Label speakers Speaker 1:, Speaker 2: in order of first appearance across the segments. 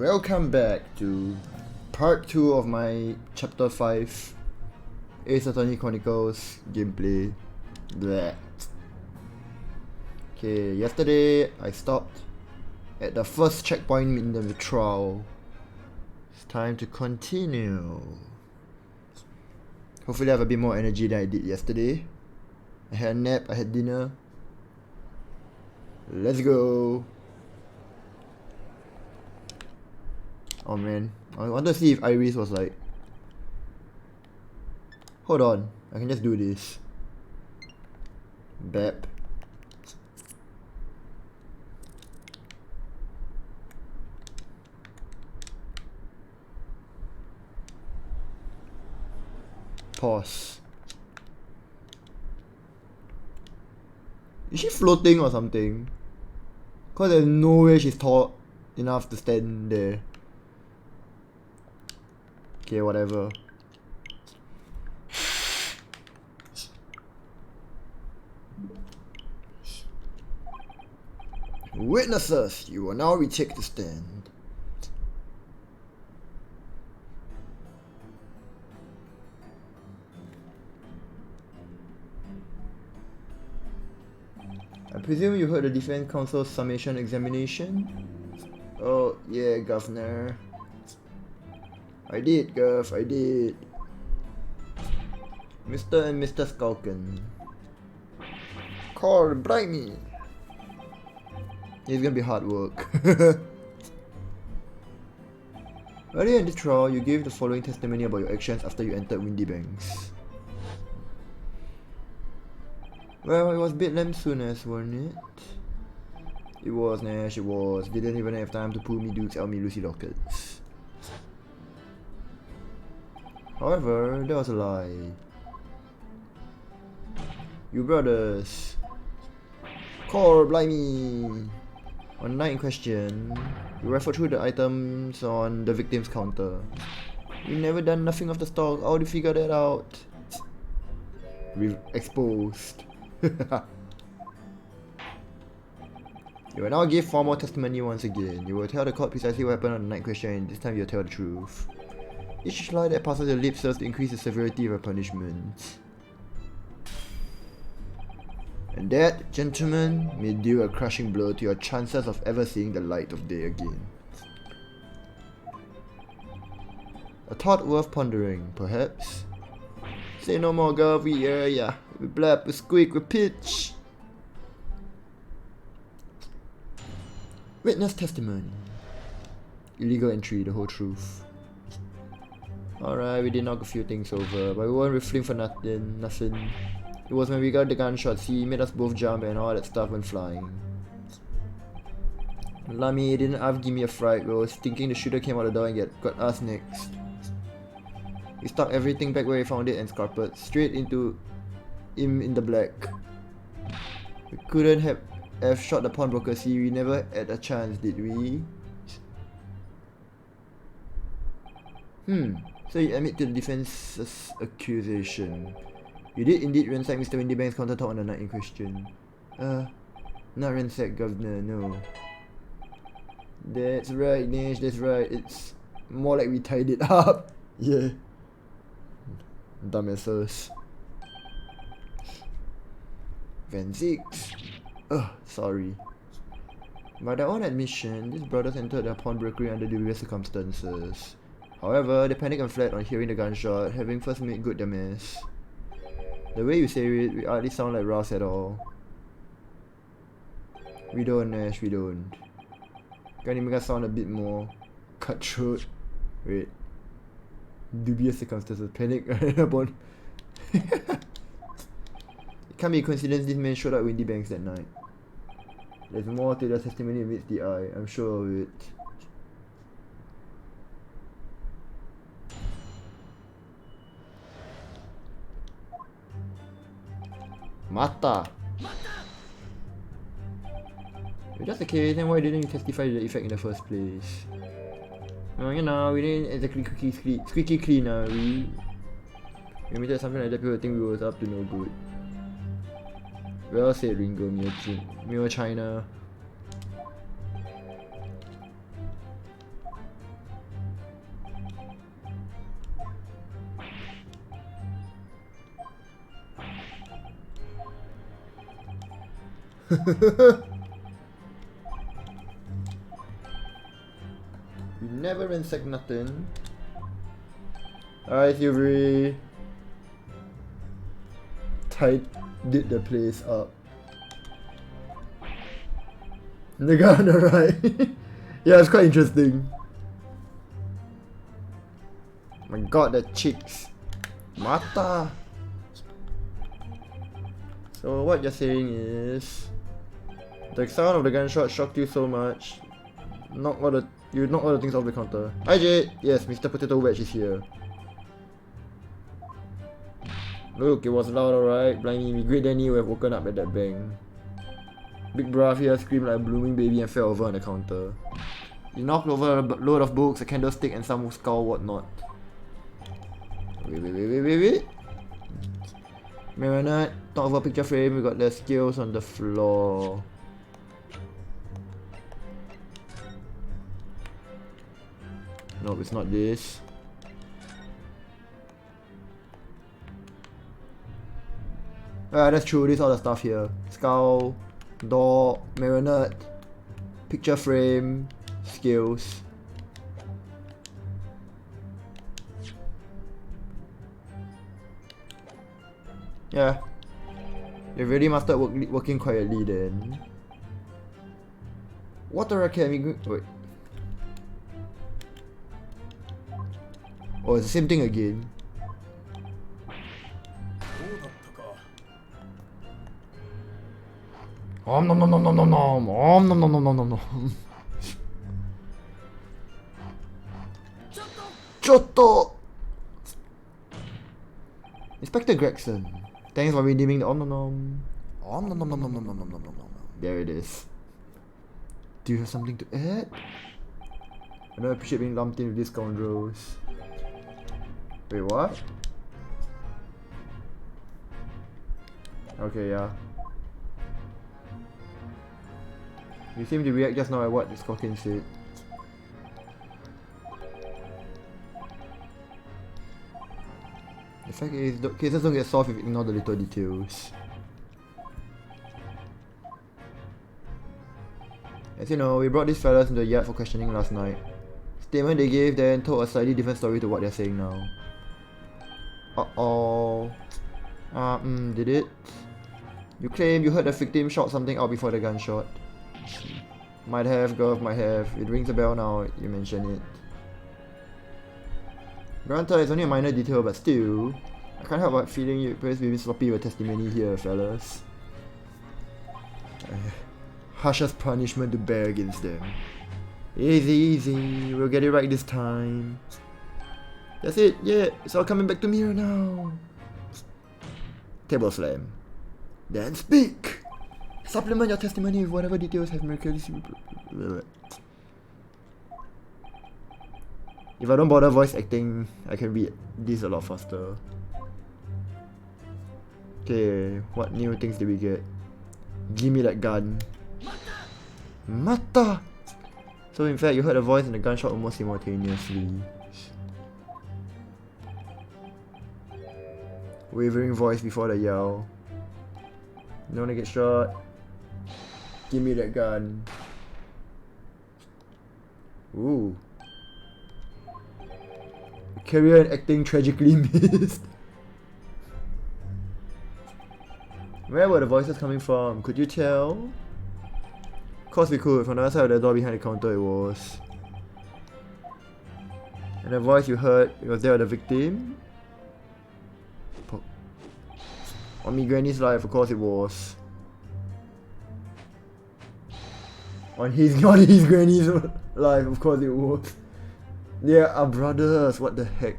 Speaker 1: Welcome back to part 2 of my chapter 5 Ace Attorney Chronicles gameplay. Bleh. Okay, yesterday I stopped at the first checkpoint in the trial. It's time to continue. Hopefully I have a bit more energy than I did yesterday. I had a nap, I had dinner. Let's go. Oh man, I wanted to see if Iris was like, hold on, I can just do this. Bap. Pause. Is she floating or something? Cause there's no way she's tall enough to stand there. Okay, whatever. Witnesses, you will now retake the stand. I presume you heard the defense counsel's summation examination? Oh, yeah, Governor. I did, Gov, I did. Mr. and Mr. Skulkin. Call, blimey. It's gonna be hard work. Earlier in this trial, you gave the following testimony about your actions after you entered Windy Banks. Well, it was Bedlam Soonest, wasn't it? It was, Nash, it was. Didn't even have time to pull me Dukes, Elmi, Lucy Lockets. However, that was a lie. You brothers. Core, blimey! On the night in question, you rifled through the items on the victim's counter. You never done nothing of the stock. How do you figure that out? Exposed. You will now give formal testimony once again. You will tell the court precisely what happened on the night question, and this time you will tell the truth. Each lie that passes your lips serves to increase the severity of your punishment. And that, gentlemen, may deal a crushing blow to your chances of ever seeing the light of day again. A thought worth pondering, perhaps? Say no more, Gov, we blab, we squeak, we pitch! Witness testimony. Illegal entry, the whole truth. Alright, we did knock a few things over, but we weren't riffling for nothing. It was when we got the gunshots, he made us both jump and all that stuff went flying. Lamy didn't give me a fright, but I was thinking the shooter came out the door and got us next. We stuck everything back where we found it and scarpered straight into him in the black. We couldn't have shot the pawnbroker, see, we never had a chance, did we? So you admit to the defense's accusation. You did indeed ransack Mr. Windy Bank's countertop on the night in question. Not ransack, Governor, no. That's right, Nash, that's right. It's more like we tied it up. Yeah. Dumbasses. Van Zix. Sorry. By their own admission, these brothers entered their pawnbrokery under dubious circumstances. However, they panicked and fled on hearing the gunshot, having first made good their mess. The way you say it, we hardly sound like Ross at all. We don't, Nash, we don't. Can you make us sound a bit more cutthroat? Wait. Dubious circumstances, panic upon. It can't be a coincidence this man showed up Windy Banks that night. There's more to the testimony than meets the eye, I'm sure of it. Mata! If that's the case, then why didn't you testify to the effect in the first place? You know, we didn't exactly squeaky clean, we admitted something like that, people would think we was up to no good. Well said, Ringo, Mio China. We never ransack nothing. Alright, Hubry. Tight did the place up. The guy on the right. Yeah, it's quite interesting. My god, the cheeks. Mata. So what you're saying is the sound of the gunshot shocked you so much. You knocked all the things off the counter. Hi Jade! Yes, Mr. Potato Wedge is here. Look, it was loud, alright. Blimey, me great Danny would have woken up at that bang. Big Brav here screamed like a blooming baby and fell over on the counter. You knocked over a load of books, a candlestick, and some skull whatnot. Wait. Marinette, top of a picture frame, we got the skills on the floor. Nope, it's not this. That's true, this is all the stuff here. Skull, door, marinette, picture frame, skills. Yeah. You've already mastered working quietly then. Water Academy. Wait. Oh, it's the same thing again. Nom nom nom nom nom nom nom nom nom nom nom nom nom. Chotto! Inspector Gregson. Thanks for redeeming the om nom nom. Om nom nom nom nom nom nom nom nom nom. There it is. Do you have something to add? I don't appreciate being lumped in with these scoundrels. Wait, what? Okay, yeah. You seem to react just now at what this cocktail said. The fact is, cases don't get solved if you ignore the little details. As you know, we brought these fellas into the yard for questioning last night. Statement they gave then told a slightly different story to what they're saying now. Uh-oh. Did it? You claim you heard the victim shout something out before the gunshot. Might have, Gov, might have. It rings a bell now, you mention it. Granted, it's only a minor detail, but still, I can't help but feeling you perhaps be a bit sloppy with testimony here, fellas. Harshest punishment to bear against them. Easy, easy, we'll get it right this time. That's it, yeah, it's all coming back to me right now. Table slam. Then speak! Supplement your testimony with whatever details have miraculously... If I don't bother voice acting, I can read this a lot faster. Okay, what new things did we get? Give me that gun. Mata! So in fact, you heard a voice and a gunshot almost simultaneously. Wavering voice before the yell. You don't wanna get shot? Give me that gun. Ooh. Career in acting tragically missed. Where were the voices coming from? Could you tell? Of course we could. From the other side of the door behind the counter it was. And the voice you heard, it was there the victim? On me granny's life, of course it was. On his granny's life, of course it was. They are brothers, what the heck?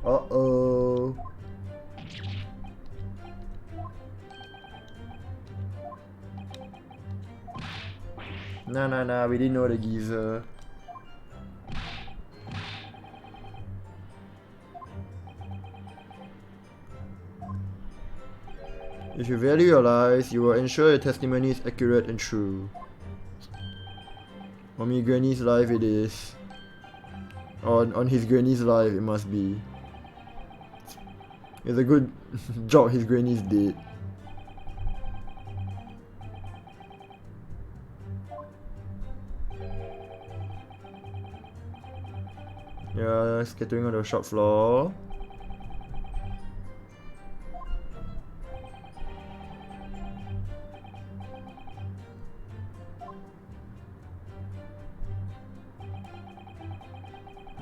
Speaker 1: Uh-oh. Nah, we didn't know the geezer. If you value your lives, you will ensure your testimony is accurate and true. Mommy Granny's life it is. On his granny's life, it must be. It's a good job his granny's dead. Yeah, scattering on the shop floor.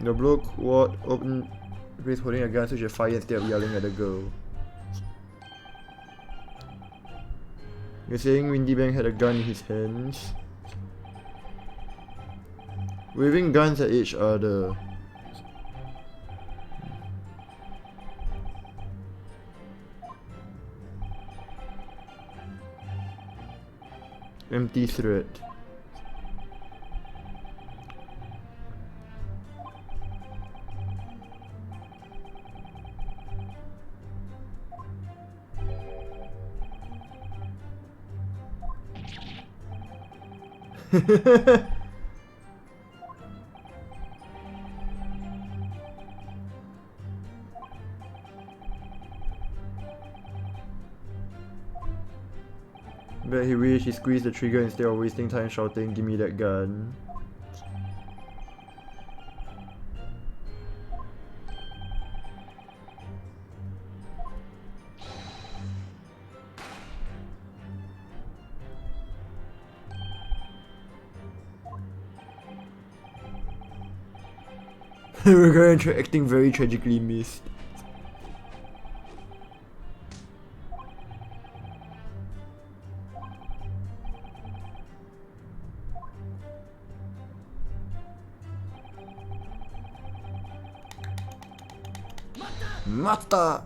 Speaker 1: The bloke ward open face holding a gun, so she fire instead of yelling at the girl. You're saying Windy Bang had a gun in his hands? Waving guns at each other. Empty threat. Bet he wished he squeezed the trigger instead of wasting time shouting, "Give me that gun." We're acting very tragically missed. Mata!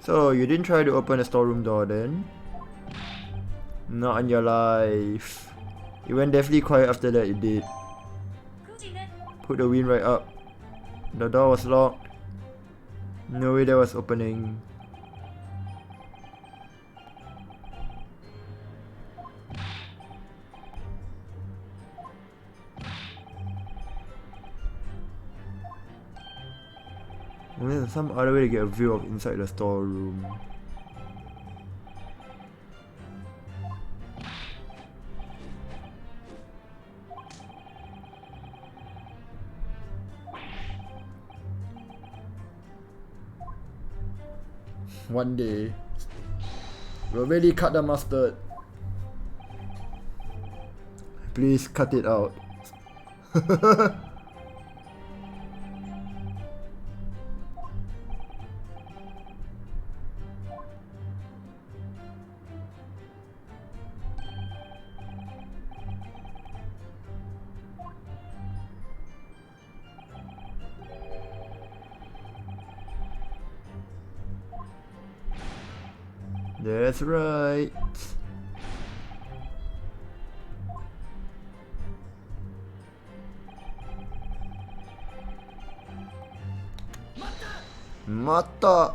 Speaker 1: So, you didn't try to open the storeroom door then? Not on your life. It went deathly quiet after that, it did. Put the wind right up. The door was locked. No way that was opening. And there's some other way to get a view of inside the storeroom. One day, we'll really cut the mustard. Please cut it out. That's right. Mata.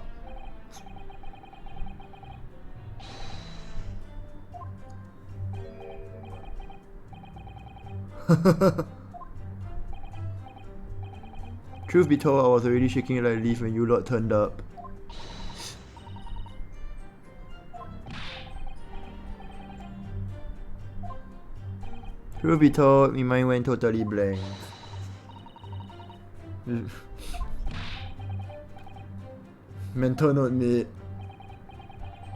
Speaker 1: Truth be told, I was already shaking like a leaf when you lot turned up. Truth be told, my mind went totally blank. Mental note, mate.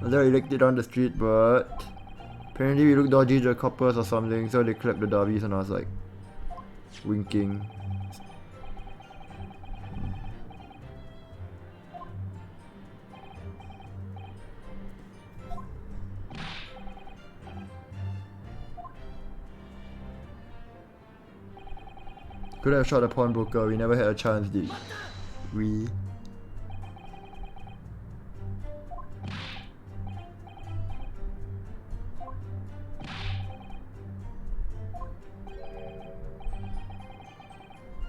Speaker 1: Although I looked it on the street, but apparently we looked dodgy to the coppers or something, so they clapped the derbies and I was like winking. Could have shot the pawnbroker, we never had a chance, did we?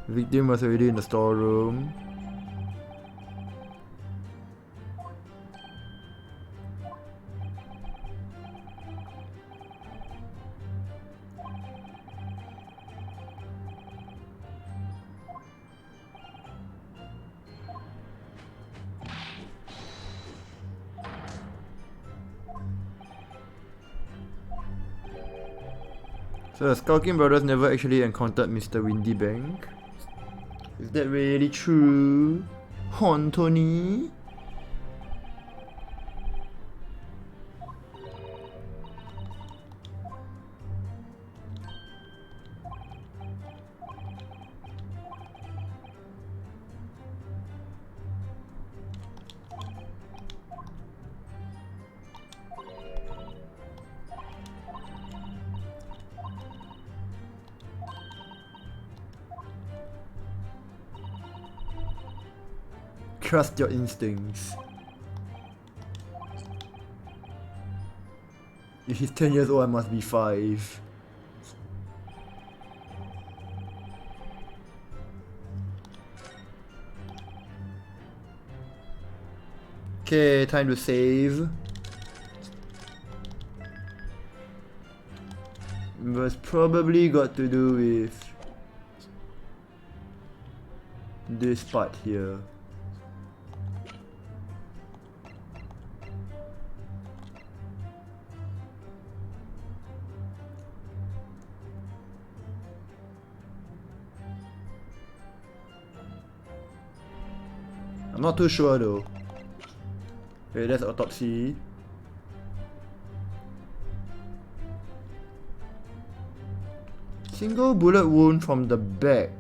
Speaker 1: The victim was already in the storeroom. So the Skulking brothers never actually encountered Mr. Windybank. Is that really true? Tony? Trust your instincts. If he's 10 years old, I must be 5. Okay, time to save. It's probably got to do with this part here. I'm not too sure though. Wait, that's autopsy. Single bullet wound from the back.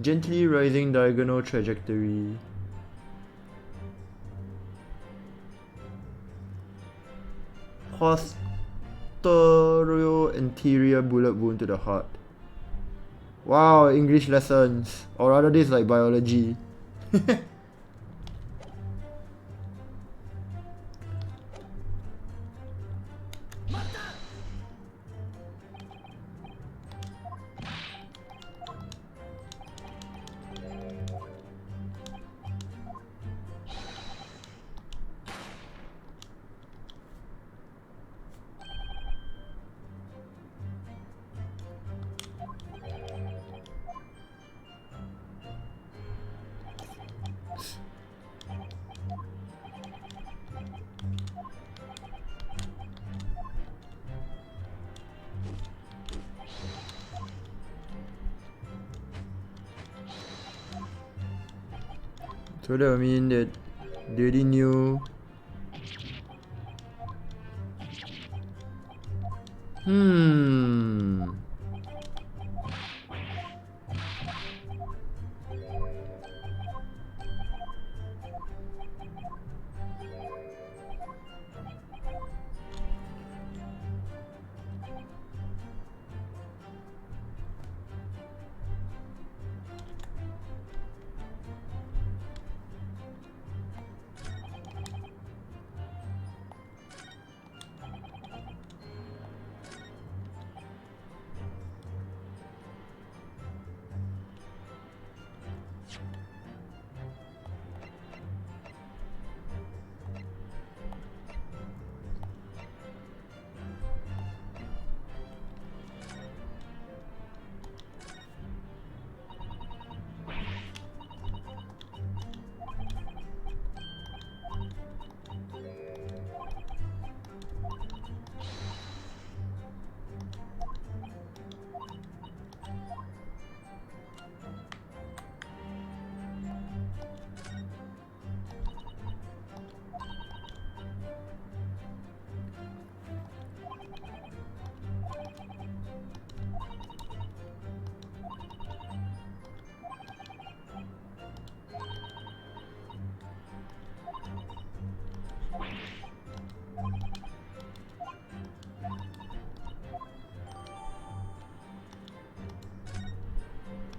Speaker 1: Gently rising diagonal trajectory. Posterior anterior bullet wound to the heart. Wow, English lessons. Or rather, this is like biology. So that would mean that they already knew.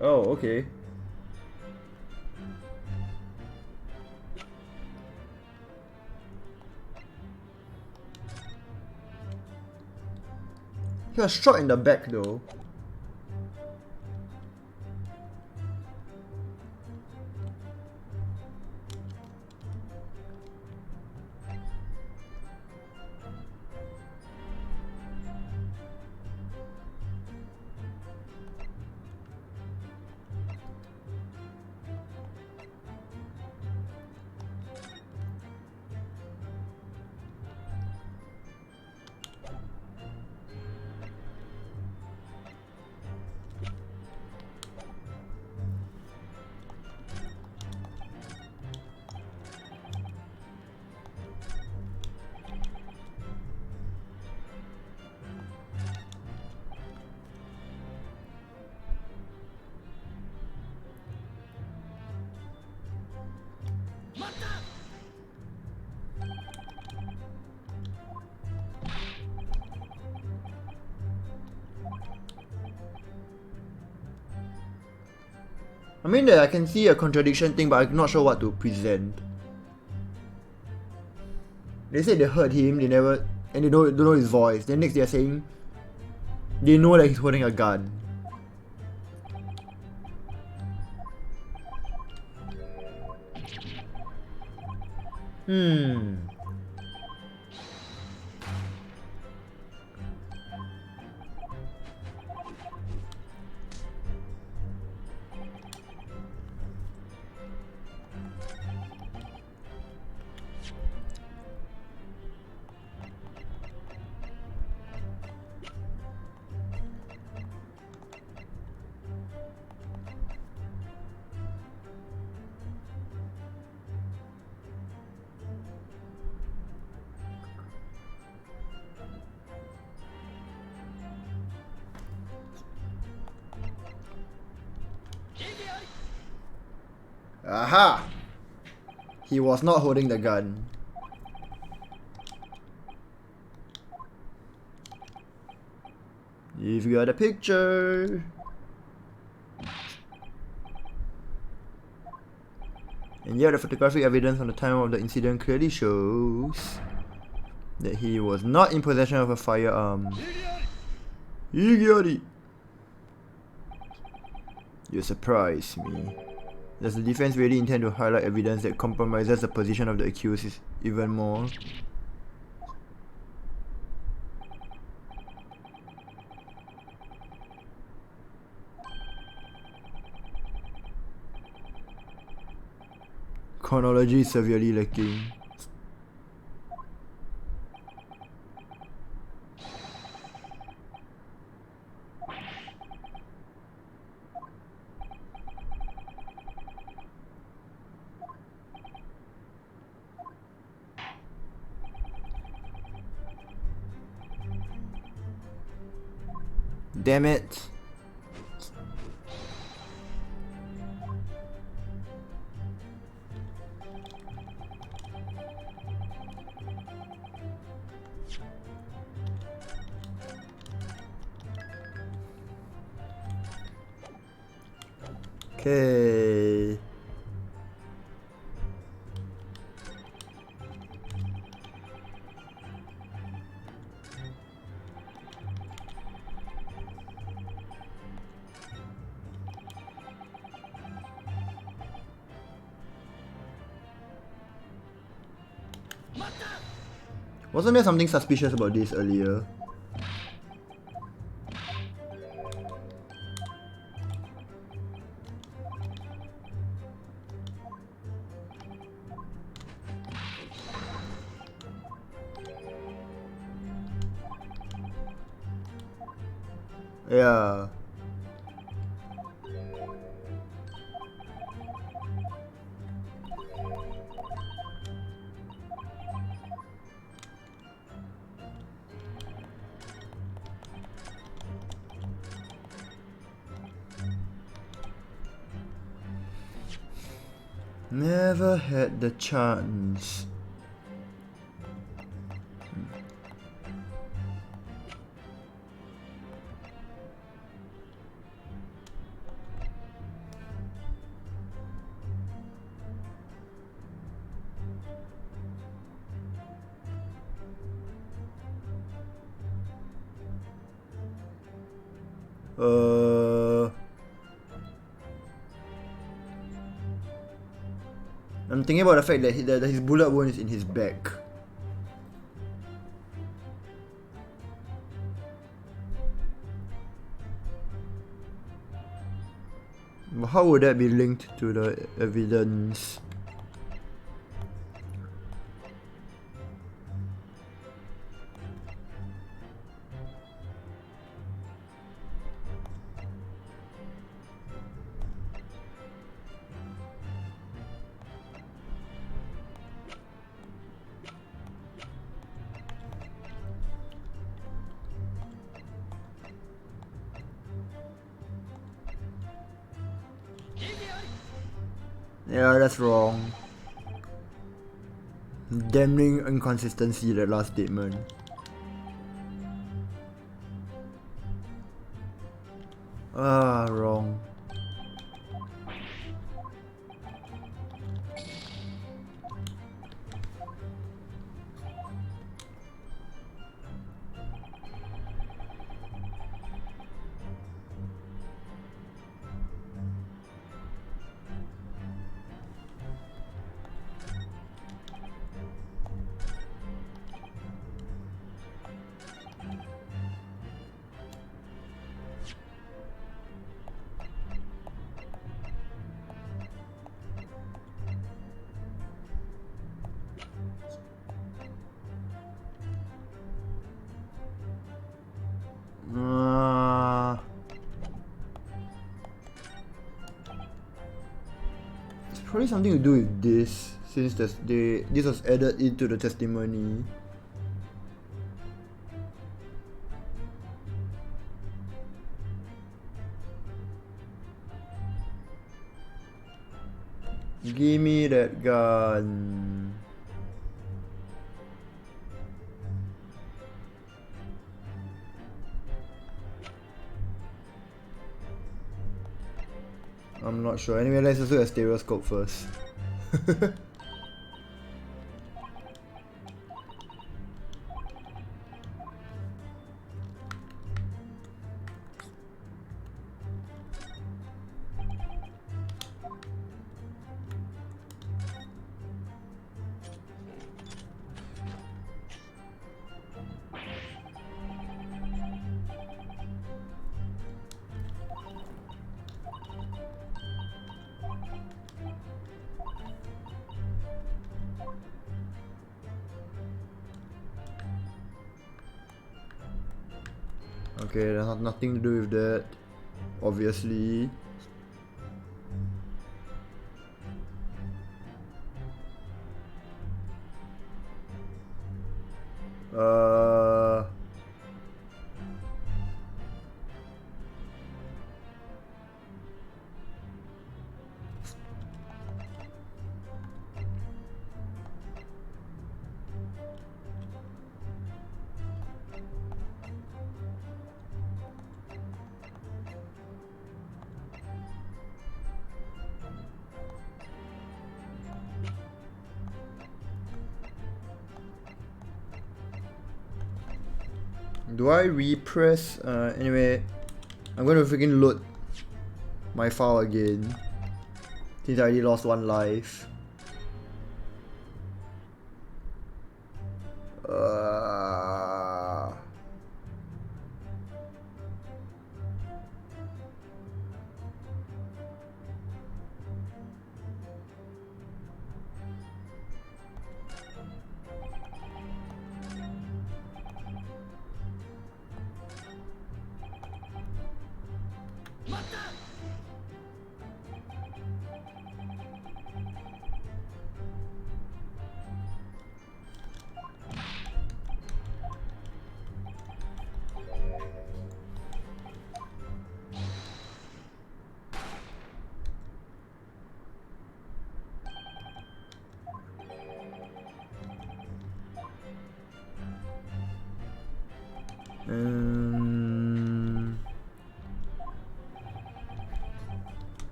Speaker 1: Oh, okay. He was shot in the back though. I mean, I can see a contradiction thing, but I'm not sure what to present. They said they heard him, they never, and they don't know his voice. Then next they're saying they know that he's holding a gun. Aha! He was not holding the gun. You've got a picture. And yet the photographic evidence on the time of the incident clearly shows that he was not in possession of a firearm. Igiari! You surprise me. Does the defense really intend to highlight evidence that compromises the position of the accused even more? Chronology is severely lacking. Damn it. Okay. Wasn't there something suspicious about this earlier? Yeah. Never had the chance. I'm thinking about the fact that his bullet wound is in his back. But how would that be linked to the evidence? Yeah, that's wrong. Damning inconsistency, that last statement. Wrong. probably something to do with this, since this was added into the testimony. Give me that gun. I'm not sure. Anyway, let's just look at stereoscope first. Okay, that has nothing to do with that, obviously. Do I repress? Anyway, I'm gonna freaking load my file again, since I already lost one life.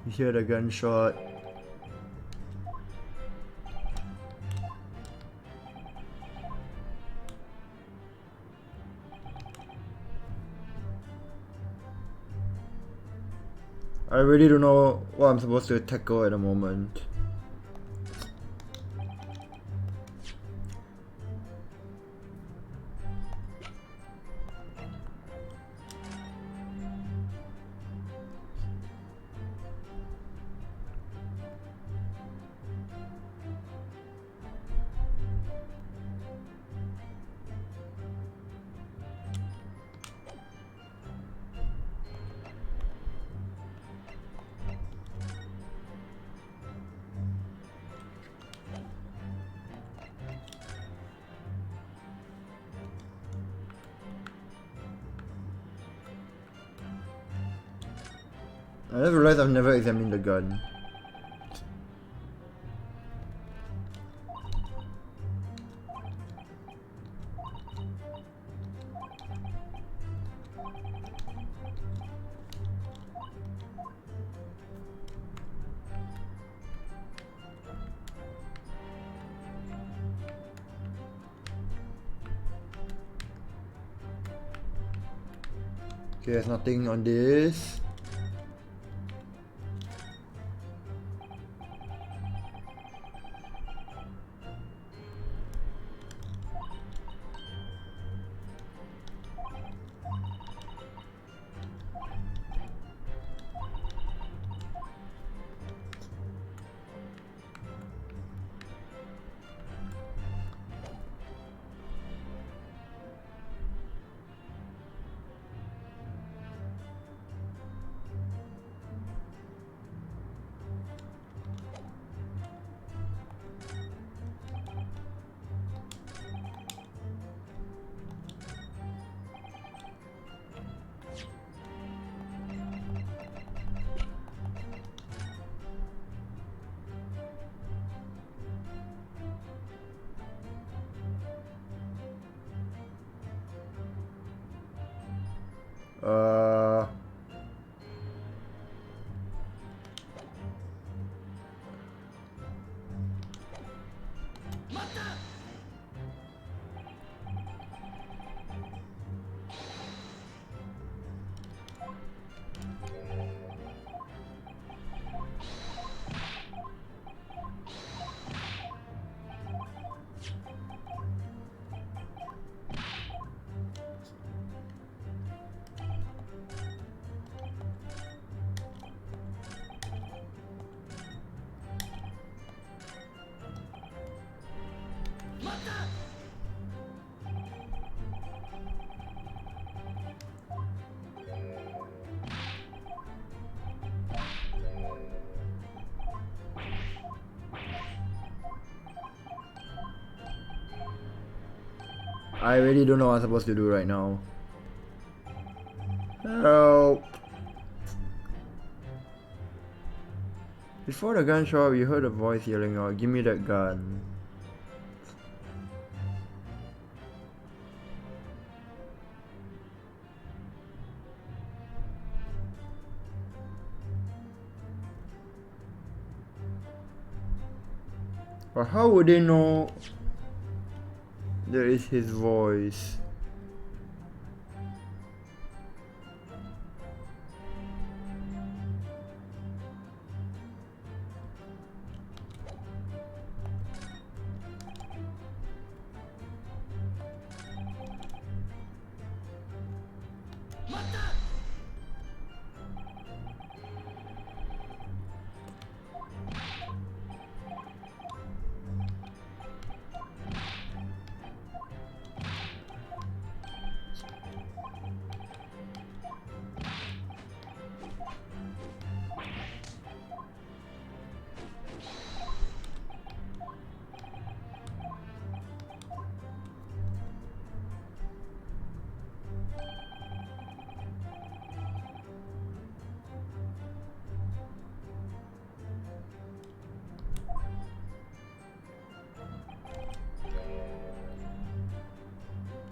Speaker 1: You hear the gunshot. I really don't know what I'm supposed to tackle at the moment. I just realized I've never examined the gun. Okay, there's nothing on this. Uh, I really don't know what I'm supposed to do right now. Help! Before the gun shot, we heard a voice yelling out, "Give me that gun." But how would they know that is his voice?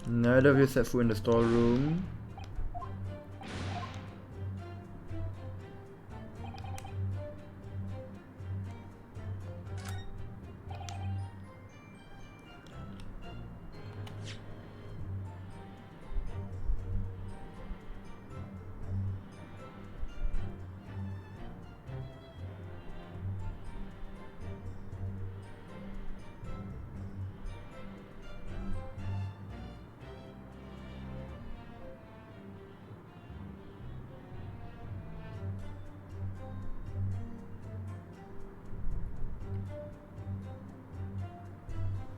Speaker 1: Neither of you set foot in the storeroom.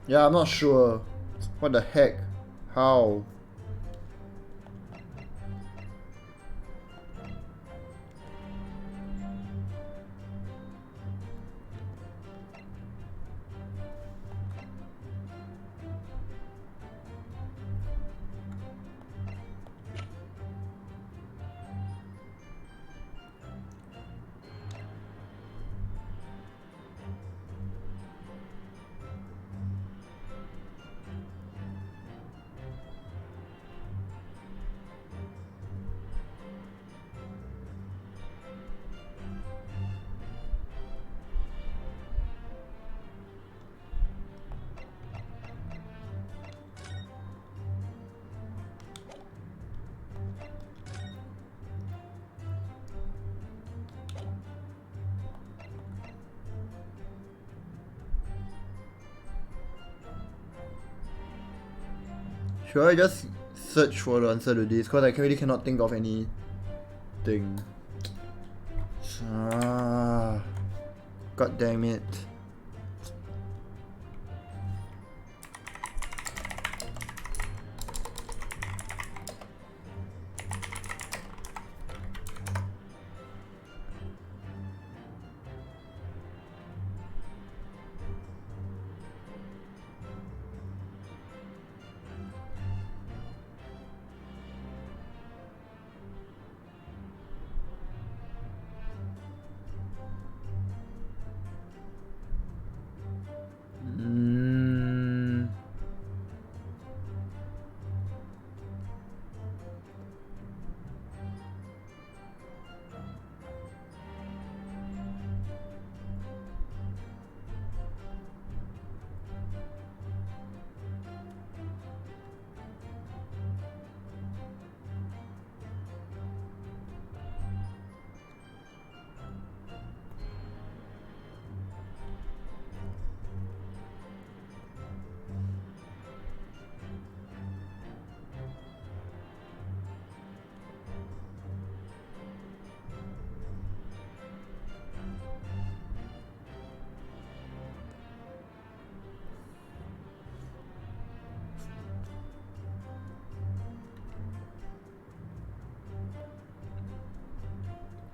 Speaker 1: Yeah, I'm not sure. What the heck? How? Should I just search for the answer to this? Cause I really cannot think of anything. God damn it.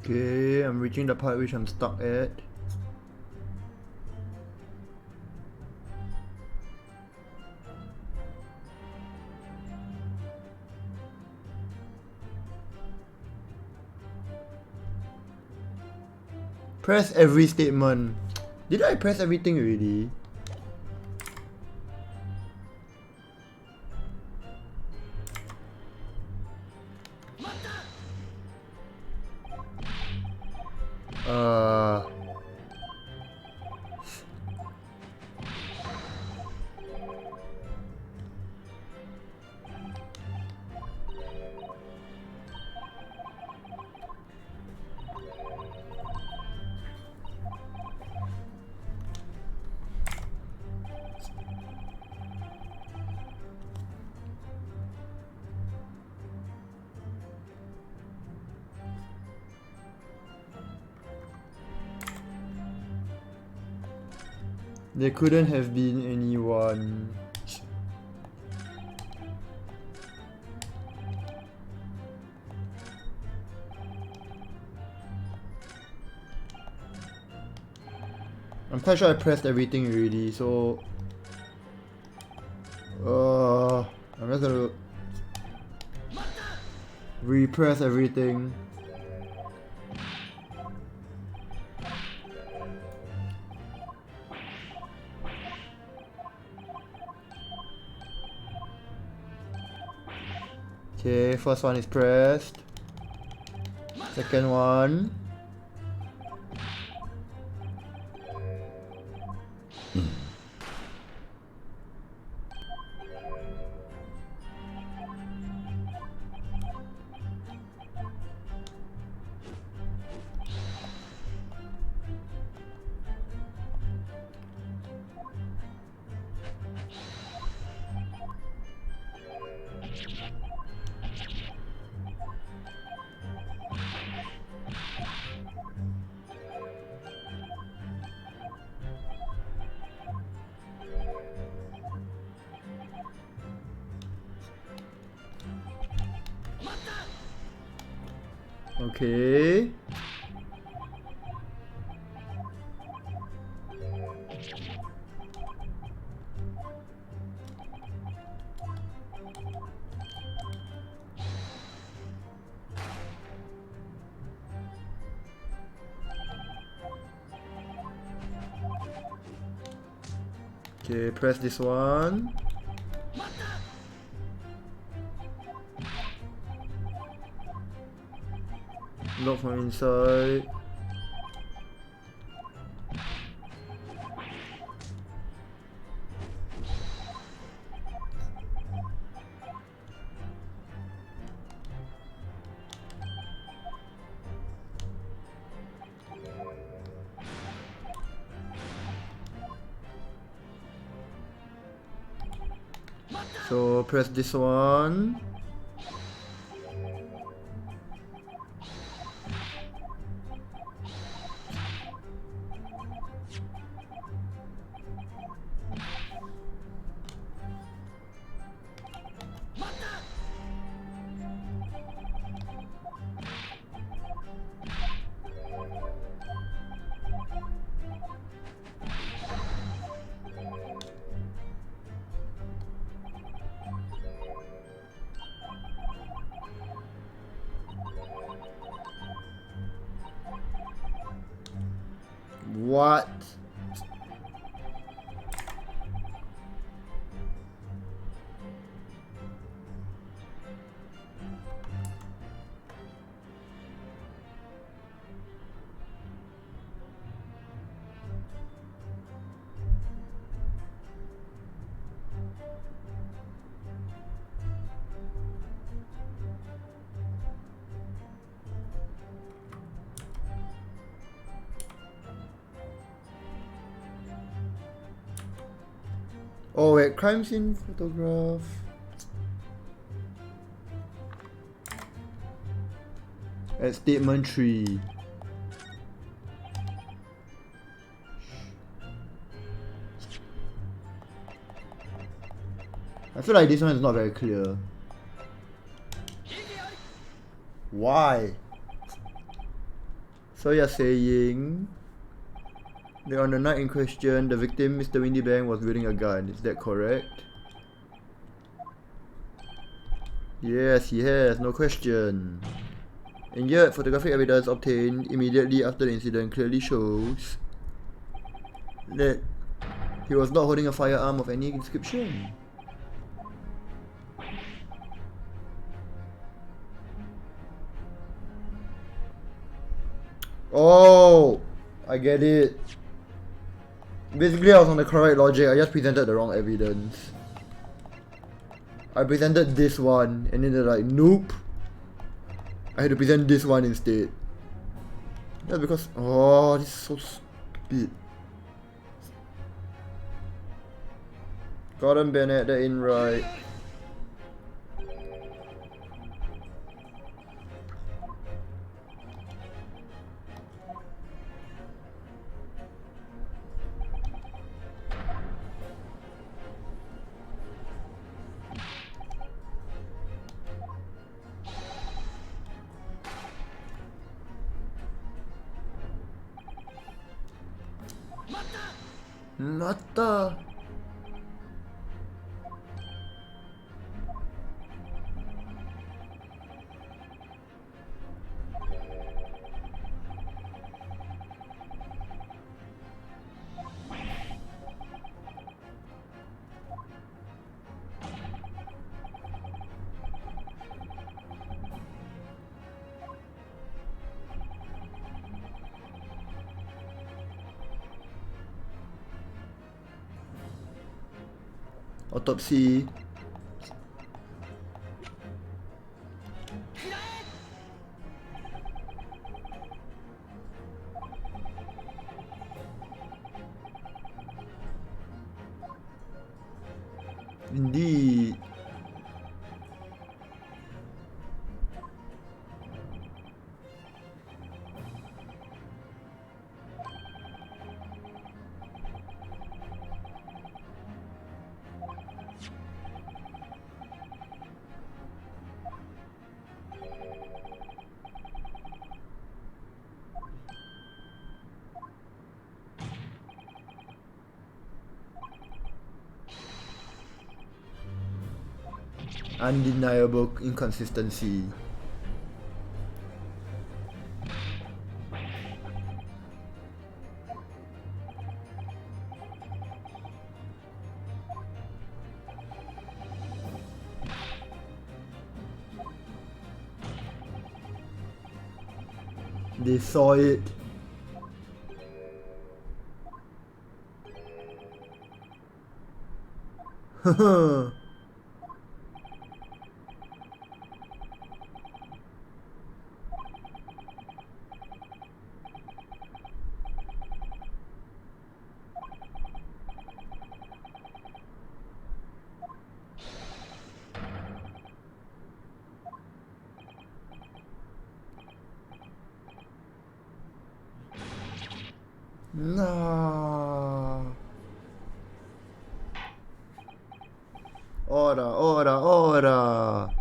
Speaker 1: Okay, I'm reaching the part which I'm stuck at. Press every statement. Did I press everything already? There couldn't have been anyone. I'm quite sure I pressed everything already, so I'm just gonna repress everything. Okay, first one is pressed. Second one. Okay. Okay, press this one. Lock from inside. So press this one. What? Oh wait, crime scene photograph. At statement 3. I feel like this one is not very clear. Why? So you're saying that on the night in question, the victim, Mr. Windy Bang, was wielding a gun. Is that correct? Yes, he has, no question. And yet, photographic evidence obtained immediately after the incident clearly shows that he was not holding a firearm of any description. Oh, I get it. Basically, I was on the correct logic, I just presented the wrong evidence. I presented this one, and then they're like, nope. I had to present this one instead. That's because, oh, this is so stupid. Gordon Bennett, that ain't right. Nata. Autopsy. Indeed. Undeniable inconsistency. They saw it. No. Ora, ora, ora.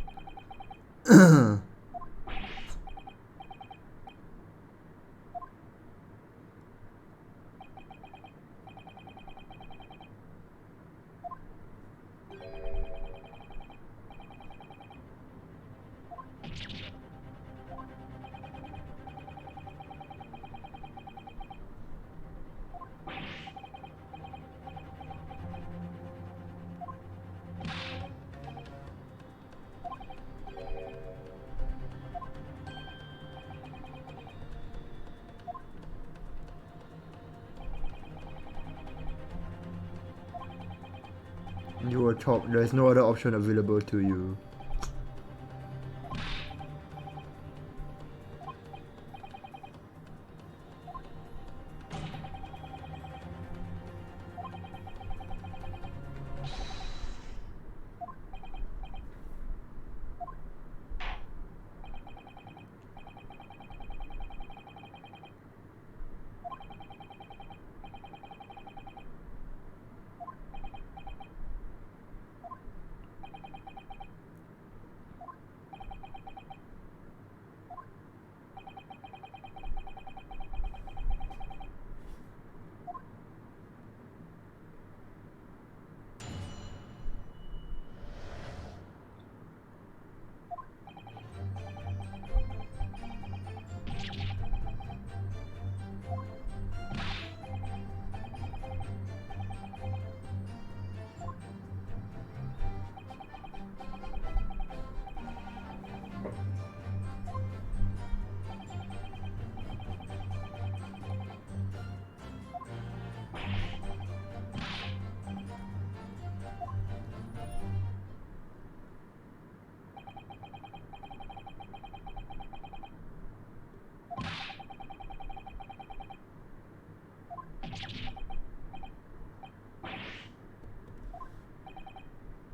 Speaker 1: You are top. There's no other option available to you.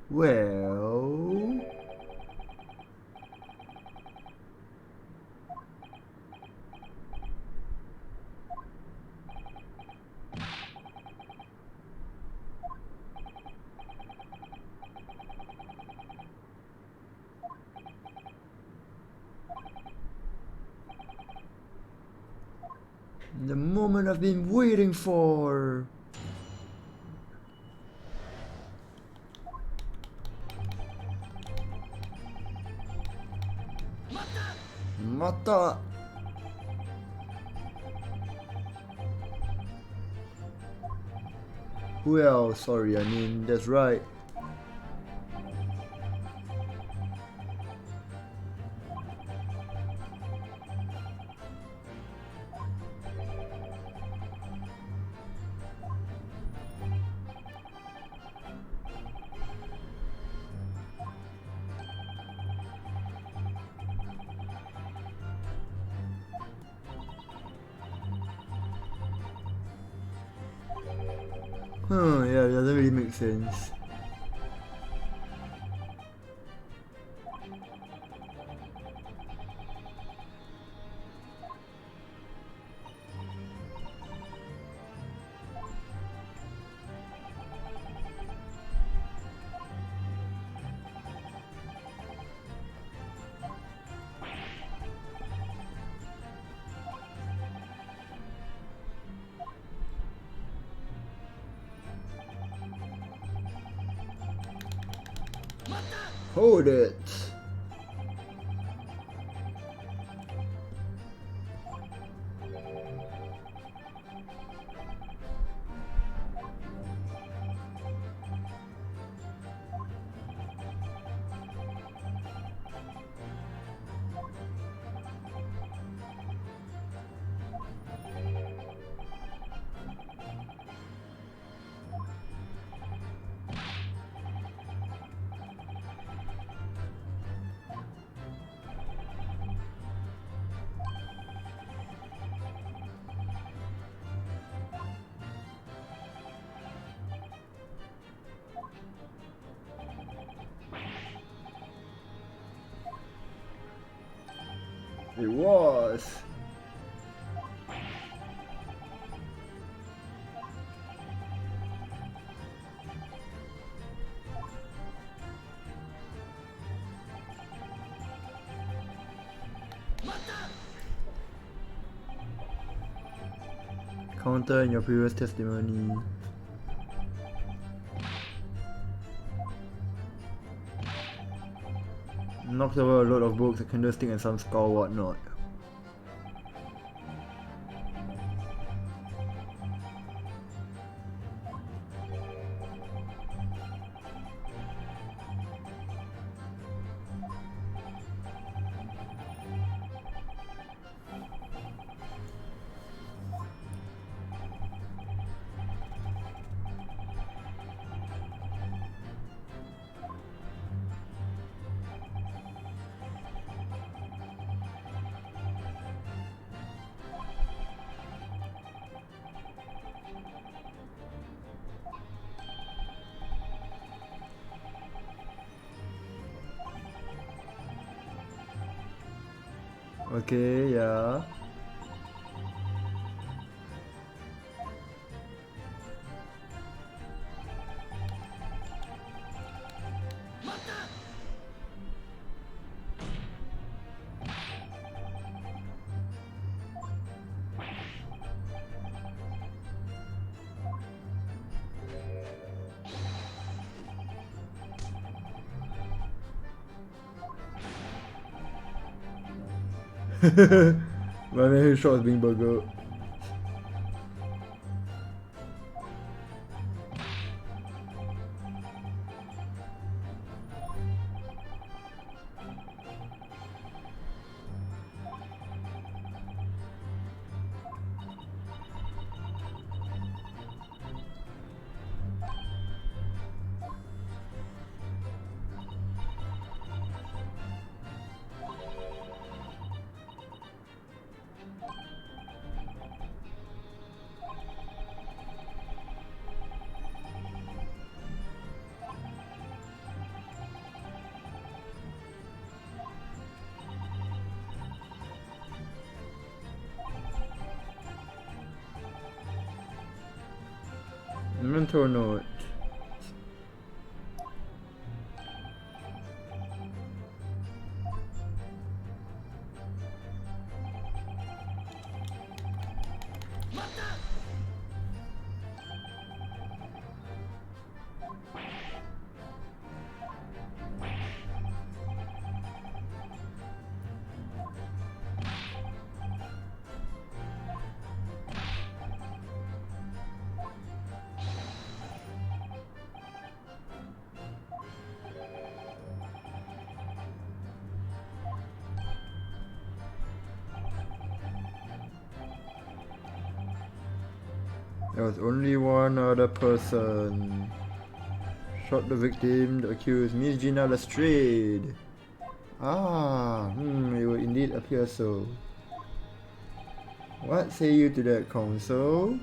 Speaker 1: Well... The moment I've been waiting for! Mata! Well, sorry, I mean, that's right. Huh, yeah, it doesn't really make sense. Hold it! It was! encounter in your previous testimony. Knocked over a load of books, a candlestick and some skull whatnot. Okay, yeah. My man his shot is being burgled. Mental note. There was only one other person. Shot the victim, the accused, Miss Gina Lestrade. Ah, it would indeed appear so. What say you to that, counsel?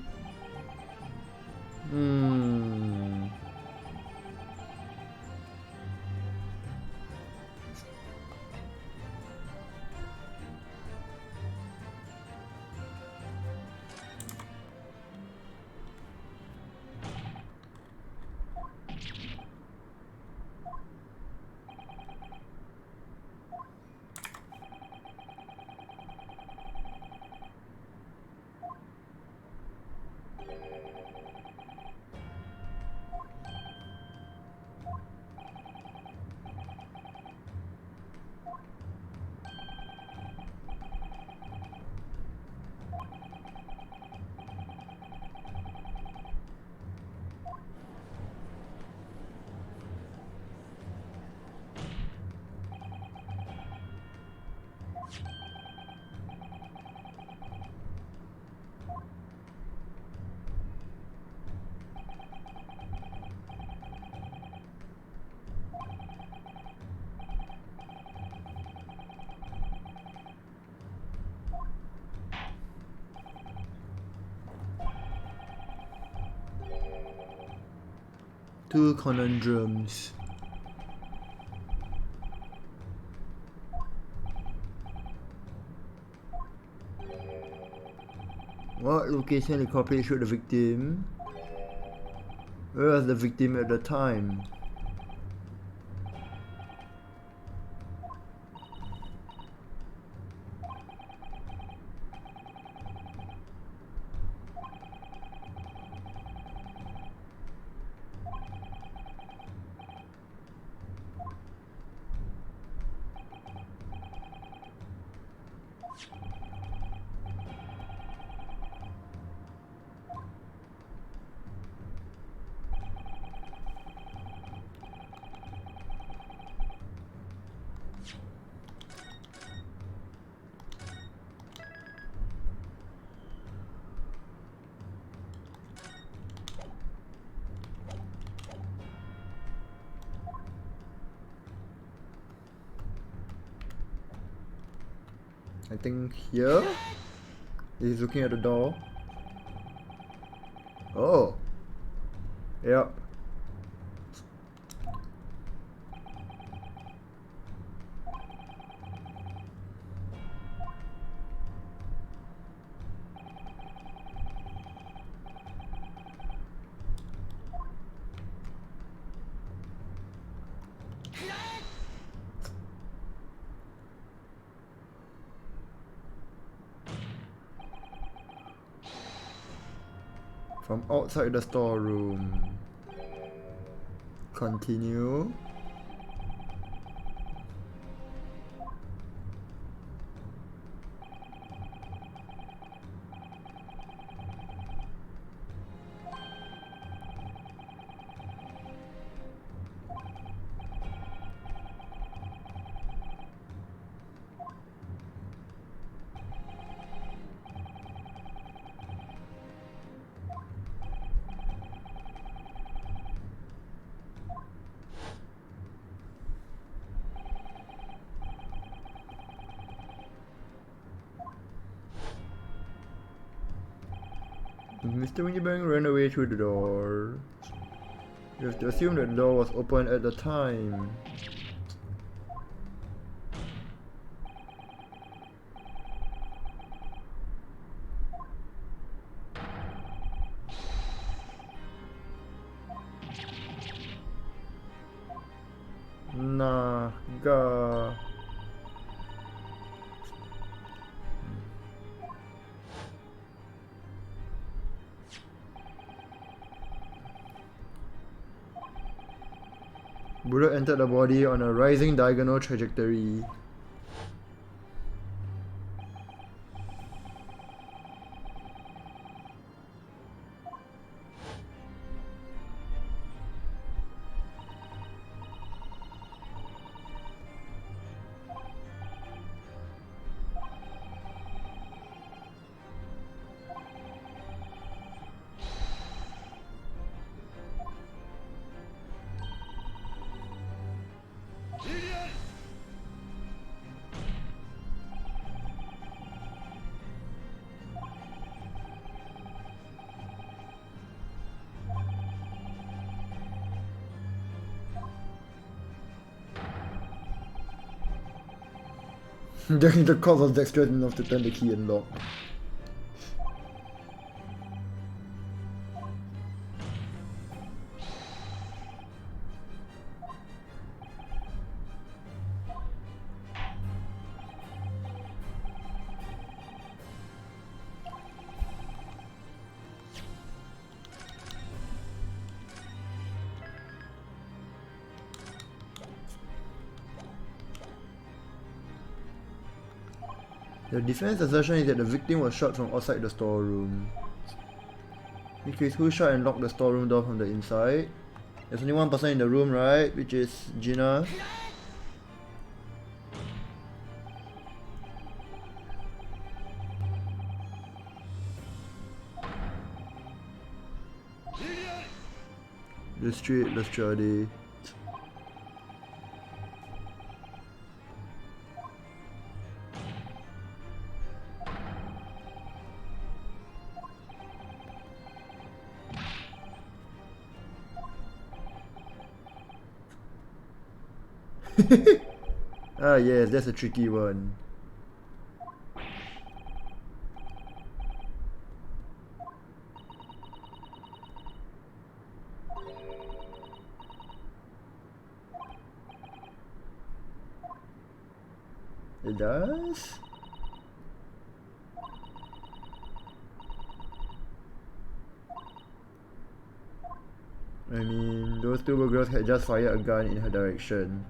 Speaker 1: Two conundrums. What location the corporate showed the victim? Where was the victim at the time? I think here. He's looking at the door. Oh. Yep. From outside the storeroom. Continue. Mr. Winniebank ran away through the door. You have to assume that the door was open at the time. Naga. Bullet entered the body on a rising diagonal trajectory. The cause was dexterous enough to turn the key and lock. The defense assertion is that the victim was shot from outside the storeroom. In which case, who shot and locked the storeroom door from the inside? There's only one person in the room, right? Which is Gina. The street, the Strade. Ah yes, that's a tricky one. It does? I mean, those two girls had just fired a gun in her direction.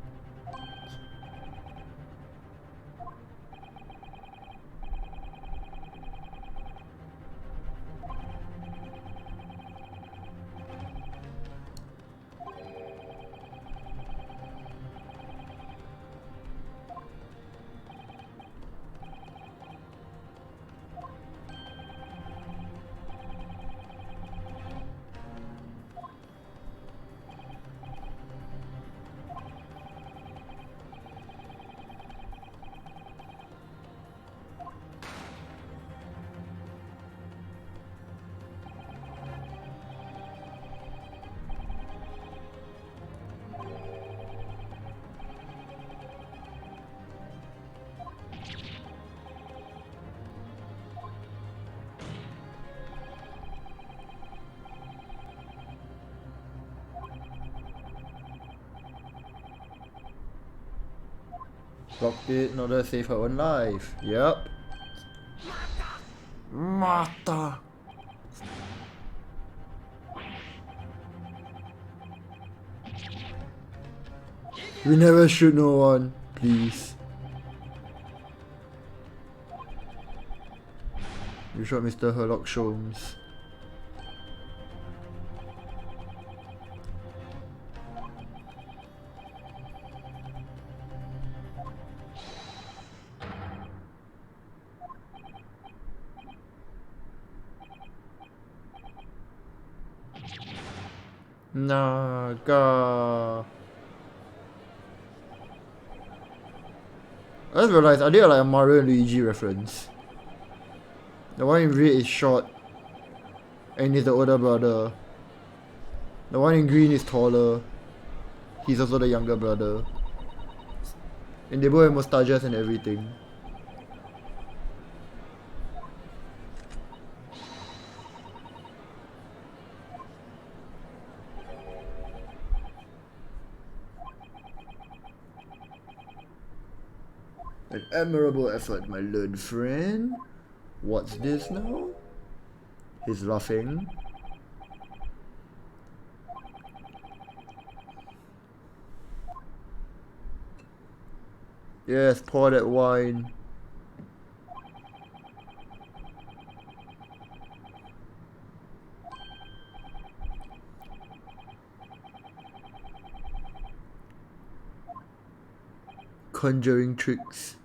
Speaker 1: Blocked it in order to save her own life. Yep. Mata! We never shoot no one, please. You shot Mr. Herlock Sholmes. Naga. I just realized, I did like a Mario and Luigi reference. The one in red is short, and he's the older brother. The one in green is taller. He's also the younger brother. And they both have mustaches and everything. An admirable effort, my learned friend. What's this now? He's laughing. Yes, pour that wine. Conjuring tricks.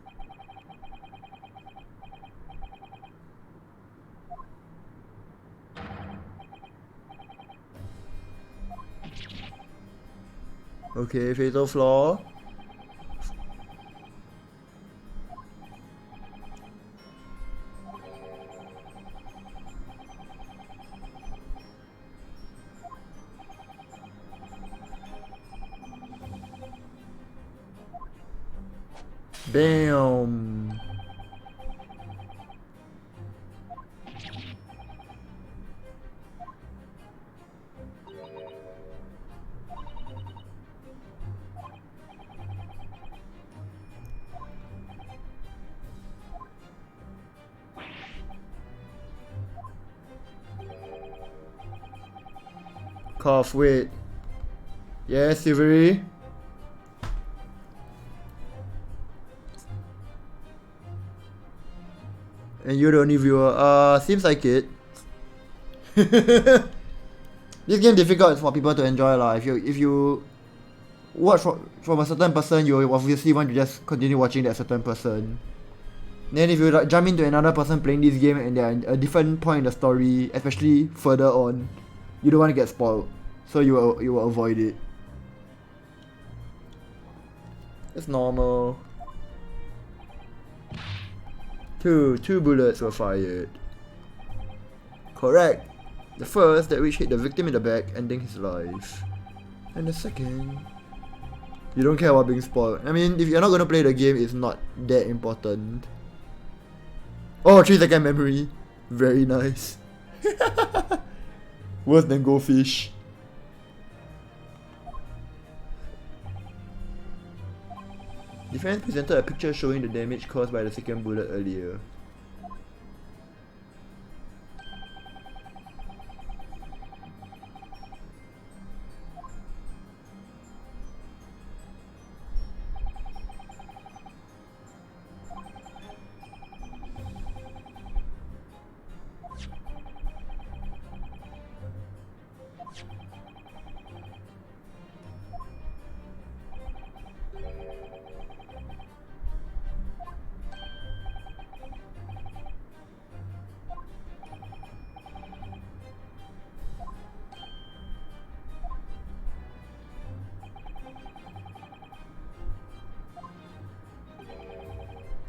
Speaker 1: Okay, fatal flaw. Bam. Cough, wait. Yes, Silvery? And you're the only viewer. Seems like it. This game difficult for people to enjoy lah. If you watch from a certain person, you obviously want to just continue watching that certain person. Then if you like jump into another person playing this game and they're at a different point in the story, especially further on, you don't want to get spoiled, so you will avoid it. It's normal. Two bullets were fired. Correct. The first that which hit the victim in the back, ending his life. And the second, you don't care about being spoiled. I mean, if you're not gonna play the game, it's not that important. Oh, 3-second memory. Very nice. Worse than goldfish. Defense presented a picture showing the damage caused by the second bullet earlier.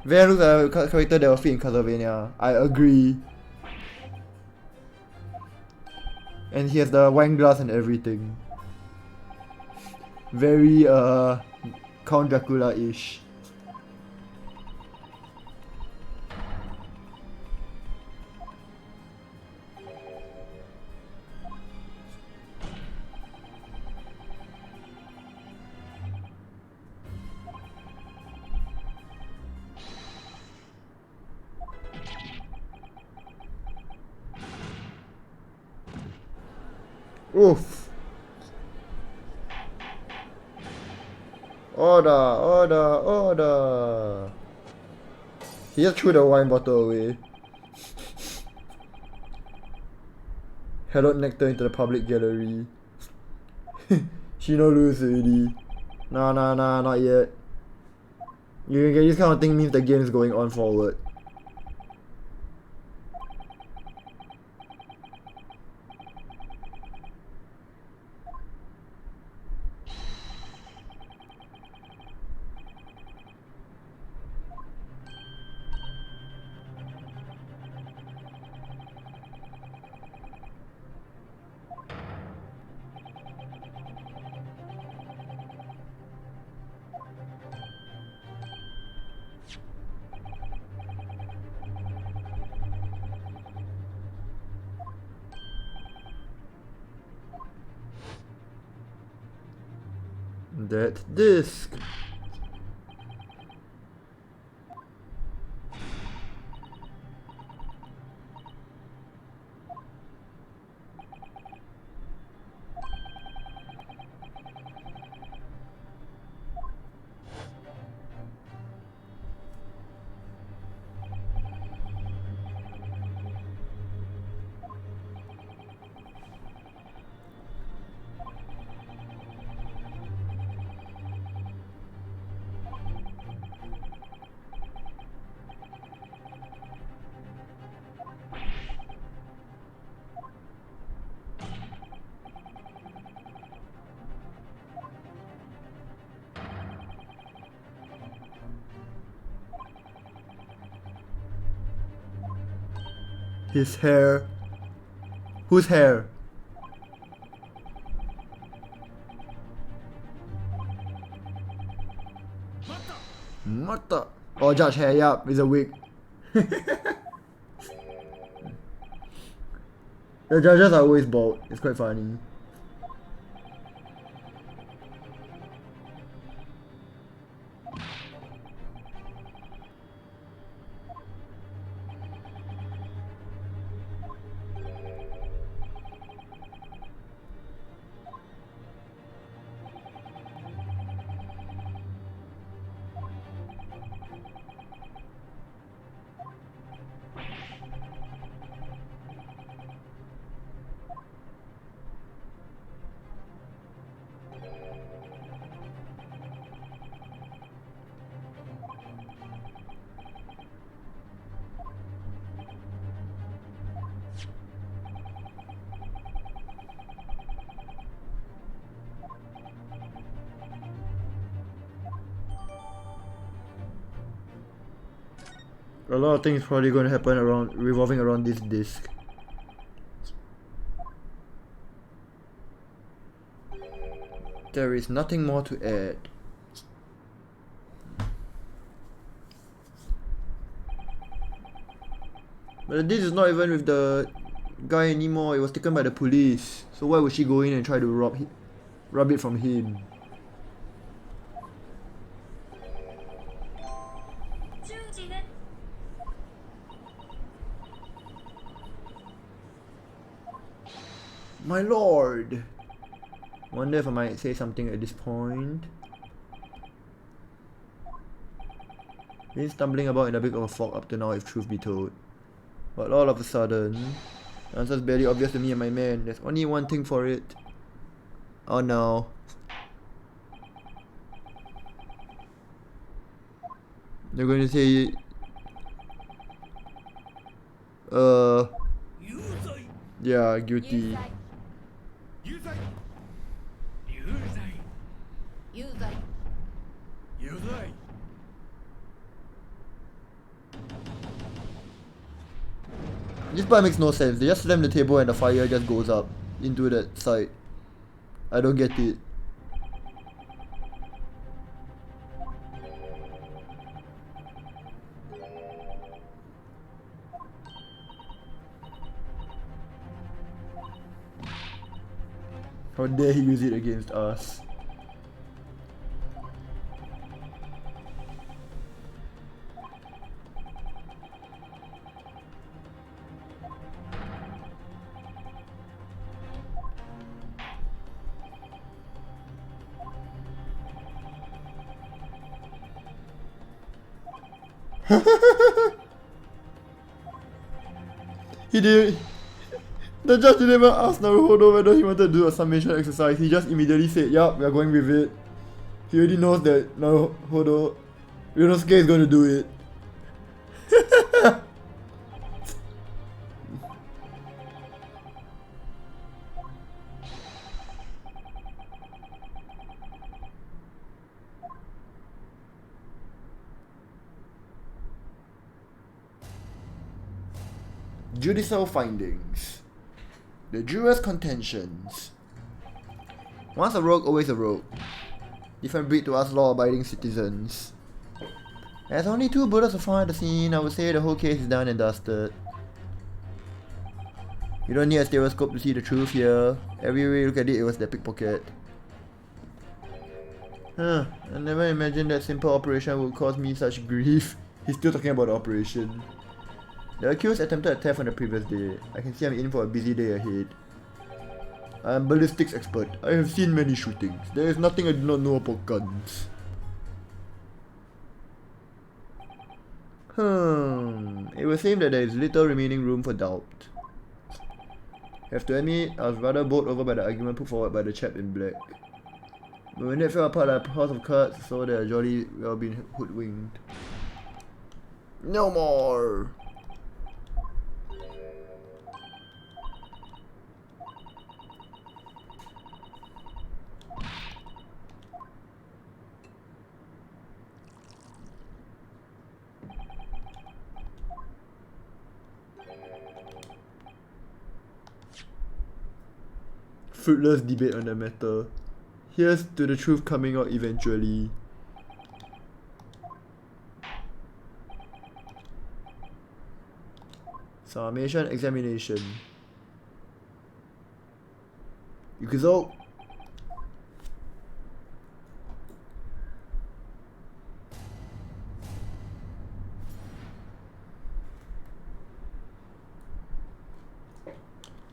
Speaker 1: Van looks like a character that will fit in Castlevania. I agree. And he has the wine glass and everything. Very Count Dracula-ish. Oof. Order, order, order. He just threw the wine bottle away. Hellot nectar into the public gallery. Shino lose already. Nah, nah, nah, not yet. You can get this kind of thing means the game is going on forward. That disc. His hair. Whose hair? Mata. Oh, Judge hair, yup, it's a wig. The judges are always bald. It's quite funny. A lot of things probably going to happen revolving around this disc. There is nothing more to add. But this is not even with the guy anymore. It was taken by the police. So why would she go in and try to rob it from him? My lord! Wonder if I might say something at this point. Been stumbling about in a bit of a fog up to now, if truth be told. But all of a sudden, the answer's barely obvious to me and my man. There's only one thing for it. Oh no. They're going to say... Yeah, guilty. This part makes no sense. They just slam the table and the fire just goes up into that side. I don't get it. How dare he use it against us? He did. The judge didn't even ask Naruhodo whether he wanted to do a summation exercise. He just immediately said, "Yup, we are going with it." He already knows that Naruhodo, Ryunosuke is going to do it. Judicial findings. The jurors' contentions. Once a rogue, always a rogue. Different breed to us law-abiding citizens. As only 2 bullets were found at the scene, I would say the whole case is done and dusted. You don't need a stereoscope to see the truth here. Every way you look at it, it was their pickpocket. I never imagined that simple operation would cause me such grief. He's still talking about the operation. The accused attempted a theft on the previous day. I can see I'm in for a busy day ahead. I am ballistics expert. I have seen many shootings. There is nothing I do not know about guns. It would seem that there is little remaining room for doubt. Have to admit, I was rather bowled over by the argument put forward by the chap in black. But when they fell apart like a house of cards, so they are jolly well been hoodwinked. No more! Fruitless debate on the matter. Here's to the truth coming out eventually. Summation examination. Yukuzo.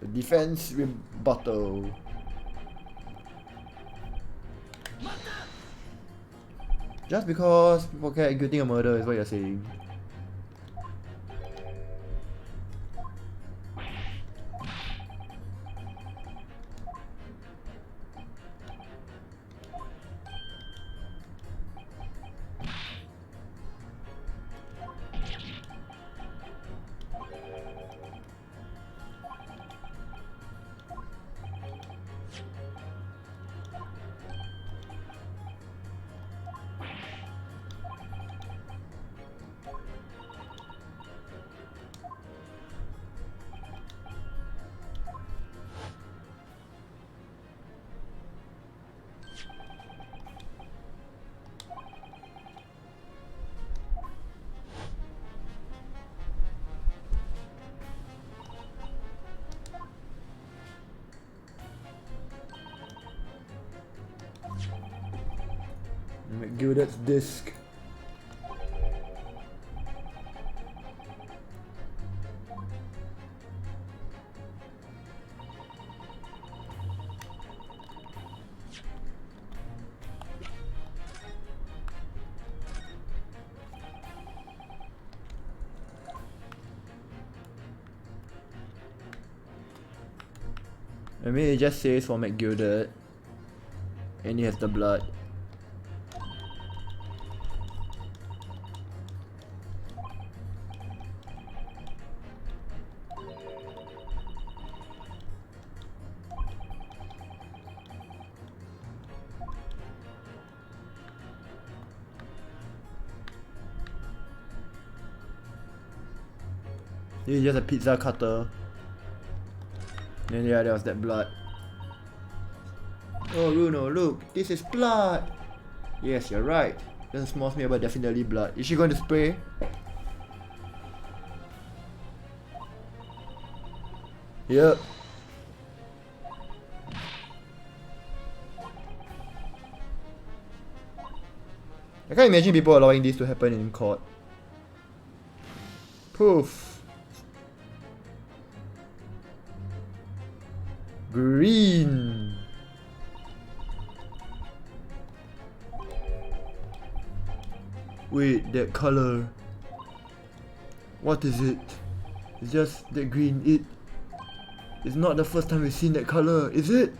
Speaker 1: The defense rebuttal. Just because people care executing a murder is what you're saying. McGilded's disc. I mean, it just says for McGilded, and he has the blood. This is just a pizza cutter. And yeah, there was that blood. Oh, Runo, look, this is blood! Yes, you're right. Doesn't smell me, but definitely blood. Is she going to spray? Yep. I can't imagine people allowing this to happen in court. Poof. Green. Wait, that color. What is it? It's just that green. It's not the first time we've seen that color, is it?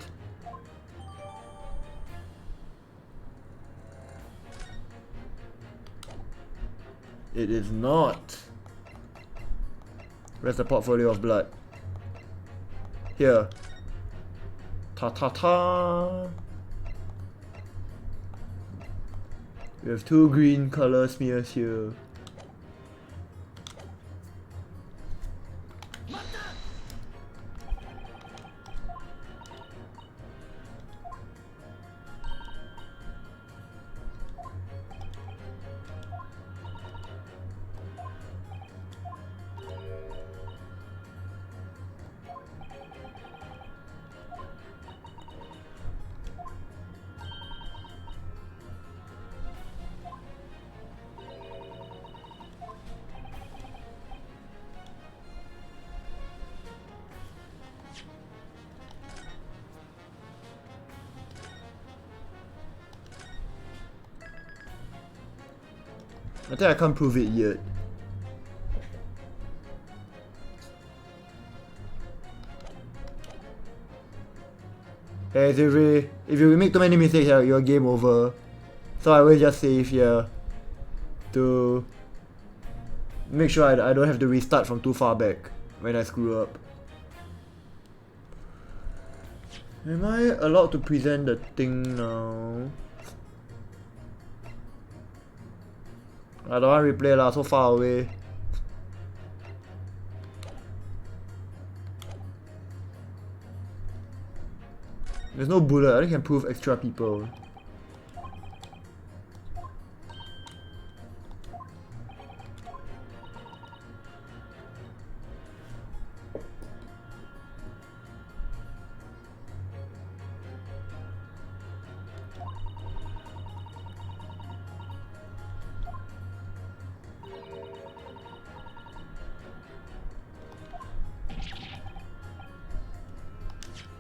Speaker 1: It is not. Where's the portfolio of blood? Here. Ta ta ta. We have 2 green color smears here. I think I can't prove it yet. Hey, if you make too many mistakes here, you're game over. So I will just save here to make sure I don't have to restart from too far back when I screw up. Am I allowed to present the thing now? I don't want to replay lah, so far away. There's no bullet, I think I can prove extra people.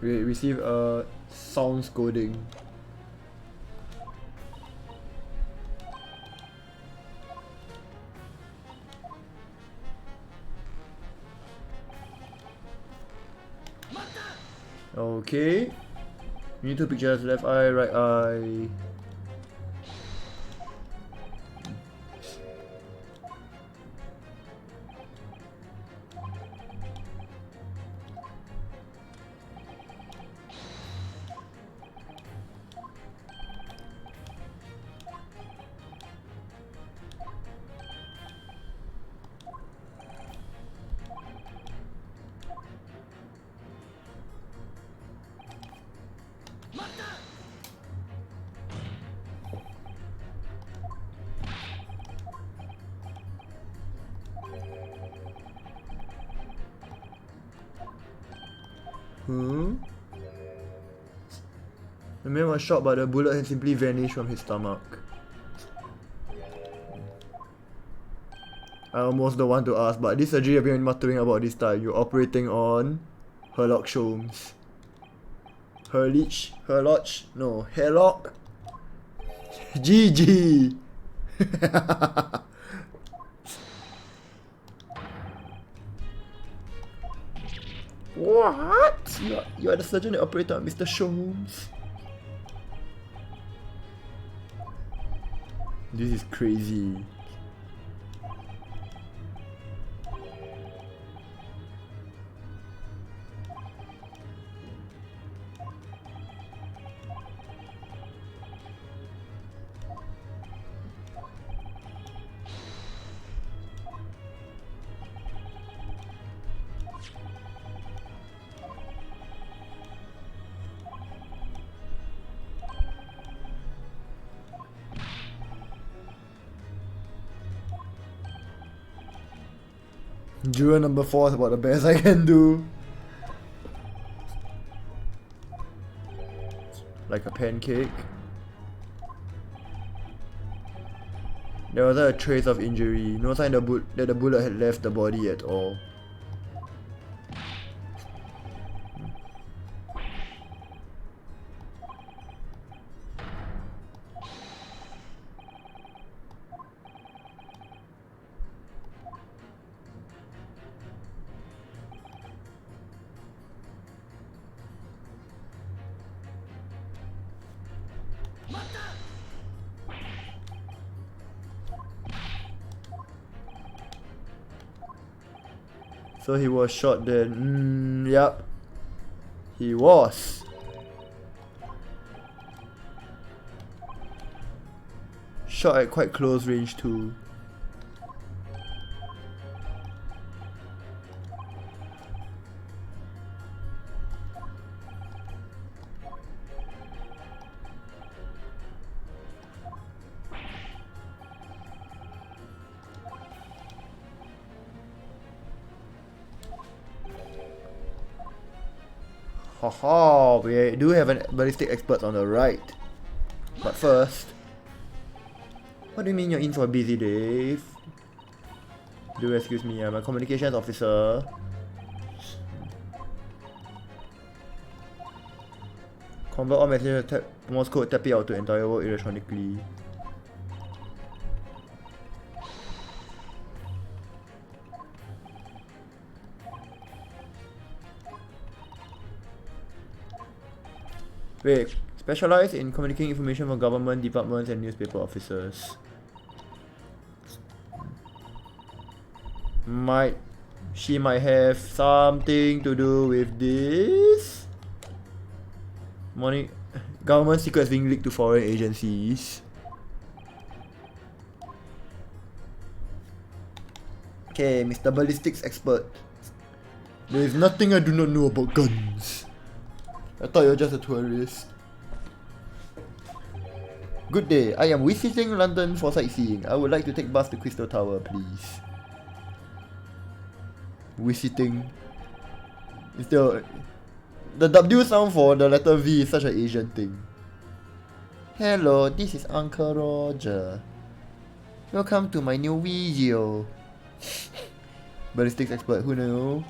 Speaker 1: We receive a sounds coding. Okay. We need 2 pictures, left eye, right eye. The man was shot, but the bullet had simply vanished from his stomach. I almost don't want to ask, but this surgery I've been muttering about this time. You're operating on Herlock Sholmes. Herlock? No, Herlock. GG! What? You are the surgeon and operator on Mr. Sholmes. This is crazy. Juror number 4 is about the best I can do. Like a pancake. There wasn't a trace of injury, no sign that the bullet had left the body at all. So he was shot then. Yep. He was. Shot at quite close range too. Haha, we do have an ballistic expert on the right. But first, what do you mean you're in for a busy day? Do excuse me, I'm a communications officer. Convert all messages to Morse code, tap it out to entire world electronically. Wait, specialize in communicating information from government departments and newspaper officers. She might have something to do with this. Money, government secrets being leaked to foreign agencies. Okay, Mr. Ballistics expert. There is nothing I do not know about guns. I thought you were just a tourist. Good day, I am visiting London for sightseeing. I would like to take bus to Crystal Tower, please. Visiting. Still, the W sound for the letter V is such an Asian thing. Hello, this is Uncle Roger. Welcome to my new video. Ballistics expert, who knew?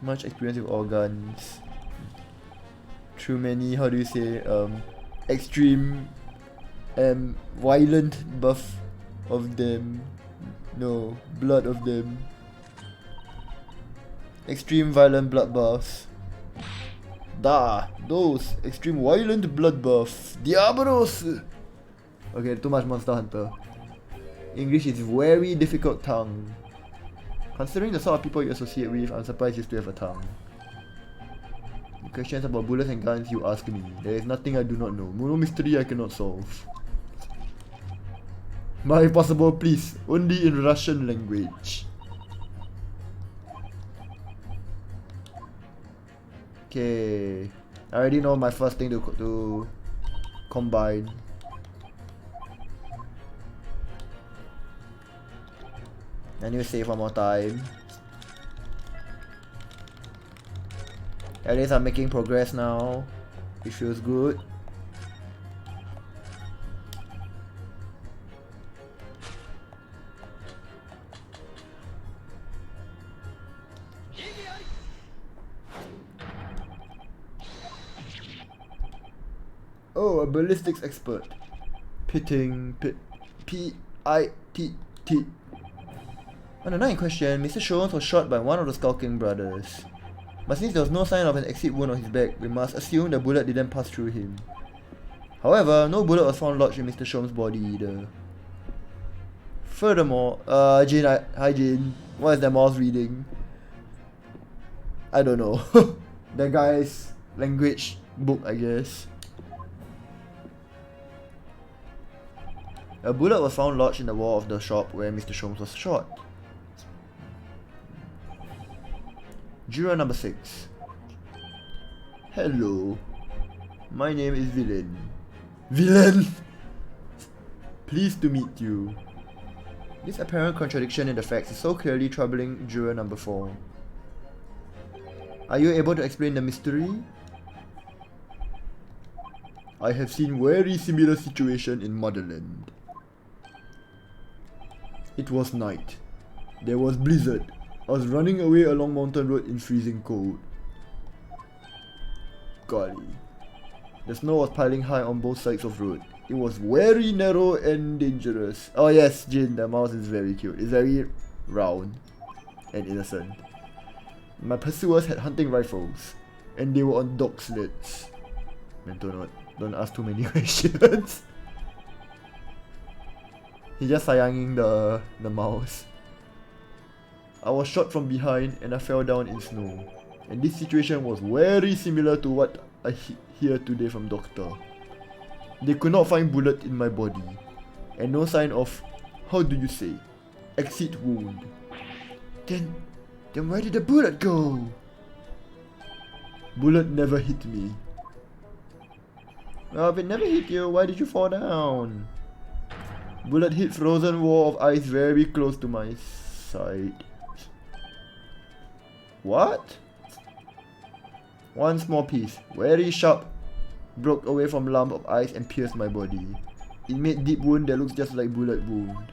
Speaker 1: Much experience with organs. Too many, how do you say, extreme violent buff of them. No, blood of them. Extreme violent blood buffs. Those extreme violent blood buffs. Diablos! Okay, too much Monster Hunter. English is very difficult tongue. Considering the sort of people you associate with, I'm surprised you still have a tongue. Questions about bullets and guns you ask me. There is nothing I do not know. No mystery I cannot solve. My possible, please. Only in Russian language. Okay. I already know my first thing to combine. I need to save one more time. At least I'm making progress now. It feels good. Oh, a ballistics expert. P-I-T-T. On the night in question, Mr. Jones was shot by one of the skulking brothers. But since there was no sign of an exit wound on his back, we must assume the bullet didn't pass through him. However, no bullet was found lodged in Mr. Shom's body either. Furthermore, Jin, hi Jin, what is that mouse reading? I don't know. That guy's language book, I guess. A bullet was found lodged in the wall of the shop where Mr. Shomes was shot. Juror number 6. Hello. My name is Villain. Villain! Pleased to meet you. This apparent contradiction in the facts is so clearly troubling juror number 4. Are you able to explain the mystery? I have seen very similar situation in Motherland. It was night. There was blizzard. I was running away along mountain road in freezing cold. Golly. The snow was piling high on both sides of road. It was very narrow and dangerous. Oh yes, Jin, the mouse is very cute. It's very round and innocent. My pursuers had hunting rifles, and they were on dog sleds. Mental note. Don't ask too many questions. He just sayanging the mouse. I was shot from behind and I fell down in snow. And this situation was very similar to what I hear today from doctor. They could not find bullet in my body. And no sign of, how do you say, exit wound. Then where did the bullet go? Bullet never hit me. Well, if it never hit you, why did you fall down? Bullet hit frozen wall of ice very close to my side. What? One small piece, very sharp, broke away from lump of ice and pierced my body. It made deep wound that looks just like bullet wound.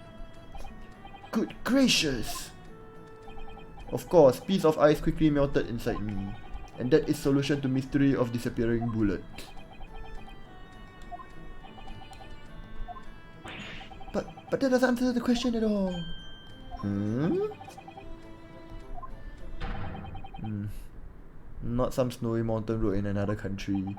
Speaker 1: Good gracious! Of course, piece of ice quickly melted inside me. And that is solution to mystery of disappearing bullet. But that doesn't answer the question at all. Not some snowy mountain road in another country.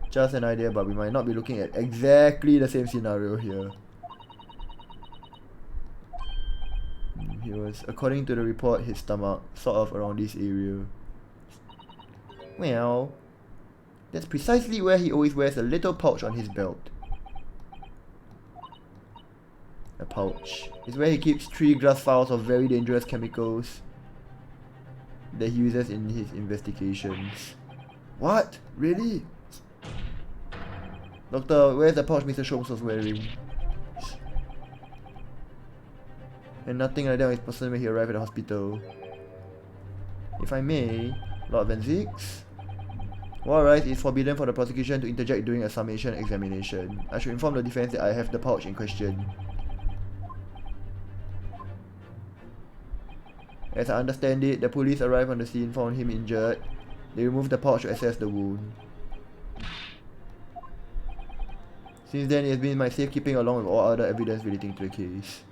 Speaker 1: Just an idea, but we might not be looking at exactly the same scenario here. He was, according to the report, his stomach, sort of around this area. Well, that's precisely where he always wears a little pouch on his belt. A pouch is where he keeps 3 glass vials of very dangerous chemicals that he uses in his investigations. What? Really? Doctor, where's the pouch Mr. Sholmes was wearing? And nothing like that was person when he arrived at the hospital. If I may, Lord Van Zix, while right, it's forbidden for the prosecution to interject during a summation examination. I should inform the defense that I have the pouch in question. As I understand it, the police arrived on the scene, found him injured. They removed the pouch to assess the wound. Since then, it has been my safekeeping along with all other evidence relating to the case.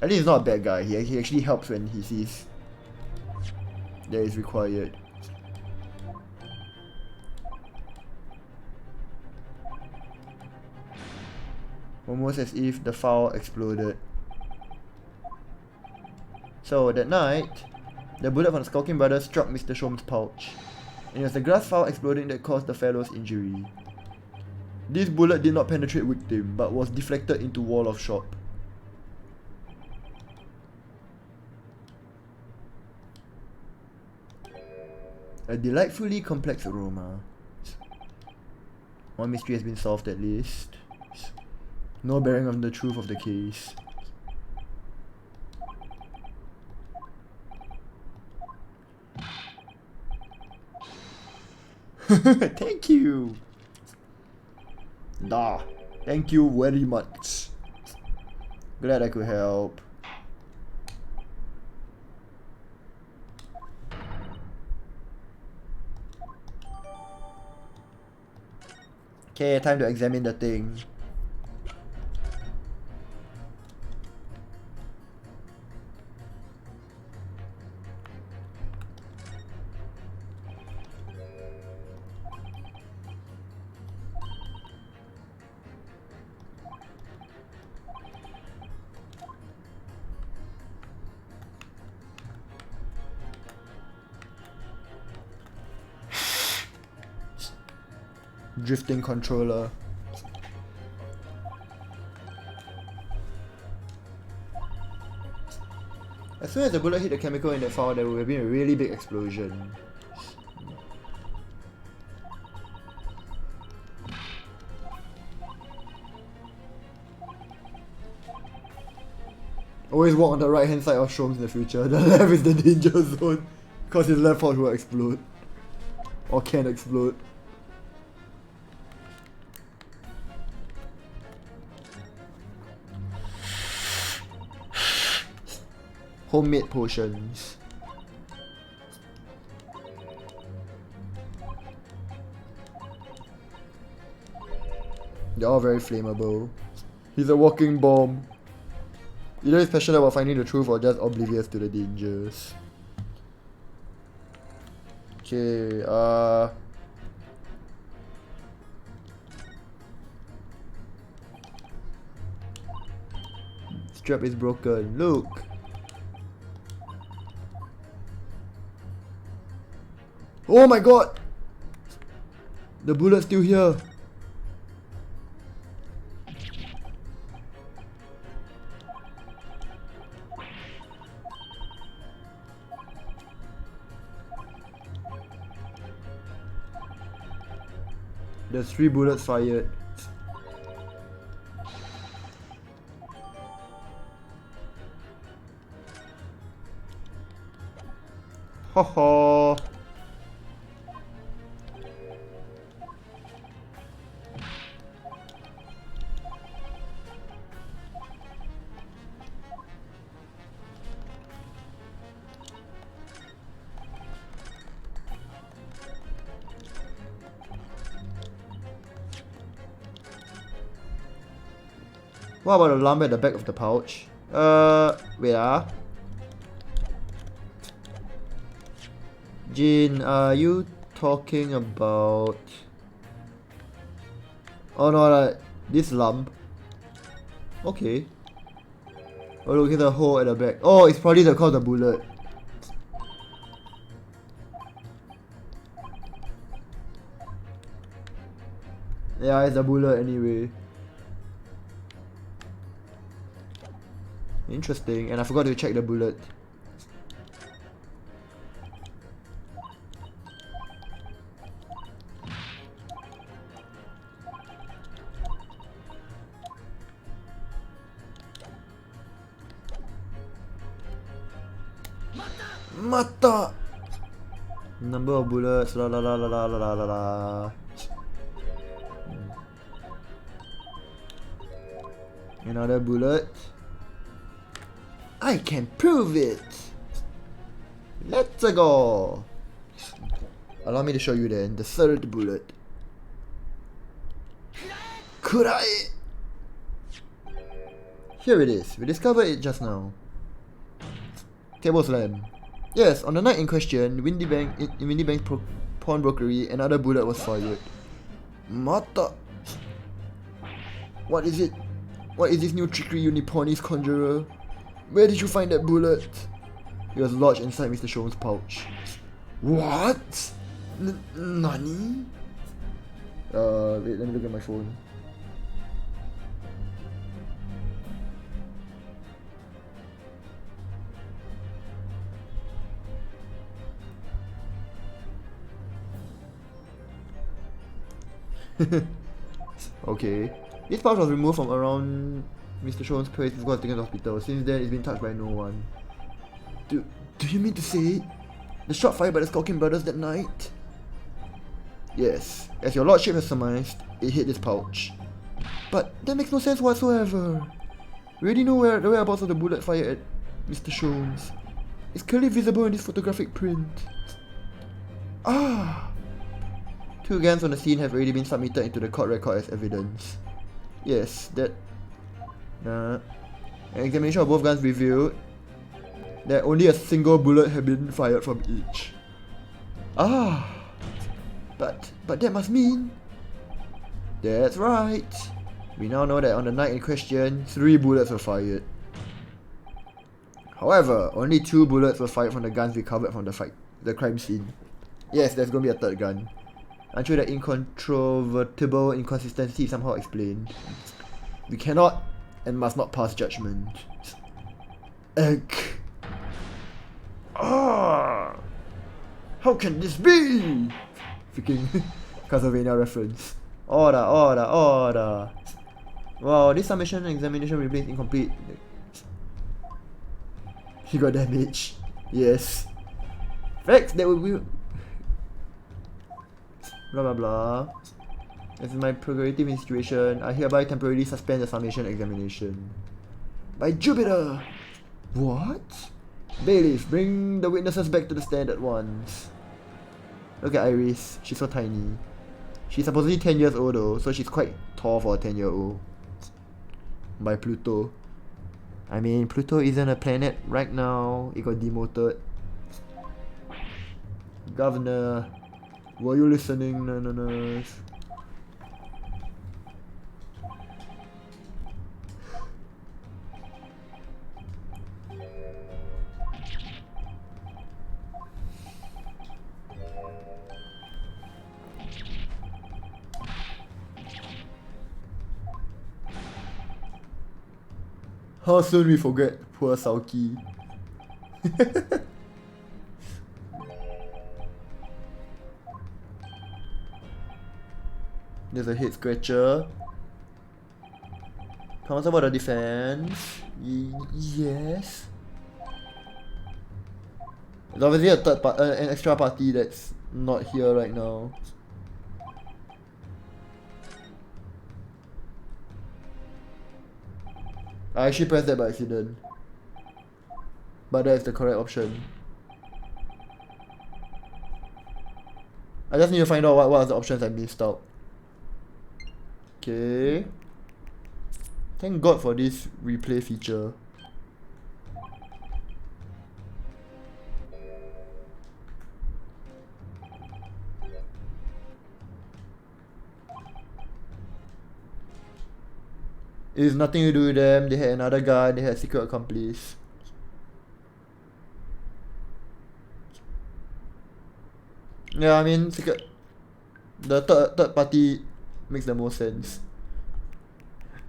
Speaker 1: At least he's not a bad guy. He actually helps when he sees that is required. Almost as if the file exploded. So that night, the bullet from the Skulking Brothers struck Mr. Sholmes' pouch, and it was the glass file exploding that caused the fellow's injury. This bullet did not penetrate victim, but was deflected into wall of shop. A delightfully complex aroma. One mystery has been solved at least. No bearing on the truth of the case. Thank you! Nah, thank you very much. Glad I could help. Okay, time to examine the thing. Drifting controller. As soon as the bullet hit the chemical in that file, there would have been a really big explosion. Always walk on the right hand side of Sholmes in the future. The left is the danger zone, because his left pouch will explode. Or can explode. Homemade potions. They're all very flammable. He's a walking bomb. Either he's passionate about finding the truth or just oblivious to the dangers. Okay, strap is broken. Look. Oh my god! The bullet's still here. There's 3 bullets fired. Haha. What about the lump at the back of the pouch? Wait Jin, are you talking about... Oh no, this lump. Okay. Oh look at the hole at the back. Oh, it's probably the cause of the bullet. Yeah, it's a bullet anyway. Interesting, and I forgot to check the bullet. Mata! Number of bullets, la la la la la la la la. Another bullet. I can prove it! Let's go! Allow me to show you then the 3rd bullet. Kurai! Here it is. We discovered it just now. Table slam. Yes, on the night in question, in Windy Bank's pawnbrokery, another bullet was fired. Mata! What is it? What is this new trickery you Nipponese conjurer? Where did you find that bullet? It was lodged inside Mr. Shone's pouch. What? Nani? Wait, let me look at my phone. Okay. This pouch was removed from around Mr. Shone's place before taken to the hospital. Since then, it's been touched by no one. Do you mean to say the shot fired by the Skulking brothers that night? Yes, as your lordship has surmised, it hit this pouch. But that makes no sense whatsoever. We already know the whereabouts of the bullet fired at Mr. Shone's. It's clearly visible in this photographic print. Ah! 2 guns on the scene have already been submitted into the court record as evidence. Yes, that... an examination of both guns revealed that only a single bullet had been fired from each. Ah! But that must mean... That's right! We now know that on the night in question, 3 bullets were fired. However, only 2 bullets were fired from the guns recovered from the crime scene. Yes, there's gonna be a 3rd gun. Until the incontrovertible inconsistency is somehow explained. We cannot and must not pass judgment. Egg. Ah! How can this be? Freaking Castlevania reference. Order. Wow, this submission and examination remains incomplete. He got damaged. Yes. Facts that will be... Blah blah blah. As in my prerogative institution, I hereby temporarily suspend the summation examination. By Jupiter! What? Bailiff, bring the witnesses back to the stand at once. Look at Iris, she's so tiny. She's supposedly 10 years old though, so she's quite tall for a 10-year-old. by Pluto. I mean, Pluto isn't a planet right now. It got demoted. Governor, were you listening? No, no, no. How soon we forget poor Saoki. There's a head scratcher. Comments about the defense. Yes. There's obviously a an extra party that's not here right now. I actually pressed that by accident. But that's the correct option. I just need to find out what are the options I missed out. Okay. Thank God for this replay feature. It has nothing to do with them. They had another guy, they had secret accomplice. Yeah, I mean, the third party makes the most sense.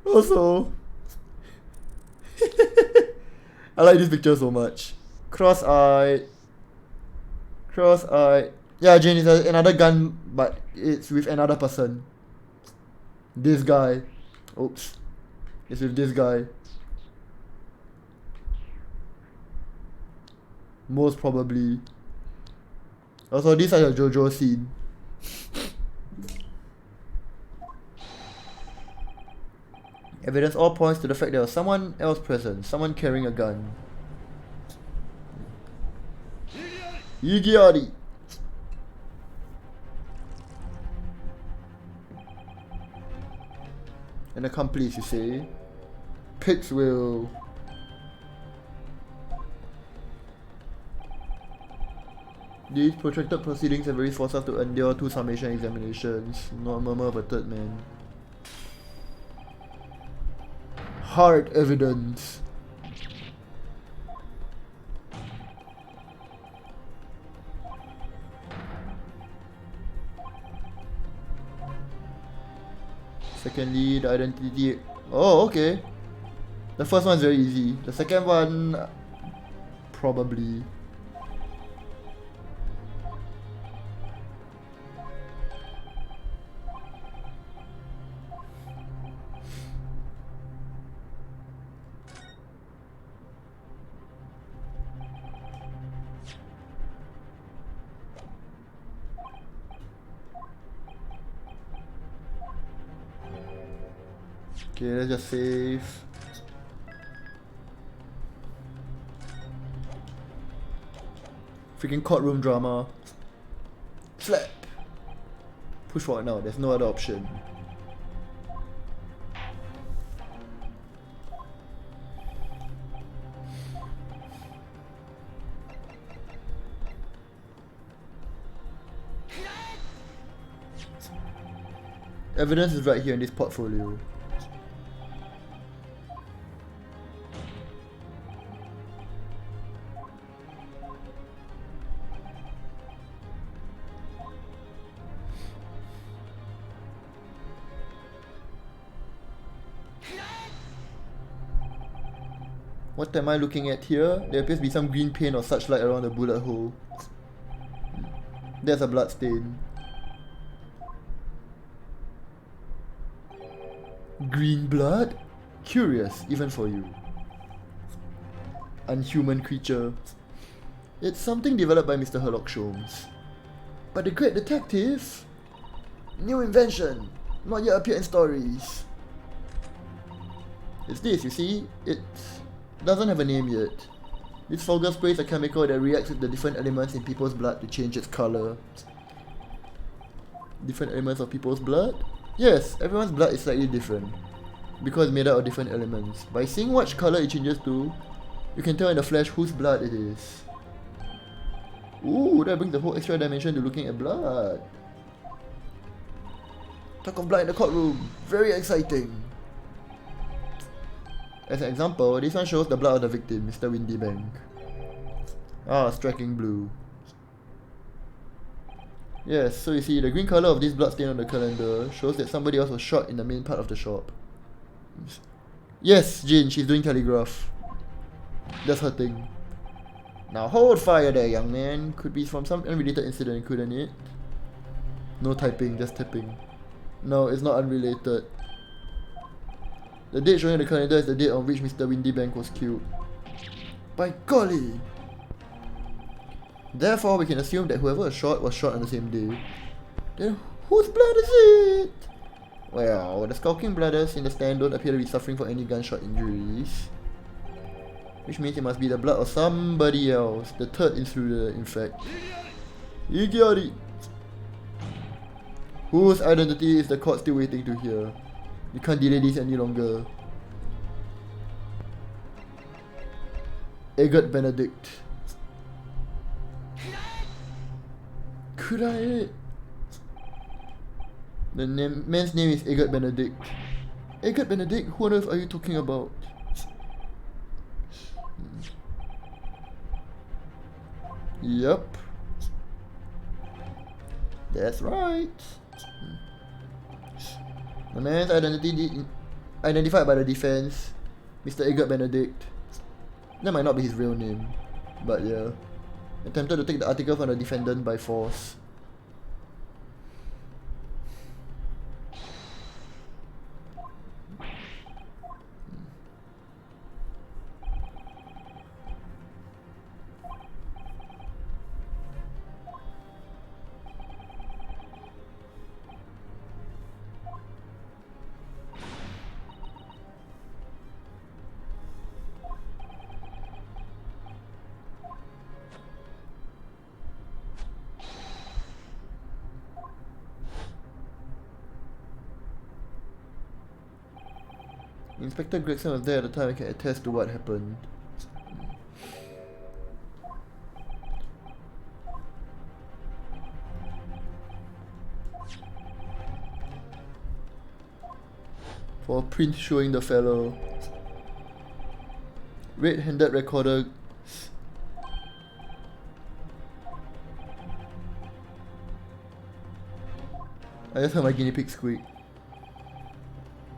Speaker 1: Also, I like this picture so much. Cross-eyed. Yeah, Jane, is another gun, but it's with another person. This guy. Oops. It's with this guy. Most probably. Also, these are your JoJo scene. Evidence all points to the fact there was someone else present, someone carrying a gun. Yigiari! An accomplice, you say? Pigs will... These protracted proceedings have really forced us to endure 2 summation examinations. Not a murmur of a third man. Hard evidence. Secondly, the identity... Oh, okay. The first one's very easy. The second one... Probably. Okay, let's just save. Freaking courtroom drama. Slap! Push forward now, there's no other option. Evidence is right here in this portfolio. What am I looking at here? There appears to be some green paint or such light around the bullet hole. There's a blood stain. Green blood? Curious, even for you. Unhuman creature. It's something developed by Mr. Herlock Sholmes. But the great detective? New invention, not yet appeared in stories. It's this, you see? It doesn't have a name yet. This fogger spray is a chemical that reacts with the different elements in people's blood to change its color. Different elements of people's blood? Yes, everyone's blood is slightly different. because it's made up of different elements. By seeing which color it changes to, you can tell in the flash whose blood it is. Ooh, that brings the whole extra dimension to looking at blood. Talk of blood in the courtroom. Very exciting. As an example, this one shows the blood of the victim, Mr. Windy Bank. Ah, striking blue. Yes, so you see, the green color of this blood stain on the calendar shows that somebody else was shot in the main part of the shop. Yes, Jane, she's doing telegraph. That's her thing. Now hold fire there, young man. Could be from some unrelated incident, couldn't it? No typing, just tapping. No, it's not unrelated. The date showing the calendar is the date on which Mr. Windy Bank was killed. By golly! Therefore, we can assume that whoever was shot on the same day. Then whose blood is it? Well, the skulking brothers in the stand don't appear to be suffering from any gunshot injuries. Which means it must be the blood of somebody else, the third intruder, in fact. Igiari! Whose identity is the court still waiting to hear? You can't delay this any longer. Egot Benedict. Could I? The man's name is Egot Benedict. Egot Benedict? Who on earth are you talking about? Yup. That's right. The man's identity identified by the defense, Mr. Egot Benedict. That might not be his real name, but yeah. Attempted to take the article from the defendant by force. Inspector Gregson was there at the time and can attest to what happened. For a print showing the fellow. Red-handed recorder. I just heard my guinea pig squeak.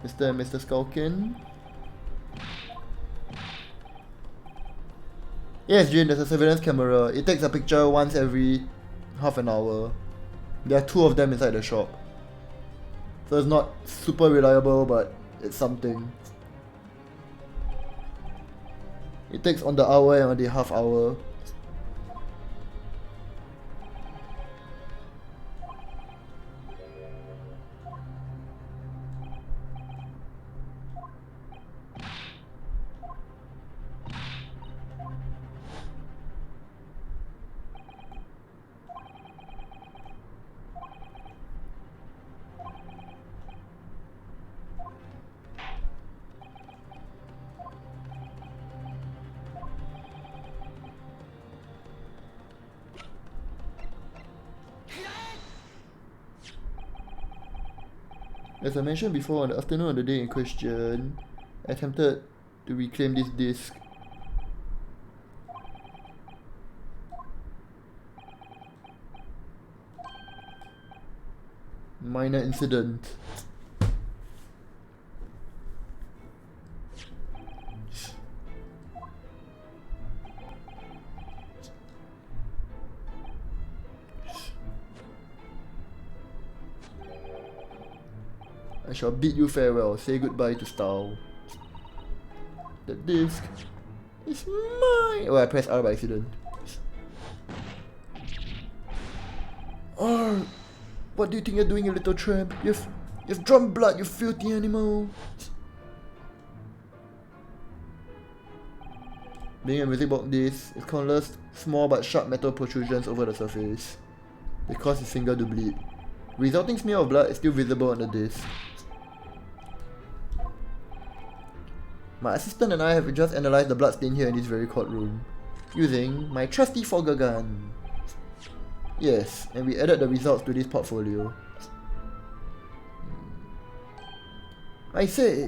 Speaker 1: Mr. Skulkin. Yes, Jane, there's a surveillance camera. It takes a picture once every half an hour. There are 2 of them inside the shop. So it's not super reliable, but it's something. It takes on the hour and on the half hour. As I mentioned before, on the afternoon of the day in question, I attempted to reclaim this disc. Minor incident. I shall bid you farewell, say goodbye to style. The disc is mine! Oh, I pressed R by accident. R! What do you think you're doing, you little tramp? You've drawn blood, you filthy animal! Being a music box disc, it countless small but sharp metal protrusions over the surface. They cause his finger to bleed. Resulting smear of blood is still visible on the disc. My assistant and I have just analysed the bloodstain here in this very courtroom, using my trusty fogger gun. Yes, and we added the results to this portfolio. I say,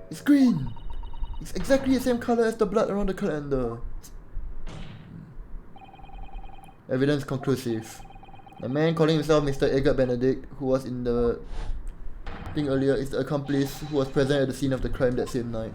Speaker 1: it's green. It's exactly the same colour as the blood around the calendar. Evidence conclusive. The man calling himself Mr. Edgar Benedict, who was in the thing earlier, is the accomplice who was present at the scene of the crime that same night.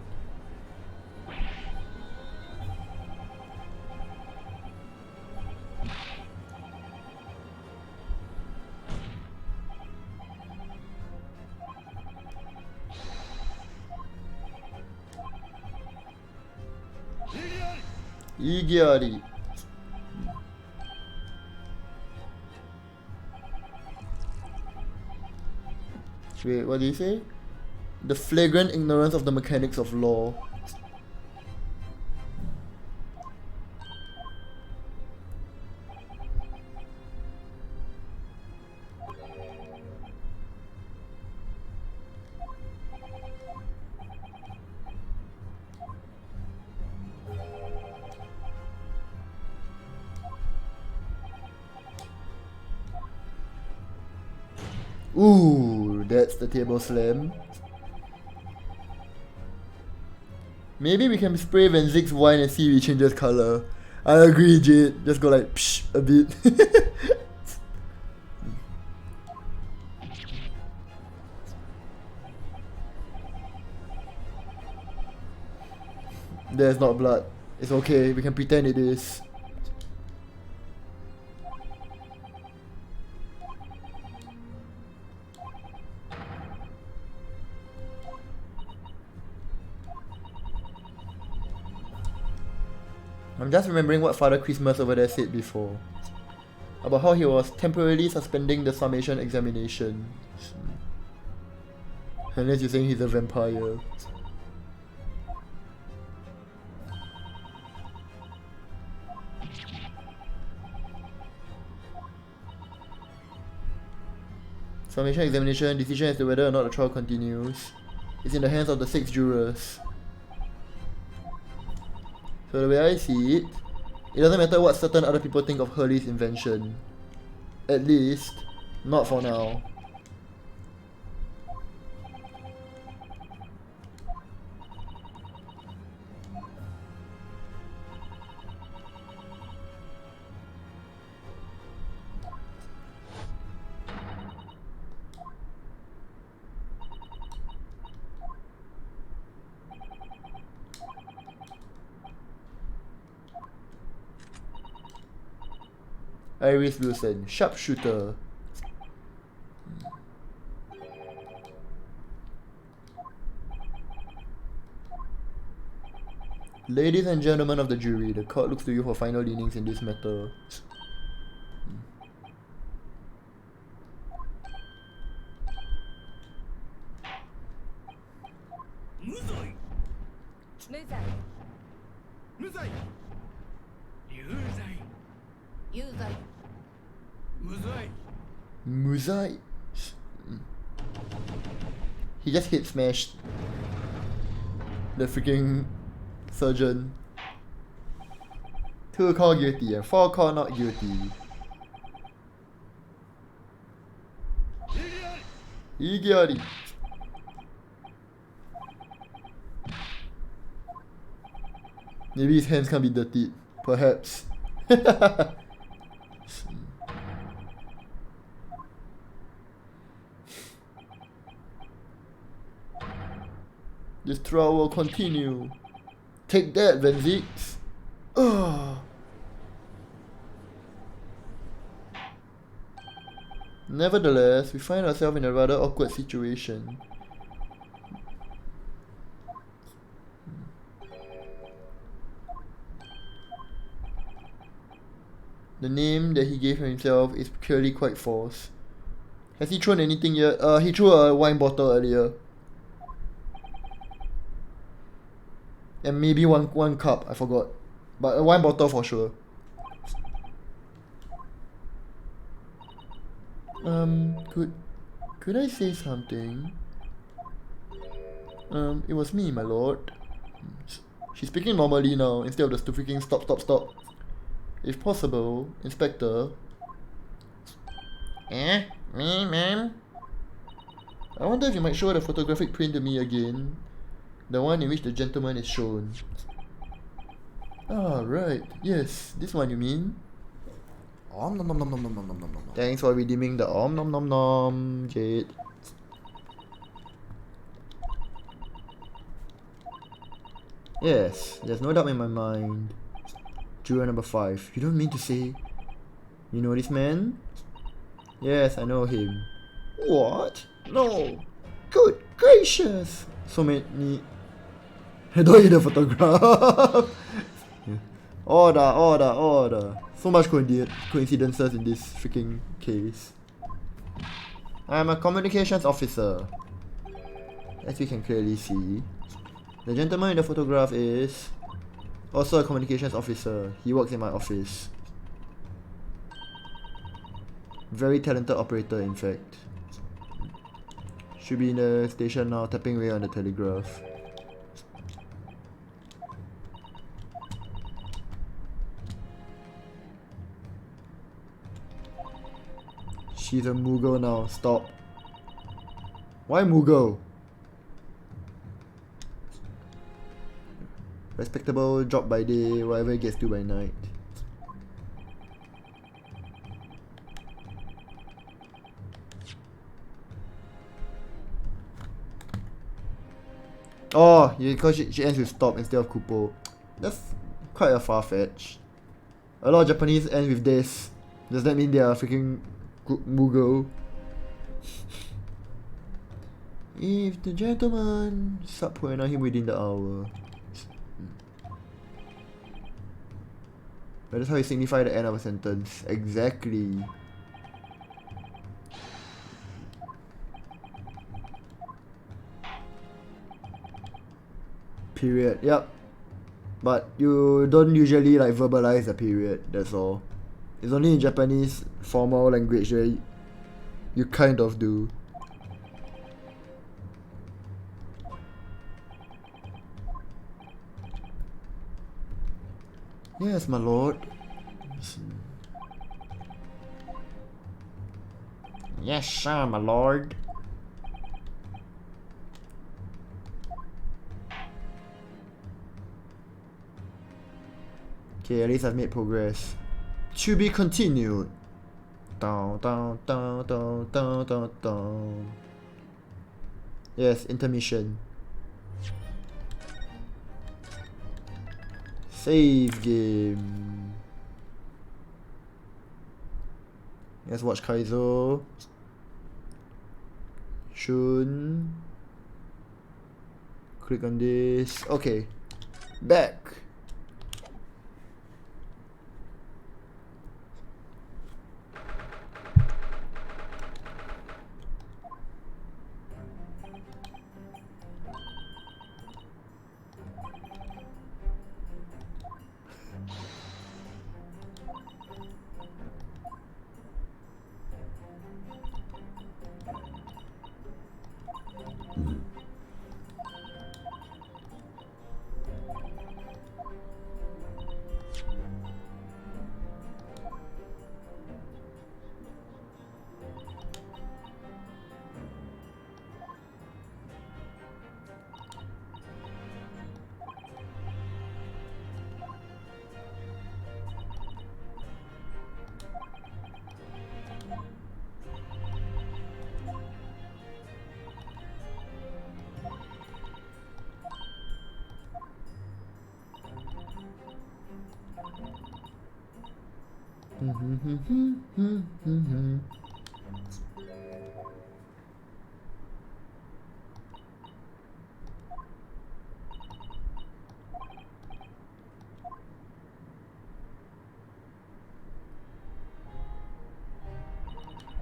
Speaker 1: Igiari. Wait, what did he say? The flagrant ignorance of the mechanics of law. Ooh, that's the table slam. Maybe we can spray Van Zig's wine and see if it changes colour. I agree, Jade. Just go like psh a bit. There's not blood. It's okay, we can pretend it is. I'm just remembering what Father Christmas over there said before. About how he was temporarily suspending the summation examination. Unless you're saying he's a vampire. Summation examination, decision as to whether or not the trial continues, is in the hands of the 6 jurors. So the way I see it, it doesn't matter what certain other people think of Hurley's invention. At least, not for now. Iris Wilson, sharpshooter. Ladies and gentlemen of the jury, the court looks to you for final leanings in this matter. Muzai. He just hit smashed the freaking surgeon. 2 call guilty and 4 call not guilty. Igiari. Maybe his hands can't be dirtied. Perhaps. This trial will continue. Take that, Van Zix. Nevertheless, we find ourselves in a rather awkward situation. The name that he gave himself is clearly quite false. Has he thrown anything yet? He threw a wine bottle earlier. And maybe one cup, I forgot. But a wine bottle for sure. Could I say something? It was me, my lord. She's speaking normally now instead of the freaking stop, stop, stop. If possible, Inspector. Me, ma'am? I wonder if you might show the photographic print to me again. The one in which the gentleman is shown. Ah, right. Yes, this one you mean? Om nom nom nom nom nom nom nom nom nom. Thanks for redeeming the om nom nom nom, Jade. Yes, there's no doubt in my mind. Juror number 5. You don't mean to say you know this man? Yes, I know him. What? No. Good gracious. So many. I don't need a photograph. Order, order, order. So much coincidences in this freaking case. I'm a communications officer. As you can clearly see. The gentleman in the photograph is also a communications officer. He works in my office. Very talented operator, in fact. Should be in the station now, tapping away on the telegraph. She's a Mughal now. Stop. Why Mughal? Respectable job by day, whatever it gets to by night. Oh, yeah, because she ends with stop instead of Kupo. That's quite a far-fetch. A lot of Japanese end with this. Does that mean they are freaking Mughal? If the gentleman start pointing at him within the hour. But that's how you signify the end of a sentence. Exactly. Period. Yep. But you don't usually like verbalize a period, that's all. It's only in Japanese formal language where you kind of do. Yes, my lord. Yes, sir, my lord. Okay, at least I've made progress. To be continued. Down, down, down, down, down, down, down. Yes, intermission. Save game. Let's watch Kaizo. Shun. Click on this. Okay. Back.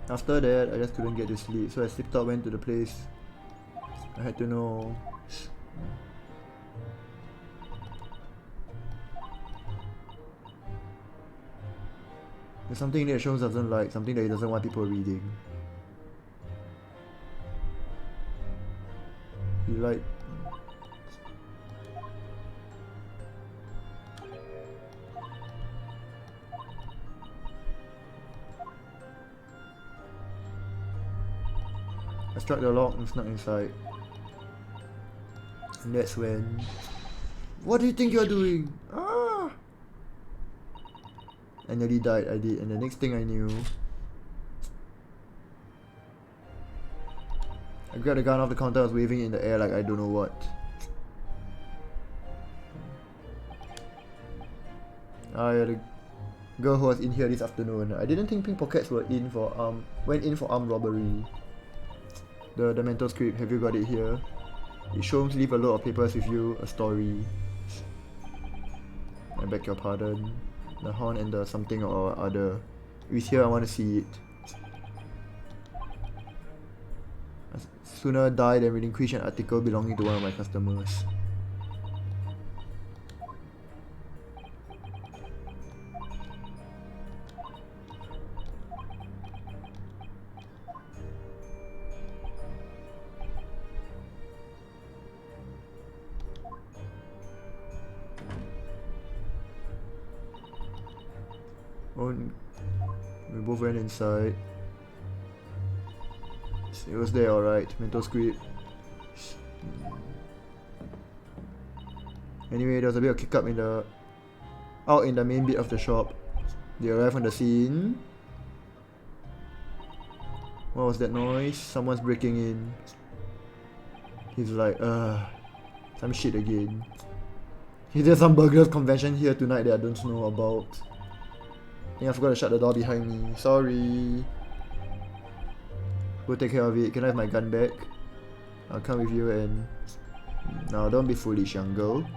Speaker 1: After that, I just couldn't get to sleep, so I slipped out, went to the place. I had to know. There's something that Shows doesn't like, something that he doesn't want people reading. He like... I struck the lock and snuck inside. And that's when... What do you think you're doing? Ah! I nearly died, I did. And the next thing I knew... I grabbed the gun off the counter, I was waving it in the air like I don't know what. Ah yeah, the girl who was in here this afternoon. I didn't think pickpockets went in for armed robbery. The mental script, have you got it here? It shows leave a load of papers with you, a story. I beg your pardon. The horn and the something or other. If it's here, I want to see it. I'd sooner die than relinquish an article belonging to one of my customers. Oh, we both went inside. It was there, alright. Mental script. Anyway, there was a bit of kick up out in the main bit of the shop. They arrived on the scene. What was that noise? Someone's breaking in. He's like, some shit again. There's some burglars convention here tonight that I don't know about. I think I forgot to shut the door behind me. Sorry. Go take care of it. Can I have my gun back? I'll come with you and... Now don't be foolish, young girl.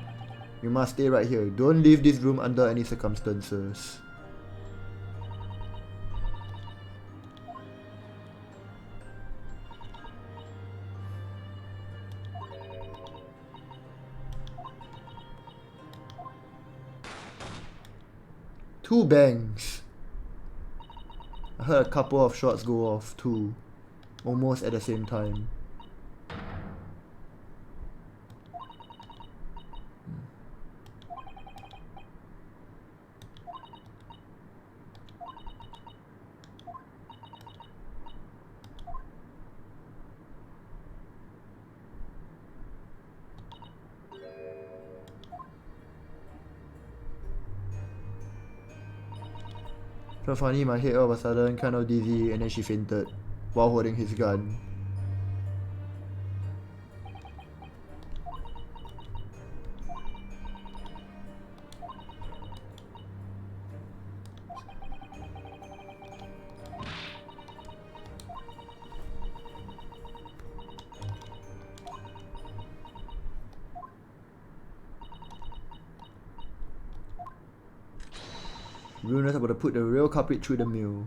Speaker 1: You must stay right here. Don't leave this room under any circumstances. Two bangs. I heard a couple of shots go off too. Almost at the same time. So funny, my head all of a sudden kind of dizzy and then she fainted while holding his gun. Ruinous about to put the real culprit through the mill.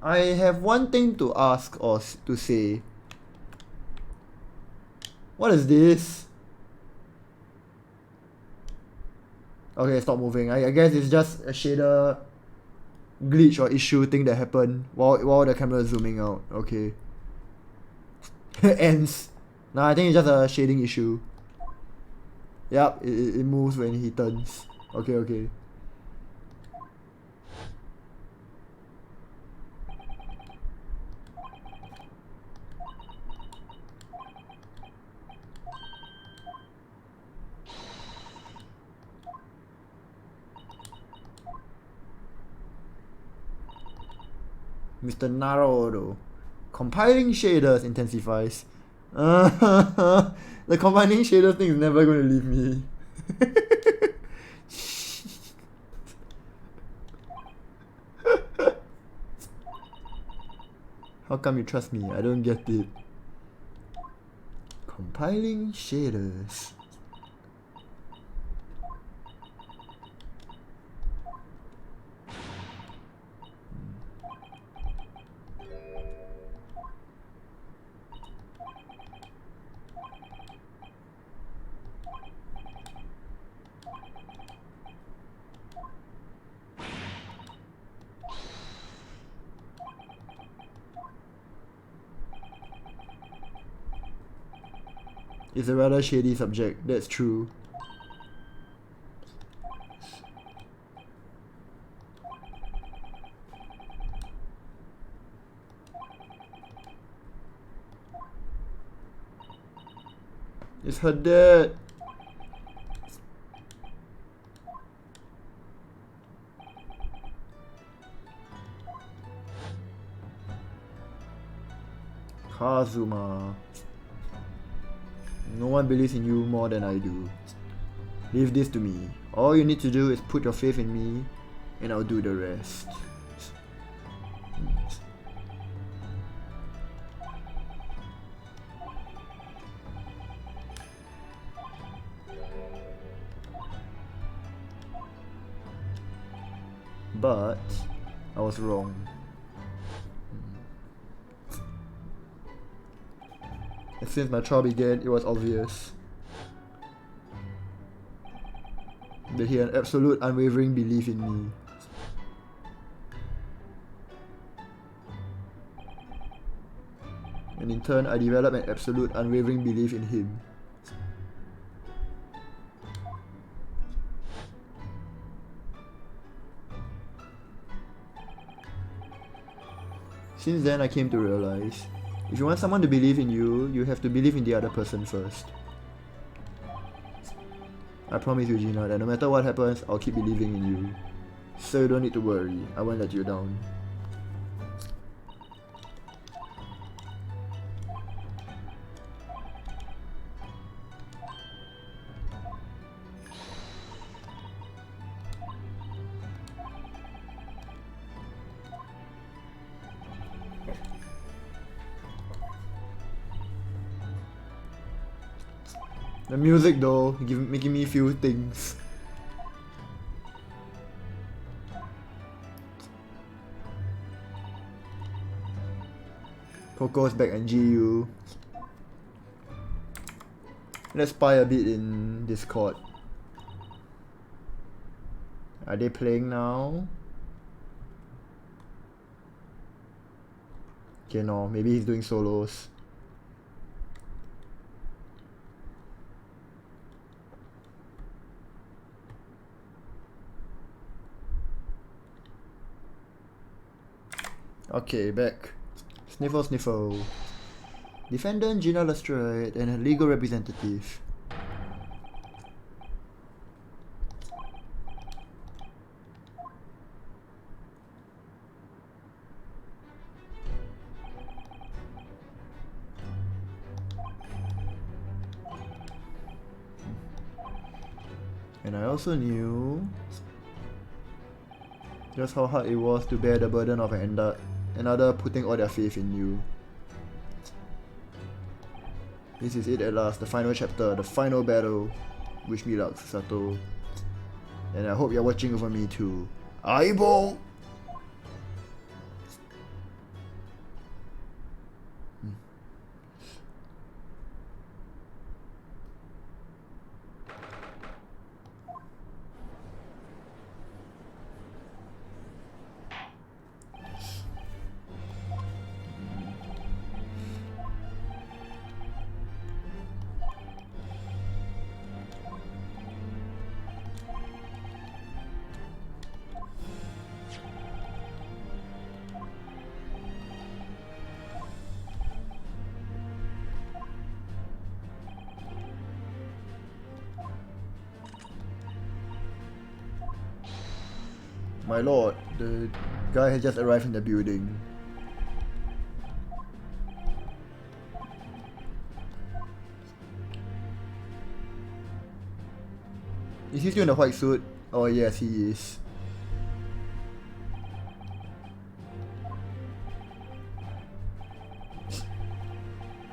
Speaker 1: I have one thing to ask or to say. What is this? Okay, stop moving. I guess it's just a shader glitch or issue thing that happened while the camera is zooming out. Okay. Ends. Nah, I think it's just a shading issue. Yup, it moves when he turns. Okay, okay. Mr. Naruto. Compiling shaders intensifies. The combining shaders thing is never going to leave me. How come you trust me? I don't get it. Compiling shaders. is a rather shady subject, that's true. It's her dad. Kazuma. No one believes in you more than I do. Leave this to me. All you need to do is put your faith in me, and I'll do the rest. But I was wrong. And since my trial began, it was obvious that he had an absolute unwavering belief in me. And in turn, I developed an absolute unwavering belief in him. Since then, I came to realize, if you want someone to believe in you, you have to believe in the other person first. I promise you, Gina, that no matter what happens, I'll keep believing in you. So you don't need to worry, I won't let you down. The music though, making me feel things. Coco's back and GU. Let's spy a bit in Discord. Are they playing now? Okay, no, maybe he's doing solos. Okay, back. Sniffle sniffle. Defendant Gina Lestrade and her legal representative. And I also knew just how hard it was to bear the burden of another putting all their faith in you. This is it at last, the final chapter, the final battle. Wish me luck, Sato. And I hope you're watching over me too. Aibo! My lord, the guy has just arrived in the building. Is he still in the white suit? Oh yes, he is.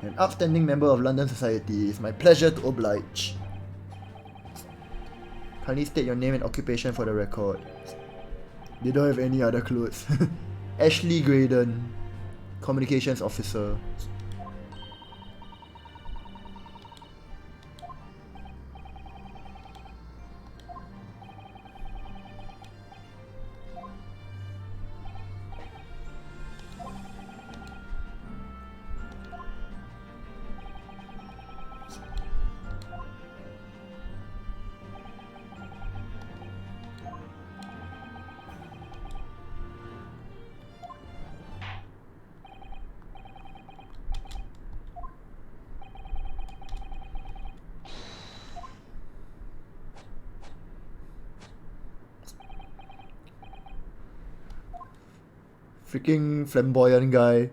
Speaker 1: An upstanding member of London society, it's my pleasure to oblige. Kindly state your name and occupation for the record. They don't have any other clothes. Ashley Graydon, Communications Officer. Freaking flamboyant guy.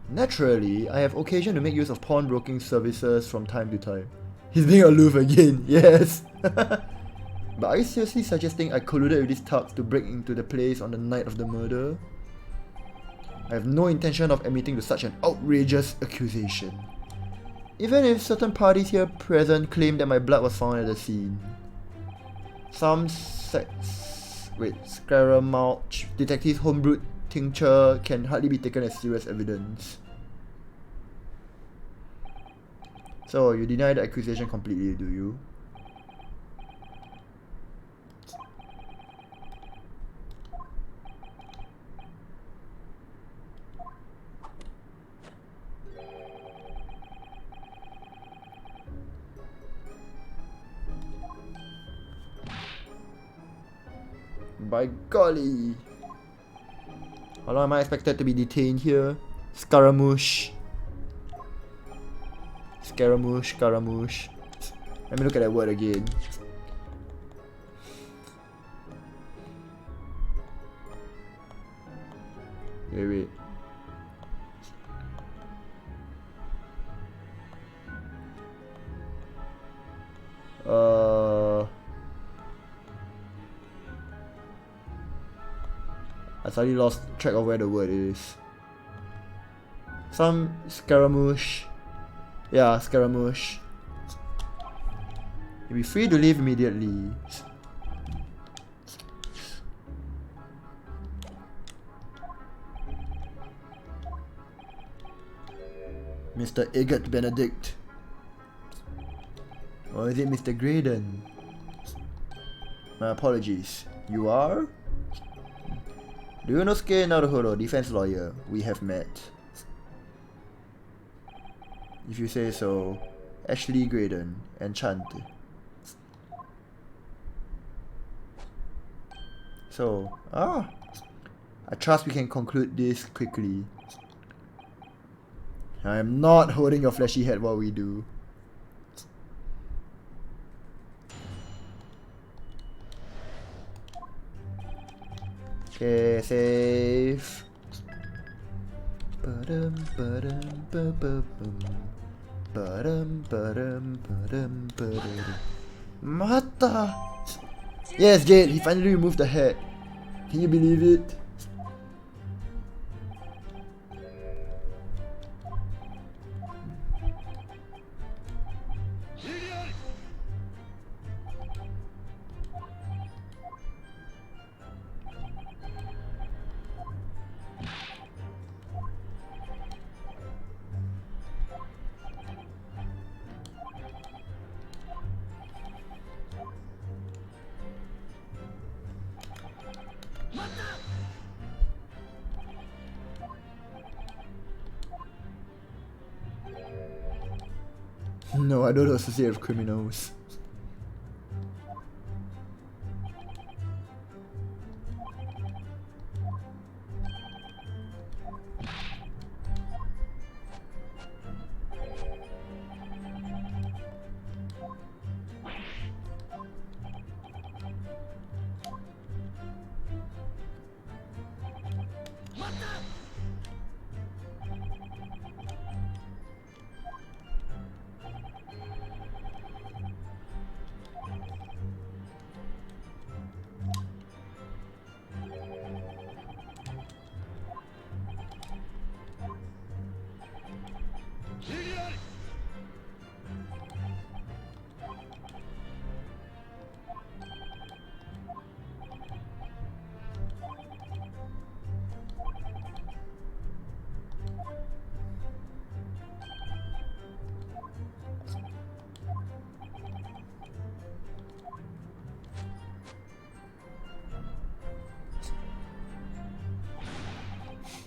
Speaker 1: Naturally, I have occasion to make use of pawnbroking services from time to time. He's being aloof again, yes! But are you seriously suggesting I colluded with these thugs to break into the place on the night of the murder? I have no intention of admitting to such an outrageous accusation. Even if certain parties here present claim that my blood was found at the scene. Some Scaramouche detective's homebrewed tincture can hardly be taken as serious evidence. So, you deny the accusation completely, do you? By golly! How long am I expected to be detained here? Scaramouche. Scaramouche, Scaramouche. Let me look at that word again. Wait. I suddenly lost track of where the word is. Some Scaramouche. Yeah, Scaramouche. You'll be free to leave immediately. Mr. Egot Benedict. Or is it Mr. Graydon? My apologies. You are? Ryunosuke Naruhodo, defense lawyer. We have met. If you say so. Ashley Graydon. Enchante. So, I trust we can conclude this quickly. I am not holding your fleshy head while we do. Okay, save. Mata! Yes, Jade, he finally removed the head. Can you believe it? No, I don't associate with criminals.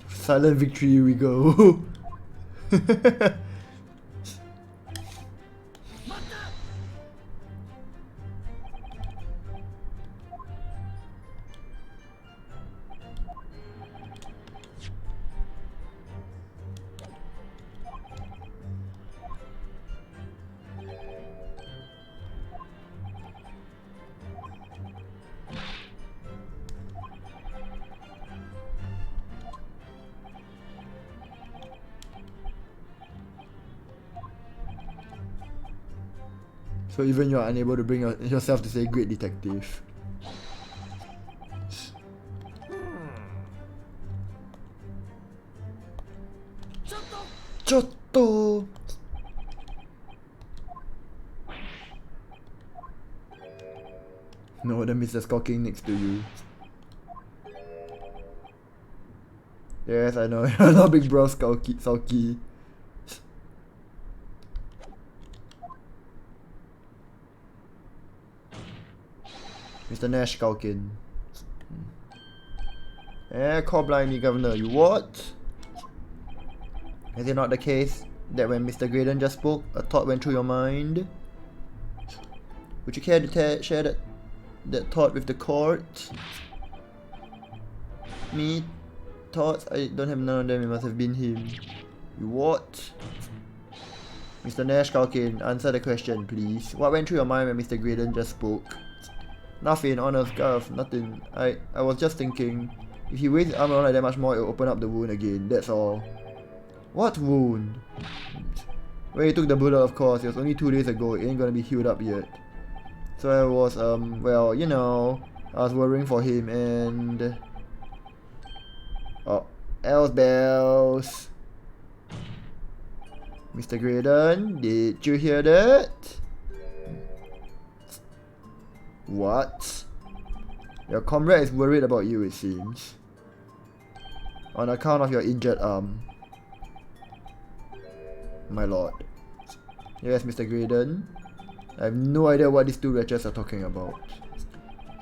Speaker 1: Silent victory, here we go. So even you are unable to bring yourself to say great detective. Chotto! No, that means there's skulking next to you. Yes, I know. You're not big bro sulky. Mr. Nash Skulkin. Call blind me, Governor. You what? Is it not the case that when Mr. Graydon just spoke, a thought went through your mind? Would you care to share that thought with the court? Me? Thoughts? I don't have none of them. It must have been him. You what? Mr. Nash Skulkin, answer the question, please. What went through your mind when Mr. Graydon just spoke? Nothing, honest, Garth, nothing. I was just thinking, if he waves his arm around like that much more, it'll open up the wound again, that's all. What wound? When he took the bullet, of course, it was only 2 days ago, it ain't gonna be healed up yet. So I was, well, you know, I was worrying for him and... Oh, else bells. Mr. Graydon, did you hear that? What? Your comrade is worried about you, it seems. On account of your injured arm. My lord. Yes, Mr. Graydon. I have no idea what these two wretches are talking about.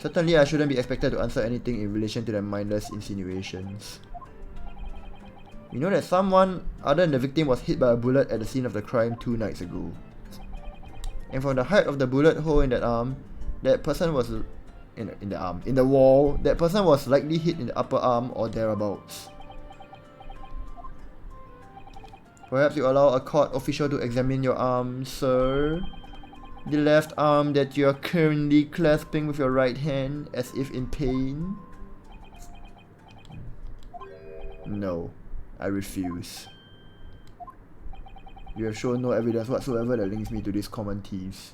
Speaker 1: Certainly I shouldn't be expected to answer anything in relation to their mindless insinuations. You know that someone other than the victim was hit by a bullet at the scene of the crime 2 nights ago. And from the height of the bullet hole in that arm, that person was in the wall, that person was likely hit in the upper arm or thereabouts. Perhaps you allow a court official to examine your arm, sir? The left arm that you are currently clasping with your right hand as if in pain? No, I refuse. You have shown no evidence whatsoever that links me to these common thieves.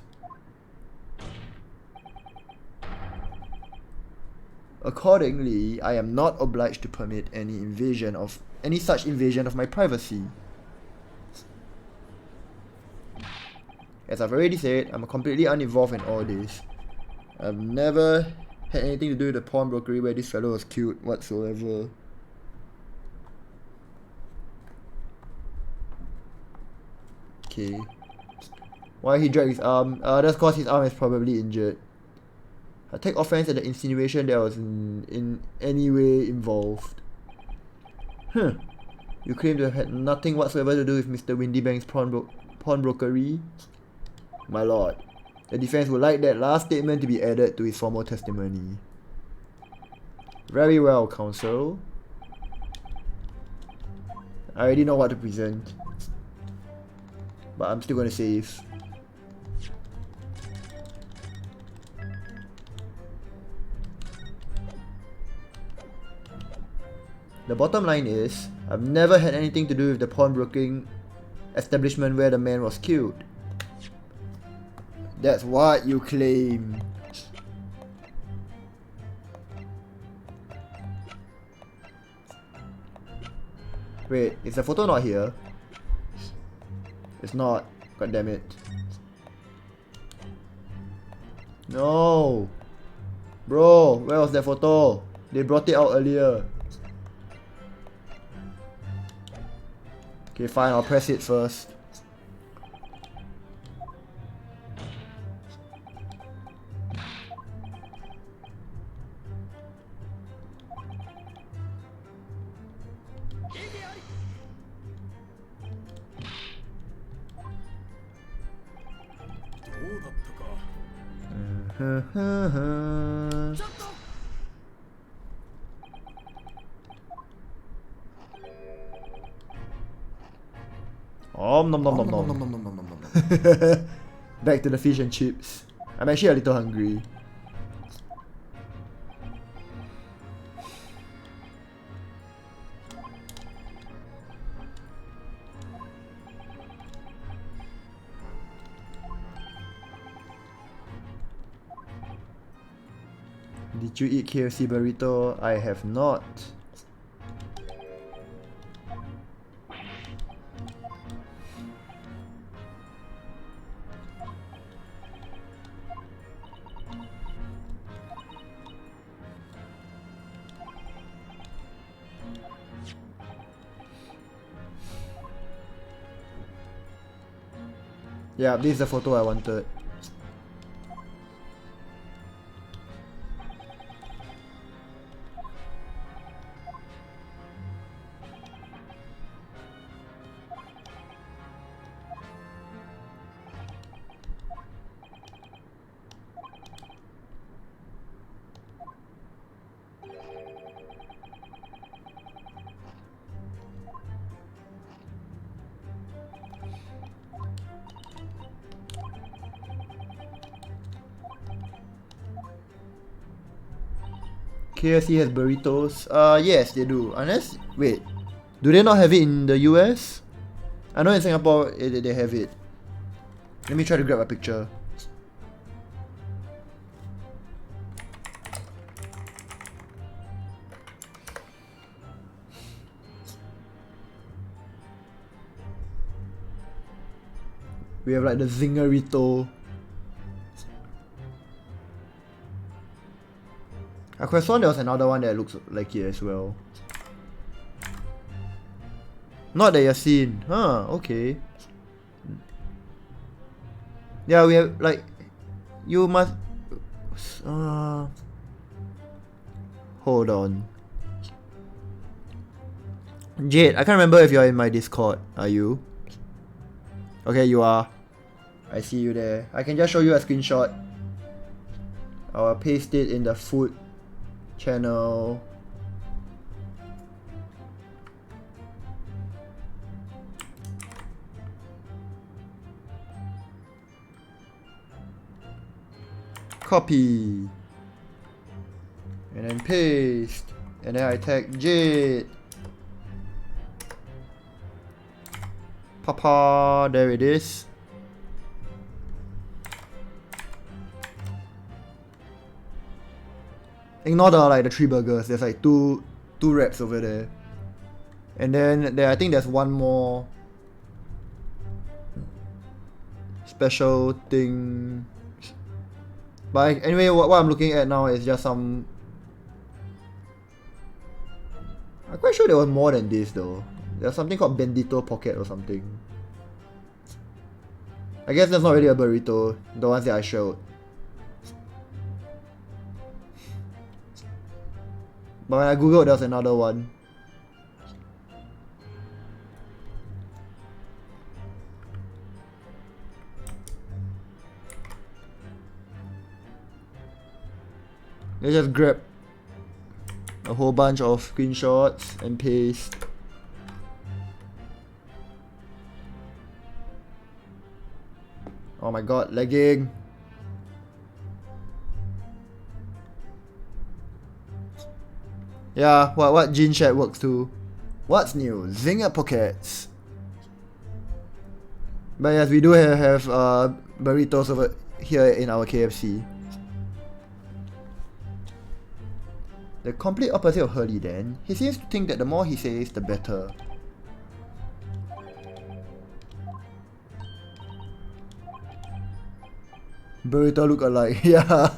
Speaker 1: Accordingly, I am not obliged to permit any such invasion of my privacy. As I've already said, I'm completely uninvolved in all this. I've never had anything to do with the pawnbrokery where this fellow was killed whatsoever. Okay. Why he dragged his arm? That's cause his arm is probably injured. I take offense at the insinuation that I was in any way involved. You claim to have had nothing whatsoever to do with Mr. Windybank's pawnbrokery? My lord, the defense would like that last statement to be added to his formal testimony. Very well, counsel. I already know what to present, but I'm still gonna save. The bottom line is, I've never had anything to do with the pawnbroking establishment where the man was killed. That's what you claim. Wait, is the photo not here? It's not. God damn it. No! Bro, where was that photo? They brought it out earlier. Okay, fine, I'll press it first. Nom nom nom nom nom nom nom nom nom nom. Back to the fish and chips. I'm actually a little hungry. Did you eat KFC burrito? I have not. Yeah, this is the photo I wanted. KFC has burritos. Yes, they do. Unless, wait, do they not have it in the US? I know in Singapore they have it. Let me try to grab a picture. We have like the Zingerito. I could have sworn there was another one that looks like it as well. Not that you've seen. Huh, okay. Yeah, we have like... You must... Hold on. Jade, I can't remember if you're in my Discord. Are you? Okay, you are. I see you there. I can just show you a screenshot. I'll paste it in the food channel. Copy. And then paste. And then I tag Jade. Papa, there it is. Ignore the 3 burgers. There's like two wraps over there. And then I think there's one more special thing. But anyway, what I'm looking at now is just some... I'm quite sure there was more than this though. There's something called Bendito Pocket or something. I guess that's not really a burrito, the ones that I showed. But when I googled, there was another one. Let's just grab a whole bunch of screenshots and paste. Oh my god, lagging. Yeah, what Gene chat works too. What's new? Zinger Pockets. But yes, we do have burritos over here in our KFC. The complete opposite of Hurley then. He seems to think that the more he says, the better. Burrito look alike, yeah.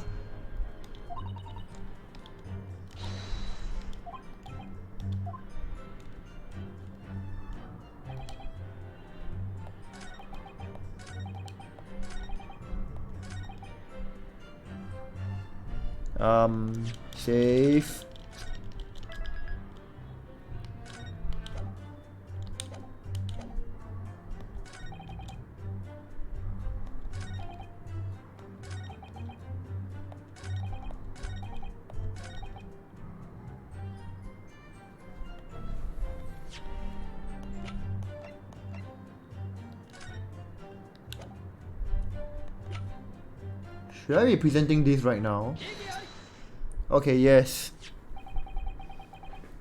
Speaker 1: Save. Should I be presenting this right now? Okay, yes.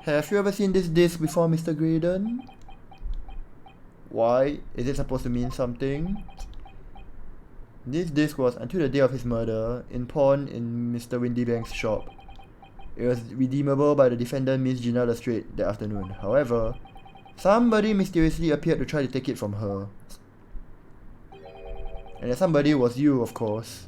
Speaker 1: Have you ever seen this disc before, Mr. Graydon? Why? Is it supposed to mean something? This disc was, until the day of his murder, in pawn in Mr. Windybank's shop. It was redeemable by the defendant Miss Gina Lestrade that afternoon. However, somebody mysteriously appeared to try to take it from her. And that somebody was you, of course.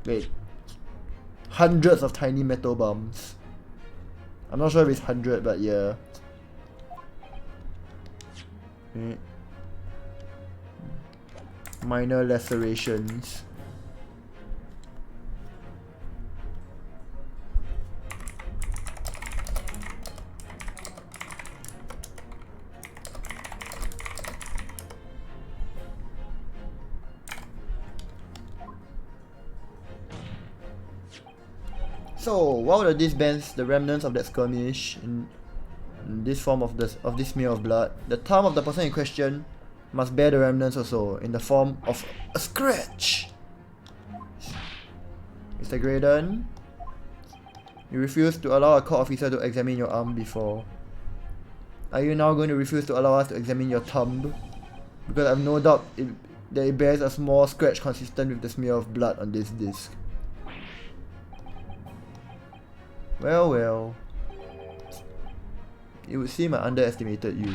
Speaker 1: Wait. Hundreds of tiny metal bumps. I'm not sure if it's 100, but yeah. Right. Minor lacerations. So, what were these bands, the remnants of that skirmish in this form of this smear of blood? The thumb of the person in question must bear the remnants also, in the form of a scratch. Mr. Graydon, you refused to allow a court officer to examine your arm before. Are you now going to refuse to allow us to examine your thumb? Because I have no doubt that it bears a small scratch consistent with the smear of blood on this disc. Well, well. It would seem I underestimated you.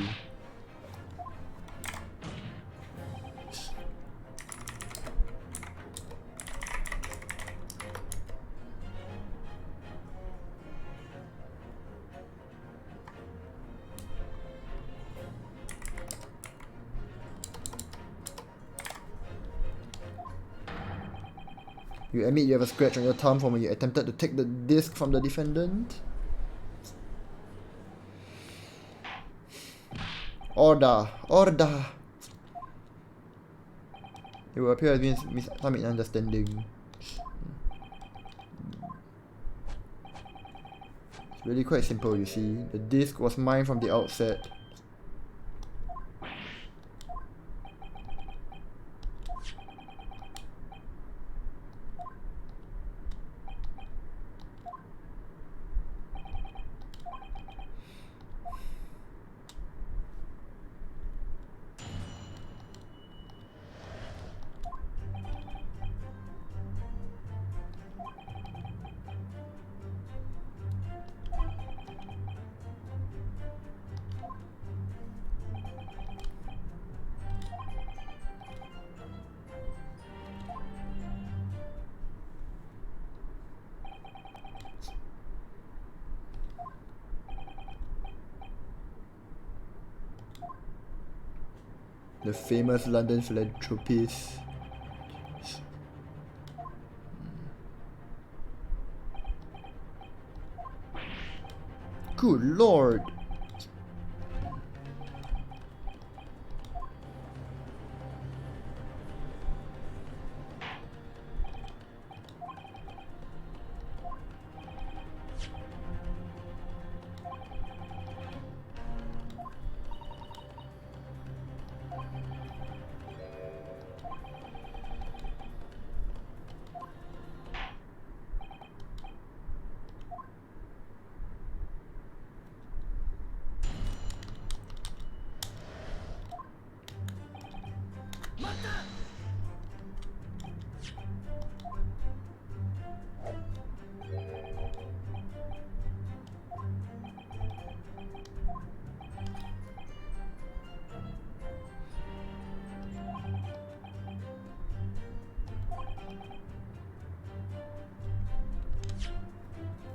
Speaker 1: You admit you have a scratch on your thumb from when you attempted to take the disc from the defendant? Order! Order! It will appear as being some misunderstanding. It's really quite simple, you see. The disc was mine from the outset. The famous London philanthropist. Good lord!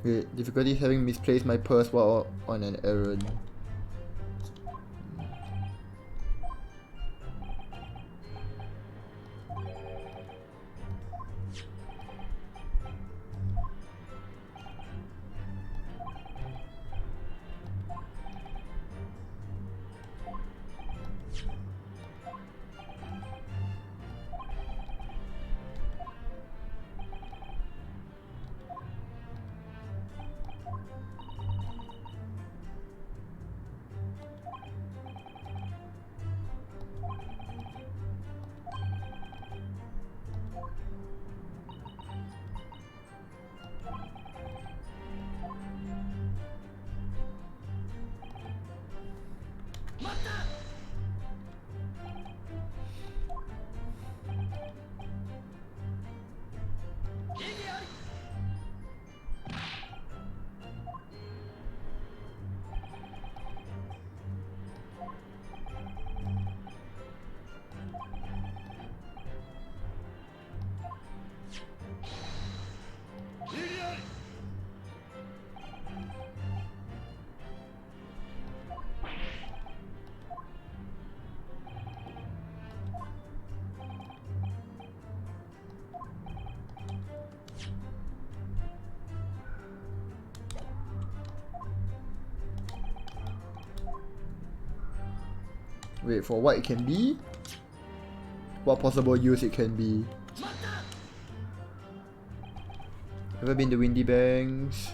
Speaker 1: Wait, difficulty having misplaced my purse while on an errand. Wait, for what it can be? What possible use it can be? Ever been to Windy Banks?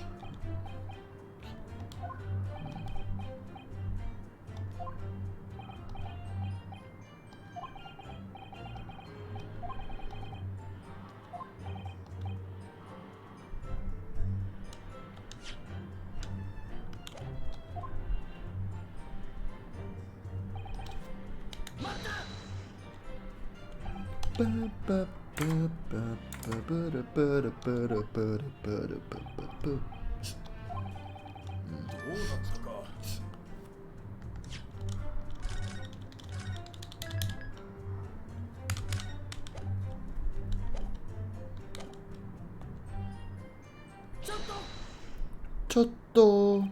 Speaker 1: Chotto.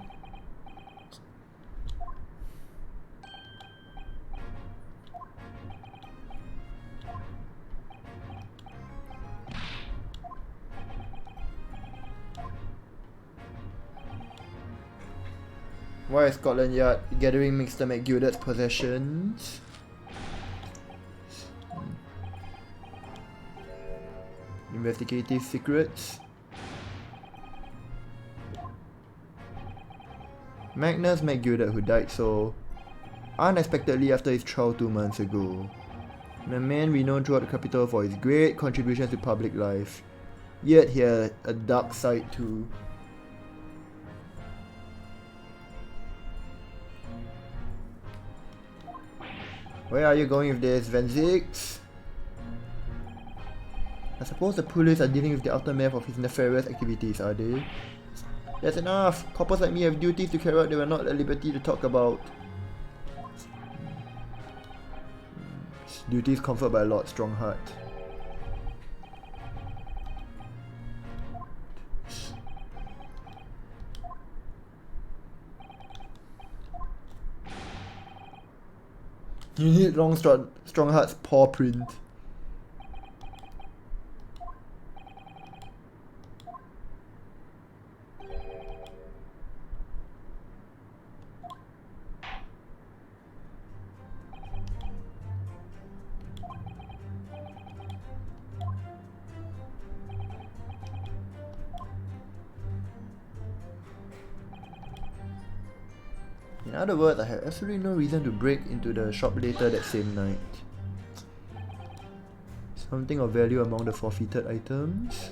Speaker 1: Why is Scotland Yard gathering Mr. McGilded's possessions? Investigative secrets. Magnus McGilded, who died so unexpectedly after his trial 2 months ago. A man renowned throughout the capital for his great contributions to public life. Yet he had a dark side too. Where are you going with this, Venzix? I suppose the police are dealing with the aftermath of his nefarious activities, are they? That's enough! Coppers like me have duties to carry out they were not at liberty to talk about. Duties conferred by Lord Strongheart. You need Strongheart's paw print. In other words, I had absolutely no reason to break into the shop later that same night. Something of value among the forfeited items?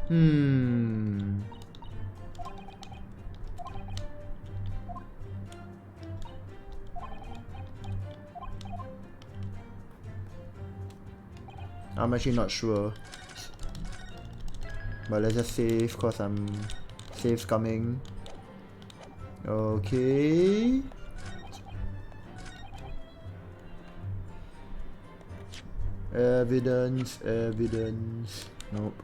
Speaker 1: Hmm. I'm actually not sure. But let's just save cause save's coming. Okay. Evidence. Nope.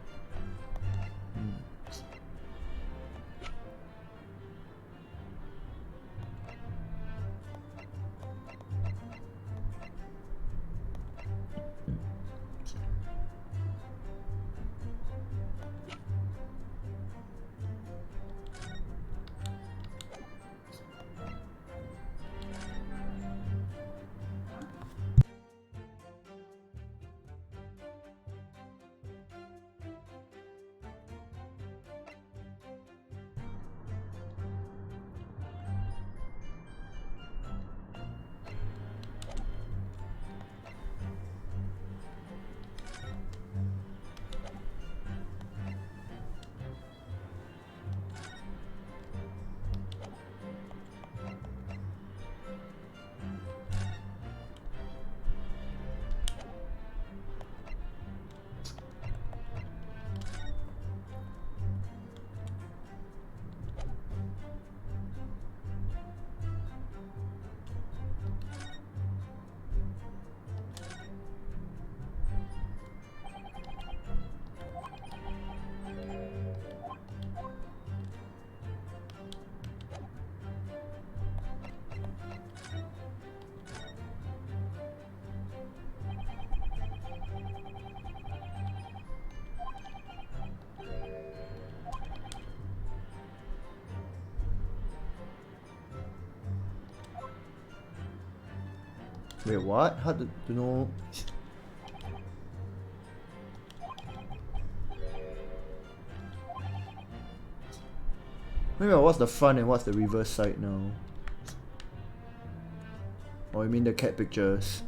Speaker 1: Wait, what? How to know? Wait, what's the front and what's the reverse side now? Oh, you mean the cat pictures?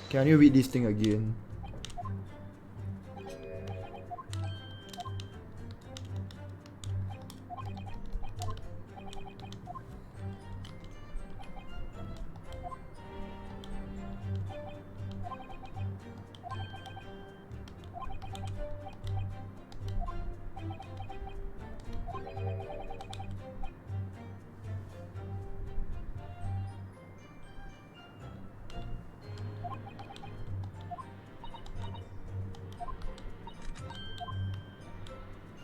Speaker 1: Can you read this thing again?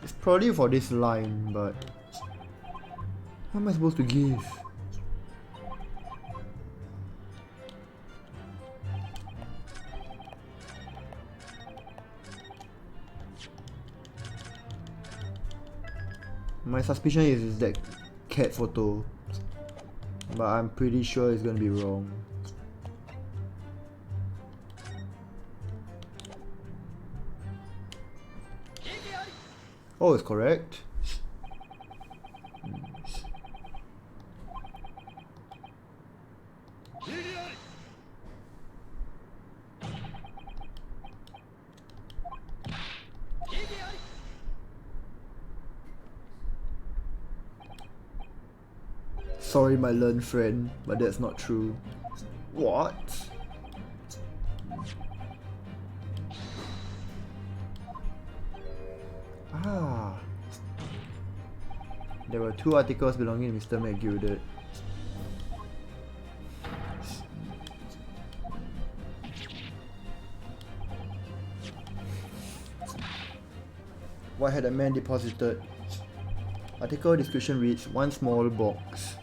Speaker 1: It's probably for this line, but what am I supposed to give? My suspicion is that cat photo, but I'm pretty sure it's gonna be wrong. Oh, it's correct. Sorry, my learned friend, but that's not true. What? Ah. There were 2 articles belonging to Mr. McGilded. had a man deposited. Article description reads, one small box.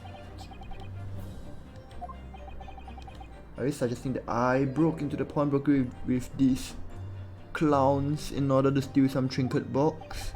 Speaker 1: Are you suggesting that I broke into the pawnbroker with these clowns in order to steal some trinket box?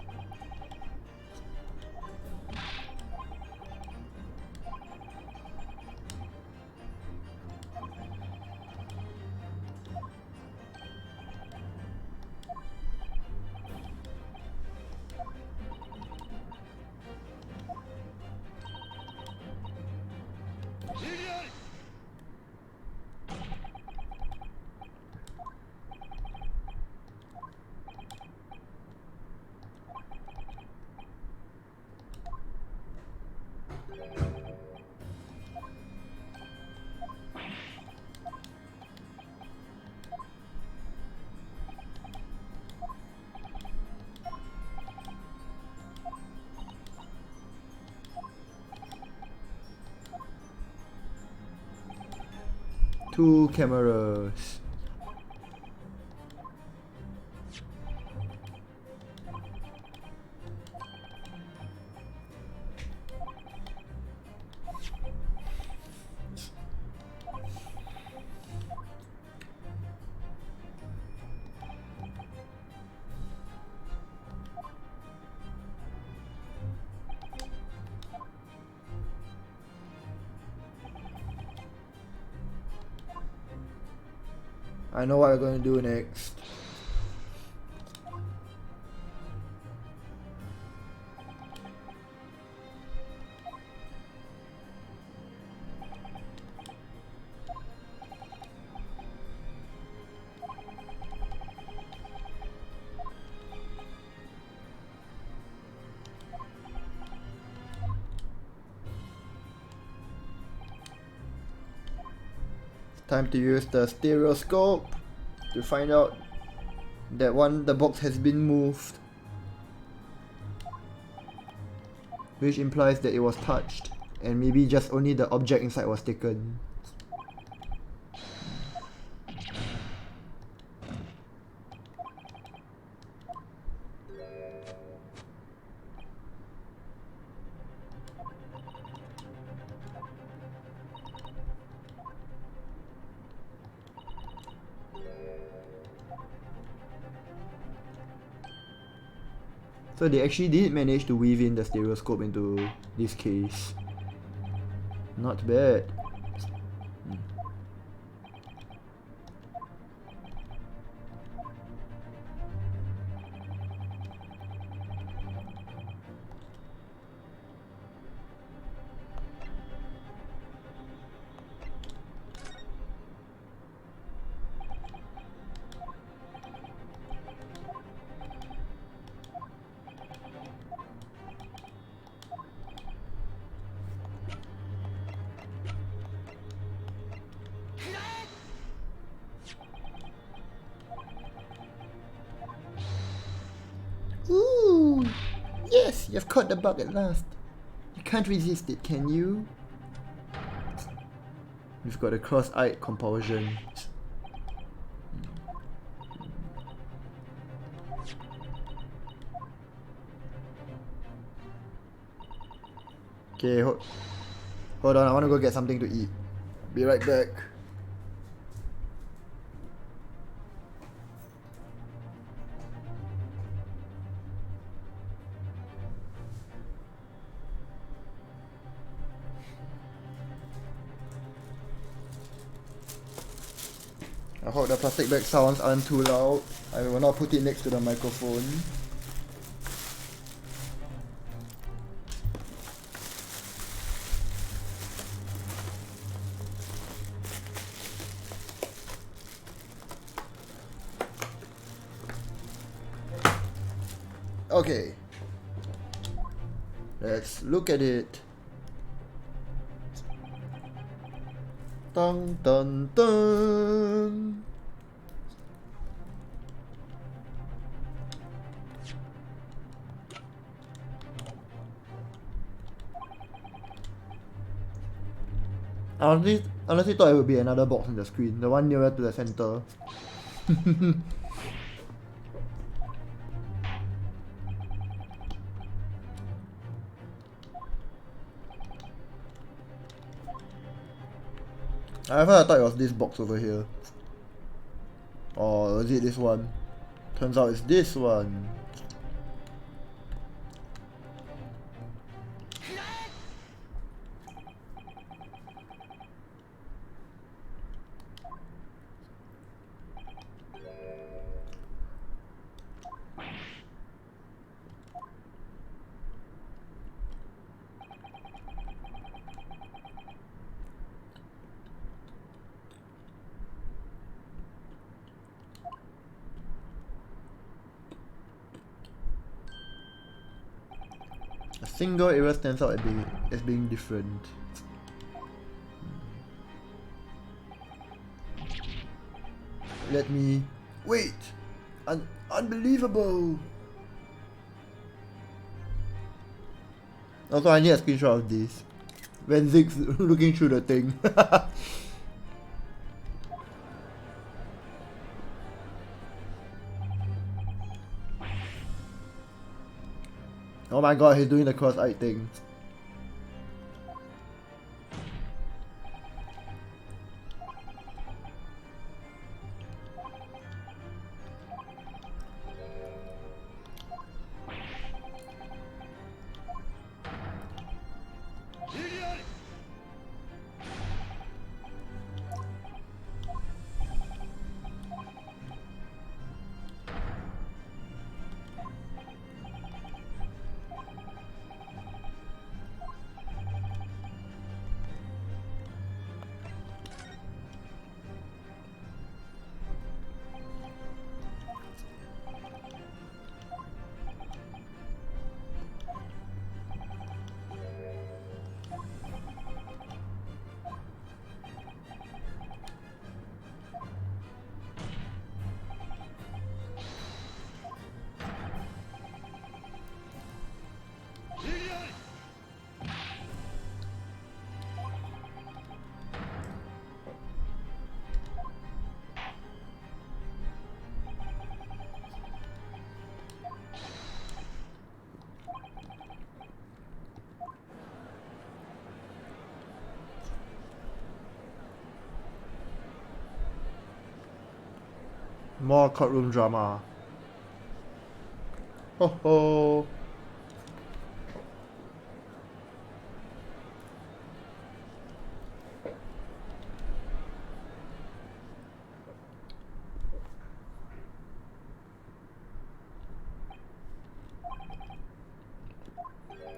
Speaker 1: Two cameras. I know what we're going to do next. Time to use the stereoscope to find out that the box has been moved, which implies that it was touched and maybe just only the object inside was taken. So they actually did manage to weave in the stereoscope into this case. Not bad. Ooh! Yes! You've caught the bug at last. You can't resist it, can you? We've got a cross-eyed compulsion. Okay, hold on, I want to go get something to eat. Be right back. I hope the plastic bag sounds aren't too loud. I will not put it next to the microphone. Okay. Let's look at it. Dun dun dun. I honestly thought it would be another box on the screen, the one nearer to the center. At first I thought it was this box over here. Or was it this one? Turns out it's this one. A single area stands out as being different. Let me... Wait! Unbelievable! Also, I need a screenshot of this. When Zig's looking through the thing. Oh my god, he's doing the cross-eyed thing. More courtroom drama. Ho ho.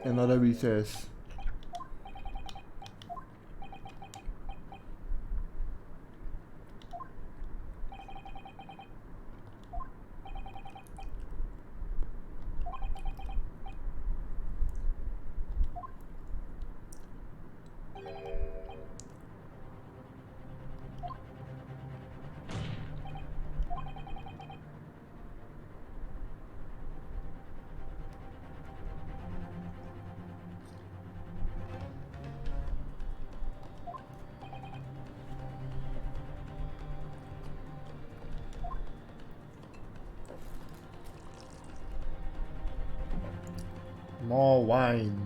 Speaker 1: Another recess. More wine.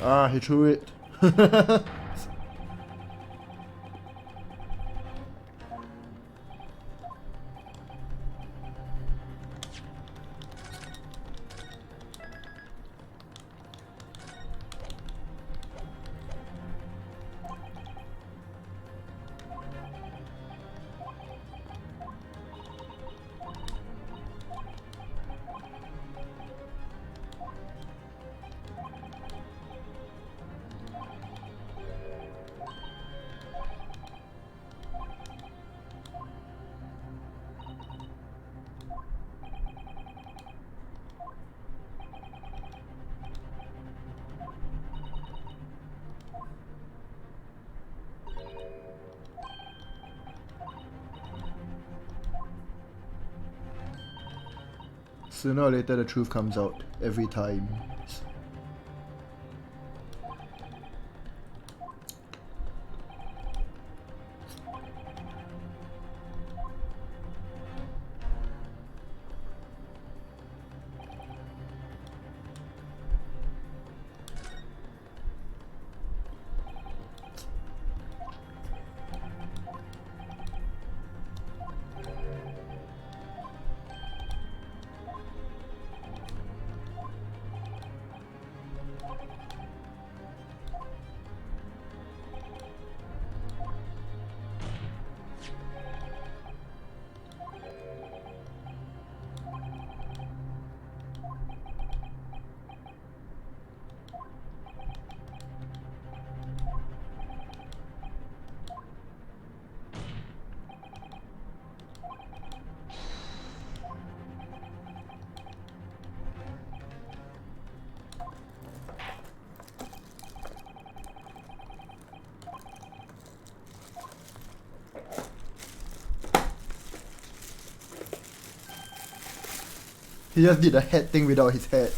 Speaker 1: Ah, he threw it. Sooner or later the truth comes out, every time. He just did the head thing without his head.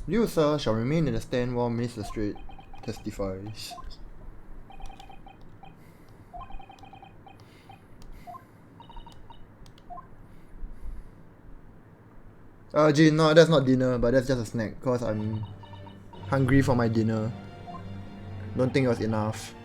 Speaker 1: You, sir, shall remain in the stand while Mr. Straight testifies. Jin, no, that's not dinner, but that's just a snack, cause I'm hungry for my dinner. Don't think it was enough.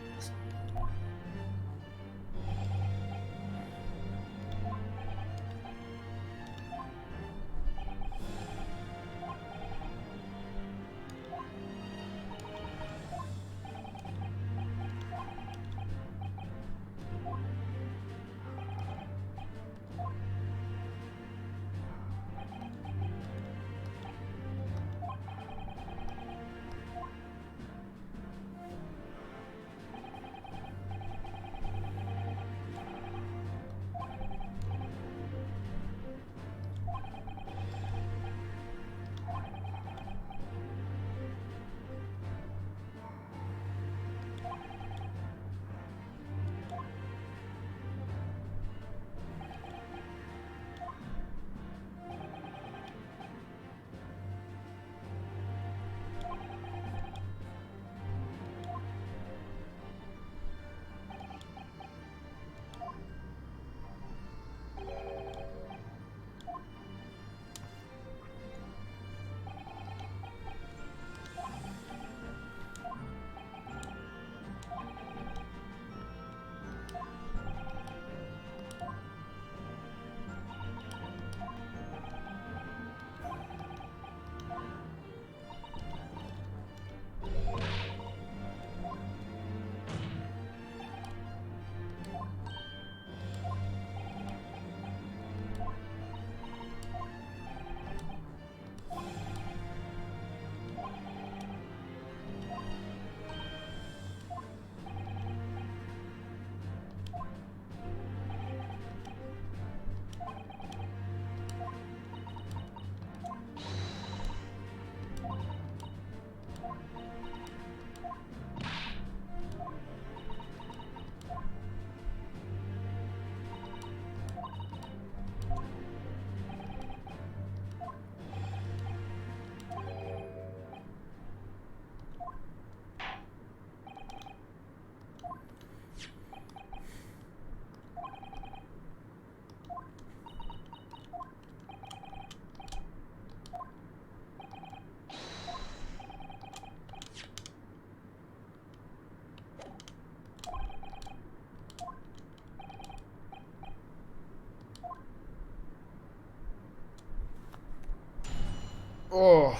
Speaker 1: Oh,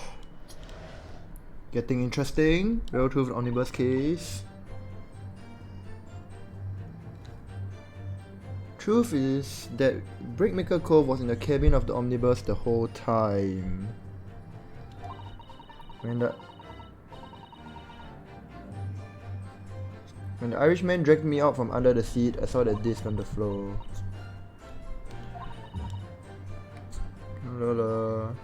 Speaker 1: getting interesting. Real Truth Omnibus case. Truth is that Brickmaker Cove was in the cabin of the omnibus the whole time. When the When the Irishman dragged me out from under the seat, I saw the disc on the floor. Lola.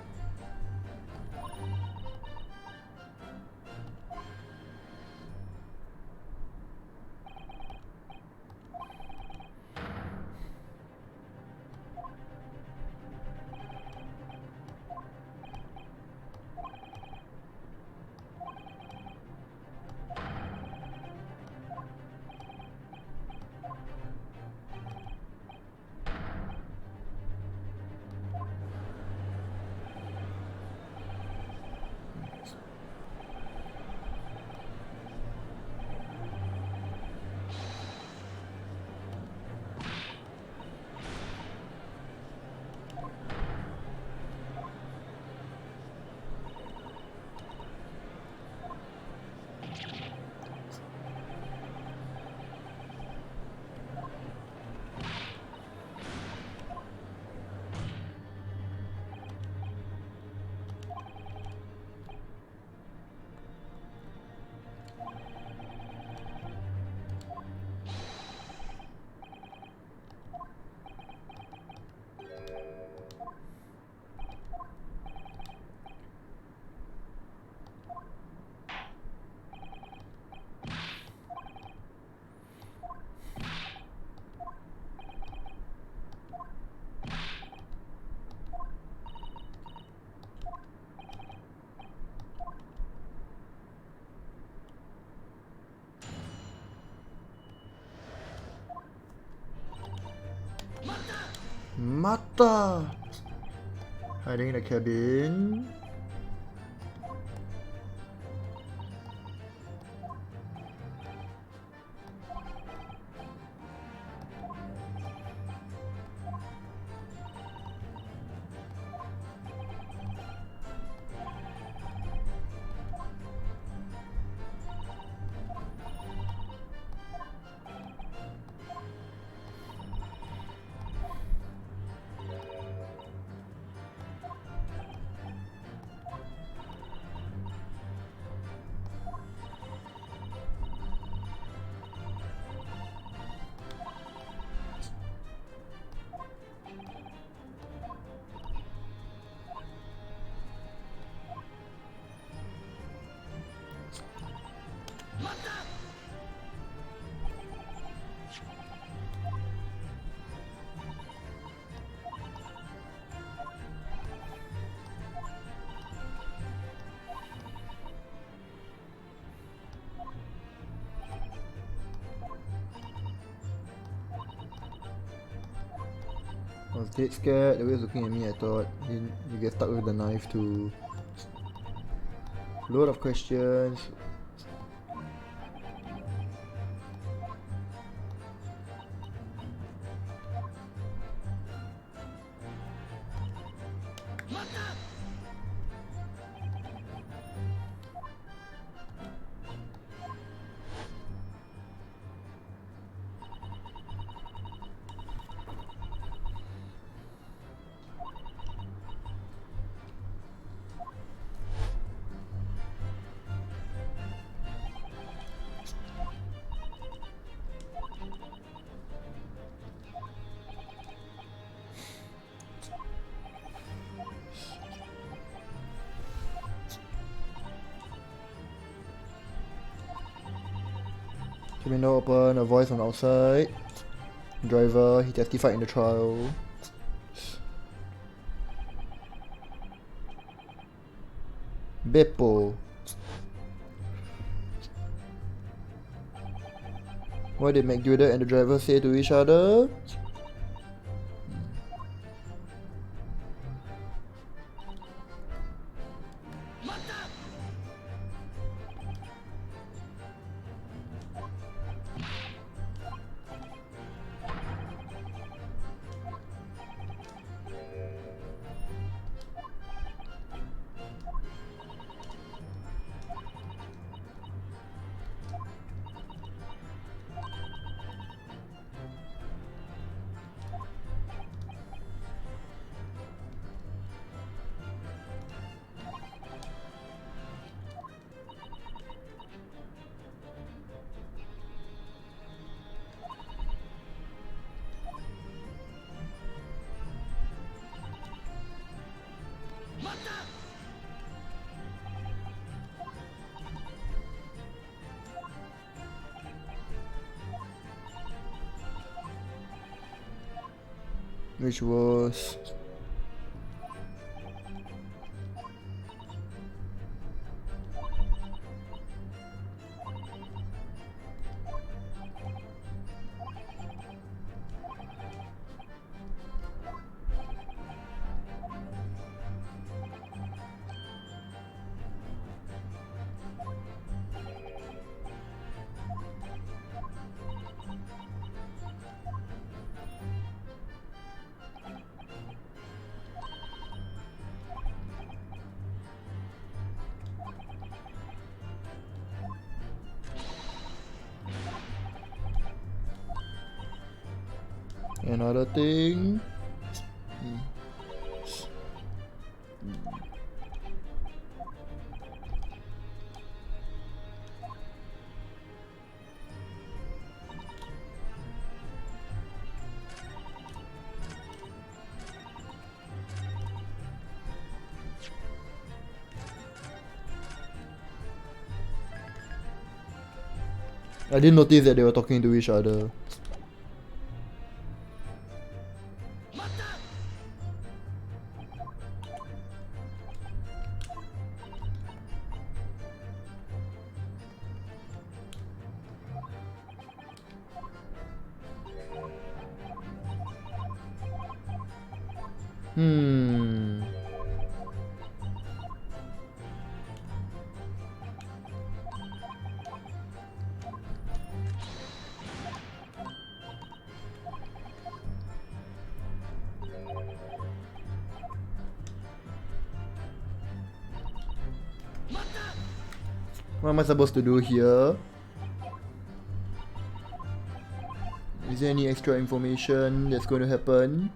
Speaker 1: Mata! Hiding in the cabin. I was dead scared. The way he was looking at me, I thought you get stuck with the knife too. Load of questions. Window open, a voice on outside. Driver, he testified in the trial. Beppo. What did McDuder and the driver say to each other? Which was another thing. I didn't notice that they were talking to each other. What am I supposed to do here? Is there any extra information that's going to happen?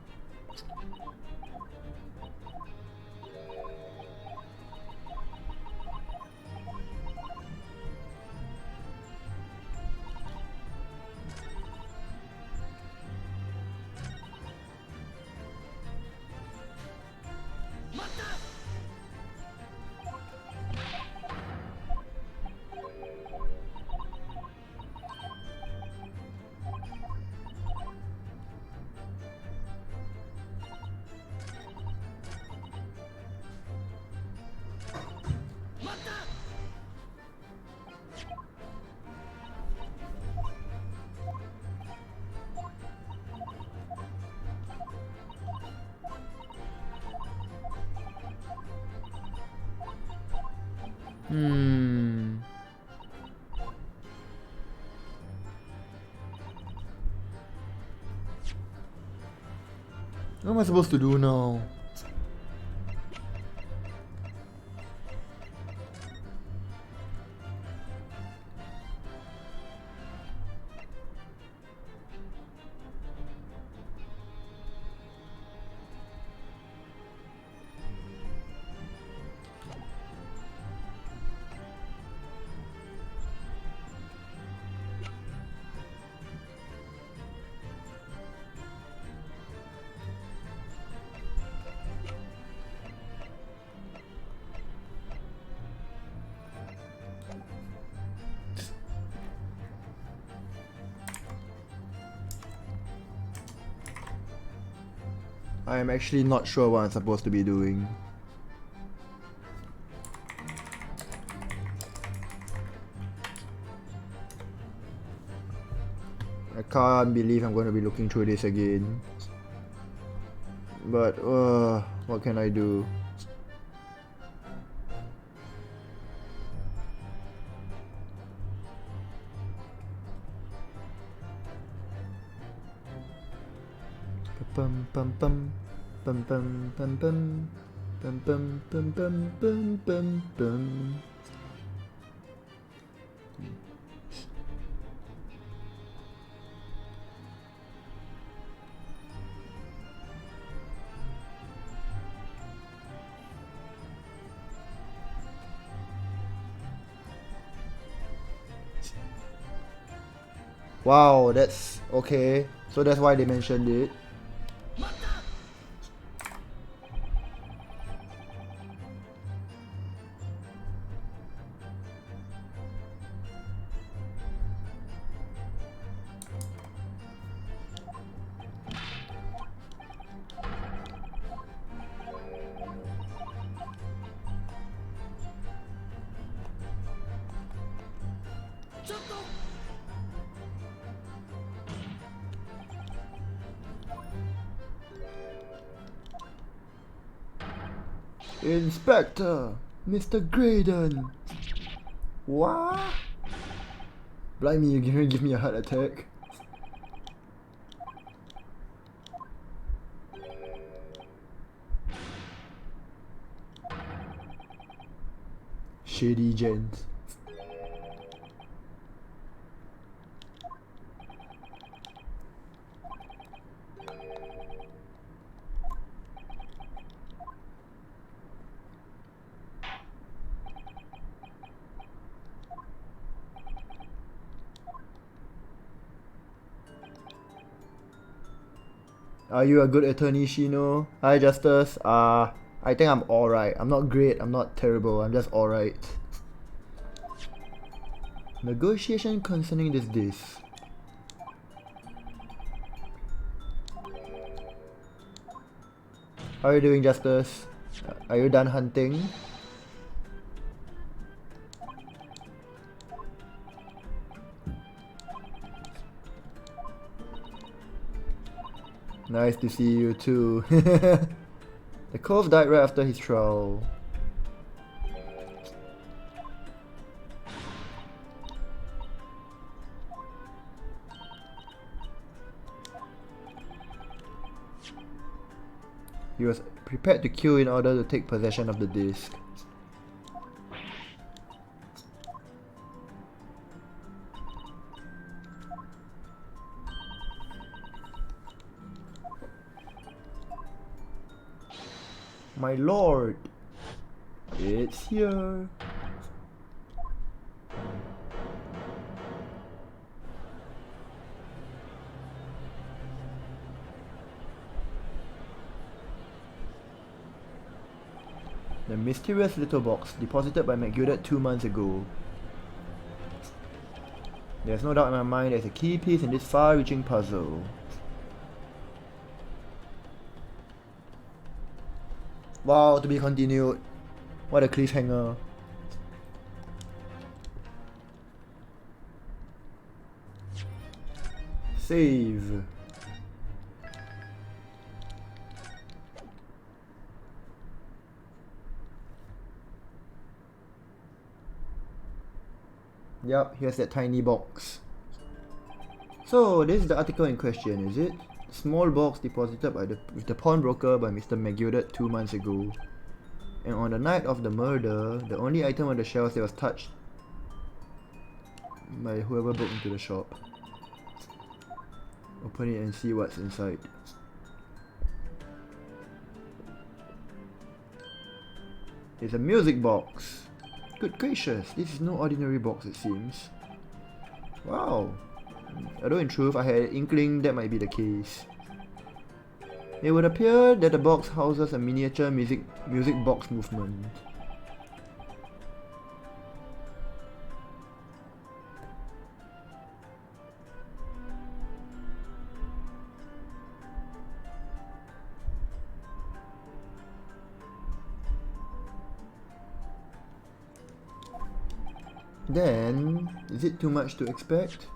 Speaker 1: What am I supposed to do now? I am actually not sure what I'm supposed to be doing. I can't believe I'm going to be looking through this again. But, what can I do? Bum bum bum bum bum bum bum bum bum bum bum bum bum bum. Wow, that's okay. So that's why they mentioned it. Inspector! Mr. Graydon! What? Blimey, you're gonna give me a heart attack. Shady gents. Are you a good attorney, Shino? Hi, Justice. I think I'm alright. I'm not great, I'm not terrible, I'm just alright. Negotiation concerning this disc. How are you doing, Justice? Are you done hunting? Nice to see you too. The Cove died right after his trial. He was prepared to kill in order to take possession of the disc. My lord, it's here. The mysterious little box deposited by McGildet 2 months ago. There's no doubt in my mind there's a key piece in this far-reaching puzzle. Wow, to be continued. What a cliffhanger. Save. Yup, here's that tiny box. So, this is the article in question, is it? Small box deposited with the pawnbroker by Mr. McGildet 2 months ago. And on the night of the murder, the only item on the shelves that was touched by whoever broke into the shop. Open it and see what's inside. It's a music box. Good gracious, this is no ordinary box, it seems. Wow. Although in truth, I had an inkling that might be the case. It would appear that the box houses a miniature music box movement. Then, is it too much to expect?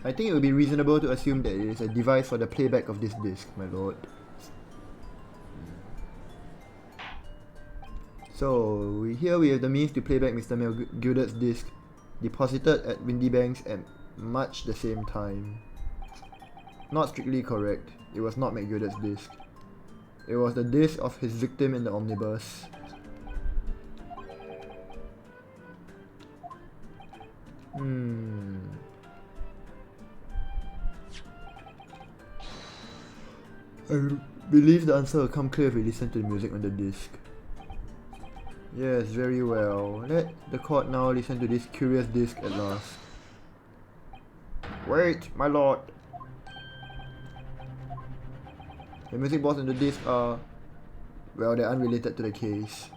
Speaker 1: I think it would be reasonable to assume that it is a device for the playback of this disc, my lord. So, here we have the means to playback Mr. McGildet's disc, deposited at Windy Banks at much the same time. Not strictly correct, it was not McGildet's disc. It was the disc of his victim in the omnibus. I believe the answer will come clear if we listen to the music on the disc. Yes, very well. Let the court now listen to this curious disc at last. Wait, my lord. The music box and the disc are... well, they're unrelated to the case.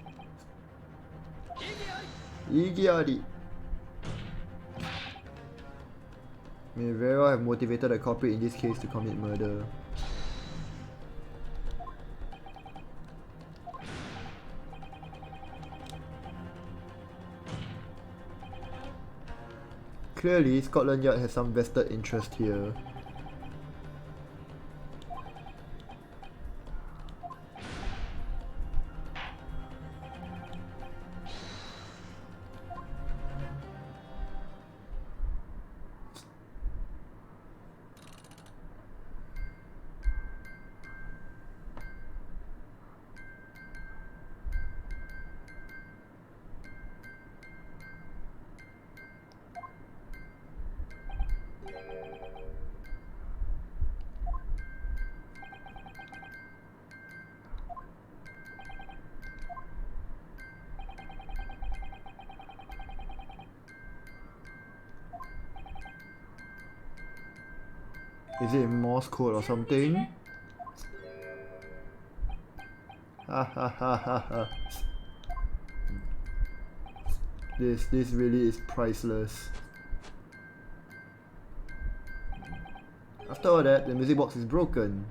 Speaker 1: Igiari. May very well have motivated the culprit in this case to commit murder. Clearly, Scotland Yard has some vested interest here. Is it Morse code or something? Ha ha ha ha ha. This really is priceless. After all that, the music box is broken.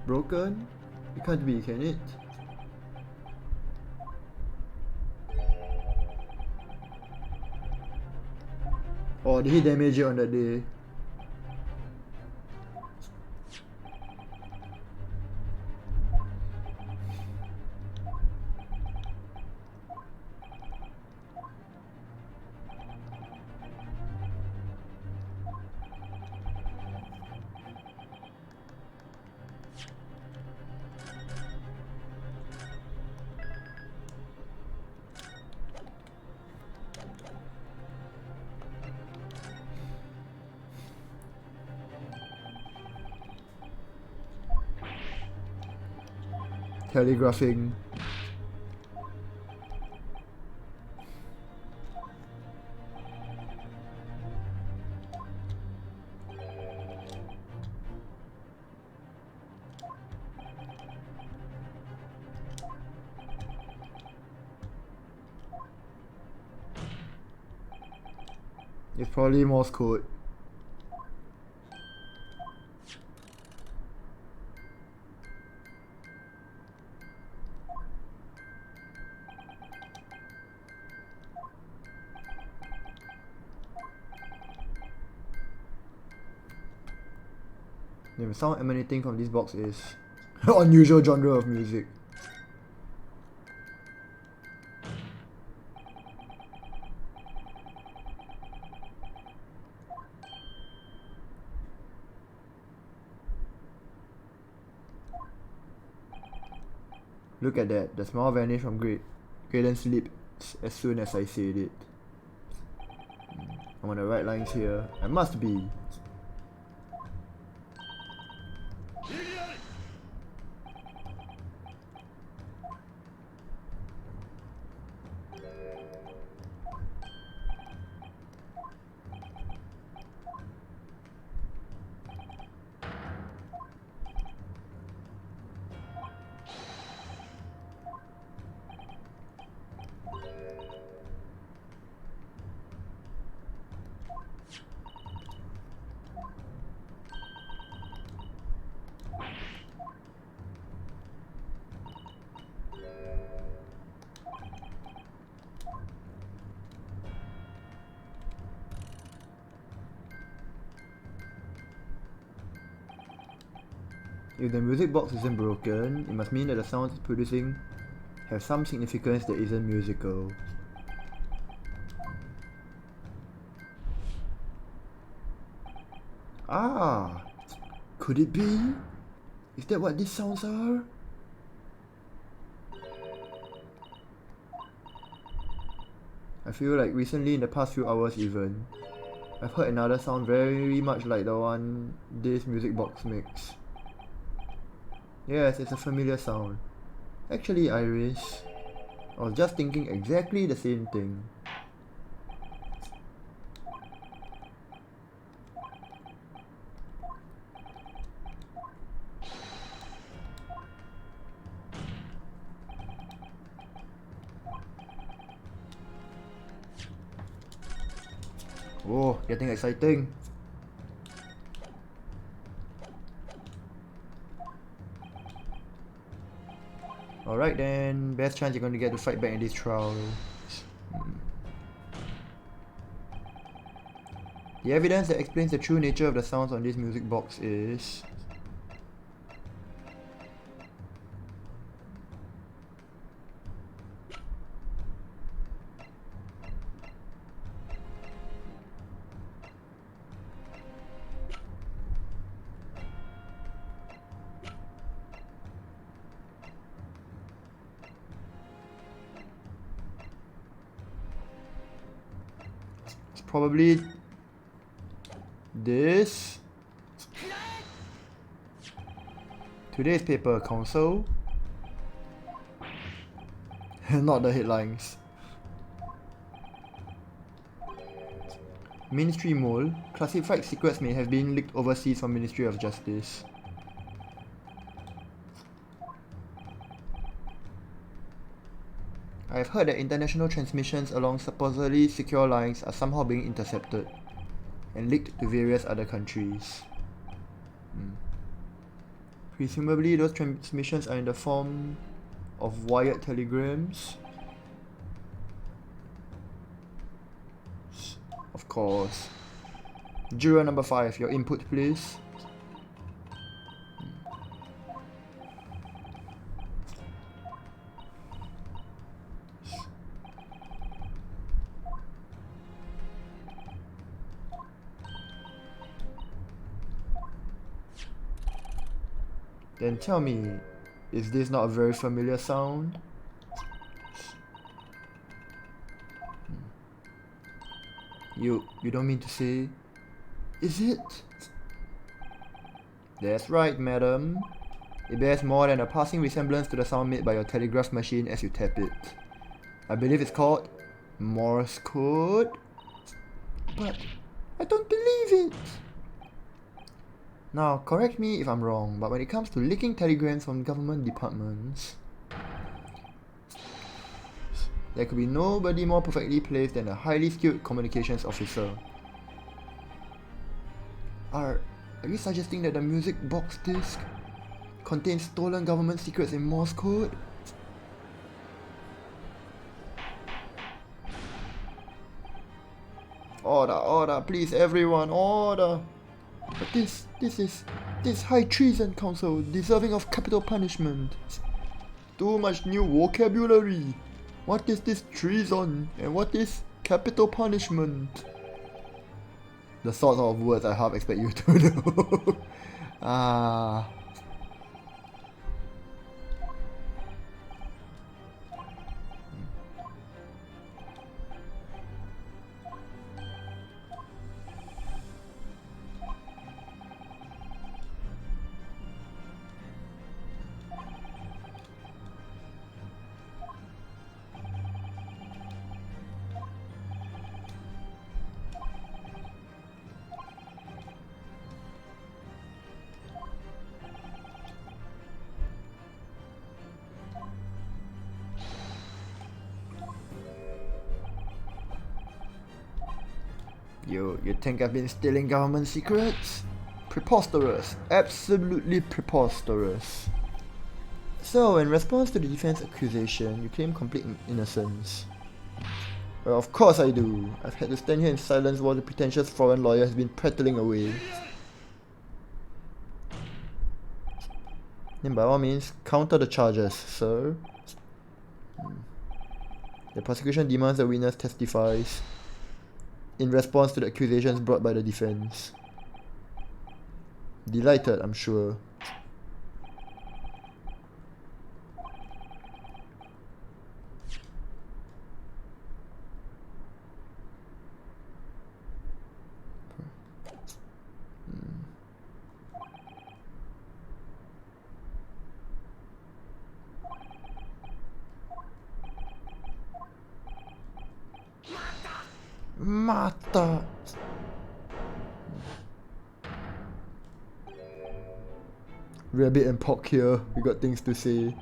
Speaker 1: Broken? It can't be, can it? Or did he damage it on that day? Telegraphing. It's probably Morse code. The sound emanating from this box is unusual genre of music. Look at that, the smile vanished from Graydon's lips as soon as I said it. I'm on the right lines here. I must be. If the music box isn't broken, it must mean that the sounds it's producing have some significance that isn't musical. Ah! Could it be? Is that what these sounds are? I feel like recently, in the past few hours even, I've heard another sound very much like the one this music box makes. Yes, it's a familiar sound. Actually, Iris, I was just thinking exactly the same thing. Oh, getting exciting. Alright then, best chance you're going to get to fight back in this trial. The evidence that explains the true nature of the sounds on this music box is... it's probably this. Today's paper, council. Not the headlines. Ministry mole. Classified secrets may have been leaked overseas from Ministry of Justice. I have heard that international transmissions along supposedly secure lines are somehow being intercepted and leaked to various other countries. Presumably those transmissions are in the form of wired telegrams. Of course. Juror number 5, your input please. Then tell me, is this not a very familiar sound? You don't mean to say, is it? That's right, madam. It bears more than a passing resemblance to the sound made by your telegraph machine as you tap it. I believe it's called Morse code. But I don't believe it. Now, correct me if I'm wrong, but when it comes to leaking telegrams from government departments, there could be nobody more perfectly placed than a highly skilled communications officer. Are you suggesting that the music box disc contains stolen government secrets in Morse code? Order, please everyone, order! But this high treason, council, deserving of capital punishment. Too much new vocabulary. What is this treason, and what is capital punishment? The sort of words I half expect you to know. Ah. You think I've been stealing government secrets? Preposterous. Absolutely preposterous. So, in response to the defense accusation, you claim complete innocence. Well, of course I do. I've had to stand here in silence while the pretentious foreign lawyer has been prattling away. Then by all means, counter the charges, sir. The prosecution demands the witness testifies in response to the accusations brought by the defense. Delighted, I'm sure. Mata! Rabbit and Pork here, we got things to say.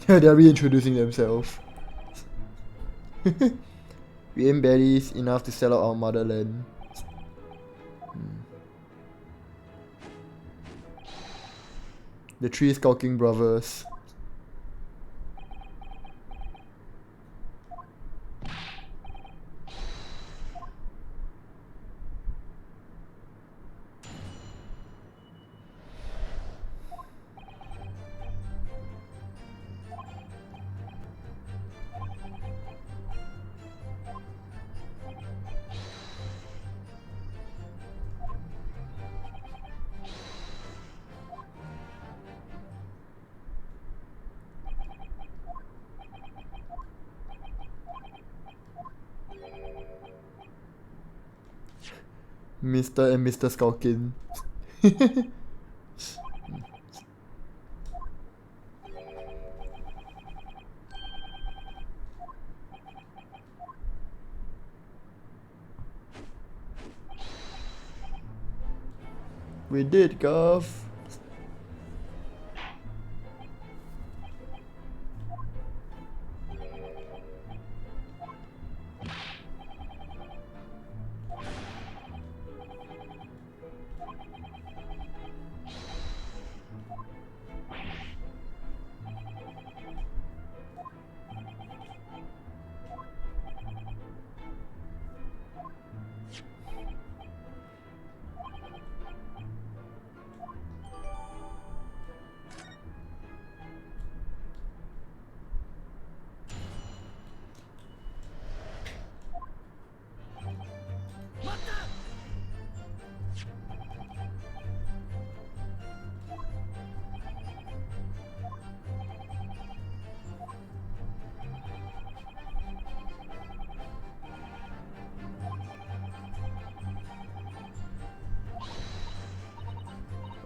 Speaker 1: They're reintroducing themselves. We ain't baddies enough to sell out our motherland. The three skulking brothers. Mr. and Mr. Skulkin. We did, Gov.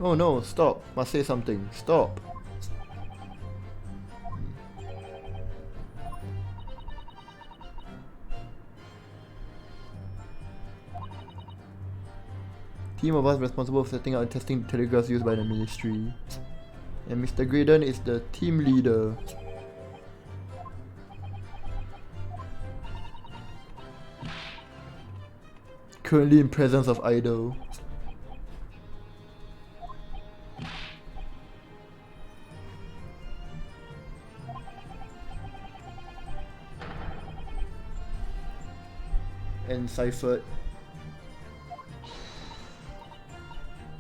Speaker 1: Oh no, stop. Must say something. Stop. Team of us responsible for setting out and testing the telegraphs used by the ministry. And Mr. Graydon is the team leader. Currently in presence of Idol. And Seifert.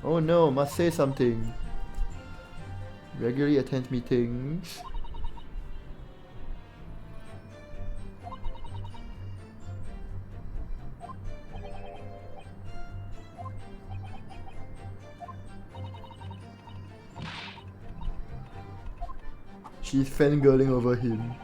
Speaker 1: Oh no, must say something. Regularly attends meetings. She's fangirling over him.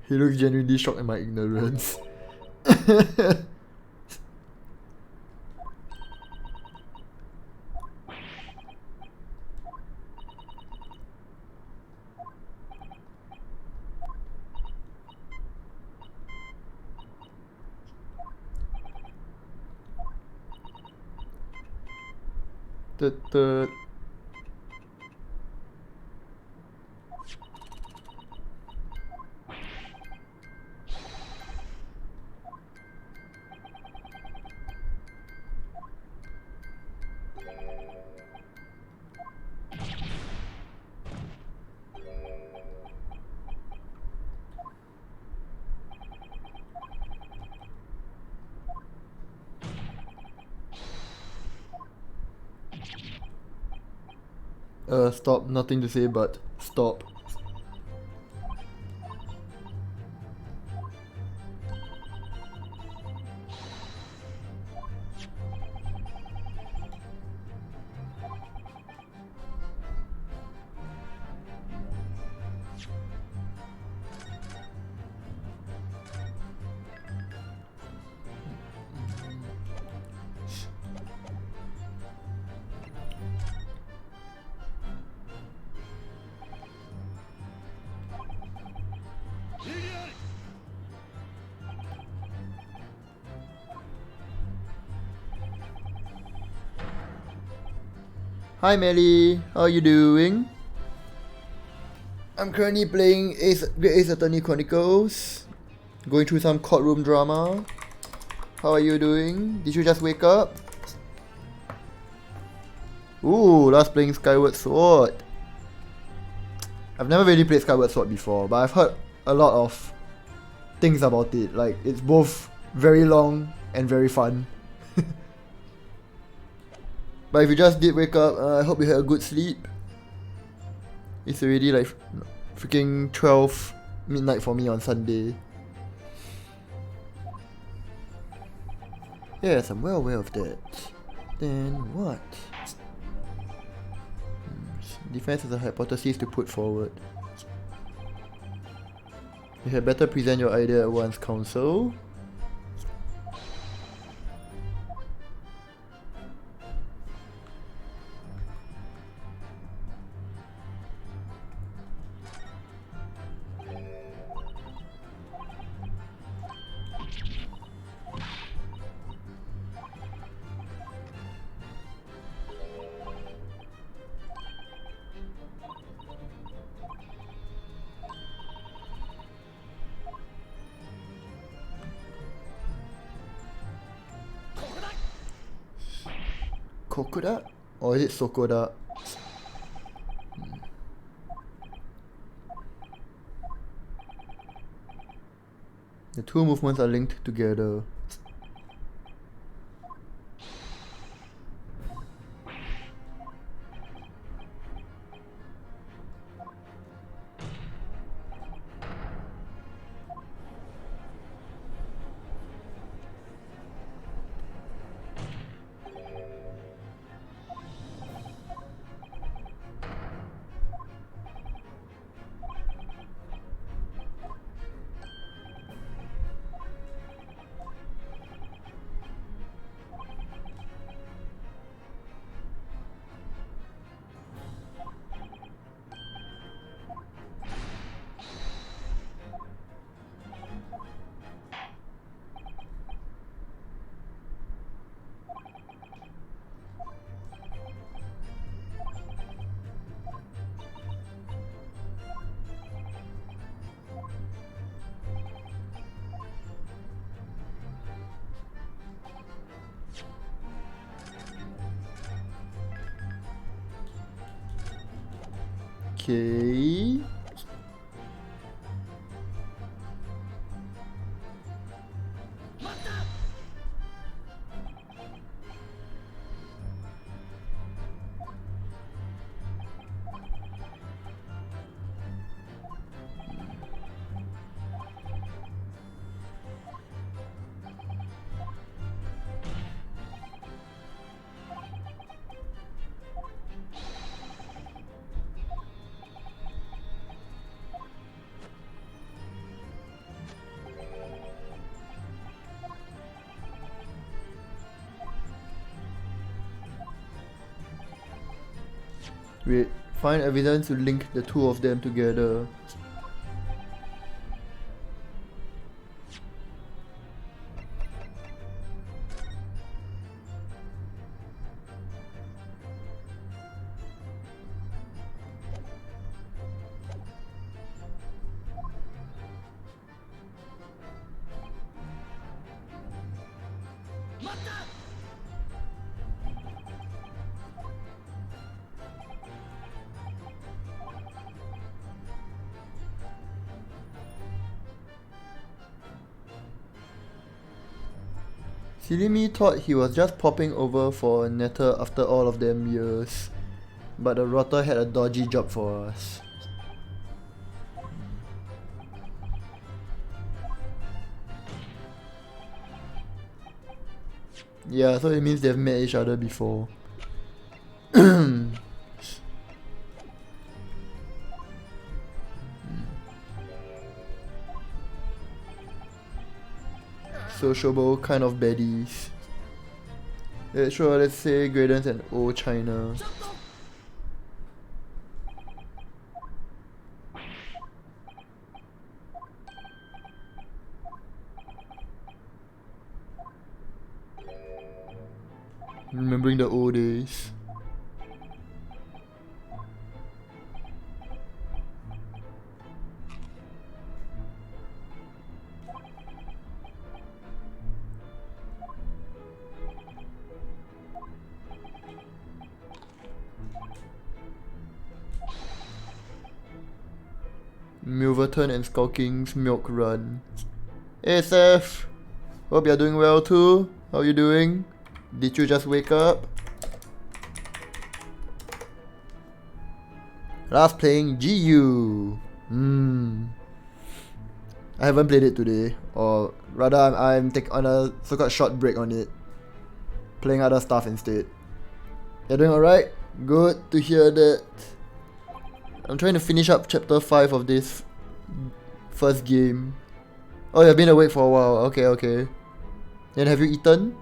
Speaker 1: He looks genuinely shocked at my ignorance. Tut. Stop, nothing to say but stop. Hi Melly, how are you doing? I'm currently playing Great Ace Attorney Chronicles, going through some courtroom drama. How are you doing? Did you just wake up? Ooh, last playing Skyward Sword. I've never really played Skyward Sword before, but I've heard a lot of things about it. Like, it's both very long and very fun. But if you just did wake up, I hope you had a good sleep. It's already like freaking 12 midnight for me on Sunday. Yes, I'm well aware of that. Then what? Defense is a hypothesis to put forward. You had better present your idea at once, counsel. Kokuda? Or is it Sokoda? The two movements are linked together. Okay. Wait, find evidence to link the two of them together. Silly me thought he was just popping over for a netter after all of them years. But the rotter had a dodgy job for us. Yeah, so it means they've met each other before. Sociable kind of baddies. Yeah, sure, let's say Graydon's and old China. Remembering the old days. Milverton and Skulking's milk run. Hey Seth! Hope you're doing well too. How you doing? Did you just wake up? Last playing GU. I haven't played it today, or rather I'm on a so-called short break on it playing other stuff instead. You're doing alright? Good to hear that. I'm trying to finish up chapter 5 of this first game. Oh, you've been awake for a while. Okay, okay. Then have you eaten?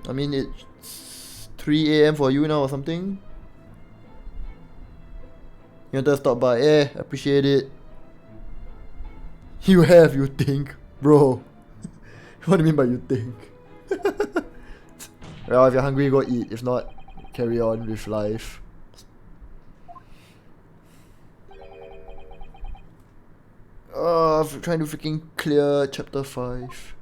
Speaker 1: I mean, it's 3 AM for you now or something? You want to stop by? Yeah, appreciate it. You have, you think? Bro. What do you mean by you think? Well, if you're hungry, go eat. If not, carry on with life. I'm trying to freaking clear chapter 5.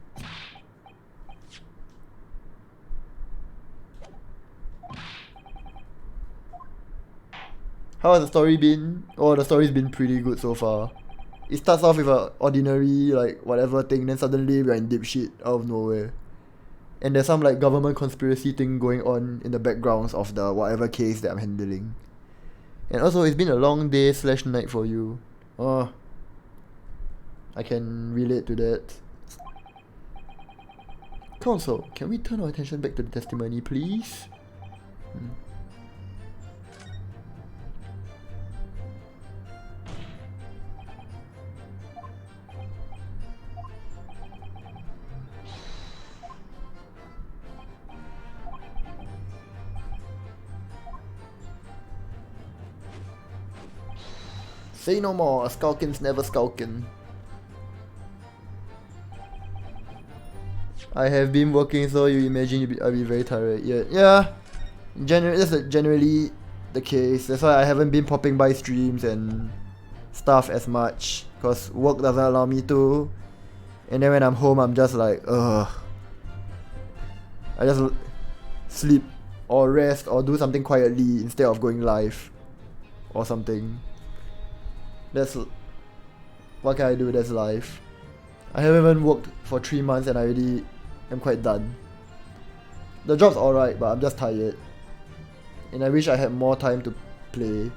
Speaker 1: How has the story been? Oh, the story's been pretty good so far. It starts off with a ordinary, like, whatever thing, then suddenly we're in deep shit out of nowhere. And there's some, like, government conspiracy thing going on in the backgrounds of the whatever case that I'm handling. And also, it's been a long day / night for you. Oh, I can relate to that. Counsel, can we turn our attention back to the testimony, please? Say no more, a skulkin's never skulkin'. I have been working, so you imagine I'll be very tired. Yeah. That's generally the case. That's why I haven't been popping by streams and stuff as much, cause work doesn't allow me to. And then when I'm home, I'm just like, ugh. I just sleep or rest or do something quietly instead of going live or something. That's what can I do? That's life. I haven't even worked for 3 months and I already am quite done. The job's alright, but I'm just tired. And I wish I had more time to play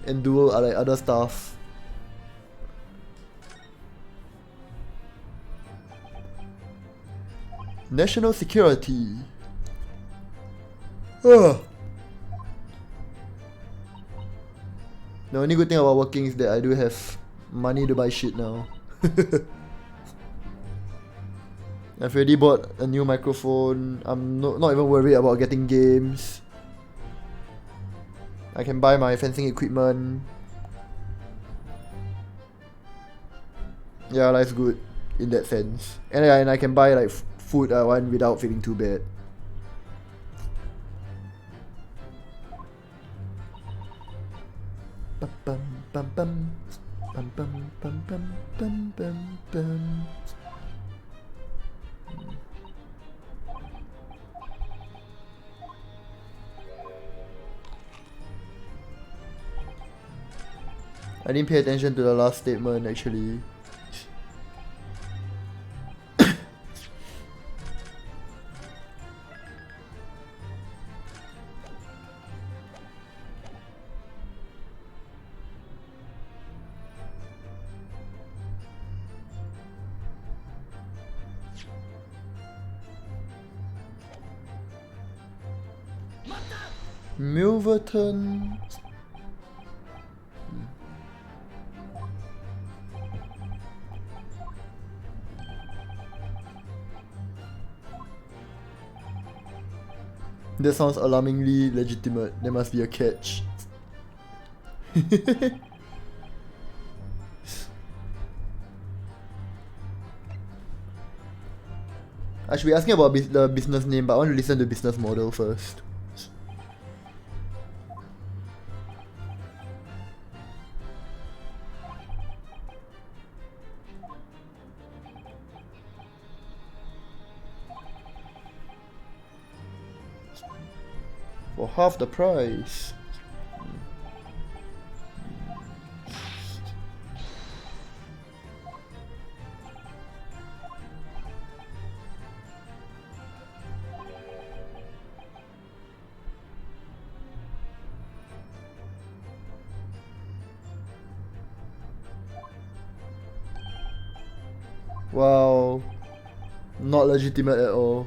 Speaker 1: and do like other stuff. National security. Ugh. The only good thing about working is that I do have money to buy shit now. I've already bought a new microphone. I'm not even worried about getting games. I can buy my fencing equipment. Yeah, life's good in that sense. And I can buy like food I want without feeling too bad. I didn't pay attention to the last statement actually. Milverton. That sounds alarmingly legitimate. There must be a catch. I should be asking about the business name, but I want to listen to the business model first. For half the price. Wow. Not legitimate at all.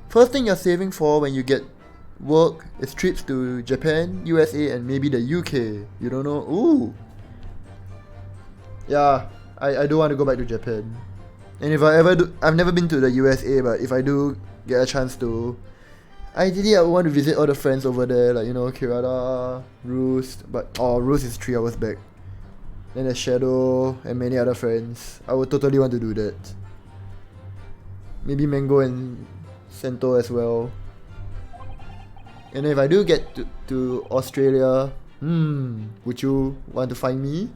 Speaker 1: First thing you're saving for when you get work is trips to Japan, USA, and maybe the UK. You don't know? Ooh. Yeah, I do want to go back to Japan. And if I ever do, I've never been to the USA, but if I do get a chance to, ideally I would want to visit all the friends over there, like, you know, Kirada, Roost, but Roost is 3 hours back. Then there's Shadow and many other friends. I would totally want to do that. Maybe Mango and Sento as well. And if I do get to Australia, would you want to find me?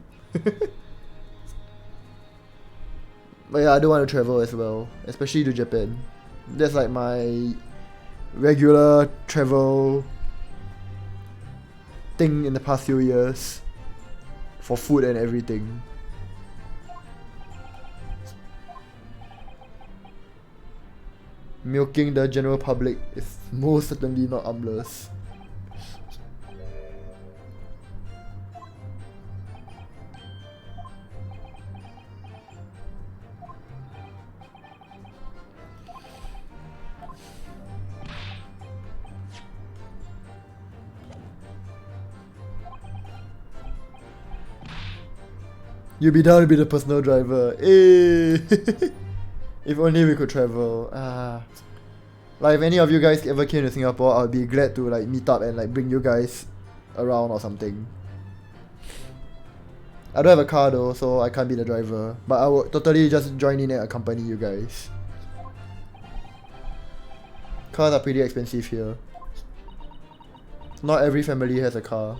Speaker 1: But yeah, I do want to travel as well, especially to Japan. That's like my regular travel thing in the past few years for food and everything. Milking the general public is most certainly not harmless. You'll be down to be the personal driver. Hey! If only we could travel. Like if any of you guys ever came to Singapore, I'll be glad to like meet up and like bring you guys around or something. I don't have a car though, so I can't be the driver. But I would totally just join in and accompany you guys. Cars are pretty expensive here. Not every family has a car.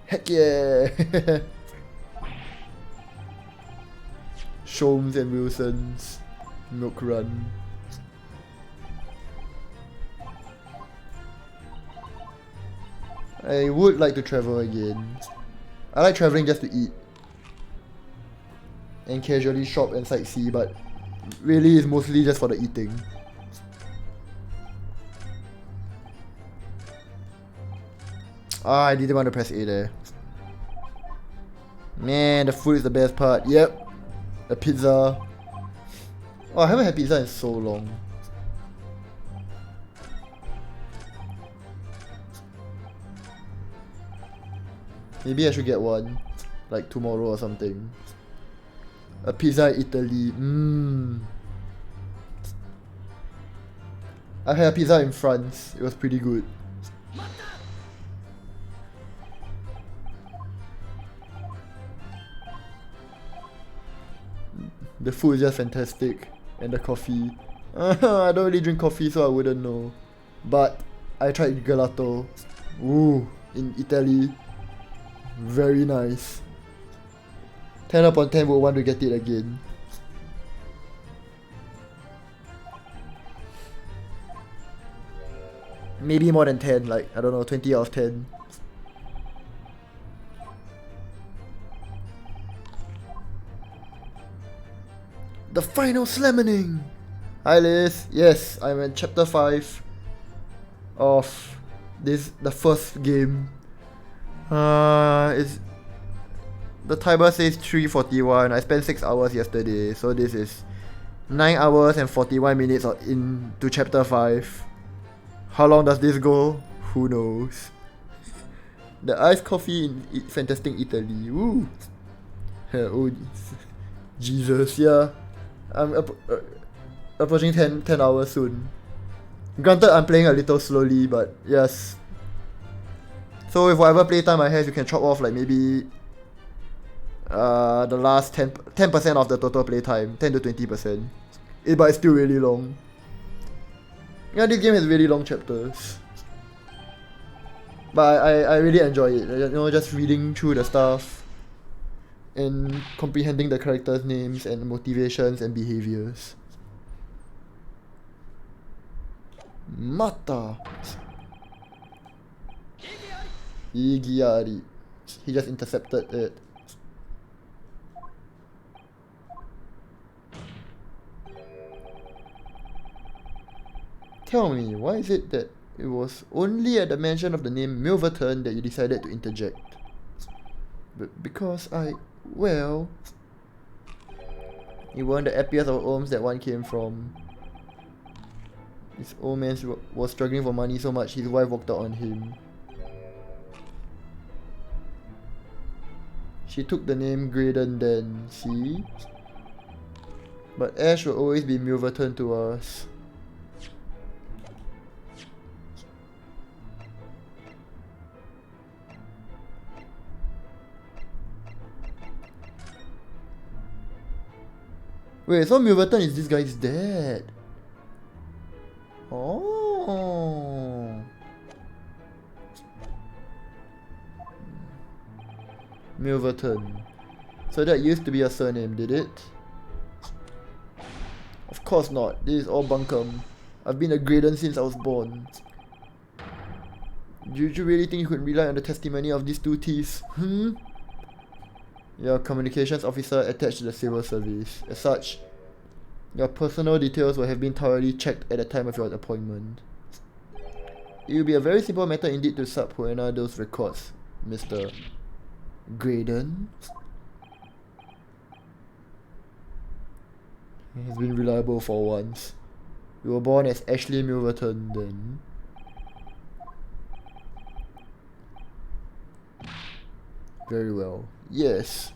Speaker 1: Heck yeah! Shomes and Wilsons. Milk Run. I would like to travel again. I like traveling just to eat. And casually shop and sightsee, but really it's mostly just for the eating. I didn't want to press A there. Man, the food is the best part. Yep. The pizza. Oh, I haven't had pizza in so long. Maybe I should get one. Like tomorrow or something. A pizza in Italy. I had a pizza in France. It was pretty good. The food is just fantastic. And the coffee. I don't really drink coffee, so I wouldn't know. But I tried gelato. Ooh, in Italy. Very nice. 10 upon 10 would want to get it again. Maybe more than 10, like, I don't know, 20 out of 10. The final slammoning! Hi Liz, yes, I'm at chapter 5 of the first game. It's the timer says 3:41. I spent 6 hours yesterday, so this is 9 hours and 41 minutes into chapter 5. How long does this go? Who knows? The iced coffee in fantastic Italy. Woo! Oh, Jesus, yeah. I'm approaching 10 hours soon. Granted, I'm playing a little slowly, but yes. So with whatever playtime I have, you can chop off like maybe the last 10% of the total playtime, 10 to 20%. But it's still really long. Yeah, this game has really long chapters. But I really enjoy it. You know, just reading through the stuff and comprehending the characters' names and motivations and behaviors. Mata. Igiari. He just intercepted it. Tell me, why is it that it was only at the mention of the name Milverton that you decided to interject? Because well... He weren't the happiest of homes that one came from. This old man was struggling for money so much his wife walked out on him. She took the name Graydon then, see? But Ash will always be Milverton to us. Wait, so Milverton is this guy's dad? Oh. Milverton. So that used to be a surname, did it? Of course not. This is all bunkum. I've been a Graydon since I was born. Did you really think you could rely on the testimony of these two thieves? Your communications officer attached to the civil service. As such, your personal details will have been thoroughly checked at the time of your appointment. It will be a very simple matter indeed to subpoena those records, Mr. Graydon. He's been reliable for once. You were born as Ashley Milverton then. Very well. Yes.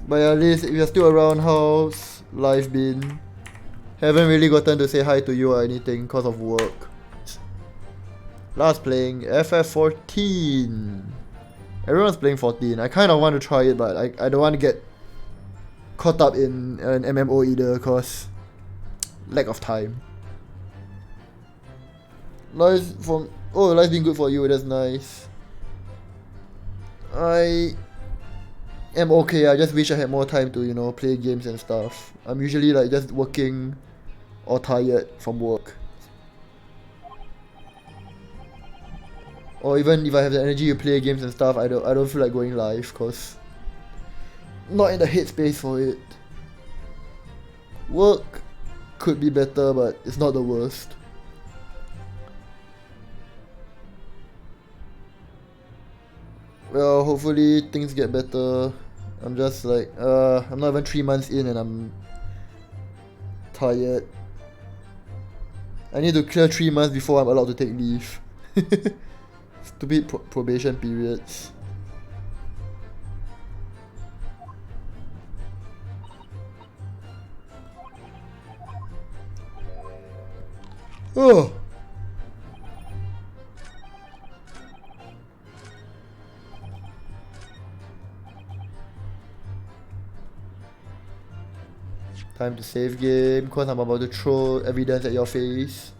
Speaker 1: But at least if you're still around, how's life been? Haven't really gotten to say hi to you or anything cause of work. Last playing FF14. Everyone's playing 14. I kind of want to try it, but I don't want to get caught up in an MMO either cause lack of time. Life's been good for you, that's nice. I am okay, I just wish I had more time to, you know, play games and stuff. I'm usually like just working or tired from work. Or even if I have the energy to play games and stuff, I don't feel like going live cause not in the headspace for it. Work could be better, but it's not the worst. Well, hopefully things get better. I'm just like, I'm not even 3 months in and I'm tired. I need to clear 3 months before I'm allowed to take leave. Stupid probation periods. Oh! Time to save game, because I'm about to throw evidence at your face.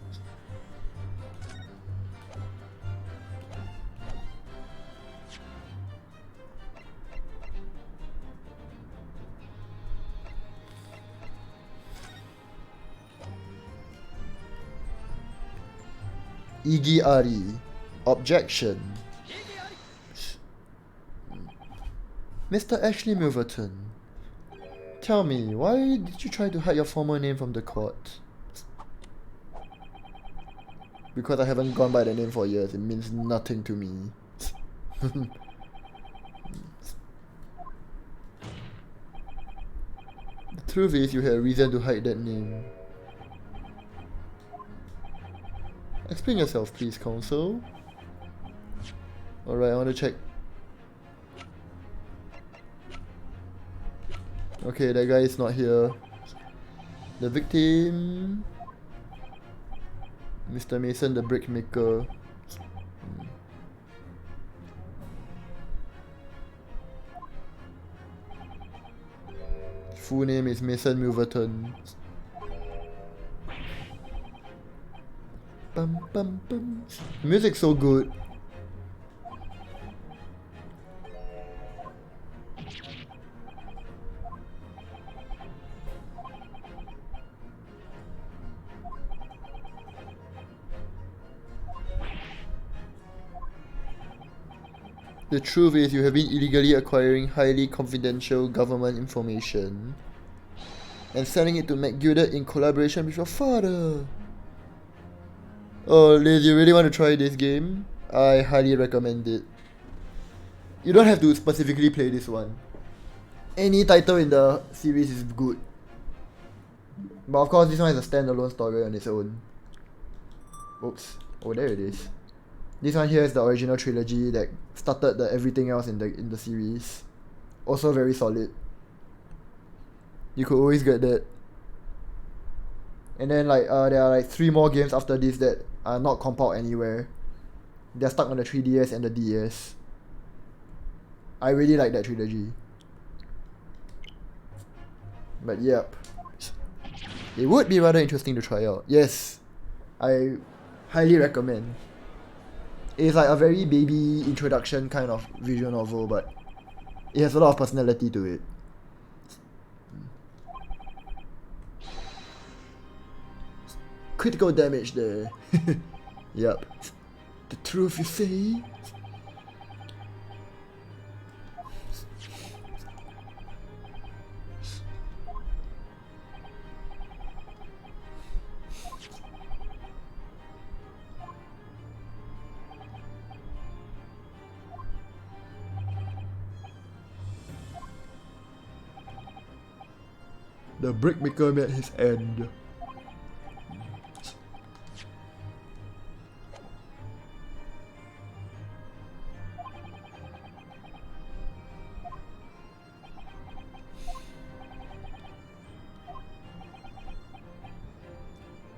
Speaker 1: Iggy Ari. Objection. Mr. Ashley Milverton, tell me, why did you try to hide your former name from the court? Because I haven't gone by the name for years, it means nothing to me. The truth is, you had a reason to hide that name. Explain yourself, please, counsel. Alright, I want to check. Okay, that guy is not here. The victim... Mr. Mason, the brickmaker. Full name is Mason Milverton. Bum, bum, bum. The music's so good. The truth is you have been illegally acquiring highly confidential government information and selling it to McGilded in collaboration with your father. Oh, Liz, you really want to try this game? I highly recommend it. You don't have to specifically play this one. Any title in the series is good. But of course, this one has a standalone story on its own. Oops. Oh, there it is. This one here is the original trilogy that started the everything else in the series. Also very solid. You could always get that. And then there are like 3 more games after this that are not compiled anywhere. They're stuck on the 3DS and the DS. I really like that trilogy. But yep. It would be rather interesting to try out. Yes. I highly recommend. It's like a very baby introduction kind of visual novel, but it has a lot of personality to it. Critical damage there. Yup. The truth you say? The brickmaker met his end.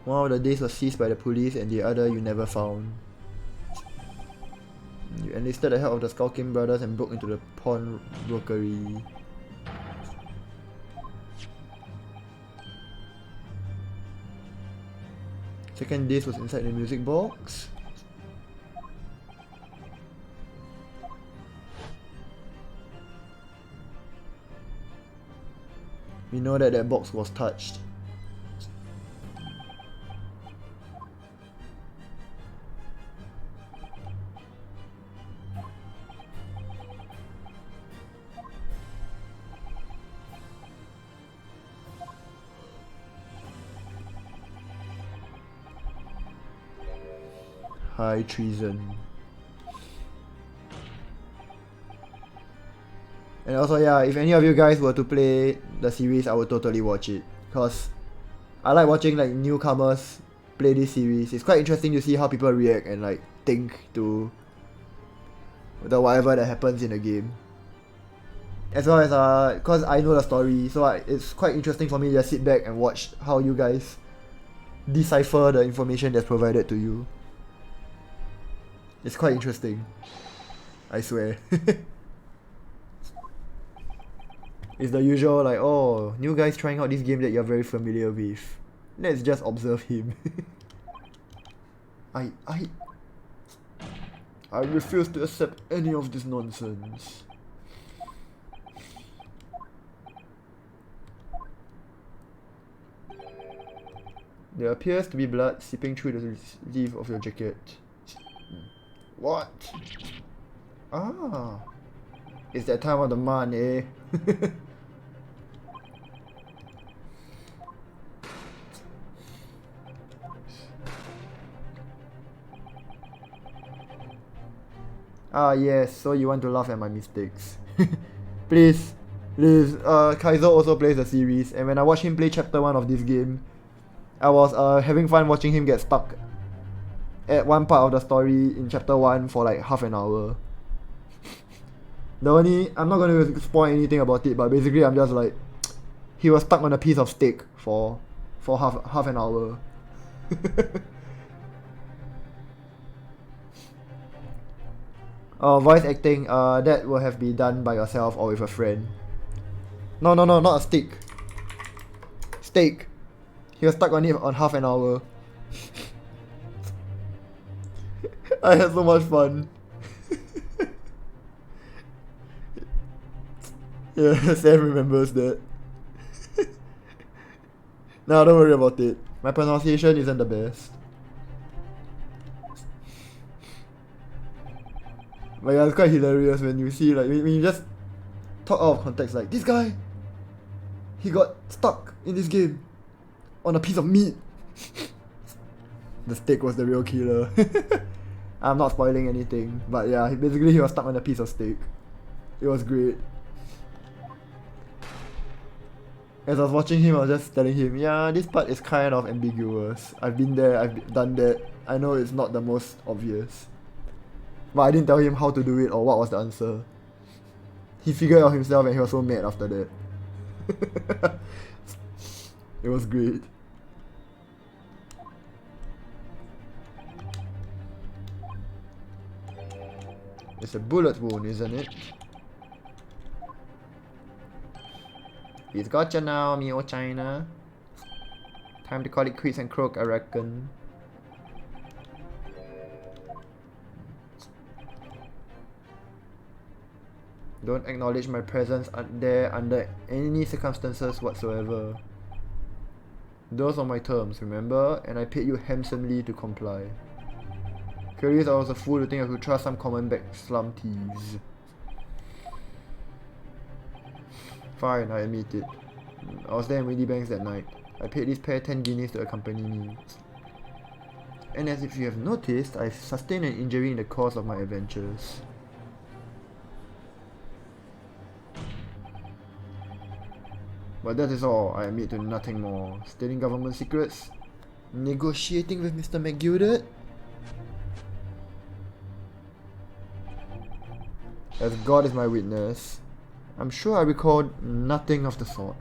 Speaker 1: One of the days was seized by the police and the other you never found. You enlisted the help of the Skulking brothers and broke into the pawnbrokery. Second disc was inside the music box. We know that box was touched. High treason. And also, yeah, if any of you guys were to play the series, I would totally watch it. Cause I like watching like newcomers play this series. It's quite interesting to see how people react and like think to the whatever that happens in the game. As well as cause I know the story, so it's quite interesting for me to just sit back and watch how you guys decipher the information that's provided to you. It's quite interesting. I swear. It's the usual like, oh, new guys trying out this game that you're very familiar with. Let's just observe him. I refuse to accept any of this nonsense. There appears to be blood seeping through the sleeve of your jacket. What? Ah, it's that time of the month, eh? Ah yes, so you want to laugh at my mistakes. Please, Kaiser also plays the series, and when I watched him play chapter 1 of this game, I was having fun watching him get stuck at one part of the story in chapter 1 for like half an hour. I'm not going to spoil anything about it, but basically I'm just like, he was stuck on a piece of steak for half an hour. Voice acting, that will have been done by yourself or with a friend. No, not a stick. Steak. He was stuck on it on half an hour. I had so much fun. Yeah, Sam remembers that. Nah, don't worry about it. My pronunciation isn't the best. But yeah, it's quite hilarious when you see, like, when you just talk out of context, like, this guy, he got stuck in this game on a piece of meat. The steak was the real killer. I'm not spoiling anything, but yeah, basically he was stuck on a piece of steak. It was great. As I was watching him, I was just telling him, yeah, this part is kind of ambiguous. I've been there, I've done that. I know it's not the most obvious. But I didn't tell him how to do it or what was the answer. He figured it out himself and he was so mad after that. It was great. It's a bullet wound, isn't it? He's got you now, Mio China. Time to call it quits and croak, I reckon. Don't acknowledge my presence there under any circumstances whatsoever. Those are my terms, remember? And I paid you handsomely to comply. Curious, I was a fool to think I could trust some common back slum thieves. Fine, I admit it. I was there in Windy Banks that night. I paid this pair 10 guineas to accompany me. And as if you have noticed, I sustained an injury in the course of my adventures. But that is all. I admit to nothing more. Stealing government secrets? Negotiating with Mr. McGilded? As God is my witness, I'm sure I recall nothing of the sort.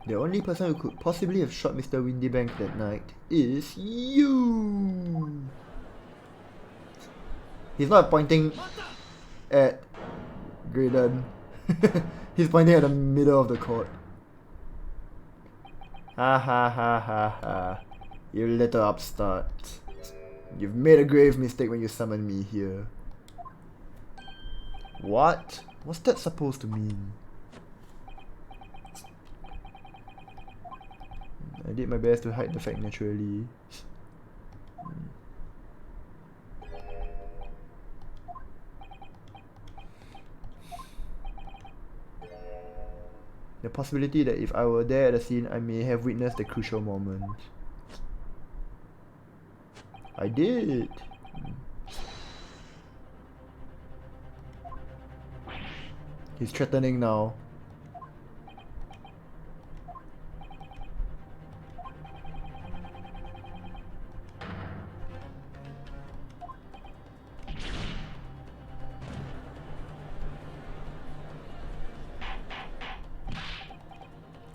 Speaker 1: The only person who could possibly have shot Mr. Windybank that night is you! He's not pointing at Graydon. He's pointing at the middle of the court. Ha ha ha ha ha. You little upstart. You've made a grave mistake when you summoned me here. What? What's that supposed to mean? I did my best to hide the fact naturally. The possibility that if I were there at the scene, I may have witnessed the crucial moment. I did! He's threatening now.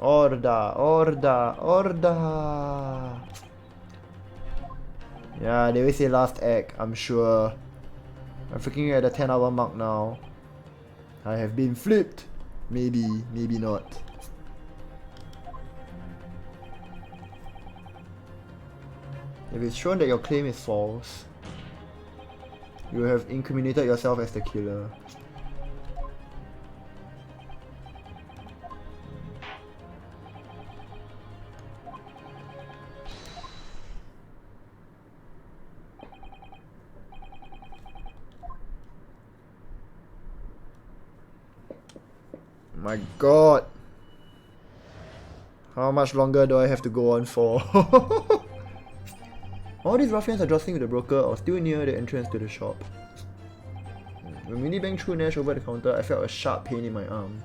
Speaker 1: Order, order, order. Yeah, they always say last act, I'm sure. I'm freaking at the 10-hour mark now. I have been flipped. Maybe, maybe not. If it's shown that your claim is false, you have incriminated yourself as the killer. My god! How much longer do I have to go on for? All these ruffians are jostling with the broker or still near the entrance to the shop. When Windybank threw Nash over the counter, I felt a sharp pain in my arm.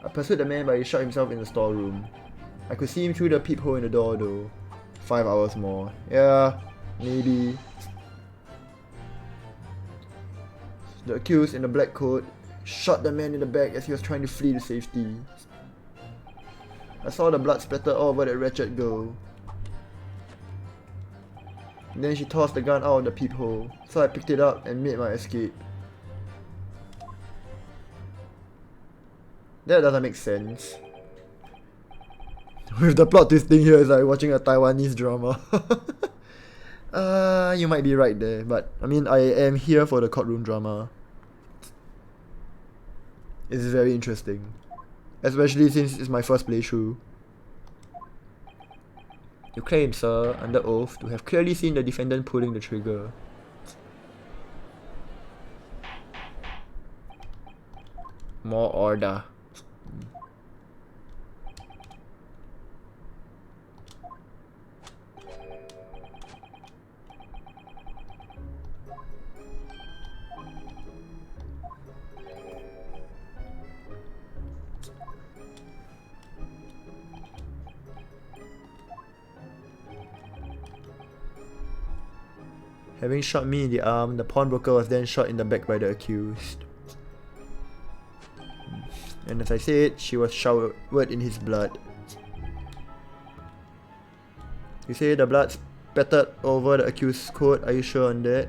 Speaker 1: I pursued the man, but he shut himself in the storeroom. I could see him through the peephole in the door though. 5 hours more. Yeah, maybe. The accused in the black coat shot the man in the back as he was trying to flee to safety. I saw the blood splatter all over that wretched girl. And then she tossed the gun out of the peephole, so I picked it up and made my escape. That doesn't make sense. With the plot twist thing here, it's like watching a Taiwanese drama. You might be right there, but I mean, I am here for the courtroom drama. It's very interesting. Especially since it's my first playthrough. You claim, sir, under oath, to have clearly seen the defendant pulling the trigger. More order. Having shot me in the arm, the pawnbroker was then shot in the back by the accused. And as I said, she was showered in his blood. You say the blood spattered over the accused's coat, are you sure on that?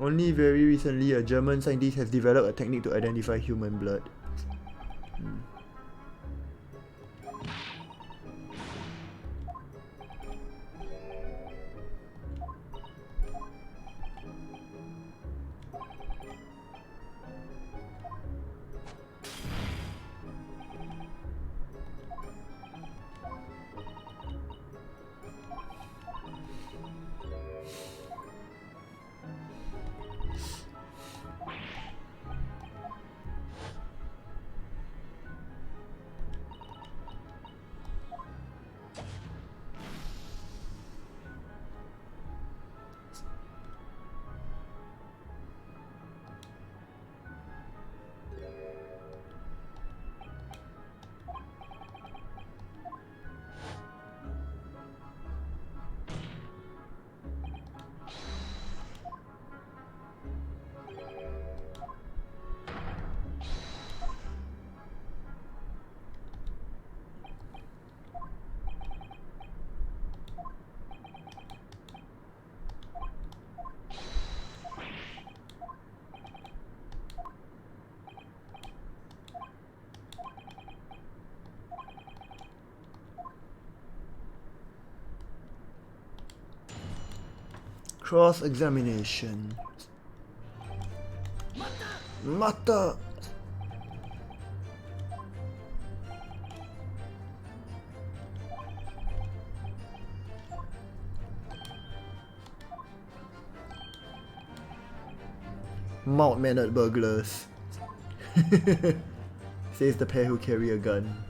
Speaker 1: Only very recently, a German scientist has developed a technique to identify human blood. Cross-examination. Mata! Mild-mannered burglars. Says the pair who carry a gun.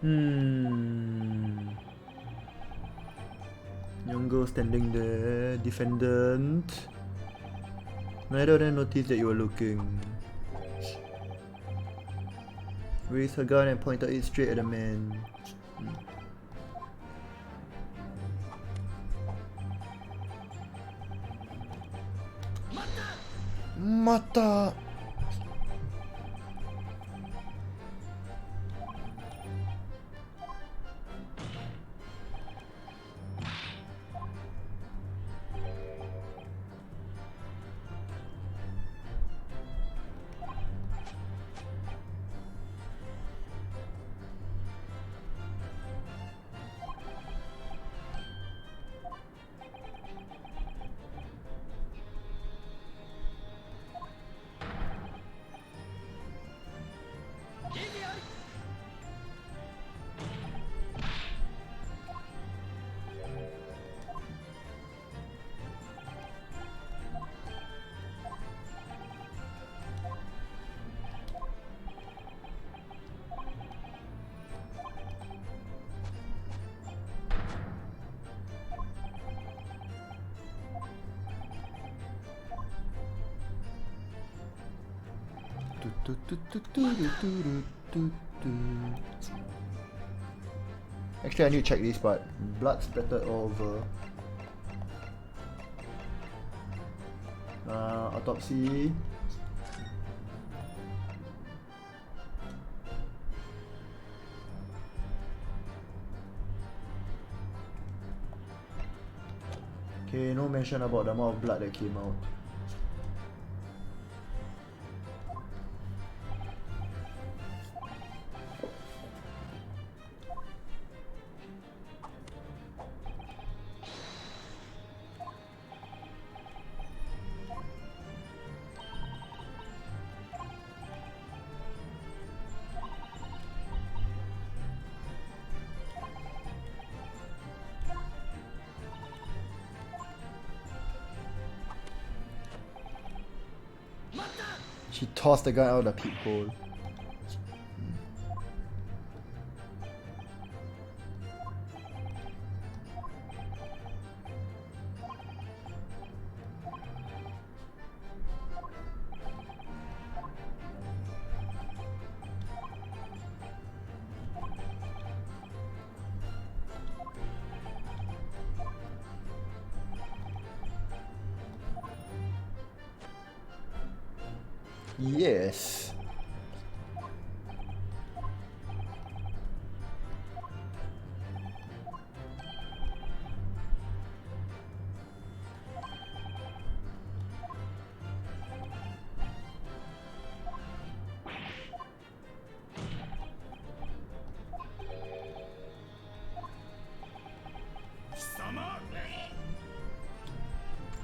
Speaker 1: Young girl standing there, defendant. Neither of them noticed that you were looking. Raised her gun and pointed it straight at the man. Mata! Actually, I need to check this part. Blood splattered all over. Autopsy. Okay, no mention about the amount of blood that came out. She tossed the gun out of the peephole. Yes.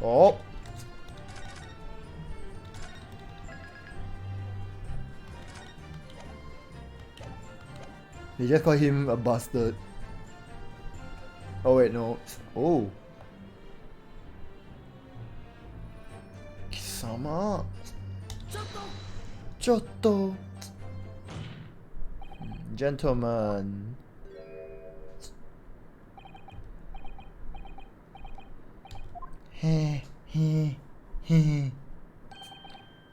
Speaker 1: Oh. They just call him a bastard. Oh wait, no. Oh. Kisama. Chotto. Gentleman. Heh, heh, heh.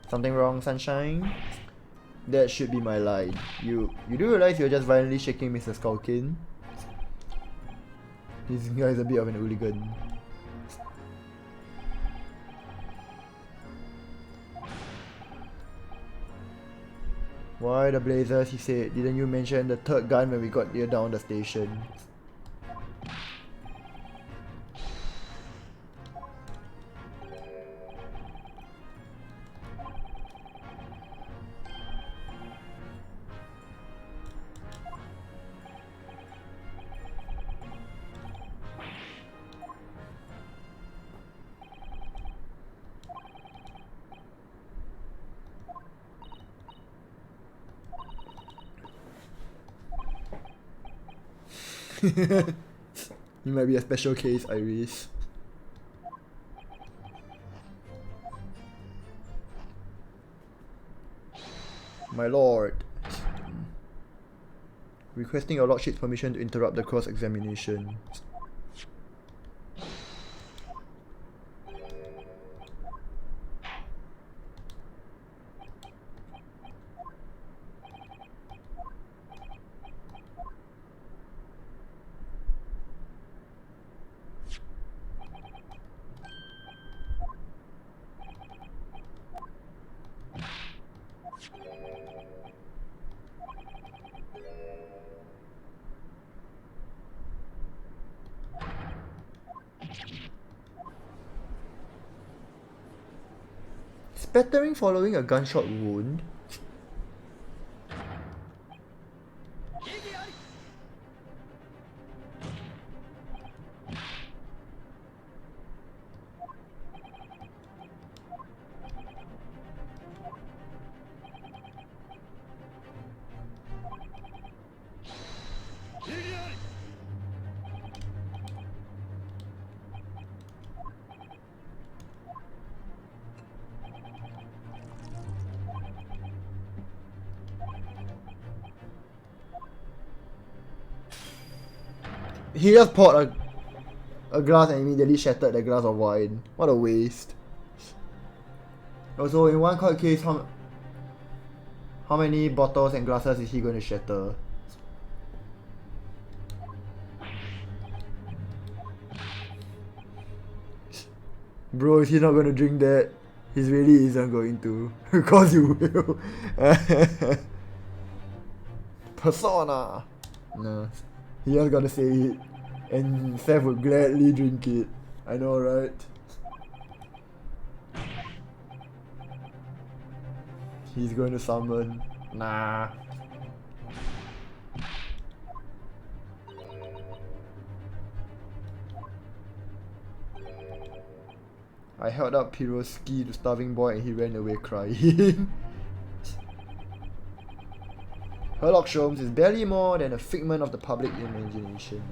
Speaker 1: Something wrong, sunshine? That should be my line. You do realize you're just violently shaking Mr. Skulkin? This guy is a bit of an hooligan. Why the blazers, he said. Didn't you mention the third gun when we got near down the station? You might be a special case, Iris. My lord. Requesting your lordship's permission to interrupt the cross-examination. Spattering following a gunshot wound? He just poured a glass and immediately shattered the glass of wine. What a waste. Also, in one court case, how many bottles and glasses is he going to shatter? Bro, is he not going to drink that? He really isn't going to. Because you will. Persona! No. He just gotta say it. And Seth would gladly drink it. I know, right? He's going to summon. Nah. I held up Piroski to starving boy and he ran away crying. Sherlock Holmes is barely more than a figment of the public imagination.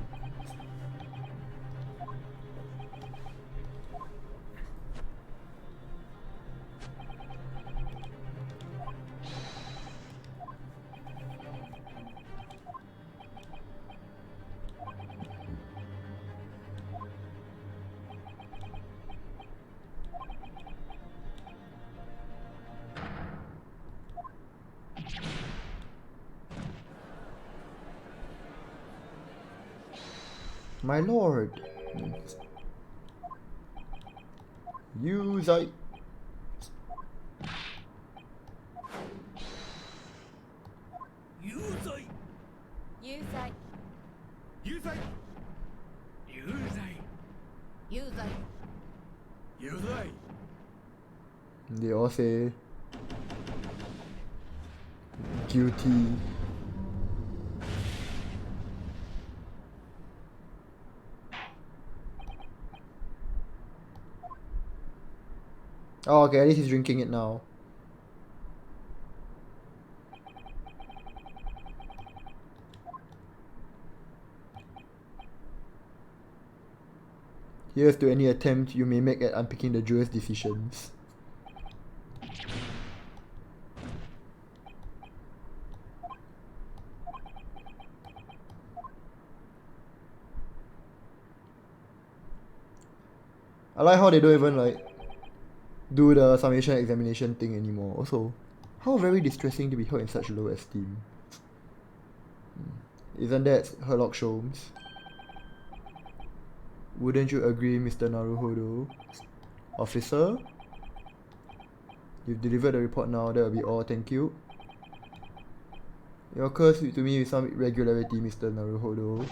Speaker 1: My lord. Yuzai.
Speaker 2: Yuzai.
Speaker 3: Yuzai.
Speaker 2: Yuzai. Yuzai.
Speaker 3: Yuzai.
Speaker 2: Yuzai.
Speaker 1: They all say guilty. Oh, okay, at least he's drinking it now. Here's to any attempt you may make at unpicking the jurors' decisions. I like how they don't even like do the summation examination thing anymore. Also, how very distressing to be held in such low esteem. Isn't that Sherlock Holmes? Wouldn't you agree, Mr. Naruhodo? Officer? You've delivered the report now, that will be all, thank you. It occurs to me with some irregularity, Mr. Naruhodo,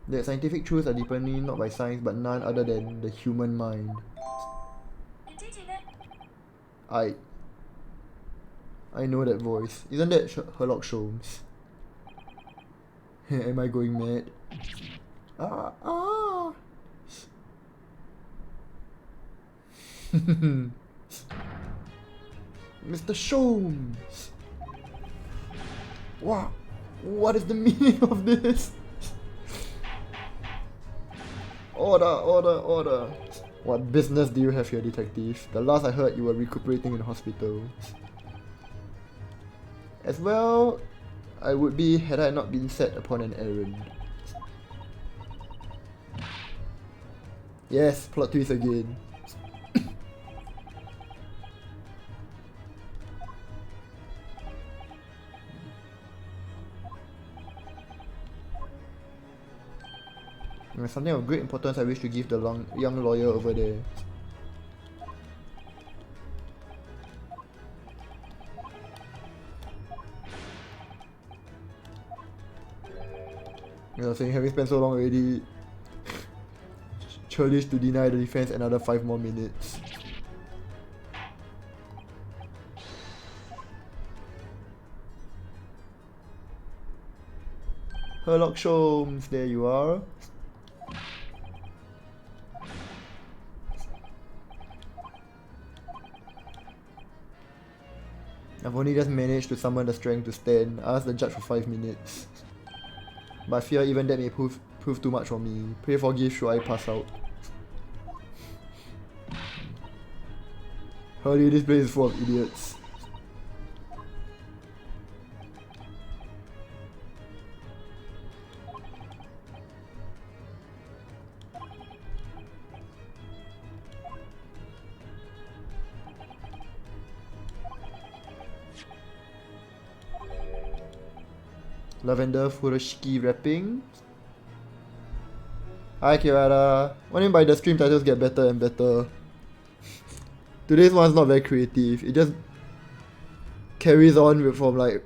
Speaker 1: that scientific truths are determined not by science but none other than the human mind. I know that voice. Isn't that Sherlock Holmes? Am I going mad? Mr. Sholmes! Wow! What is the meaning of this? Order, order, order. What business do you have here, detective? The last I heard you were recuperating in hospital. As well, I would be had I not been set upon an errand. Yes, plot twist again. There's something of great importance I wish to give the young lawyer over there. You know, saying having spent so long already, churlish to deny the defense another 5 more minutes. Herlock Sholmes, there you are. I've only just managed to summon the strength to stand. I asked the judge for 5 minutes. But I fear even that may prove too much for me. Pray forgive should I pass out. Hurry, this place is full of idiots. Lavender Furoshiki wrapping. Hi Kirara. What do you mean by the stream titles get better and better? Today's one's not very creative. It just carries on from like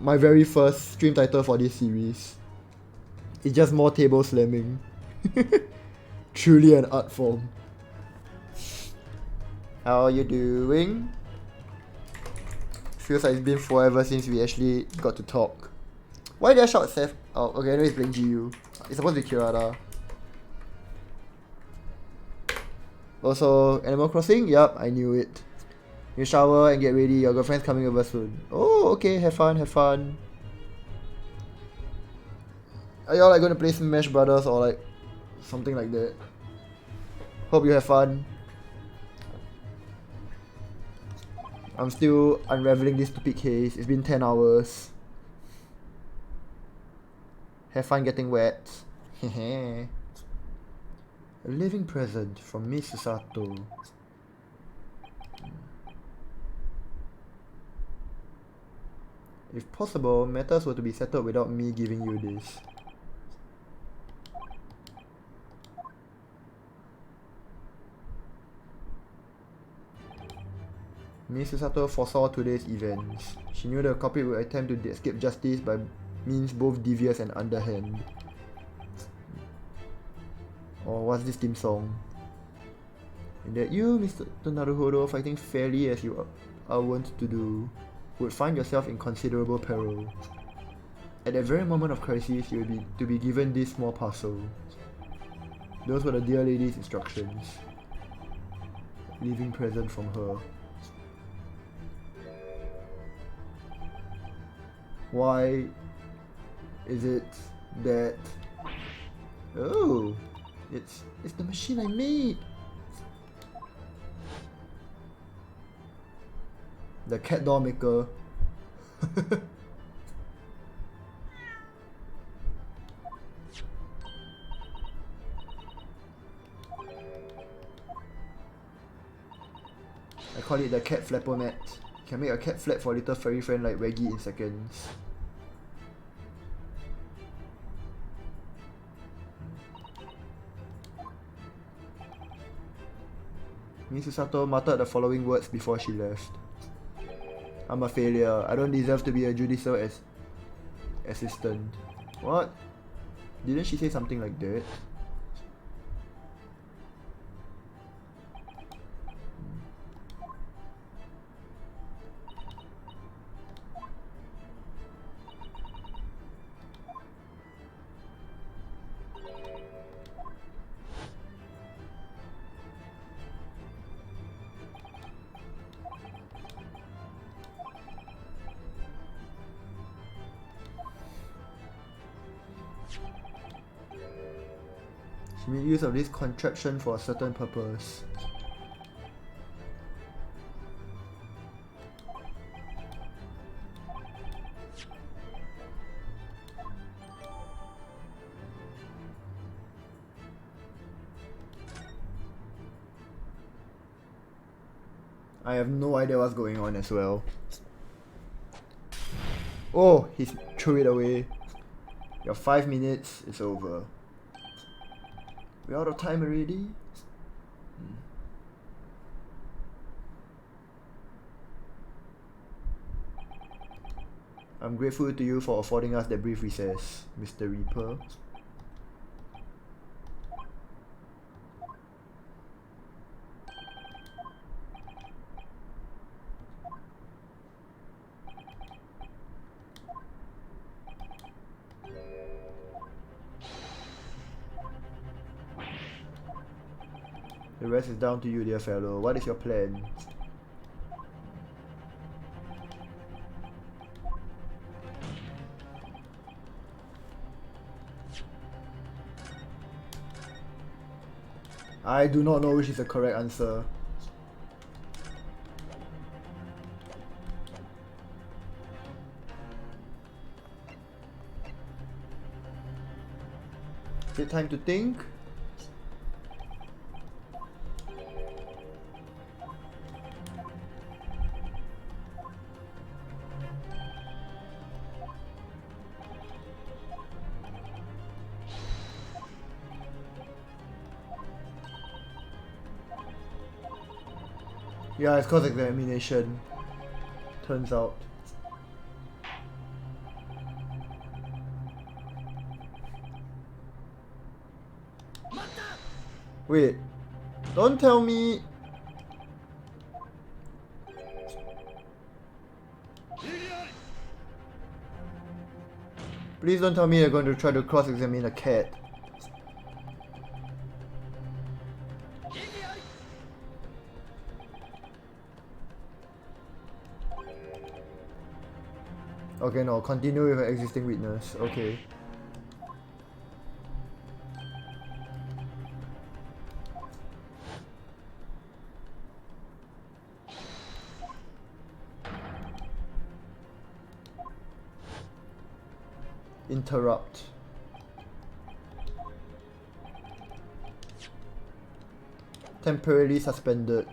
Speaker 1: my very first stream title for this series. It's just more table slamming. Truly an art form. How are you doing? Feels like it's been forever since we actually got to talk. Why did I shout Seth? Oh, okay, I know he's playing GU. It's supposed to be Kirara. Also, Animal Crossing? Yup, I knew it. You shower and get ready, your girlfriend's coming over soon. Oh, okay, have fun, have fun. Are y'all like gonna play Smash Brothers or like something like that? Hope you have fun. I'm still unraveling this stupid case. It's been 10 hours. Have fun getting wet. Hehe. A living present from Miss Sato. If possible, matters were to be settled without me giving you this. Miss Sato foresaw today's events. She knew the culprit would attempt to escape justice by means both devious and underhand. Or what's this theme song? And that you, Mr. Naruhodo, fighting fairly as you are wont to do, would find yourself in considerable peril. At that very moment of crisis, you will be to be given this small parcel. Those were the dear lady's instructions. Living present from her. Why is it that... Oh, it's the machine I made. The cat doll maker. I call it the cat flapper mat. Can make a cat flap for a little furry friend like Reggie in seconds. Miss Sato muttered the following words before she left. I'm a failure. I don't deserve to be a judicial assistant. What? Didn't she say something like that? She made use of this contraption for a certain purpose. I have no idea what's going on as well. Oh, he's threw it away. Your 5 minutes is over. We're out of time already? I'm grateful to you for affording us that brief recess, Mr. Reaper. The rest is down to you, dear fellow. What is your plan? I do not know which is the correct answer. Is it time to think? Yeah, it's cause examination. Turns out. Wait, don't tell me. Please don't tell me you're going to try to cross-examine a cat. Okay, no, continue with an existing witness. Okay. Interrupt. Temporarily suspended.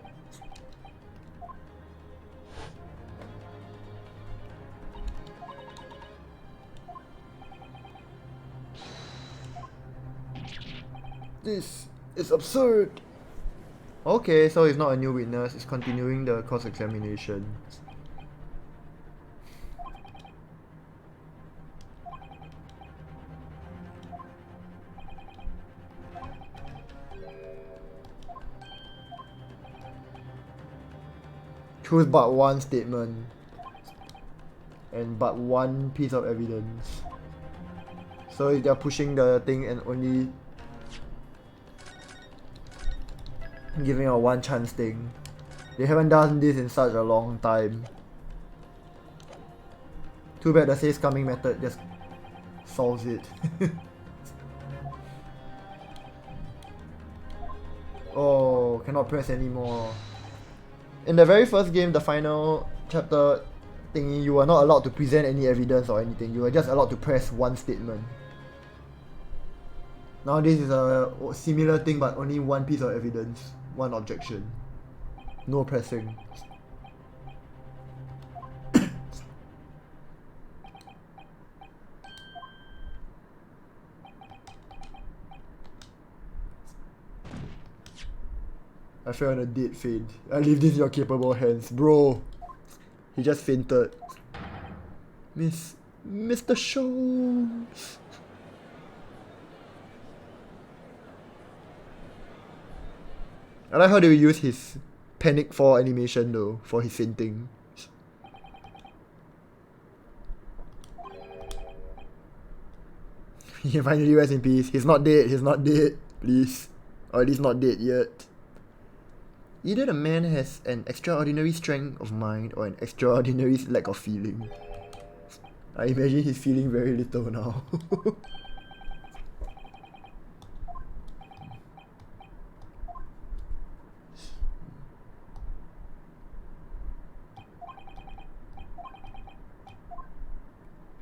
Speaker 1: This is absurd. Okay, so it's not a new witness, it's continuing the cross-examination. Choose but one statement and but one piece of evidence. So they're pushing the thing and only giving a one chance thing. They haven't done this in such a long time. Too bad the says coming method just solves it. Oh, cannot press anymore. In the very first game, the final chapter thingy, you were not allowed to present any evidence or anything. You were just allowed to press one statement. Now this is a similar thing but only one piece of evidence, one objection. No pressing. I fell on a dead faint. I leave this in your capable hands. Bro, he just fainted. Mr. Shows. I like how they use his panic fall animation though, for his fainting. He can finally rest in peace. He's not dead, please. Or at least not dead yet. Either the man has an extraordinary strength of mind or an extraordinary lack of feeling. I imagine he's feeling very little now.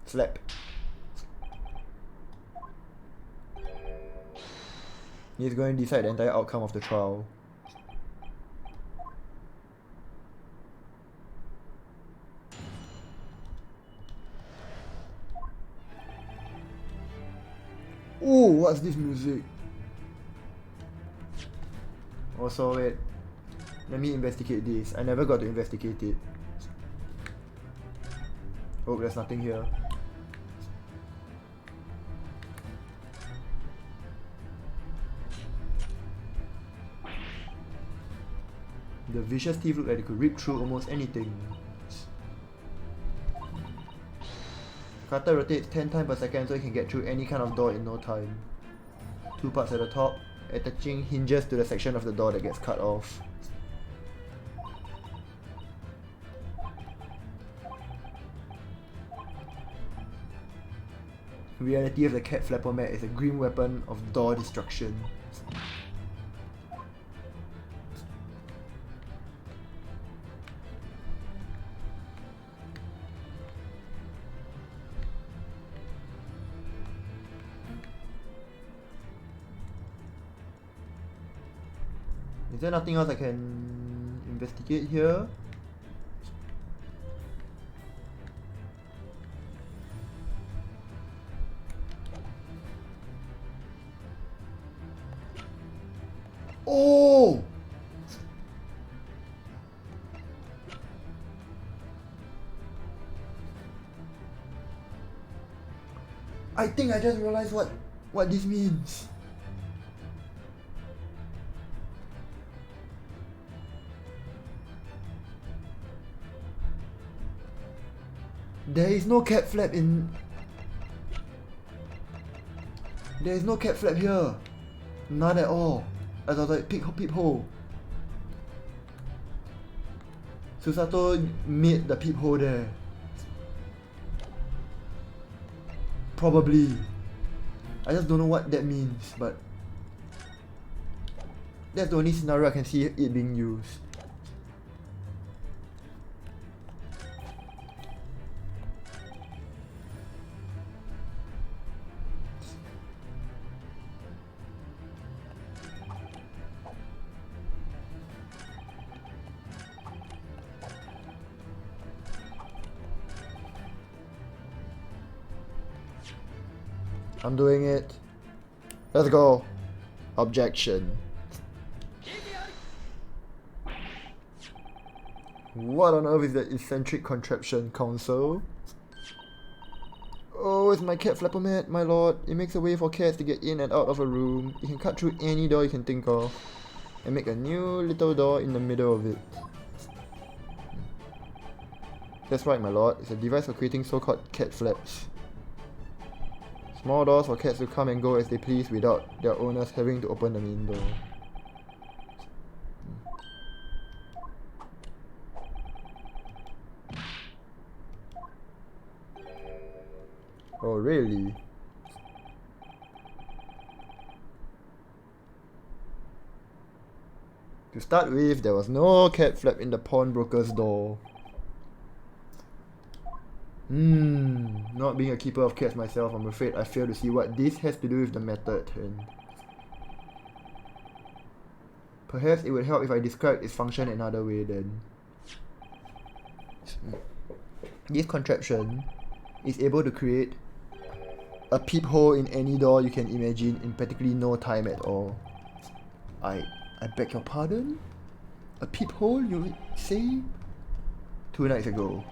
Speaker 1: Slap. He's going to decide the entire outcome of the trial. Oh, what's this music? Also, wait. Let me investigate this. I never got to investigate it. Oh, there's nothing here. The vicious teeth look like they could rip through almost anything. Cutter rotates 10 times per second so it can get through any kind of door in no time. 2 parts at the top, attaching hinges to the section of the door that gets cut off. Reality of the cat flapper mat is a grim weapon of door destruction. Is there nothing else I can investigate here? Oh! I think I just realized what this means. There is no cat flap in... There is no cat flap here. None at all. As I was like, peephole. Susato made the peephole there. Probably. I just don't know what that means, but... That's the only scenario I can see it being used. I'm doing it. Let's go. Objection. What on earth is that eccentric contraption, Council? Oh, it's my cat flapper mat, my lord. It makes a way for cats to get in and out of a room. It can cut through any door you can think of and make a new little door in the middle of it. That's right, my lord. It's a device for creating so-called cat flaps. Small doors for cats to come and go as they please without their owners having to open the main door. Oh, really? To start with, there was no cat flap in the pawnbroker's door. Not being a keeper of cats myself, I'm afraid I fail to see what this has to do with the matter at hand. Perhaps it would help if I described its function another way then. This contraption is able to create a peephole in any door you can imagine in practically no time at all. I beg your pardon? A peephole, you say? 2 nights ago.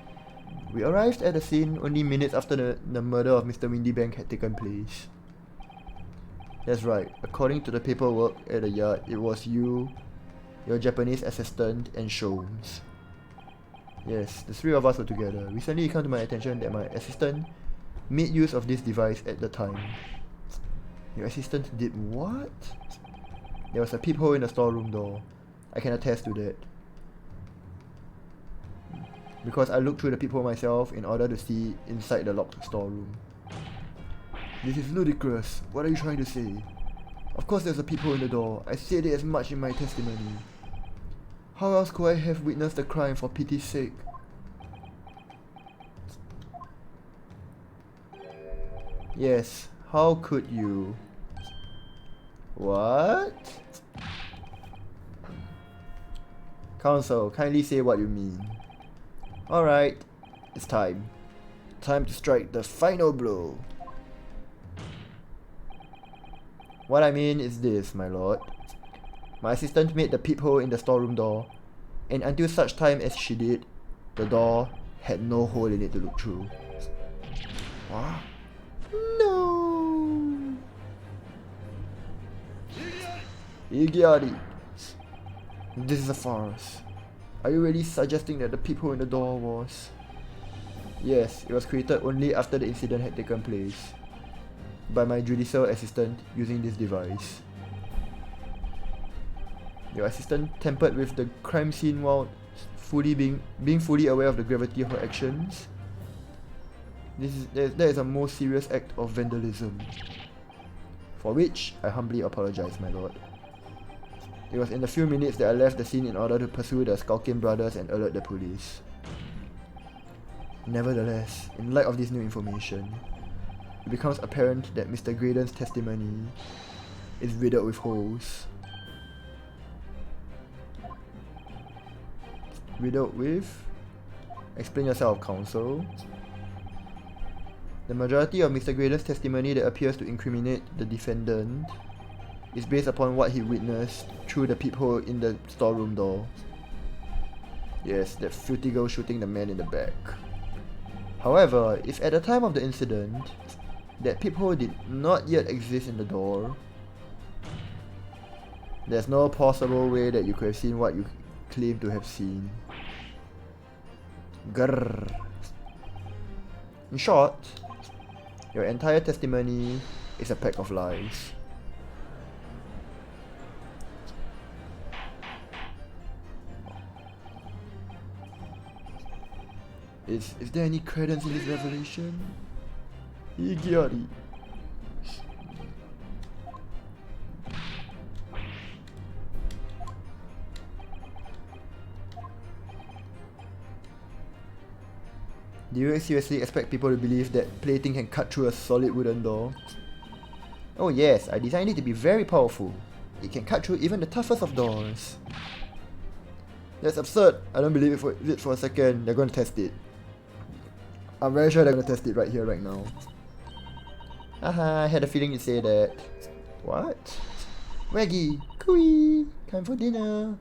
Speaker 1: We arrived at the scene only minutes after the murder of Mr. Windybank had taken place. That's right, according to the paperwork at the yard, it was you, your Japanese assistant, and Sholmes. Yes, the 3 of us were together. Recently it came to my attention that my assistant made use of this device at the time. Your assistant did what? There was a peephole in the storeroom door. I can attest to that. Because I looked through the peephole myself in order to see inside the locked storeroom. This is ludicrous. What are you trying to say? Of course there's a peephole in the door. I said it as much in my testimony. How else could I have witnessed the crime, for pity's sake? Yes, how could you? What? Counsel, kindly say what you mean. Alright, it's time. Time to strike the final blow. What I mean is this, my lord. My assistant made the peephole in the storeroom door, and until such time as she did, the door had no hole in it to look through. What? No! Igiari! This is a farce. Are you really suggesting that the peephole in the door was... Yes, it was created only after the incident had taken place, by my judicial assistant using this device. Your assistant tampered with the crime scene while being fully aware of the gravity of her actions. That is a most serious act of vandalism, for which I humbly apologize, my lord. It was in the few minutes that I left the scene in order to pursue the Skulkin brothers and alert the police. Nevertheless, in light of this new information, it becomes apparent that Mr. Graydon's testimony is riddled with holes. Riddled with? Explain yourself, counsel. The majority of Mr. Graydon's testimony that appears to incriminate the defendant is based upon what he witnessed through the peephole in the storeroom door. Yes, that filthy girl shooting the man in the back. However, if at the time of the incident, that peephole did not yet exist in the door, there's no possible way that you could have seen what you claim to have seen. Grrr. In short, your entire testimony is a pack of lies. Is there any credence in this revelation? Igiari. Do you seriously expect people to believe that plating can cut through a solid wooden door? Oh yes, I designed it to be very powerful. It can cut through even the toughest of doors. That's absurd. I don't believe it for a second. They're going to test it. I'm very sure they're going to test it right here, right now. Haha, I had a feeling you'd say that. What? Waggy, cooey, time for dinner.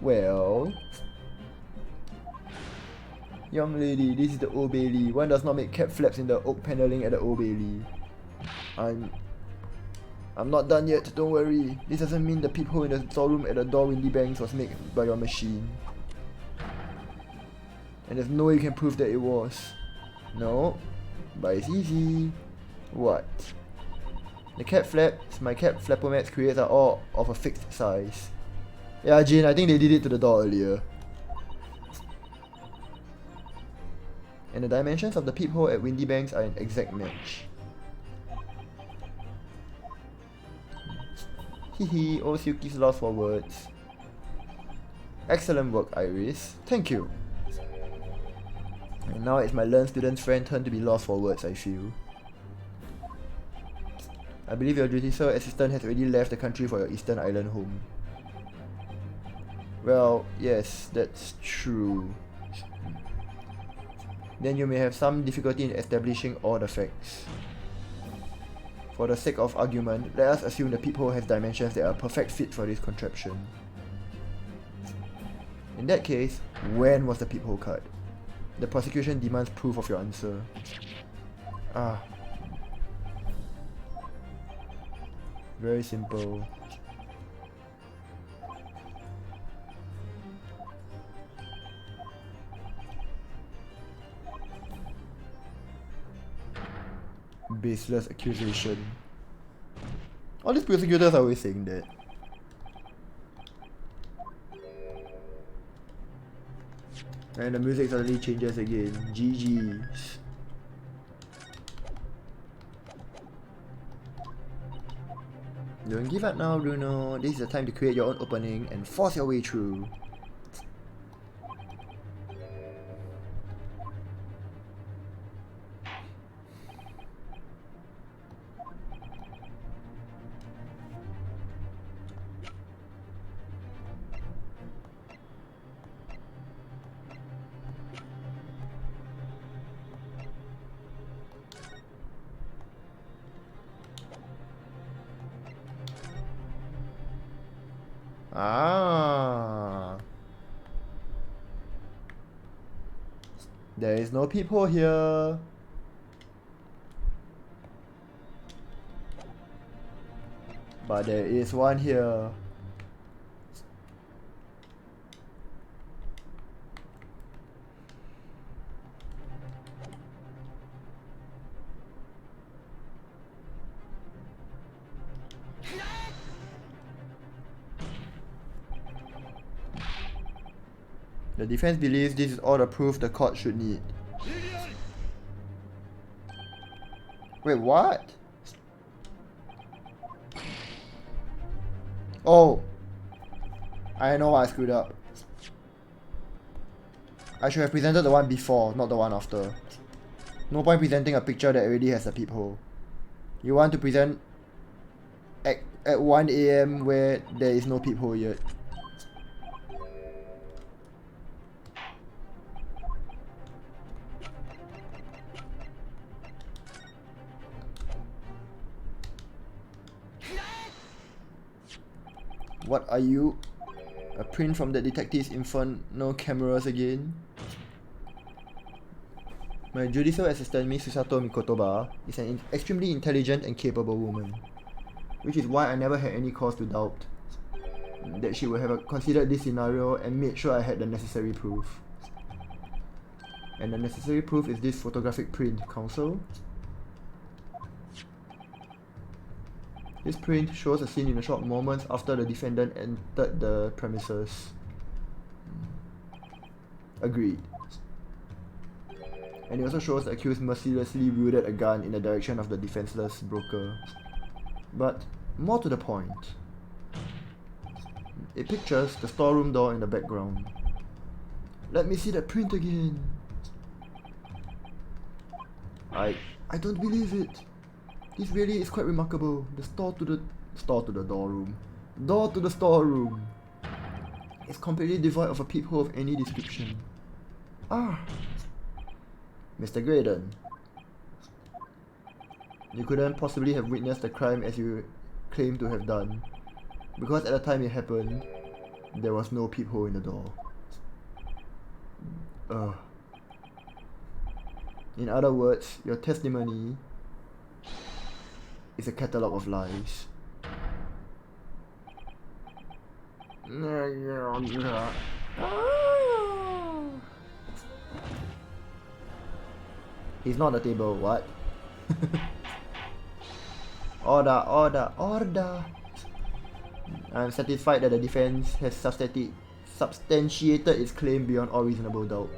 Speaker 1: Well, young lady, this is the Old Bailey. One does not make cap flaps in the oak paneling at the Old Bailey. I'm not done yet, don't worry. This doesn't mean the peephole in the storeroom at the door Windy Banks was made by your machine. And there's no way you can prove that it was. No, but it's easy. What? The cap flaps my cap flapomats creates are all of a fixed size. Yeah, Jin, I think they did it to the door earlier. And the dimensions of the peephole at Windy Banks are an exact match. Hehe, old Silky's lost for words. Excellent work, Iris. Thank you. And now it's my learned student's friend turn to be lost for words, I feel. I believe your judicial assistant has already left the country for your Eastern Island home. Well, yes, that's true. Then you may have some difficulty in establishing all the facts. For the sake of argument, let us assume the peephole has dimensions that are a perfect fit for this contraption. In that case, when was the peephole cut? The prosecution demands proof of your answer. Ah. Very simple. Baseless accusation. All these prosecutors are always saying that. And the music suddenly changes again. GG's. Don't give up now, Bruno. This is the time to create your own opening and force your way through. Ah. There is no peephole here. But there is one here. The defense believes this is all the proof the court should need. Wait, what? Oh! I know I screwed up. I should have presented the one before, not the one after. No point presenting a picture that already has a peephole. You want to present at 1 AM where there is no peephole yet. What are you? A print from the detective's infernal cameras again? My judicial assistant, Miss Susato Mikotoba, is an extremely intelligent and capable woman, which is why I never had any cause to doubt that she would have considered this scenario and made sure I had the necessary proof. And the necessary proof is this photographic print, counsel. This print shows a scene in the short moments after the defendant entered the premises. Agreed. And it also shows the accused mercilessly wielded a gun in the direction of the defenseless broker. But more to the point, it pictures the storeroom door in the background. Let me see that print again. I don't believe it. This really is quite remarkable. The door to the doorroom. Door to the storeroom. It's completely devoid of a peephole of any description. Ah. Mr. Graydon. You couldn't possibly have witnessed the crime as you claim to have done, because at the time it happened, there was no peephole in the door. In other words, your testimony is a catalogue of lies. He's not on the table, what? Order, order, order! I'm satisfied that the defense has substantiated its claim beyond all reasonable doubt.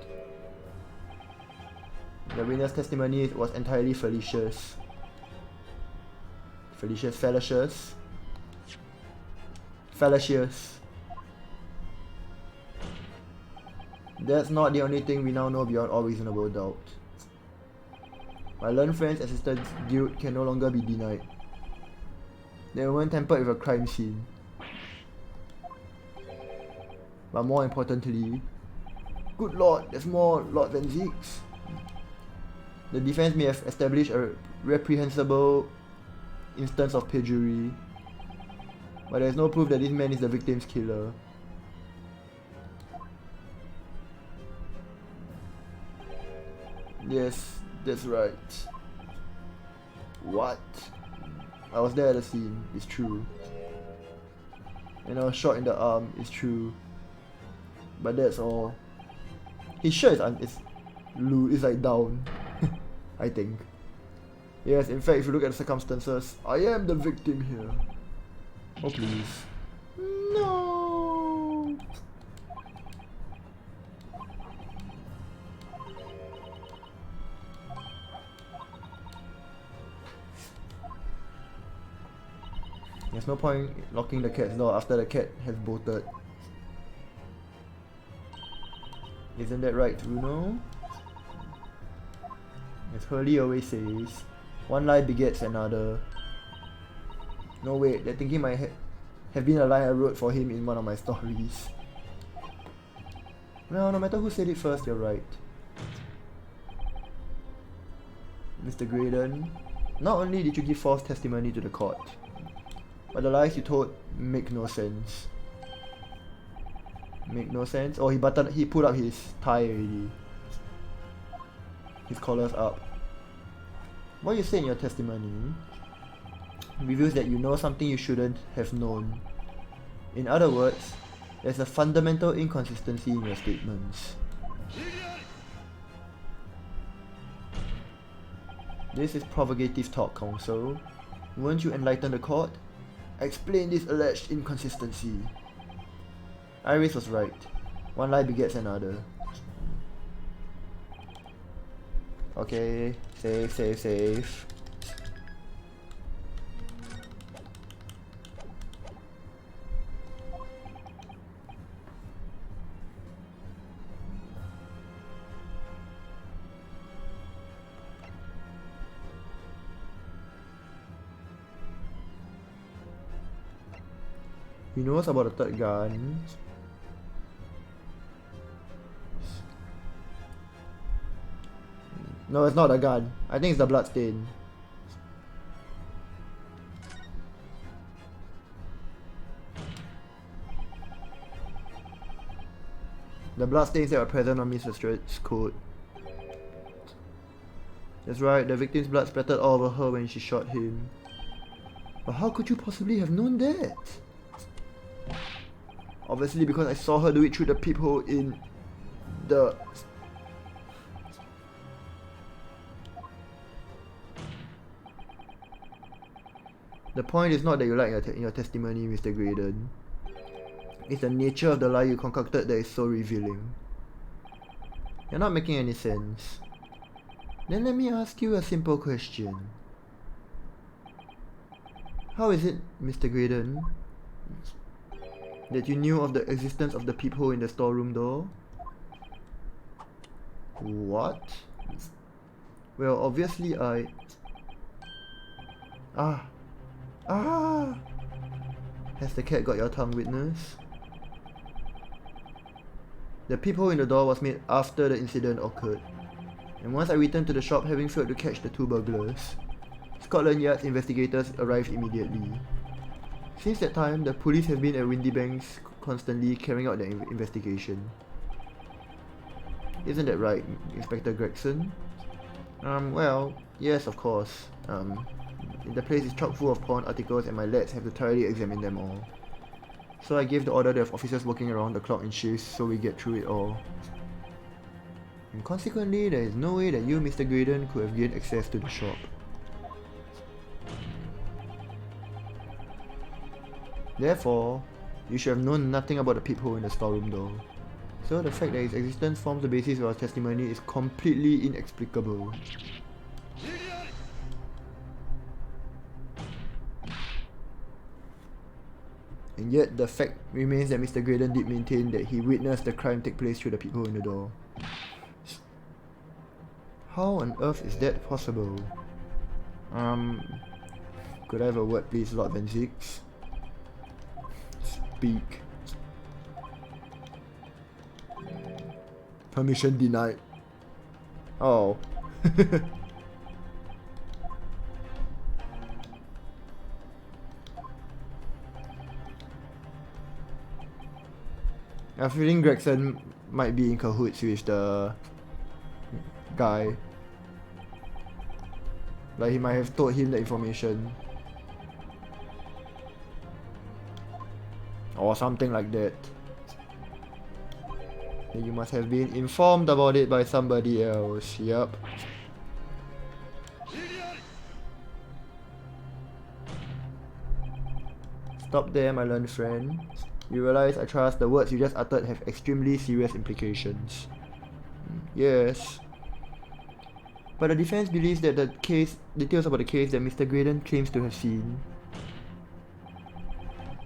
Speaker 1: The witness' testimony was entirely fallacious. Fallacious. That's not the only thing we now know beyond all reasonable doubt. My learned friend's assistant's guilt can no longer be denied. The woman tampered with a crime scene. But more importantly, good lord, there's more Lord than Zeeks. The defense may have established a reprehensible instance of perjury, but there is no proof that this man is the victim's killer. Yes, that's right. What? I was there at the scene, it's true. And I was shot in the arm, it's true. But that's all. His shirt is like down, I think. Yes, in fact, if you look at the circumstances, I am the victim here. Oh please. No. There's no point locking the cat's door after the cat has bolted. Isn't that right, Bruno? As Hurley always says, one lie begets another. No wait, that thinking might have been a line I wrote for him in one of my stories. Well, no matter who said it first, you're right. Mr. Graydon, not only did you give false testimony to the court, but the lies you told make no sense. Make no sense. Oh, he pulled up his tie already. His collar's up. What you say in your testimony reveals that you know something you shouldn't have known. In other words, there's a fundamental inconsistency in your statements. This is provocative talk, counsel. Won't you enlighten the court? Explain this alleged inconsistency. Iris was right. One lie begets another. Okay, save. He knows about the third gun. No, it's not a gun. I think it's the blood stain. The blood stains that were present on Mr. Strait's coat. That's right, the victim's blood splattered all over her when she shot him. But how could you possibly have known that? Obviously because I saw her do it through the peephole in the... The point is not that you lied in your testimony, Mr. Graydon. It's the nature of the lie you concocted that is so revealing. You're not making any sense. Then let me ask you a simple question. How is it, Mr. Graydon, that you knew of the existence of the peephole in the storeroom door? What? Well, obviously I... Has the cat got your tongue, witness? The peephole in the door was made after the incident occurred, and once I returned to the shop having failed to catch the two burglars, Scotland Yard's investigators arrived immediately. Since that time, the police have been at Windybanks constantly carrying out their investigation. Isn't that right, Inspector Gregson? Well, yes, of course. The place is chock full of porn articles and my lads have to thoroughly examine them all. So I gave the order to have officers working around the clock in shifts so we get through it all. And consequently, there is no way that you, Mr. Graydon, could have gained access to the shop. Therefore, you should have known nothing about the peephole in the storeroom door. So the fact that its existence forms the basis of our testimony is completely inexplicable. And yet, the fact remains that Mr. Graydon did maintain that he witnessed the crime take place through the peephole in the door. How on earth is that possible? Could I have a word please, Lord Van Zix? Speak. Permission denied. Oh. I'm feeling Gregson might be in cahoots with the guy. Like he might have told him the information. Or something like that. And you must have been informed about it by somebody else. Yup. Stop there, my learned friend. You realize, I trust, the words you just uttered have extremely serious implications. Yes. But the defense believes that the details about the case that Mr. Graydon claims to have seen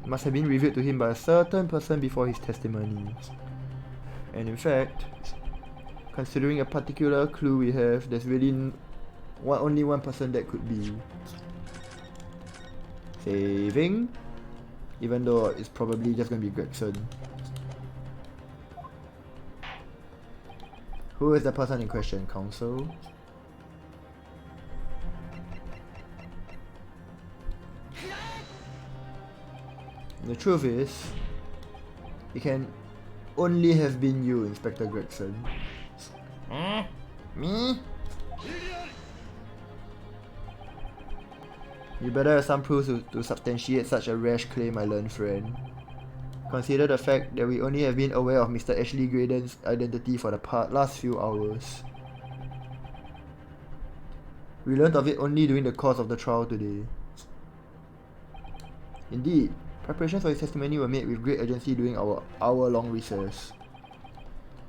Speaker 1: must have been revealed to him by a certain person before his testimony. And in fact, considering a particular clue we have, there's really only one person that could be. Saving? Even though it's probably just gonna be Gregson. Who is the person in question, counsel? The truth is, you can only have been you, Inspector Gregson. Me? You better have some proof to substantiate such a rash claim, my learned friend. Consider the fact that we only have been aware of Mr. Ashley Graydon's identity for the last few hours. We learned of it only during the course of the trial today. Indeed, preparations for his testimony were made with great urgency during our hour-long recess.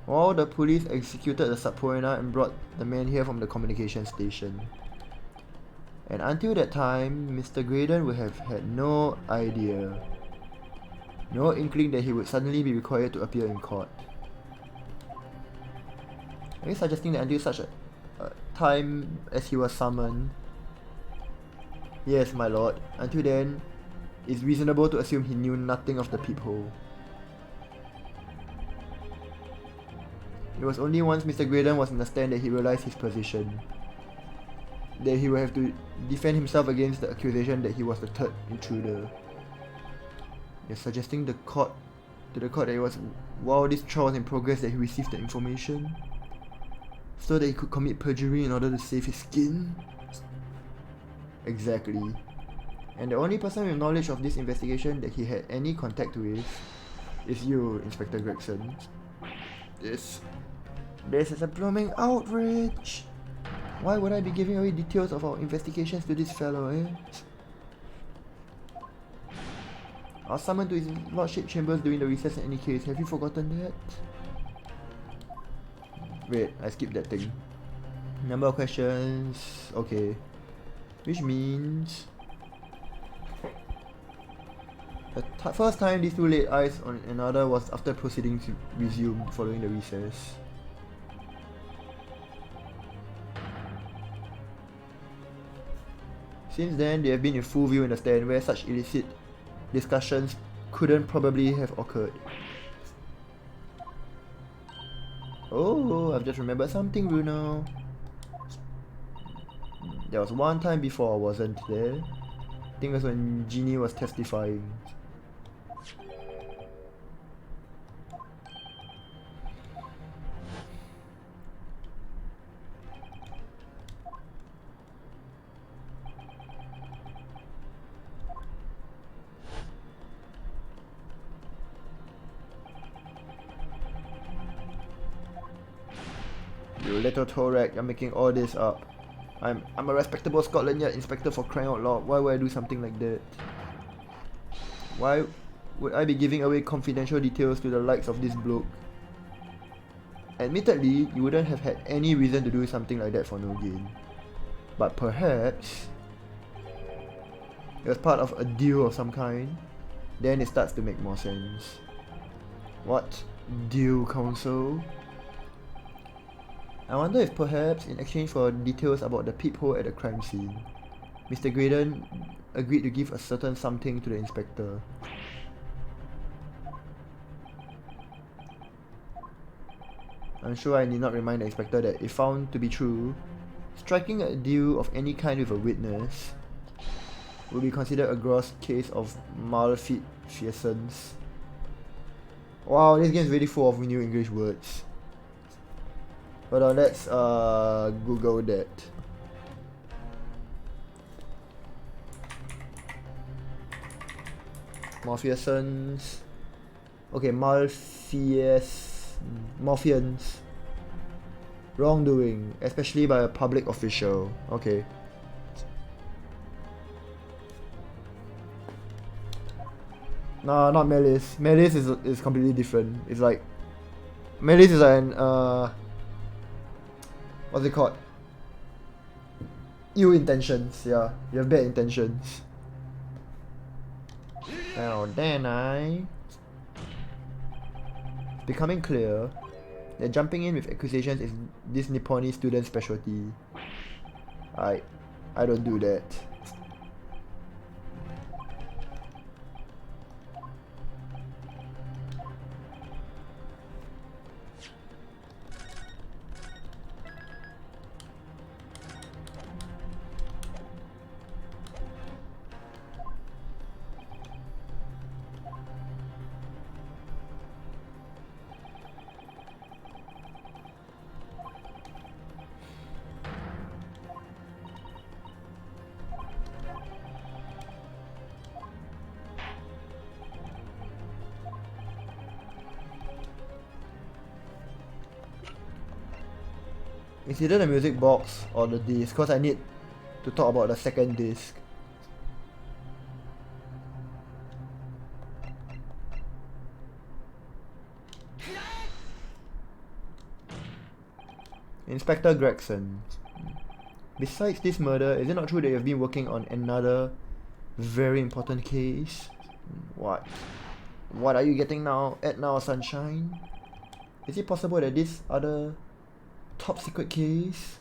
Speaker 1: While the police executed the subpoena and brought the man here from the communication station. And until that time, Mr. Graydon would have had no idea, no inkling that he would suddenly be required to appear in court. Are you suggesting that until such a time as he was summoned? Yes, my lord. Until then, it's reasonable to assume he knew nothing of the peephole. It was only once Mr. Graydon was in the stand that he realized his position. That he would have to defend himself against the accusation that he was the third intruder. You're suggesting to the court that it was while this trial was in progress that he received the information? So that he could commit perjury in order to save his skin? Exactly. And the only person with knowledge of this investigation that he had any contact with is you, Inspector Gregson. This is a blooming outrage! Why would I be giving away details of our investigations to this fellow, eh? I was summoned to his lordship chambers during the recess in any case. Have you forgotten that? Wait, I skipped that thing. Number of questions. Okay. Which means the first time these two laid eyes on another was after proceedings resumed following the recess. Since then, they have been in full view in the stand where such illicit discussions couldn't probably have occurred. Oh, I've just remembered something, Bruno. There was one time before I wasn't there. I think it was when Jeannie was testifying. You little Torak, you're making all this up. I'm a respectable Scotland Yard inspector, for crying out loud. Why would I do something like that? Why would I be giving away confidential details to the likes of this bloke? Admittedly, you wouldn't have had any reason to do something like that for no gain. But perhaps it was part of a deal of some kind. Then it starts to make more sense. What deal, counsel? I wonder if perhaps, in exchange for details about the peephole at the crime scene, Mr. Graydon agreed to give a certain something to the inspector. I'm sure I need not remind the inspector that if found to be true, striking a deal of any kind with a witness will be considered a gross case of malfeasance. Wow, this game is really full of new English words. Hold on, let's Google that. Malfeasance. Okay, malfeasance. Wrongdoing, especially by a public official. Okay. No, not malice. Malice is completely different. It's like malice is an what's it called? Ill intentions, yeah. You have bad intentions. Now then becoming clear that jumping in with accusations is this Nipponi student's specialty. I don't do that. It's either the music box or the disc, because I need to talk about the second disc. Inspector Gregson. Besides this murder, is it not true that you have been working on another very important case? What? What are you getting now at now, Sunshine? Is it possible that this other top secret case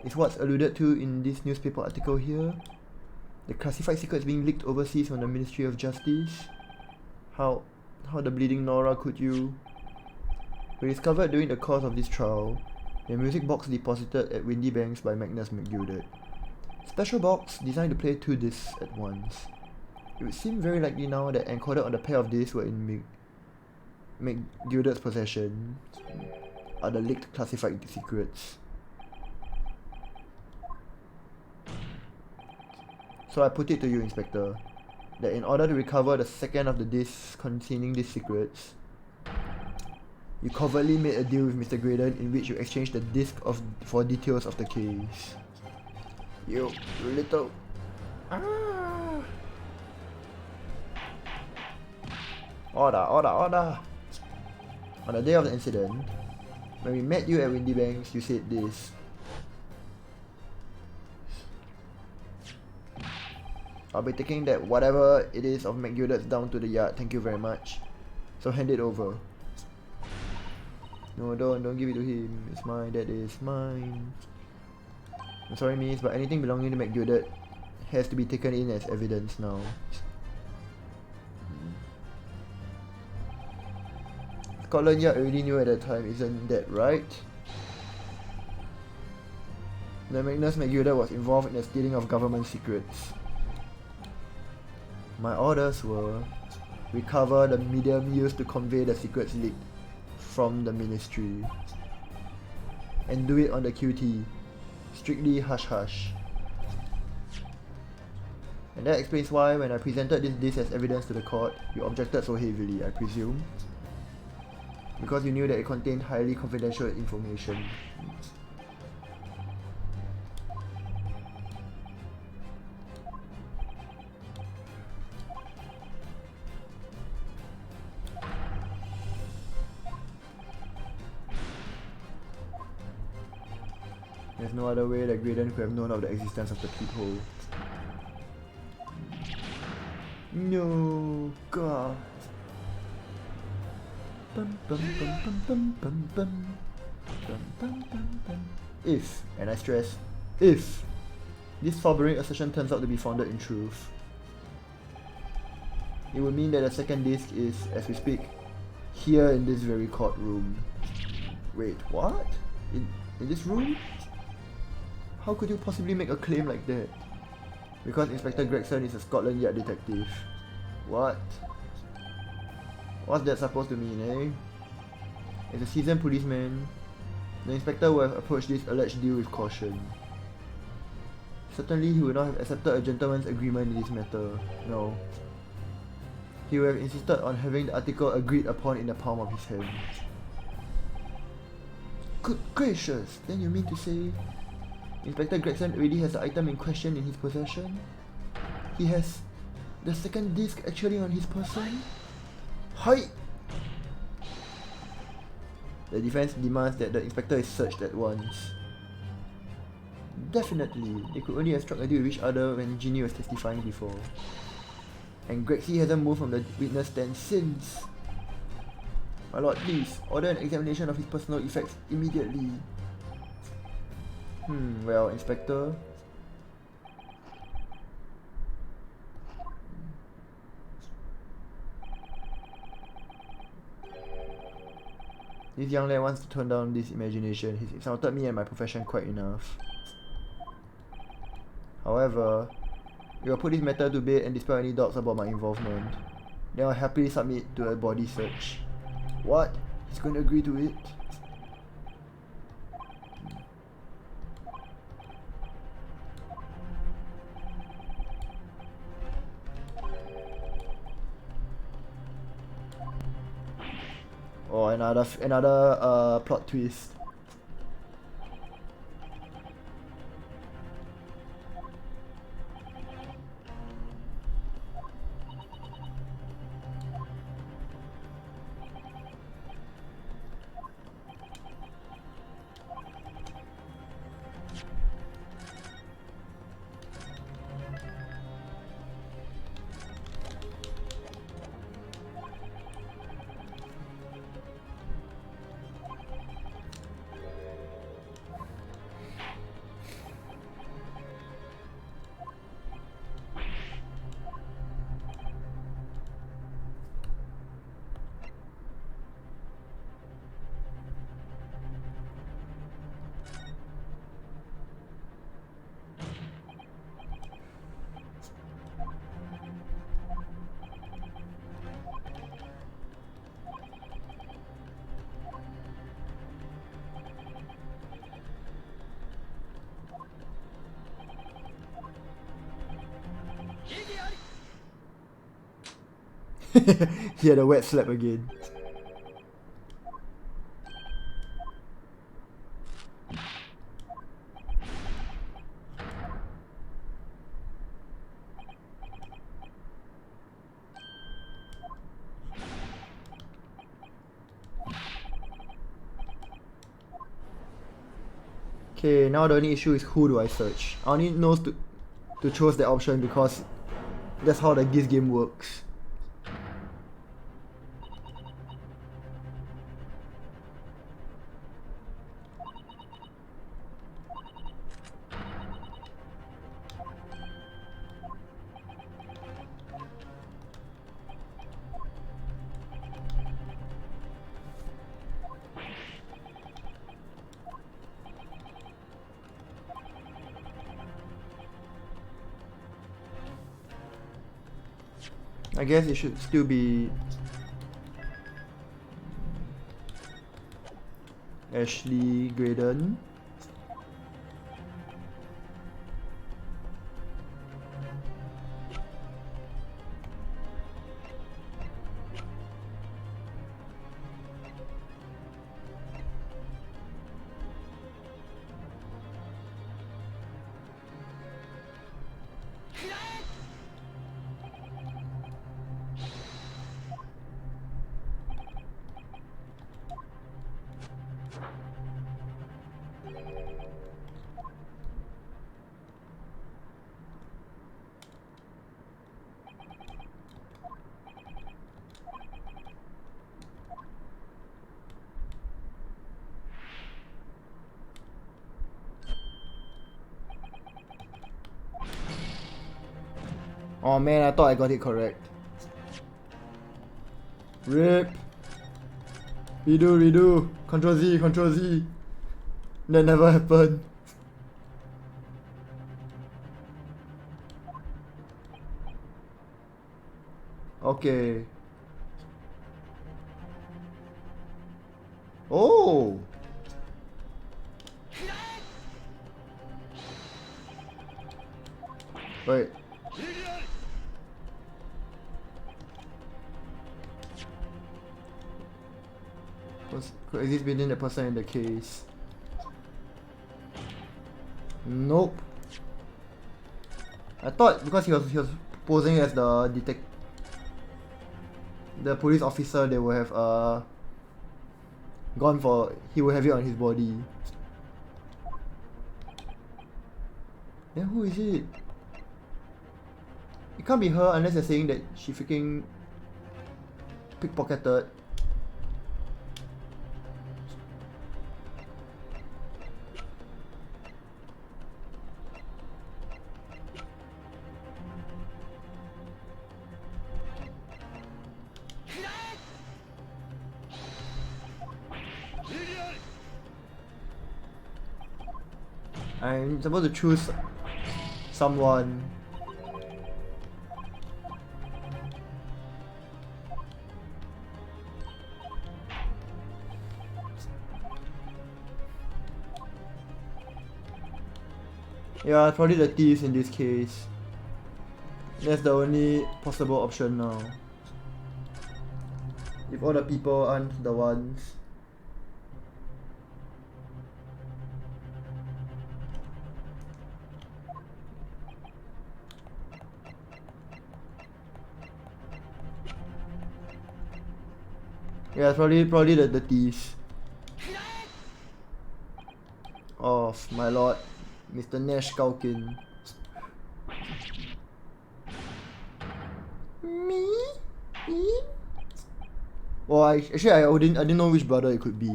Speaker 1: is what's alluded to in this newspaper article here? The classified secrets being leaked overseas from the Ministry of Justice? How the bleeding Nora could you? We discovered during the course of this trial the music box deposited at Windy Banks by Magnus McGilded. Special box designed to play 2 discs at once. It would seem very likely now that encoded on the pair of discs were in McGilded's possession are the leaked classified secrets. So I put it to you, Inspector, that in order to recover the second of the discs containing these secrets, you covertly made a deal with Mr. Graydon in which you exchanged the disc for details of the case. You little... Ah! Order! On the day of the incident, when we met you at Windy Banks, you said this. I'll be taking that whatever it is of McGilded's down to the yard, thank you very much. So hand it over. No, don't give it to him. It's mine, that is mine. I'm sorry, miss, but anything belonging to McGilded has to be taken in as evidence now. Scotland Yard already knew at the time, isn't that right? The Magnus McGilded was involved in the stealing of government secrets. My orders were recover the medium used to convey the secrets leaked from the ministry and do it on the QT, strictly hush hush. And that explains why when I presented this disc as evidence to the court, you objected so heavily, I presume. Because you knew that it contained highly confidential information. There's no other way that Graydon could have known of the existence of the peephole. No, God. If, and I stress, if this sobering assertion turns out to be founded in truth, it would mean that the second disc is, as we speak, here in this very courtroom. Wait, what? In this room? How could you possibly make a claim like that? Because Inspector Gregson is a Scotland Yard detective. What? What's that supposed to mean, eh? As a seasoned policeman, the inspector would have approached this alleged deal with caution. Certainly he would not have accepted a gentleman's agreement in this matter, no. He would have insisted on having the article agreed upon in the palm of his hand. Good gracious, then you mean to say Inspector Gregson already has the item in question in his possession? He has the second disc actually on his person? Hi! The defense demands that the inspector is searched at once. Definitely, they could only have struck a deal with each other when Ginny was testifying before. And Grexy hasn't moved from the witness stand since. My lord, please, order an examination of his personal effects immediately. Well, Inspector. This young lad wants to tone down this imagination. He's insulted me and my profession quite enough. However, we will put this matter to bed and dispel any doubts about my involvement. Then I'll happily submit to a body search. What? He's going to agree to it? Oh, another plot twist. He had a wet slap again. Okay, now the only issue is who do I search. I only know to choose that option because that's how this game works. I guess it should still be Ashley Graydon. Oh man, I thought I got it correct. RIP. Redo. Control Z. That never happened. Okay. Oh. Wait. Could exist within the person in the case. Nope. I thought because he was posing as the police officer, they would have gone for, he would have it on his body. Then who is it? It can't be her unless you're saying that she freaking pickpocketed. I'm supposed to choose someone. Yeah, probably the thieves in this case. That's the only possible option now. If all the people aren't the ones. Yeah, probably the thieves. Oh my lord, Mr. Nash Kalkin. Me? Well, I didn't know which brother it could be.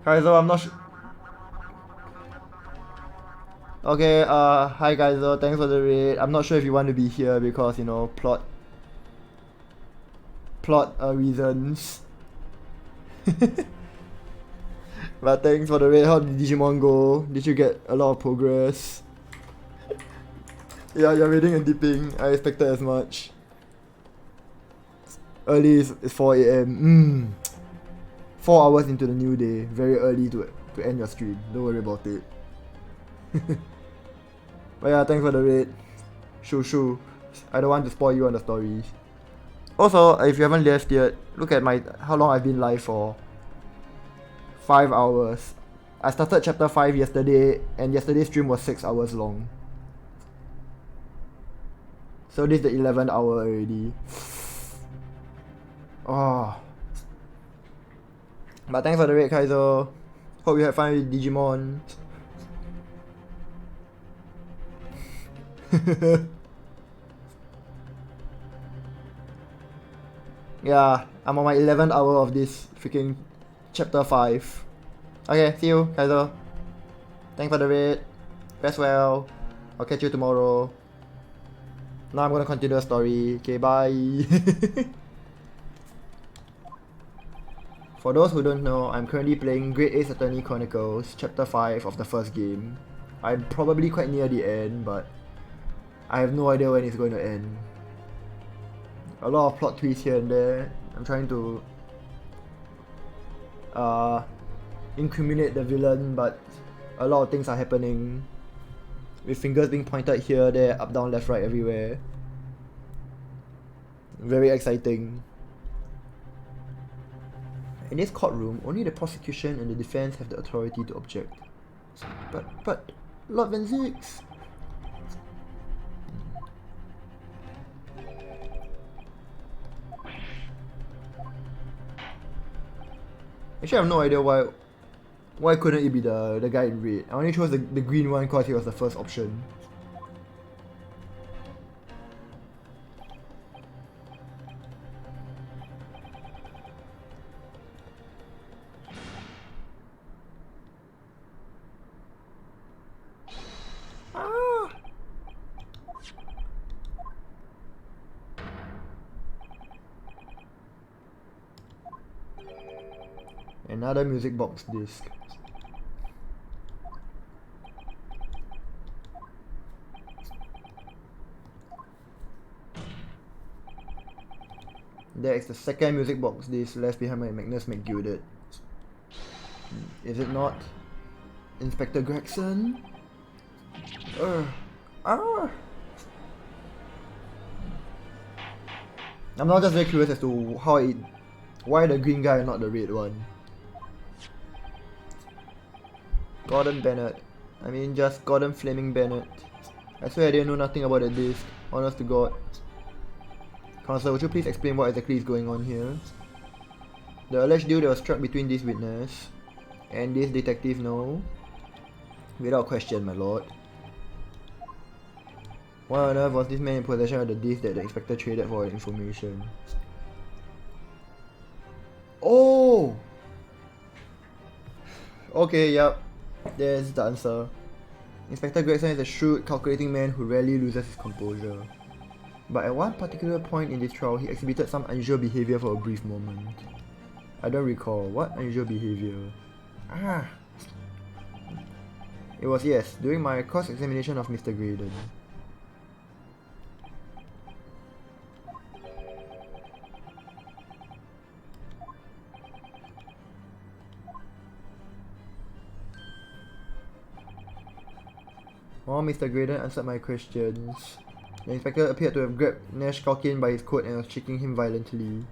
Speaker 1: Kaizo, I'm not sure. Okay, hi Kaizo, thanks for the raid. I'm not sure if you want to be here because, you know, plot reasons. But thanks for the raid. How did Digimon go? Did you get a lot of progress? Yeah, you're reading and dipping. I expected as much. Early is 4 a.m. 4 hours into the new day. Very early to end your stream. Don't worry about it. But yeah, thanks for the raid. Shoo. I don't want to spoil you on the stories. Also, if you haven't left yet, look at how long I've been live for. 5 hours. I started chapter 5 yesterday, and yesterday's stream was 6 hours long. So this is the 11th hour already. Oh. But thanks for the raid, Kaiser. Hope you had fun with Digimon. Yeah, I'm on my 11th hour of this freaking chapter 5. Okay, see you, Kaiser. Thanks for the raid. Rest well. I'll catch you tomorrow. Now I'm gonna continue the story. Okay, bye. For those who don't know, I'm currently playing Great Ace Attorney Chronicles, Chapter 5 of the first game. I'm probably quite near the end, but I have no idea when it's going to end. A lot of plot twists here and there. I'm trying to incriminate the villain, but a lot of things are happening. With fingers being pointed here, there, up, down, left, right, everywhere. Very exciting. In this courtroom, only the prosecution and the defense have the authority to object. But, Lord Van Zix! Actually, I have no idea why couldn't it be the guy in red. I only chose the green one because he was the first option. Another music box disc. There is the second music box disc left behind by Magnus McGilded. Is it not? Inspector Gregson? I'm now just very curious as to why the green guy and not the red one. Gordon Bennett. I mean, just Gordon Fleming Bennett. I swear I didn't know nothing about the disc. Honest to God. Counselor, would you please explain what exactly is going on here? The alleged deal that was struck between this witness and this detective, no? Without question, my lord. Why on earth was this man in possession of the disc that the inspector traded for information? Oh! Okay, yep. There's the answer. Inspector Gregson is a shrewd, calculating man who rarely loses his composure. But at one particular point in this trial, he exhibited some unusual behavior for a brief moment. I don't recall. What unusual behavior? It was, yes, during my cross-examination of Mr. Graydon. While Mr. Graydon answered my questions, the inspector appeared to have grabbed Nash Calkin by his coat and was shaking him violently.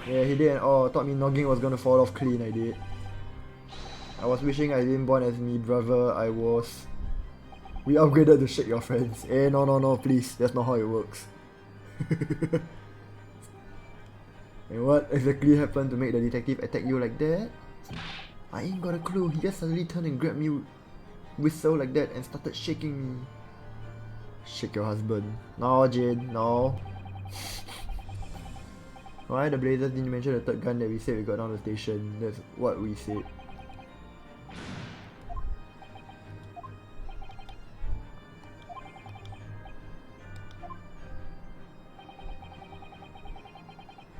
Speaker 1: Yeah, he did, and oh, thought me noggin was gonna fall off clean, I did. I was wishing I didn't born as me brother, I was. We upgraded to shake your friends. Eh, no, please, that's not how it works. And what exactly happened to make the detective attack you like that? I ain't got a clue, he just suddenly turned and grabbed me whistle like that and started shaking me. Shake your husband. No, Jane, no. Why the Blazers didn't mention the third gun that we said we got down the station? That's what we said.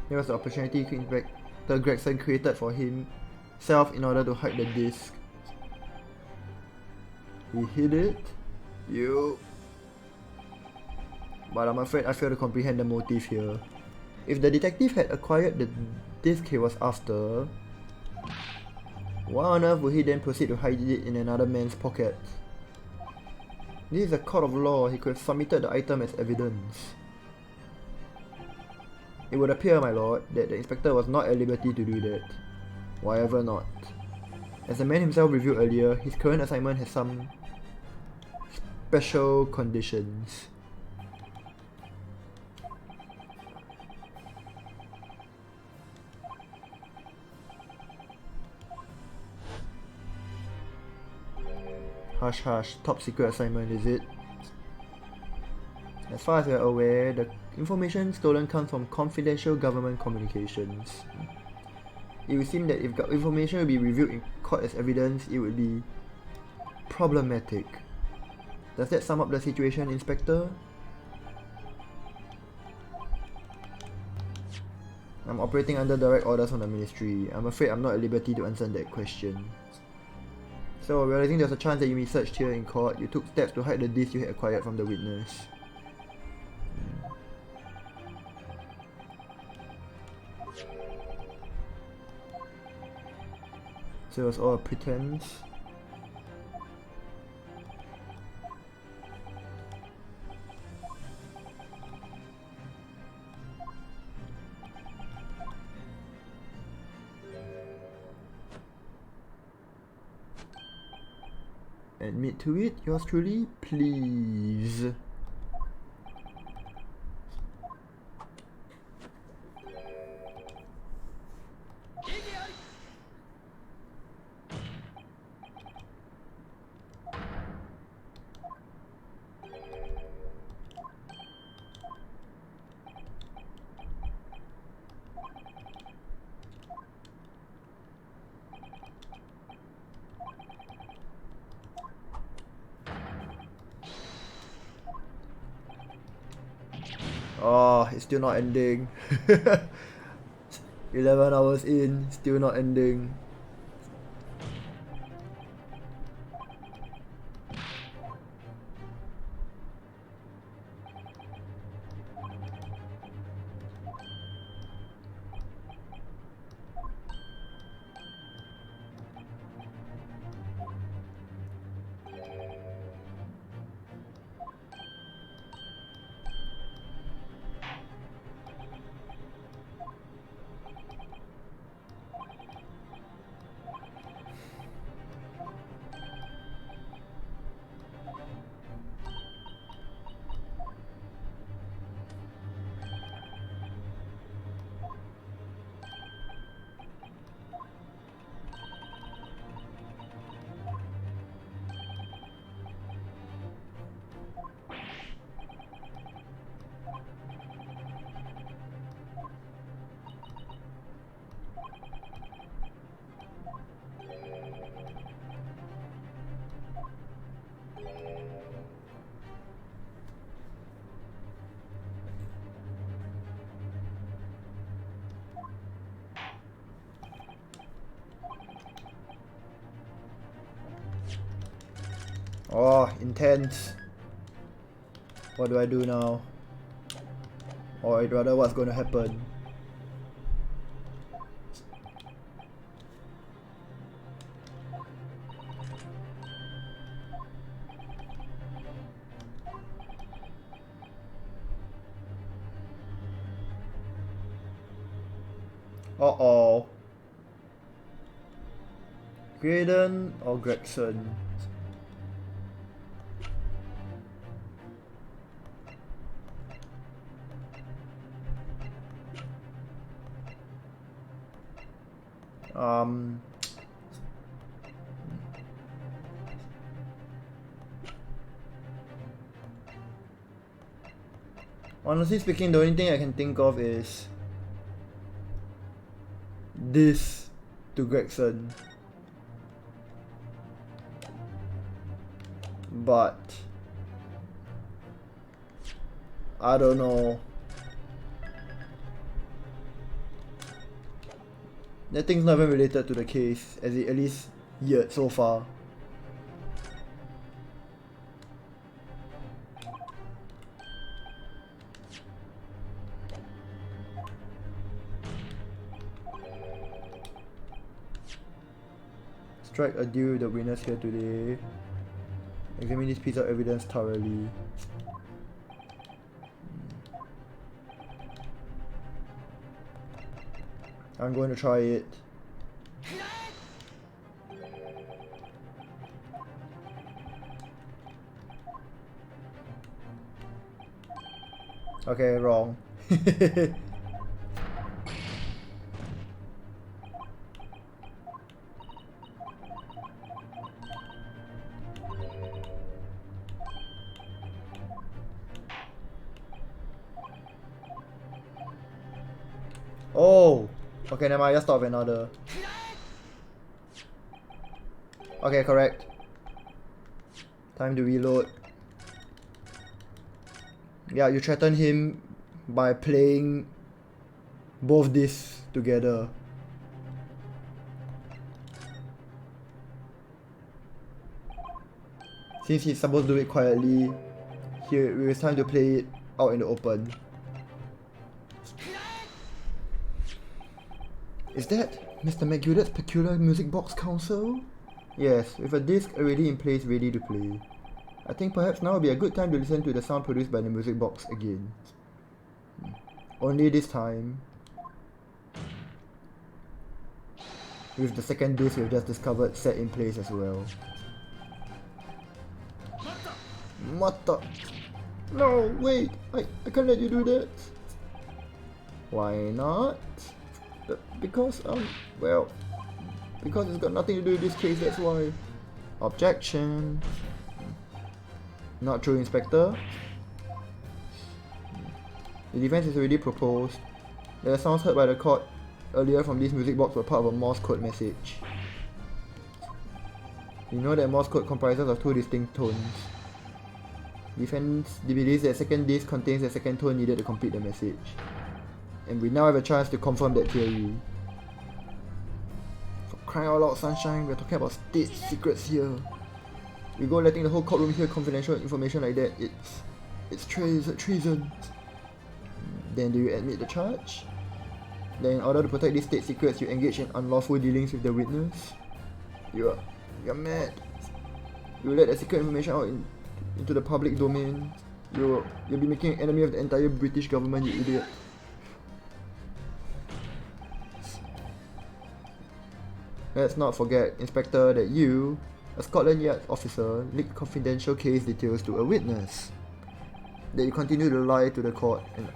Speaker 1: There was the opportunity Inspector Gregson created for himself in order to hide the disc. He hit it. You. But I'm afraid I fail to comprehend the motive here. If the detective had acquired the disc he was after, why on earth would he then proceed to hide it in another man's pocket? This is a court of law. He could have submitted the item as evidence. It would appear, my lord, that the inspector was not at liberty to do that. Why ever not? As the man himself revealed earlier, his current assignment has some special conditions. Hush hush, top secret assignment, is it? As far as we are aware, the information stolen comes from confidential government communications. It would seem that if information will be reviewed in court as evidence, it would be problematic. Does that sum up the situation, Inspector? I'm operating under direct orders from the Ministry. I'm afraid I'm not at liberty to answer that question. So, realizing there's a chance that you be searched here in court, you took steps to hide the disc you had acquired from the witness. So it was all a pretense. Admit to it, yours truly, please. Oh, it's still not ending. 11 hours in, still not ending. Oh, intense. What do I do now? Or rather, what's going to happen? Uh-oh. Graydon or Gregson? Honestly speaking, the only thing I can think of is this to Gregson. But I don't know. That thing's not even related to the case, at least yet so far. Strike a deal with the winners here today. Examine this piece of evidence thoroughly. I'm going to try it. Okay, wrong. Oh! Okay, never mind, just start with another. Okay, correct. Time to reload. Yeah, you threaten him by playing both discs together. Since he's supposed to do it quietly, here it's time to play it out in the open. Is that Mr. McGilder's peculiar music box console? Yes, with a disc already in place ready to play. I think perhaps now would be a good time to listen to the sound produced by the music box again. Only this time, with the second disc we've just discovered set in place as well. Mata! No, wait! I can't let you do that! Why not? Because, well, because it's got nothing to do with this case, that's why. Objection. Not true, Inspector. The defense is already proposed. The sounds heard by the court earlier from this music box were part of a Morse code message. You know that Morse code comprises of two distinct tones. Defense believes that second disc contains the second tone needed to complete the message. And we now have a chance to confirm that theory. For crying out loud, Sunshine, we're talking about state secrets here. You go letting the whole courtroom hear confidential information like that, it's treason. Then do you admit the charge? Then in order to protect these state secrets, you engage in unlawful dealings with the witness? You're mad. You let the secret information out into the public domain. You'll be making an enemy of the entire British government, you idiot. Let's not forget, Inspector, that you, a Scotland Yard officer, leaked confidential case details to a witness. That you continue to lie to the court, and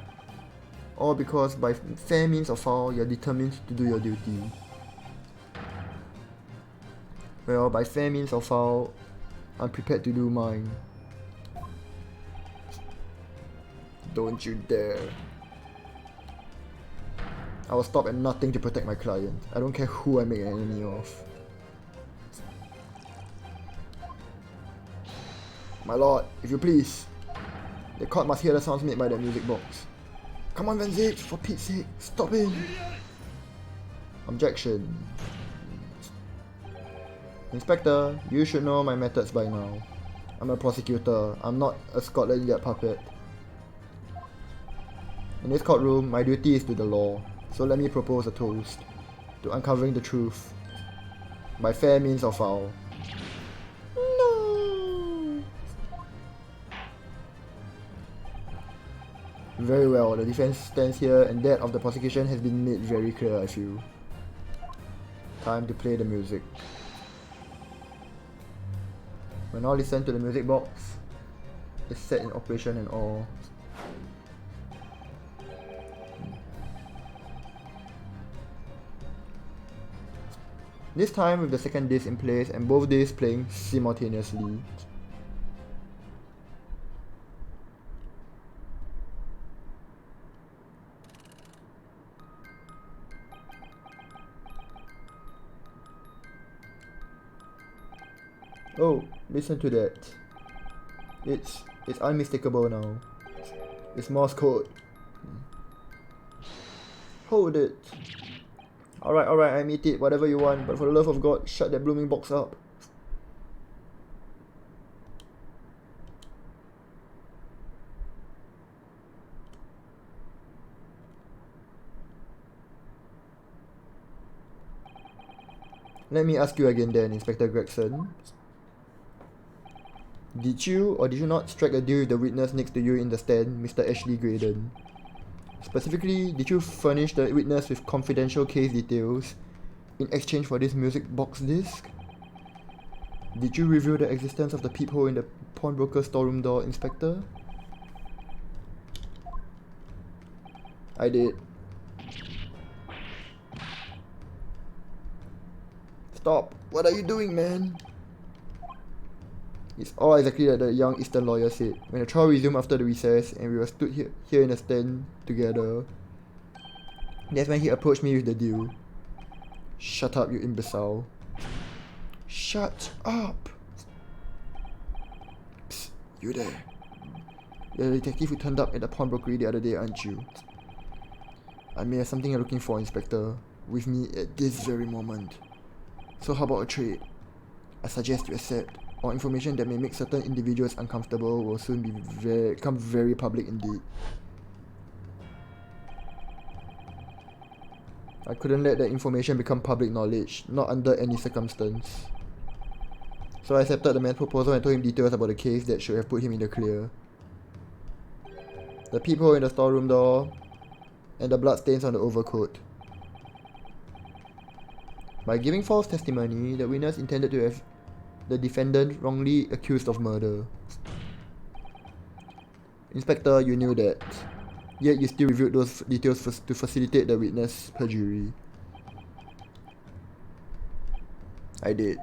Speaker 1: all because by fair means or foul, you're determined to do your duty. Well, by fair means or foul, I'm prepared to do mine. Don't you dare. I will stop at nothing to protect my client. I don't care who I make an enemy of. My lord, if you please. The court must hear the sounds made by that music box. Come on, Van Zix, for Pete's sake, stop him! Objection. Inspector, you should know my methods by now. I'm a prosecutor. I'm not a Scotland Yard puppet. In this courtroom, my duty is to the law. So let me propose a toast to uncovering the truth by fair means or foul. No. Very well, the defense stands here and that of the prosecution has been made very clear, I feel. Time to play the music. When I listen to the music box, it's set in operation and all. This time with the second disc in place and both discs playing simultaneously. Oh, listen to that. It's unmistakable now. It's Morse code. Hold it. Alright, I admit it, whatever you want, but for the love of God, shut that blooming box up. Let me ask you again then, Inspector Gregson. Did you or did you not strike a deal with the witness next to you in the stand, Mr. Ashley Graydon? Specifically, did you furnish the witness with confidential case details in exchange for this music box disc? Did you reveal the existence of the peephole in the pawnbroker storeroom door, Inspector? I did. Stop! What are you doing, man? It's all exactly like the young Eastern lawyer said. When the trial resumed after the recess and we were stood here in the stand together, that's when he approached me with the deal. Shut up, you imbecile. Shut up! Psst, you there. You're the detective who turned up at the pawnbrokery the other day, aren't you? I may have something you're looking for, Inspector, with me at this very moment. So how about a trade? I suggest you accept, or information that may make certain individuals uncomfortable will soon become very public indeed. I couldn't let that information become public knowledge, not under any circumstance. So I accepted the man's proposal and told him details about the case that should have put him in the clear. The peephole in the storeroom door, and the bloodstains on the overcoat. By giving false testimony, the witness intended to have the defendant wrongly accused of murder. Inspector, you knew that. Yet you still revealed those details to facilitate the witness' perjury. I did.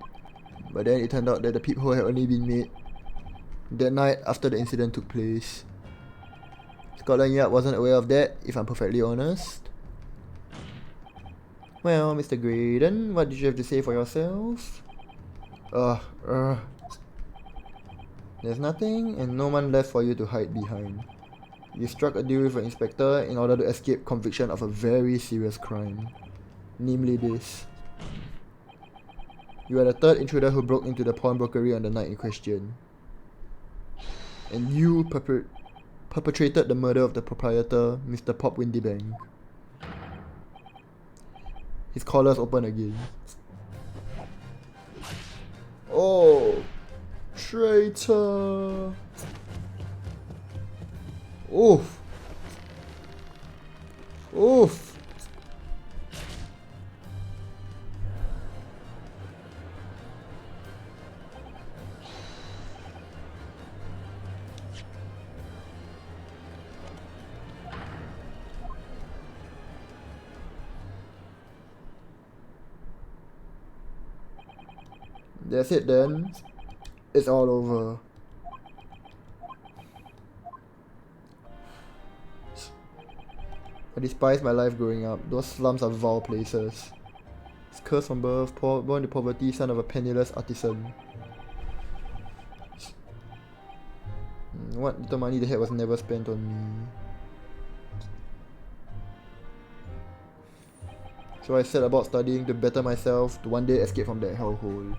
Speaker 1: But then it turned out that the peephole had only been made that night after the incident took place. Scotland Yard wasn't aware of that, if I'm perfectly honest. Well, Mr. Graydon, what did you have to say for yourself? There's nothing and no one left for you to hide behind. You struck a deal with an inspector in order to escape conviction of a very serious crime. Namely this. You are the third intruder who broke into the pawnbrokery on the night in question. And you perpetrated the murder of the proprietor, Mr. Pop Windybank. His collars open again. Oh! Traitor! Oof! Oof! That's it then. It's all over. I despise my life growing up. Those slums are vile places. It's cursed from birth, born to poverty, son of a penniless artisan. What little money they had was never spent on me. So I set about studying to better myself, to one day escape from that hellhole.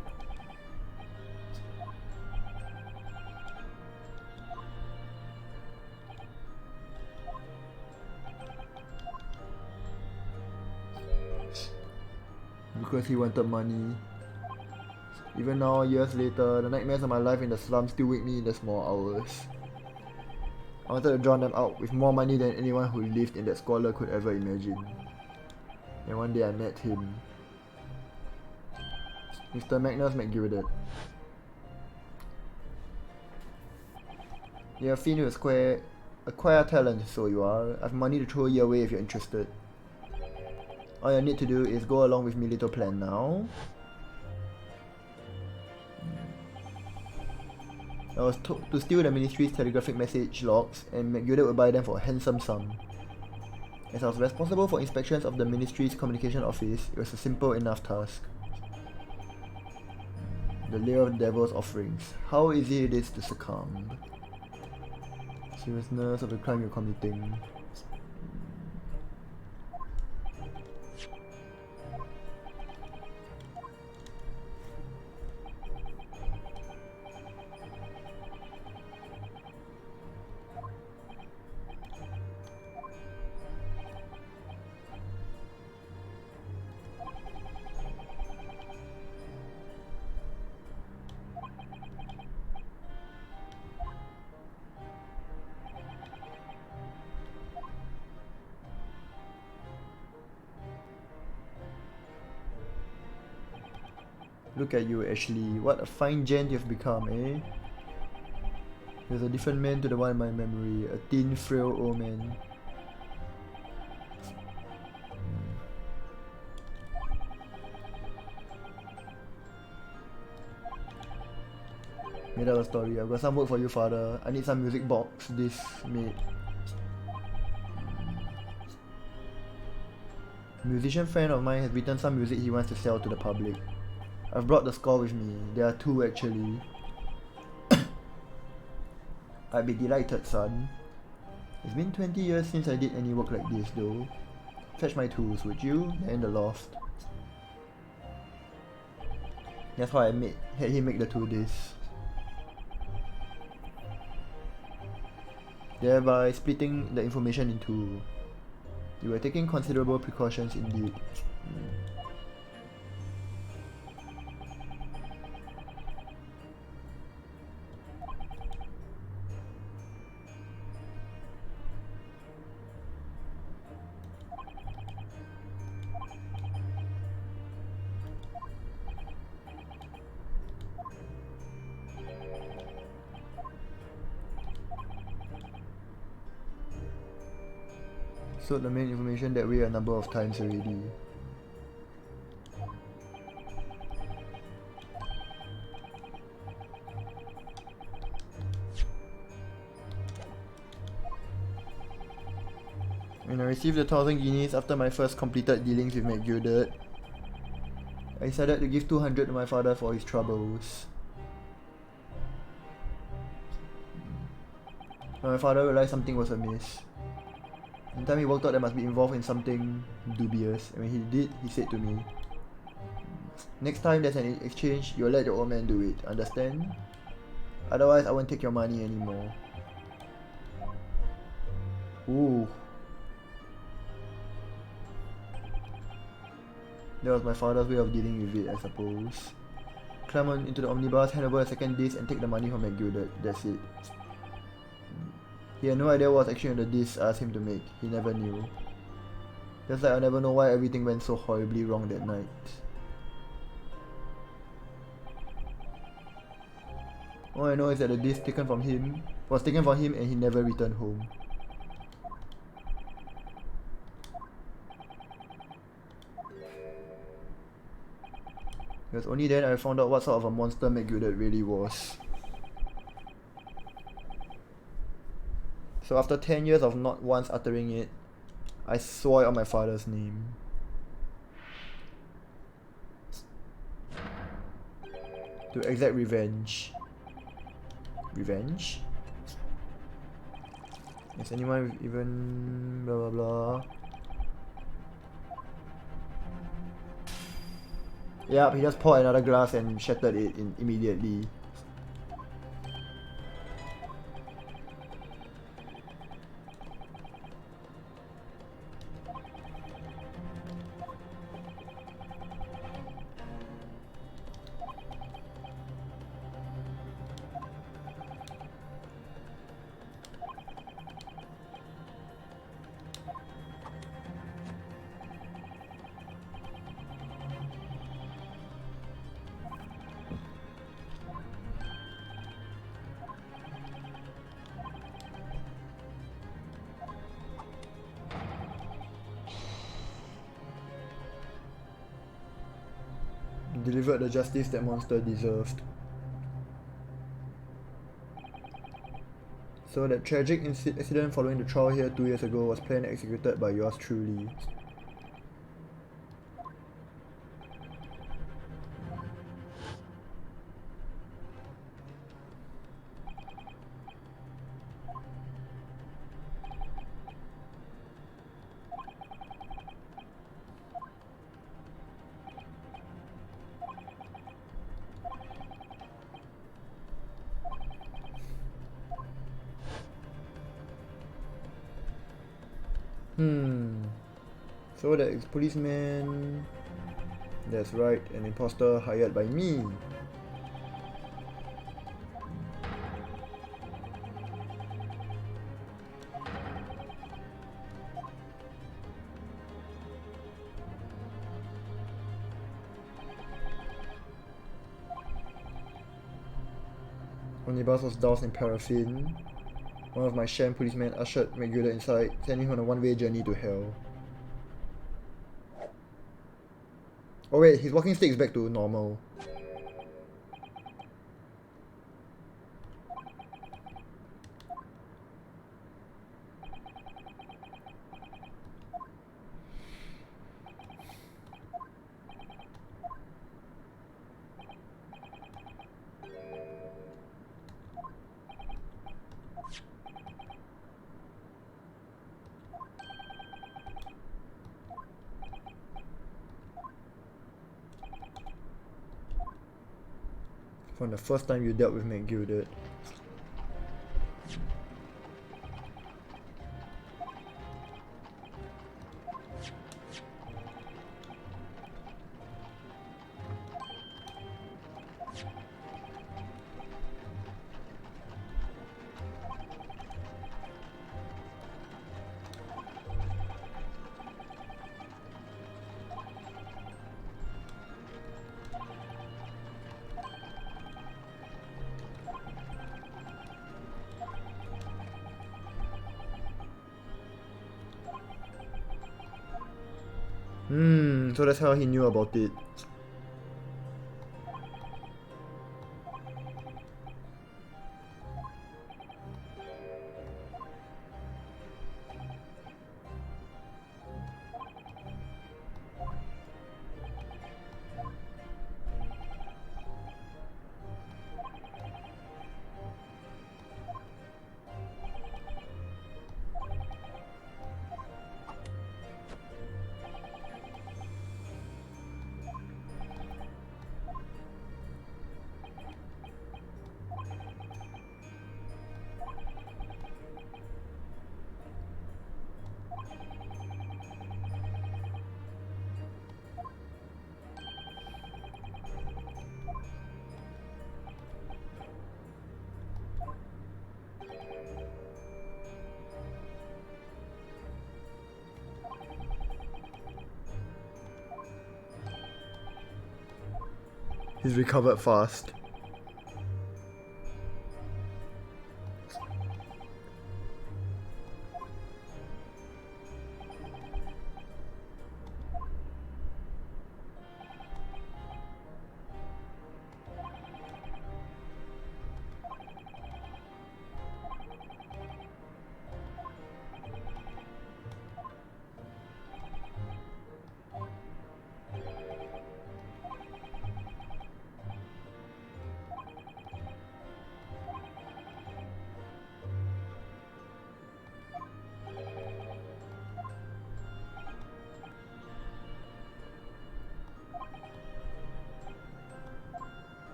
Speaker 1: Because he wanted money. Even now, years later, the nightmares of my life in the slums still wake me in the small hours. I wanted to drown them out with more money than anyone who lived in that squalor could ever imagine. And one day I met him. Mr. Magnus McGildet. You're a fiend with acquire talent, so you are. I've money to throw you away if you're interested. All you need to do is go along with my little plan now. I was told to steal the ministry's telegraphic message logs, and McGildet would buy them for a handsome sum. As I was responsible for inspections of the ministry's communication office, it was a simple enough task. The layer of the devil's offerings. How easy it is to succumb. Seriousness of the crime you're committing. Look at you, Ashley. What a fine gent you've become, eh? There's a different man to the one in my memory. A thin, frail old man. Made up a story. I've got some work for you, father. I need some music box. This made. Musician friend of mine has written some music he wants to sell to the public. I've brought the score with me. There are two actually. I'd be delighted, son. It's been 20 years since I did any work like this though. Fetch my tools, would you? They're in the loft. That's how I had him make the two discs. Thereby splitting the information in two. You were taking considerable precautions indeed. So the main information that way a number of times already. When I received the 1,000 guineas after my first completed dealings with McGilded, I decided to give 200 to my father for his troubles. But my father realized something was amiss. In time he worked out that I must be involved in something dubious, and when he did, he said to me, "Next time there's an exchange, you'll let your old man do it, understand? Otherwise I won't take your money anymore." Ooh. That was my father's way of dealing with it, I suppose. Climb on into the omnibus, hand over a second disc and take the money from McGilded. That's it. He had no idea what was actually on the disc I asked him to make. He never knew. Just like I'll never know why everything went so horribly wrong that night. All I know is that the disc was taken from him and he never returned home. It was only then I found out what sort of a monster McGilded really was. So after 10 years of not once uttering it, I swore it on my father's name. To exact revenge. Revenge? Is anyone even blah blah blah? Yep, he just poured another glass and shattered it immediately. Delivered the justice that monster deserved. So that tragic accident following the trial here 2 years ago was planned and executed by yours truly. So that ex-policeman... That's right, an imposter hired by me. Omnibus was doused in paraffin. One of my sham policemen ushered McGilda inside, sending him on a one-way journey to hell. Oh wait, his walking stick is back to normal. From the first time you dealt with McGilded. So that's how he knew about it. He's recovered fast.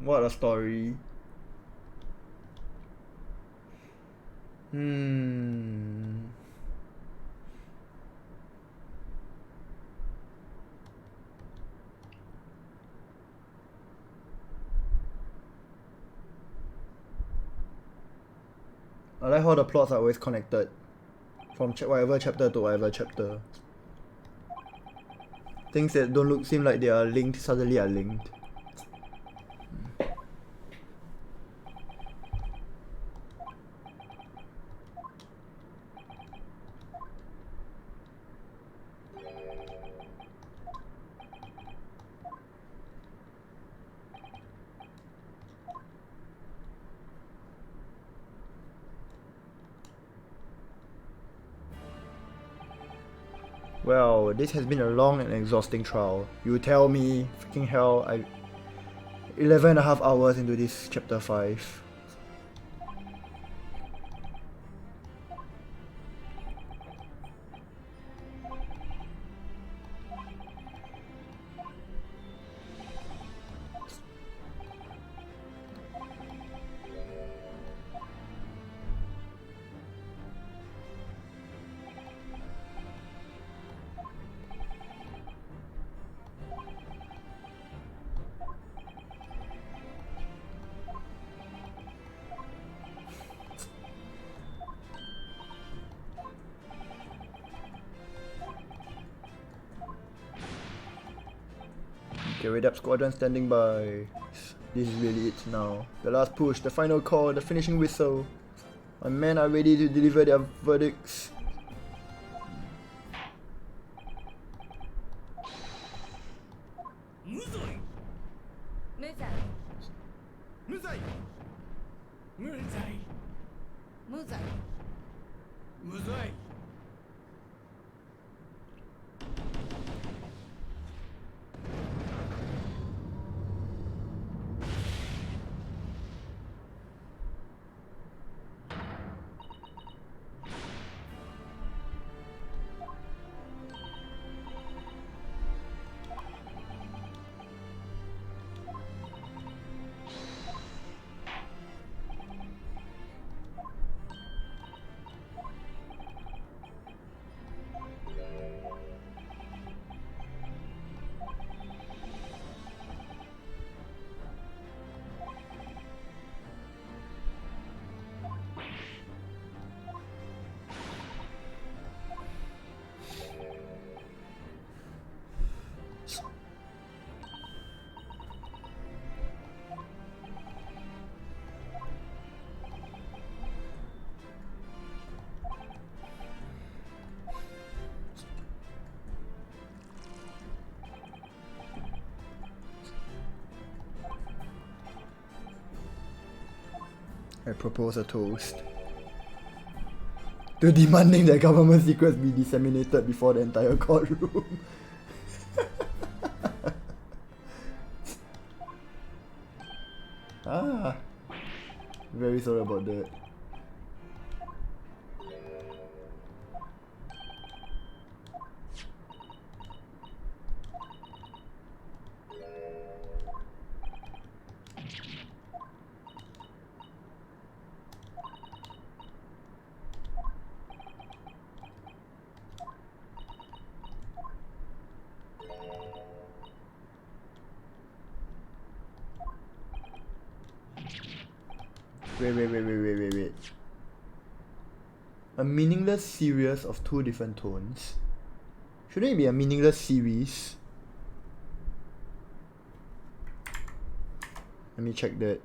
Speaker 1: What a story. I like how the plots are always connected. From whatever chapter to whatever chapter. Things that don't seem like they are linked suddenly are linked. Well, this has been a long and exhausting trial. You tell me, freaking hell, 11 and a half hours into this chapter 5. Okay, wait up, squadron standing by. This is really it now. The last push, the final call, the finishing whistle. My men are ready to deliver their verdicts.
Speaker 2: Muzoi!
Speaker 3: 無罪
Speaker 2: Muzai! Muzai!
Speaker 3: 無罪
Speaker 2: Muzai!
Speaker 1: I propose a toast to demanding that government secrets be disseminated before the entire courtroom. Ah, very sorry about that. Wait. A meaningless series of two different tones? Shouldn't it be a meaningless series? Let me check that.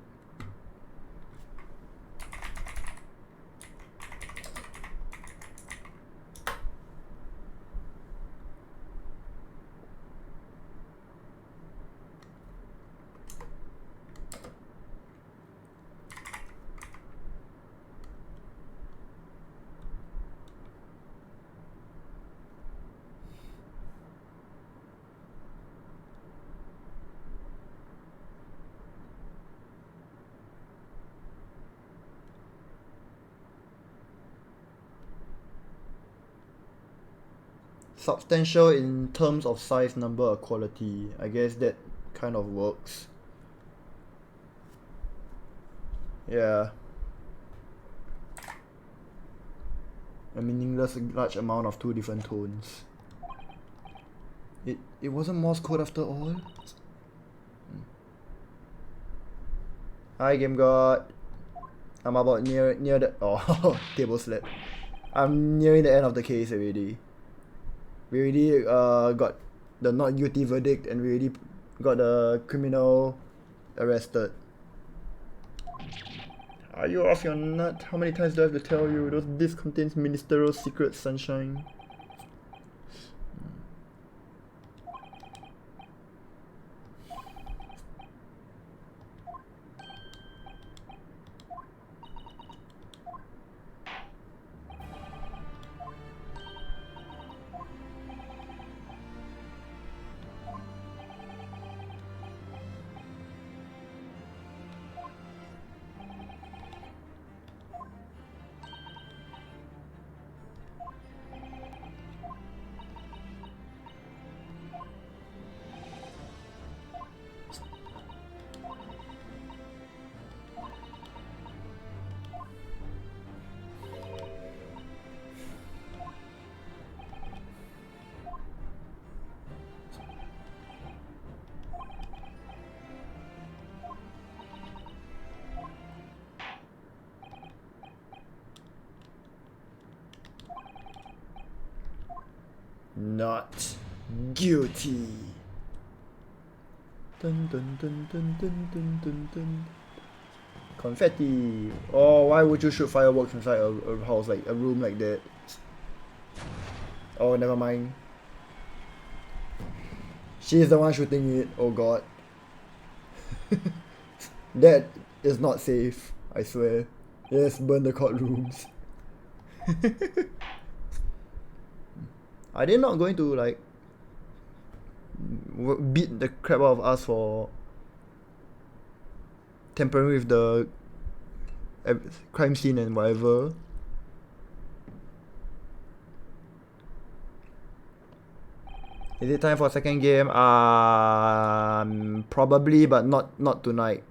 Speaker 1: Substantial in terms of size, number, or quality. I guess that kind of works. Yeah. A meaningless large amount of two different tones. It wasn't Morse code after all. Hi Game God. I'm about near the table slap. I'm nearing the end of the case already. We already got the not guilty verdict and we already got the criminal arrested. Are you off your nut? How many times do I have to tell you? This contains ministerial secrets, sunshine. Not guilty. Dun dun dun dun dun dun dun dun. Confetti. Oh, why would you shoot fireworks inside a house, like a room like that? Oh, never mind. She's the one shooting it. Oh god. That is not safe, I swear. Yes, burn the courtrooms. Are they not going to like beat the crap out of us for tampering with the crime scene and whatever? Is it time for a second game? Probably, but not tonight,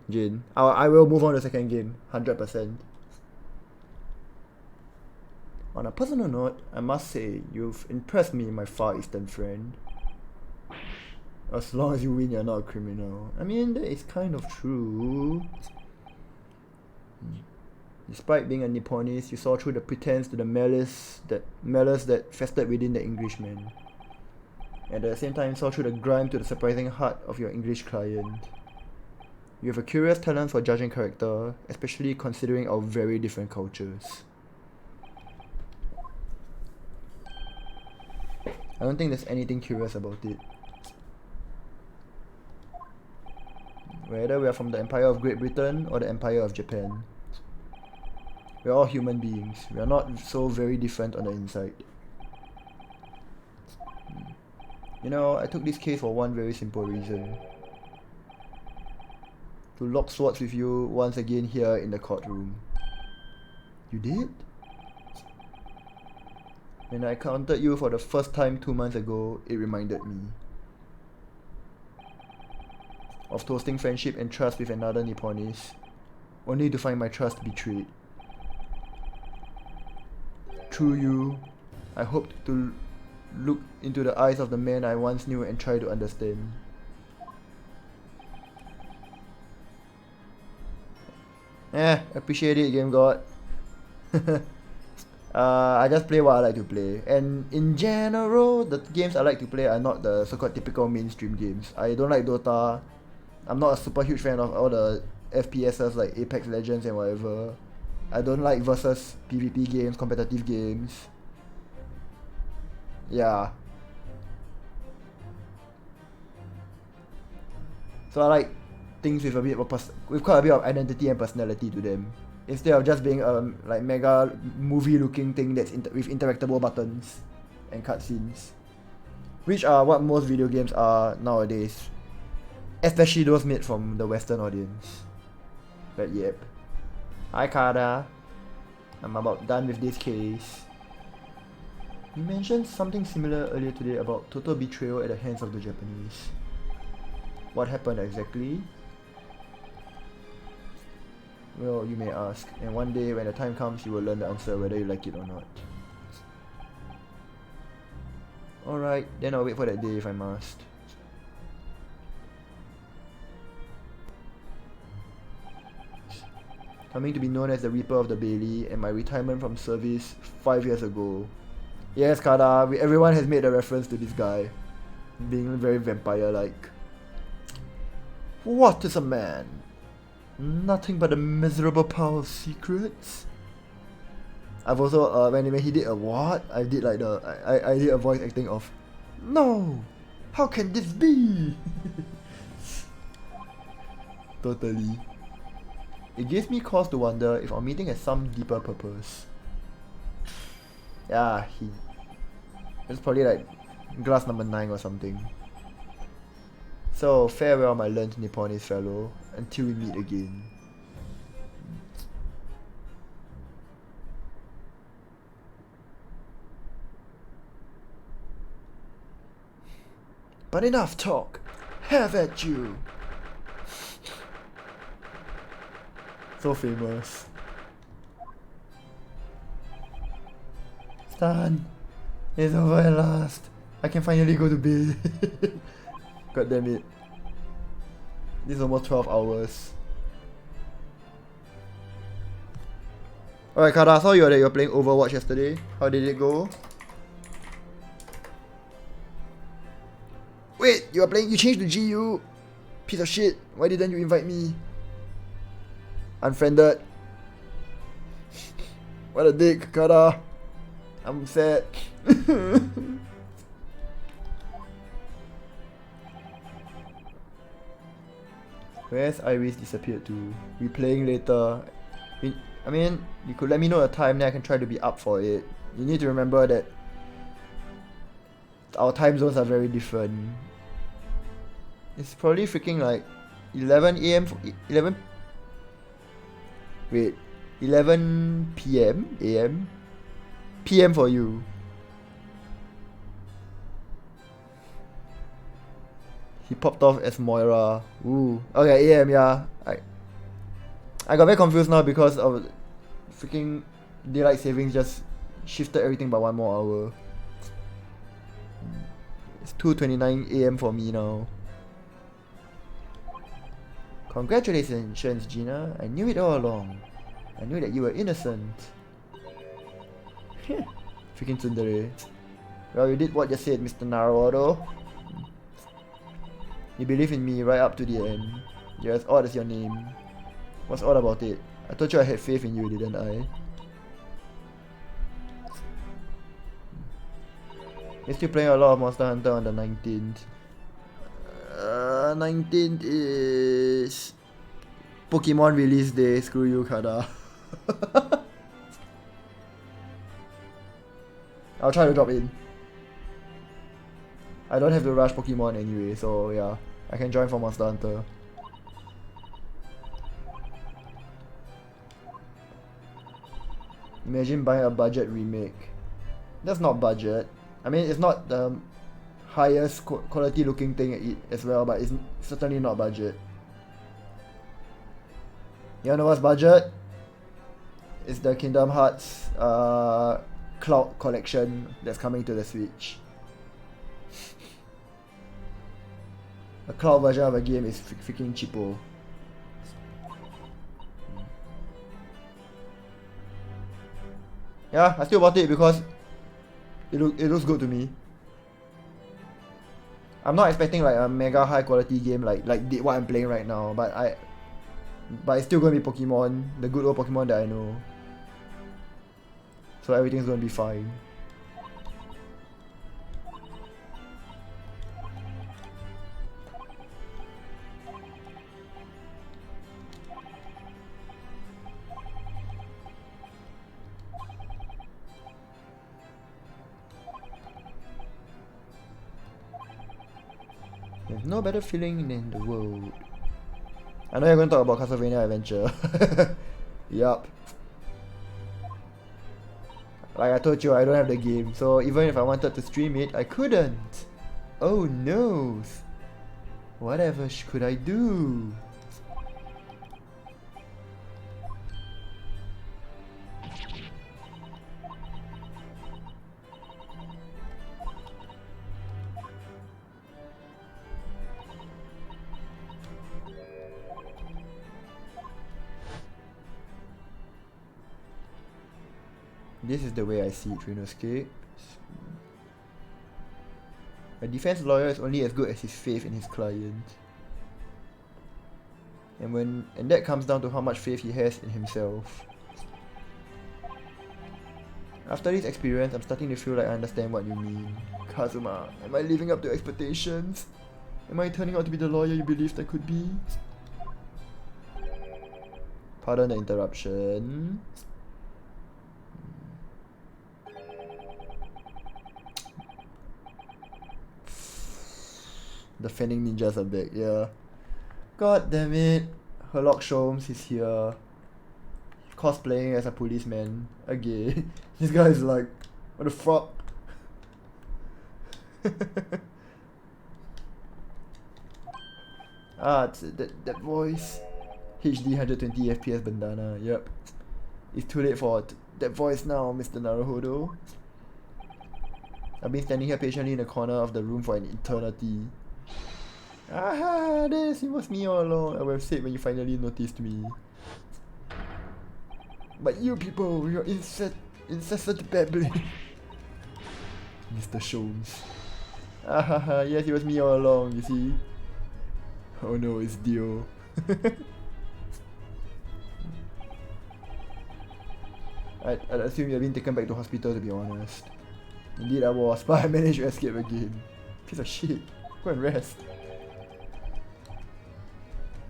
Speaker 1: Jin. I will move on to the second game, 100%. On a personal note, I must say, you've impressed me, my far eastern friend. As long as you win, you're not a criminal. I mean, that is kind of true. Despite being a Nipponese, you saw through the pretense to the malice that festered within the Englishman. And at the same time, saw through the grime to the surprising heart of your English client. You have a curious talent for judging character, especially considering our very different cultures. I don't think there's anything curious about it. Whether we are from the Empire of Great Britain or the Empire of Japan. We are all human beings. We are not so very different on the inside. You know, I took this case for one very simple reason. To lock swords with you once again here in the courtroom. You did? When I encountered you for the first time 2 months ago, it reminded me of toasting friendship and trust with another Nipponese, only to find my trust betrayed. Through you, I hoped to look into the eyes of the man I once knew and try to understand. Appreciate it, Game God. I just play what I like to play, and in general, the games I like to play are not the so-called typical mainstream games. I don't like Dota. I'm not a super huge fan of all the FPSs like Apex Legends and whatever. I don't like versus PvP games, competitive games. Yeah. So I like things with a bit of with quite a bit of identity and personality to them, instead of just being a like mega movie-looking thing that's with interactable buttons and cutscenes, which are what most video games are nowadays, especially those made from the Western audience. But yep. Hi Kada. I'm about done with this case. You mentioned something similar earlier today about total betrayal at the hands of the Japanese. What happened exactly? Well, you may ask, and one day when the time comes you will learn the answer whether you like it or not. Alright, then I'll wait for that day if I must. Coming to be known as the Reaper of the Bailey and my retirement from service 5 years ago. Yes, Kada, everyone has made a reference to this guy being very vampire-like. What is a man? Nothing but a miserable pile of secrets. I've also when he did a what? I did like I did a voice acting of no! How can this be? Totally. It gives me cause to wonder if our meeting has some deeper purpose. Yeah, it's probably like glass number 9 or something. So farewell my learned Nipponese fellow, until we meet again. But enough talk! Have at you! So famous. Stan! It's over at last! I can finally go to bed. God damn it. This is almost 12 hours. Alright Kada, I saw you were playing Overwatch yesterday. How did it go? wait, you are playing, you changed to GU. Piece of shit. Why didn't you invite me? Unfriended. What a dick, Kara. I'm sad. Where's Iris disappeared to? We playing later. I mean, you could let me know a time, then I can try to be up for it. You need to remember that our time zones are very different. It's probably freaking like 11 a.m. 11. Wait, 11 p.m. a.m. p.m. for you. He popped off as Moira. Ooh. Okay, AM, yeah. I got very confused now because of freaking daylight savings just shifted everything by 1 more hour. It's 2:29 AM for me now. Congratulations, Gina. I knew it all along. I knew that you were innocent. Freaking tsundere. Well, you did what you said, Mr. Naruto. You believe in me right up to the end. You're as odd as your name. What's odd about it? I told you I had faith in you, didn't I? You're still playing a lot of Monster Hunter on the 19th. 19th is Pokemon release day. Screw you, Kada. I'll try to drop in. I don't have to rush Pokemon anyway, so yeah. I can join for Monster Hunter. Imagine buying a budget remake. That's not budget. I mean, it's not the highest quality looking thing as well, but it's certainly not budget. You know what's budget? It's the Kingdom Hearts Cloud collection that's coming to the Switch. A cloud version of a game is freaking cheapo. Yeah, I still bought it because it looks good to me. I'm not expecting like a mega high quality game like what I'm playing right now, but it's still gonna be Pokemon, the good old Pokemon that I know. So everything's gonna be fine. There's no better feeling in the world. I know you're going to talk about Castlevania Adventure. Yup. Like I told you, I don't have the game, so even if I wanted to stream it, I couldn't. Oh no. Whatever could I do? This is the way I see it, Rinosuke. A defense lawyer is only as good as his faith in his client. And that comes down to how much faith he has in himself. After this experience, I'm starting to feel like I understand what you mean. Kazuma, am I living up to expectations? Am I turning out to be the lawyer you believed I could be? Pardon the interruption. The fanning ninjas are back, yeah. God damn it. Herlock Sholmes is here. Cosplaying as a policeman. Again. This guy is like, what the fuck? It's that voice. HD 120 FPS bandana, yep. It's too late for that voice now, Mr. Naruhodo. I've been standing here patiently in the corner of the room for an eternity. Ah, it was me all along. I would have said when you finally noticed me. But you people, you're incessant babbling. Mr. Sholmes. Yes, it was me all along, you see. Oh no, it's Dio. I'd assume you've been taken back to hospital, to be honest. Indeed I was, but I managed to escape again. Piece of shit. Go and rest.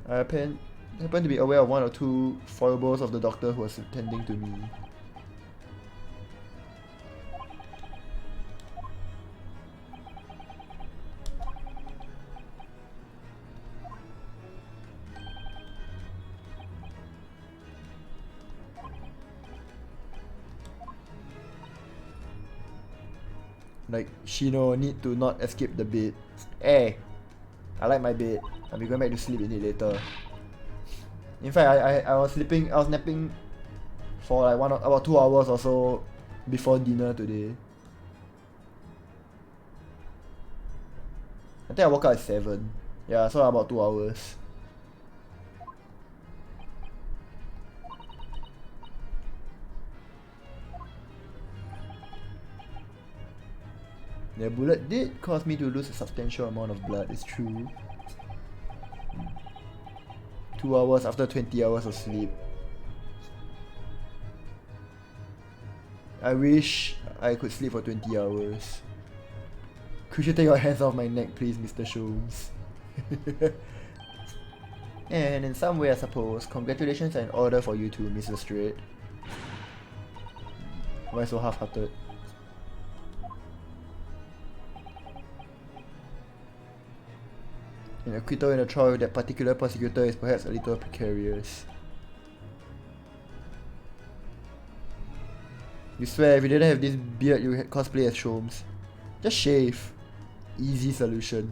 Speaker 1: I happened to be aware of one or two foibles of the doctor who was attending to me. Like, Shino need to not escape the bed. Hey! I like my bed. I'll be going back to sleep in it later. In fact, I was sleeping, I was napping for like about 2 hours or so before dinner today. I think I woke up at 7. Yeah, so about 2 hours. The bullet did cause me to lose a substantial amount of blood, it's true. 2 hours after 20 hours of sleep. I wish I could sleep for 20 hours. Could you take your hands off my neck, please, Mr. Sholmes? And in some way, I suppose, congratulations are in order for you too, Mr. Straight. Why so half-hearted? An acquittal in a trial with that particular prosecutor is perhaps a little precarious. You swear if you didn't have this beard you would cosplay as Sholmes. Just shave. Easy solution.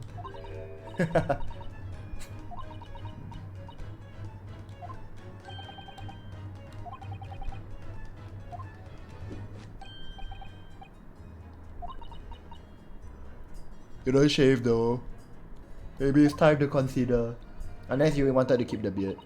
Speaker 1: You don't shave though. Maybe it's time to consider. Unless you wanted to keep the beard.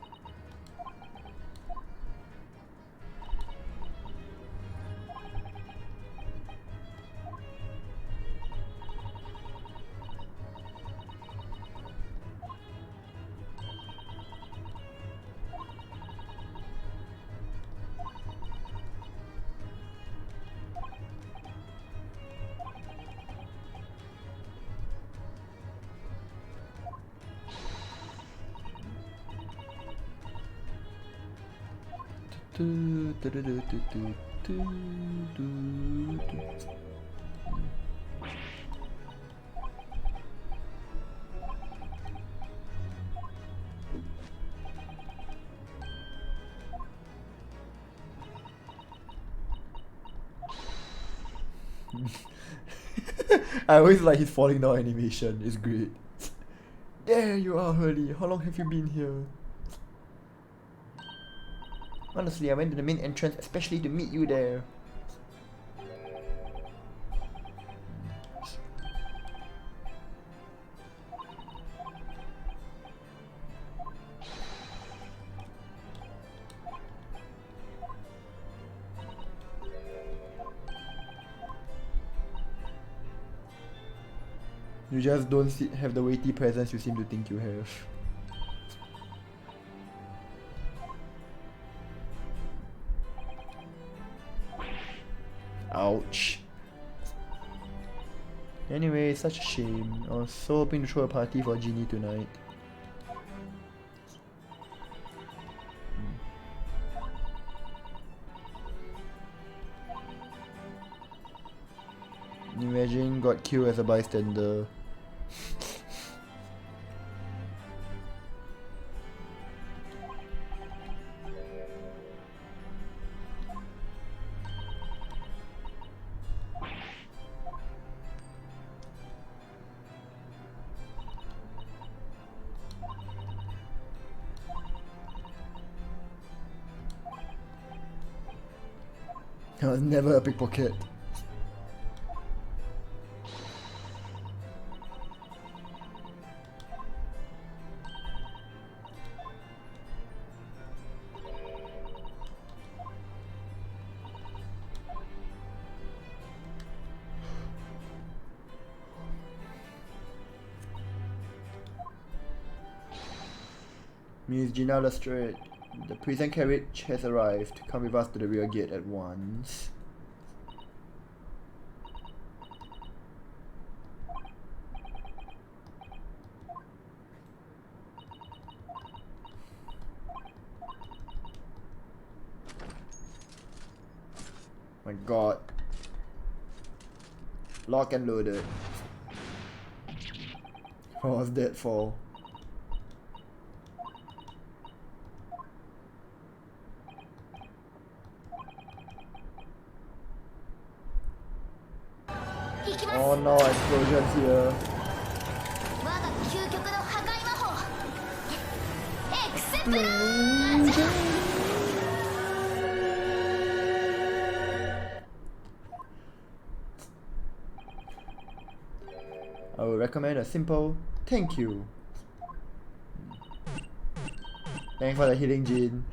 Speaker 1: I always like his falling down animation, it's great. There you are, Hurley. How long have you been here? Honestly, I went to the main entrance especially to meet you there. You just don't have the weighty presence you seem to think you have. Ouch. Anyway, such a shame. I was so hoping to throw a party for Ginny tonight. Imagine got killed as a bystander. I was never a pickpocket. Miss Gina Lestrade, the prison carriage has arrived. Come with us to the rear gate at once. My god. Lock and loaded. What was that for? Oh no, explosions here. I would recommend a simple thank you. Thanks for the healing gene.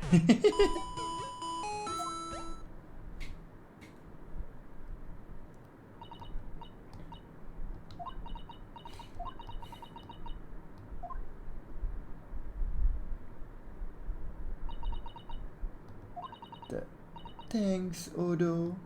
Speaker 1: Thanks, Odo.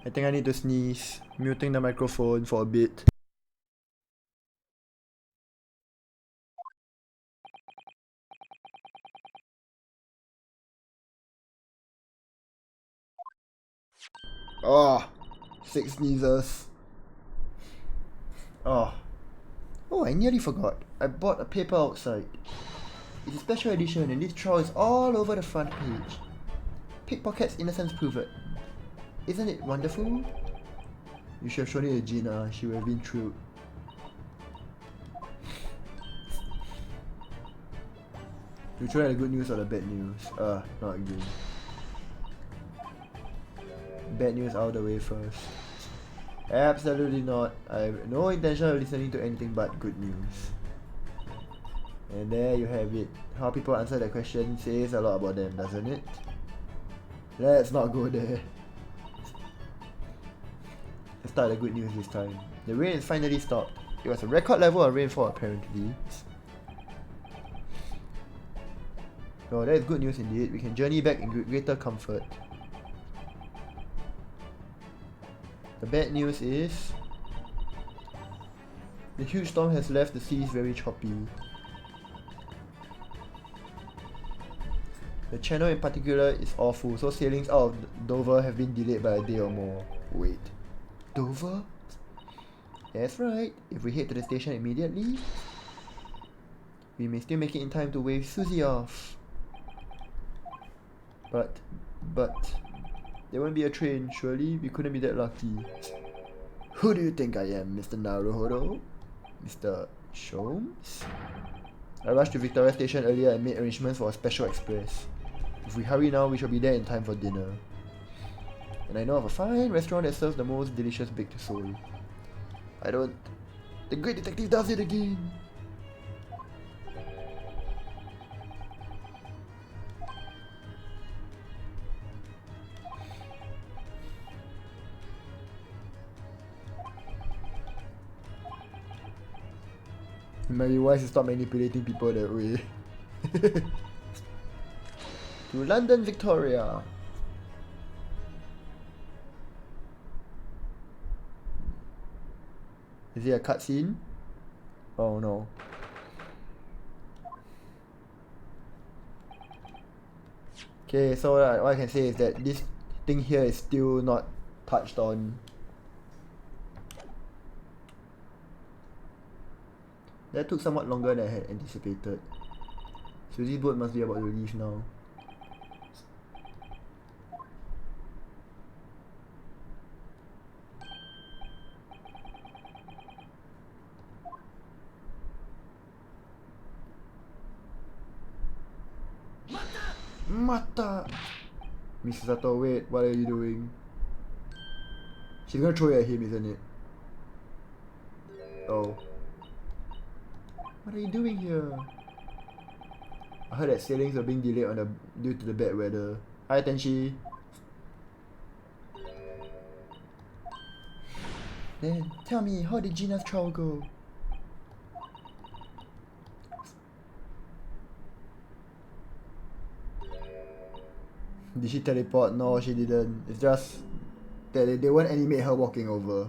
Speaker 1: I think I need to sneeze. Muting the microphone for a bit. Oh, 6 sneezes. Oh. Oh, I nearly forgot. I bought a paper outside. It's a special edition and this troll is all over the front page. Pickpocket's innocence proved. Isn't it wonderful? You should have shown it to Gina, she would have been thrilled. You try the good news or the bad news? Not again. Bad news out of the way first. Absolutely not. I have no intention of listening to anything but good news. And there you have it. How people answer that question says a lot about them, doesn't it? Let's not go there. Let's start the good news this time. The rain has finally stopped. It was a record level of rainfall apparently. Oh, that is good news indeed. We can journey back in greater comfort. The bad news is the huge storm has left the seas very choppy. The channel in particular is awful, so sailings out of Dover have been delayed by a day or more. Wait, Dover? That's right, if we head to the station immediately, we may still make it in time to wave Susie off. But, there won't be a train, surely? We couldn't be that lucky. Who do you think I am, Mr. Naruhodo? Mr. Sholmes? I rushed to Victoria Station earlier and made arrangements for a special express. If we hurry now, we shall be there in time for dinner. And I know of a fine restaurant that serves the most delicious baked soul. I don't... The great detective does it again! It might be wise to stop manipulating people that way. To London, Victoria. Is it a cutscene? Oh no. Okay, so what I can say is that this thing here is still not touched on. That took somewhat longer than I had anticipated. So this boat must be about to leave now. Mata! Mr. Sato, wait, what are you doing? She's gonna throw it at him, isn't it? Oh. What are you doing here? I heard that sailings are being delayed due to the bad weather. Hi, Tenshi. Then, tell me, how did Gina's trial go? Did she teleport? No, she didn't. It's just that they won't animate her walking over.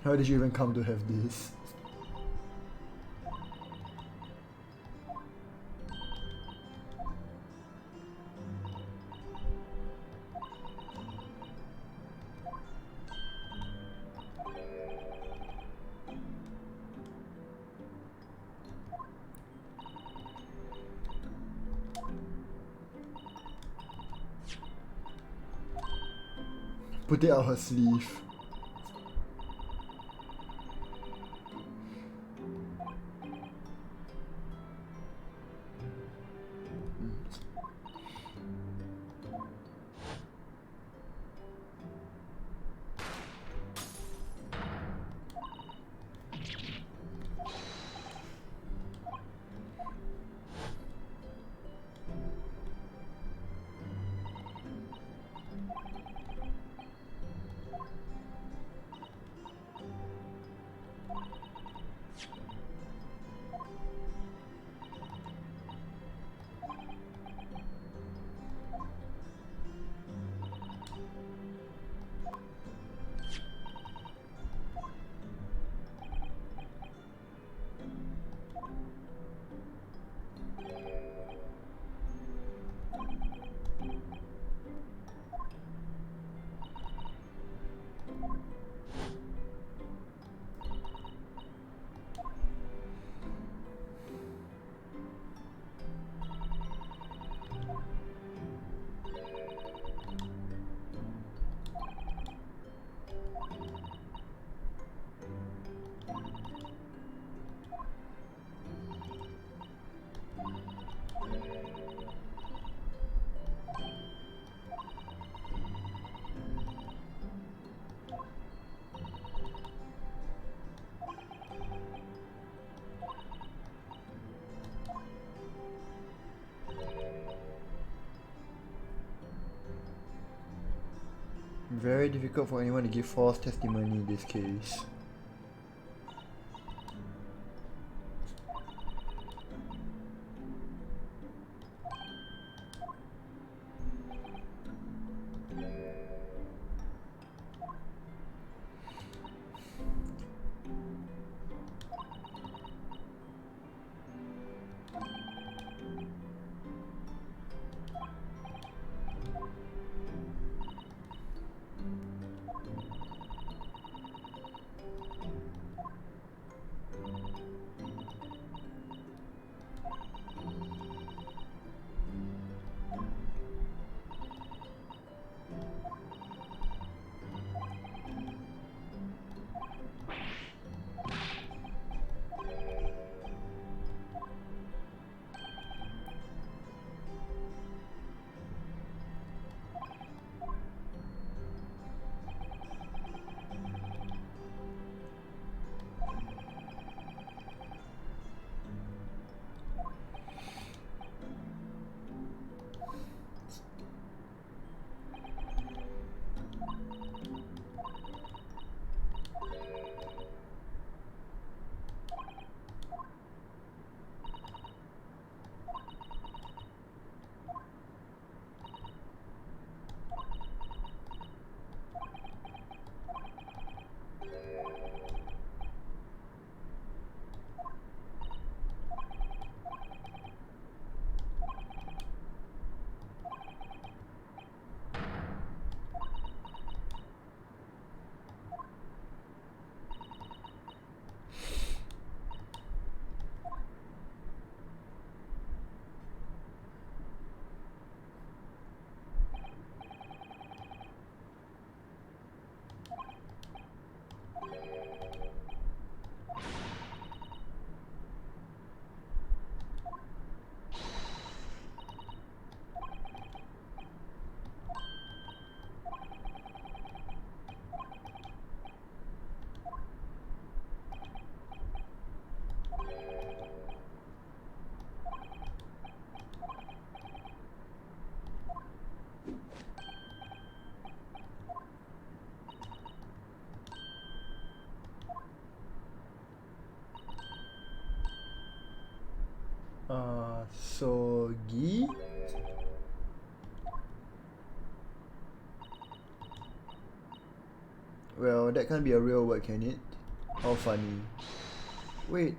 Speaker 1: How did you even come to have this? Put it out her sleeve. Very difficult for anyone to give false testimony in this case. Asogi? Well, that can't be a real word, can it? How funny. Wait,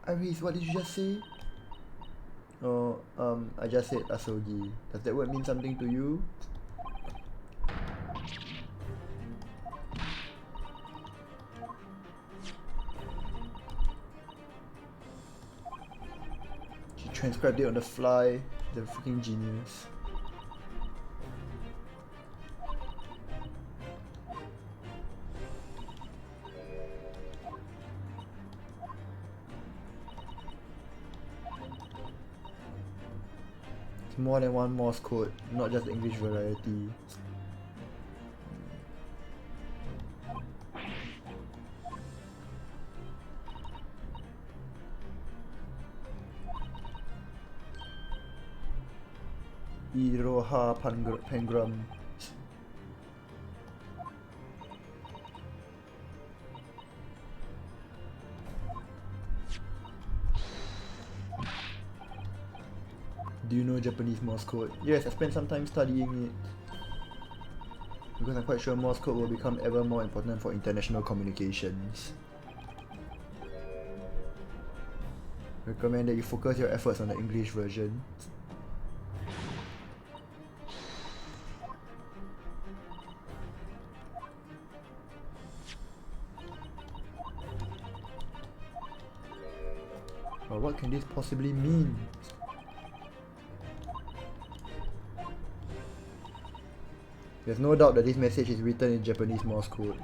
Speaker 1: Iris, what did you just say? Oh, I just said Asogi. Does that word mean something to you? She transcribed it on the fly. The freaking genius. It's more than one Morse code, not just the English variety. Iroha Pangram. Do you know Japanese Morse code? Yes, I spent some time studying it. Because I'm quite sure Morse code will become ever more important for international communications. Recommend that you focus your efforts on the English version. But what can this possibly mean? There's no doubt that this message is written in Japanese Morse code.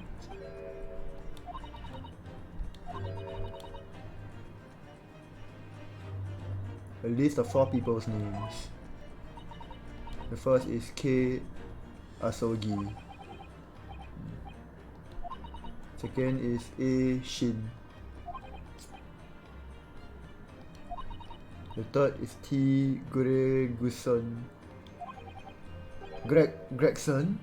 Speaker 1: A list of 4 people's names. The first is K Asogi. Second is A Shin. The third is T Greguson. Gregson?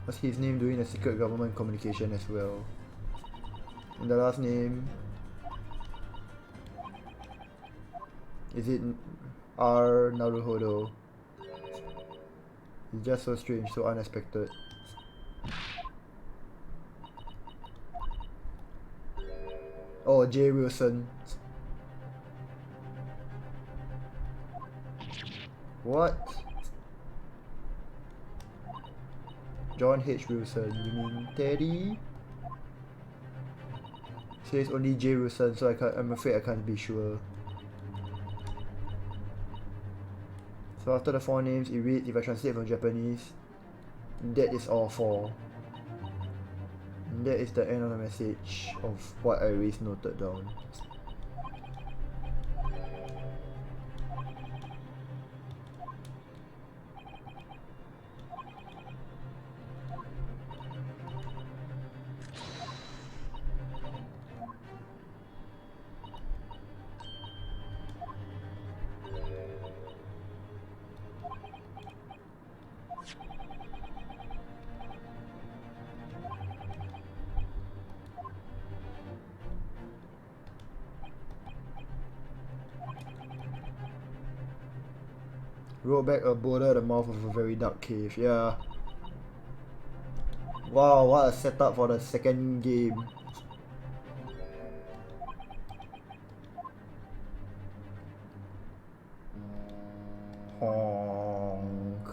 Speaker 1: What's his name doing a secret government communication as well? And the last name, is it R Naruhodo? It's just so strange, so unexpected. Oh, J Wilson. What? John H. Wilson, you mean Teddy? Says only J. Wilson, so I'm afraid I can't be sure. So after the 4 names, it reads, if I translate from Japanese, that is all 4. And that is the end of the message of what I always noted down. Rolled back a boulder at the mouth of a very dark cave. Yeah. Wow, what a setup for the second game. Honk.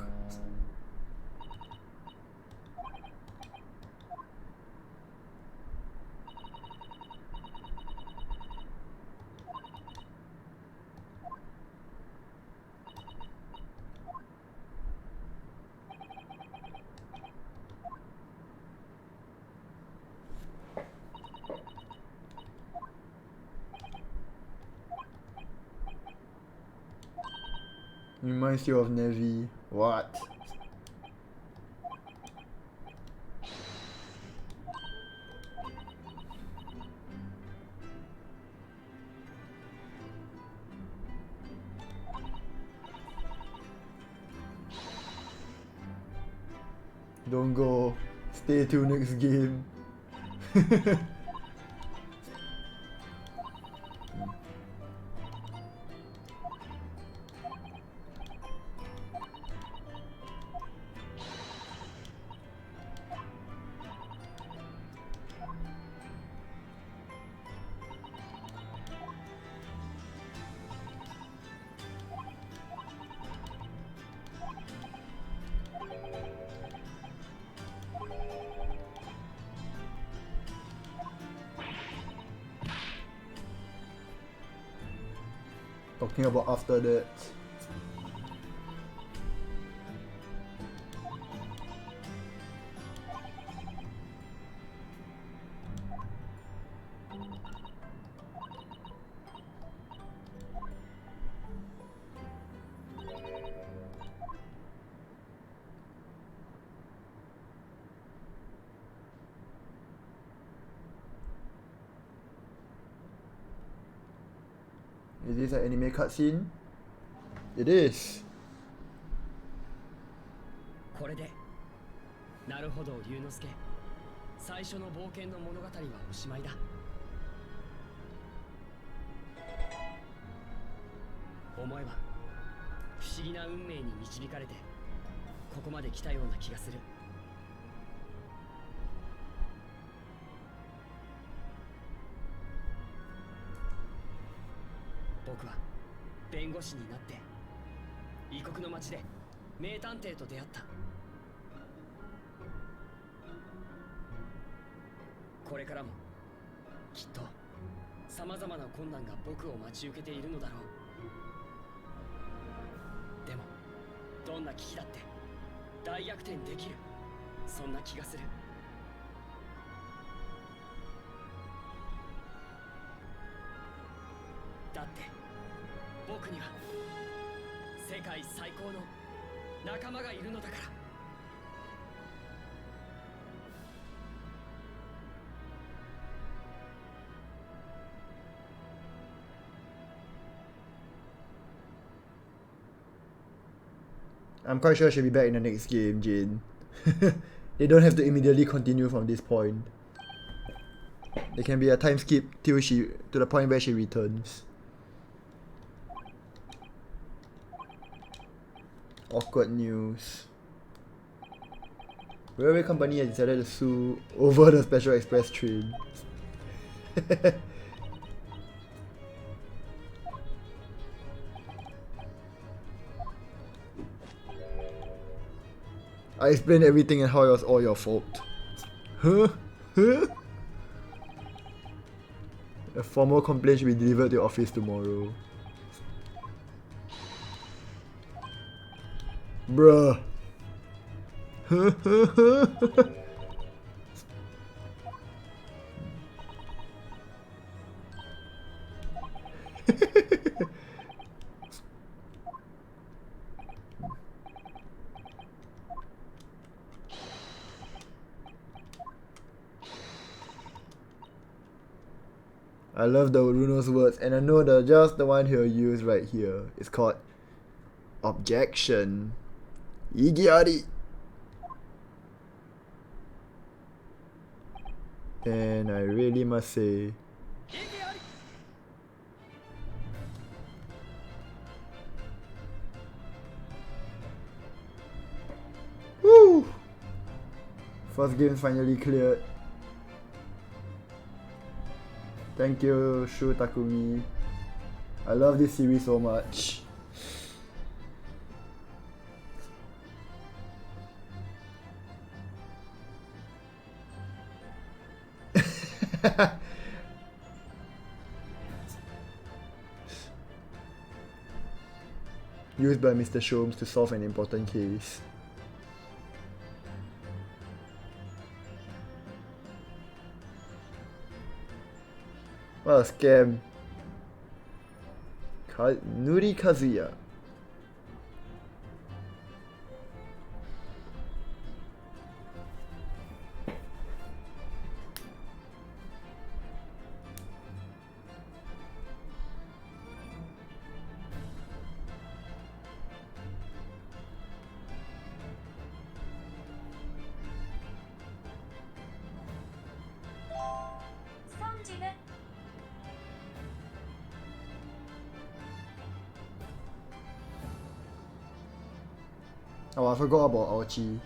Speaker 1: Reminds you of Nevi. What? Don't go. Stay till next game. Talking about after that. Is this an anime cutscene? It is.
Speaker 4: これでなるほど龍之介最初の冒険の物語はおしまいだ思えば不思議な運命に導かれてここまで来たような気がする僕は弁護士になって異国の街で名探偵と出会ったこれからもきっと様々な困難が僕を待ち受けているのだろうでもどんな危機だって大逆転できるそんな気がするだって僕には世界最高の仲間がいるのだから
Speaker 1: I'm quite sure she'll be back in the next game, Jane. They don't have to immediately continue from this point. There can be a time skip till to the point where she returns. Awkward news. Railway company has decided to sue over the Special Express train. I explained everything and how it was all your fault. Huh? Huh? A formal complaint should be delivered to your office tomorrow. Bruh. I love the Runo's words, and I know just the one he'll use right here. It's called objection. Igiari. And I really must say, woo! First game finally cleared. Thank you, Shu Takumi. I love this series so much. Used by Mr. Sholmes to solve an important case. What a scam. Nuri Kazuya. Oh, I forgot about Aochi.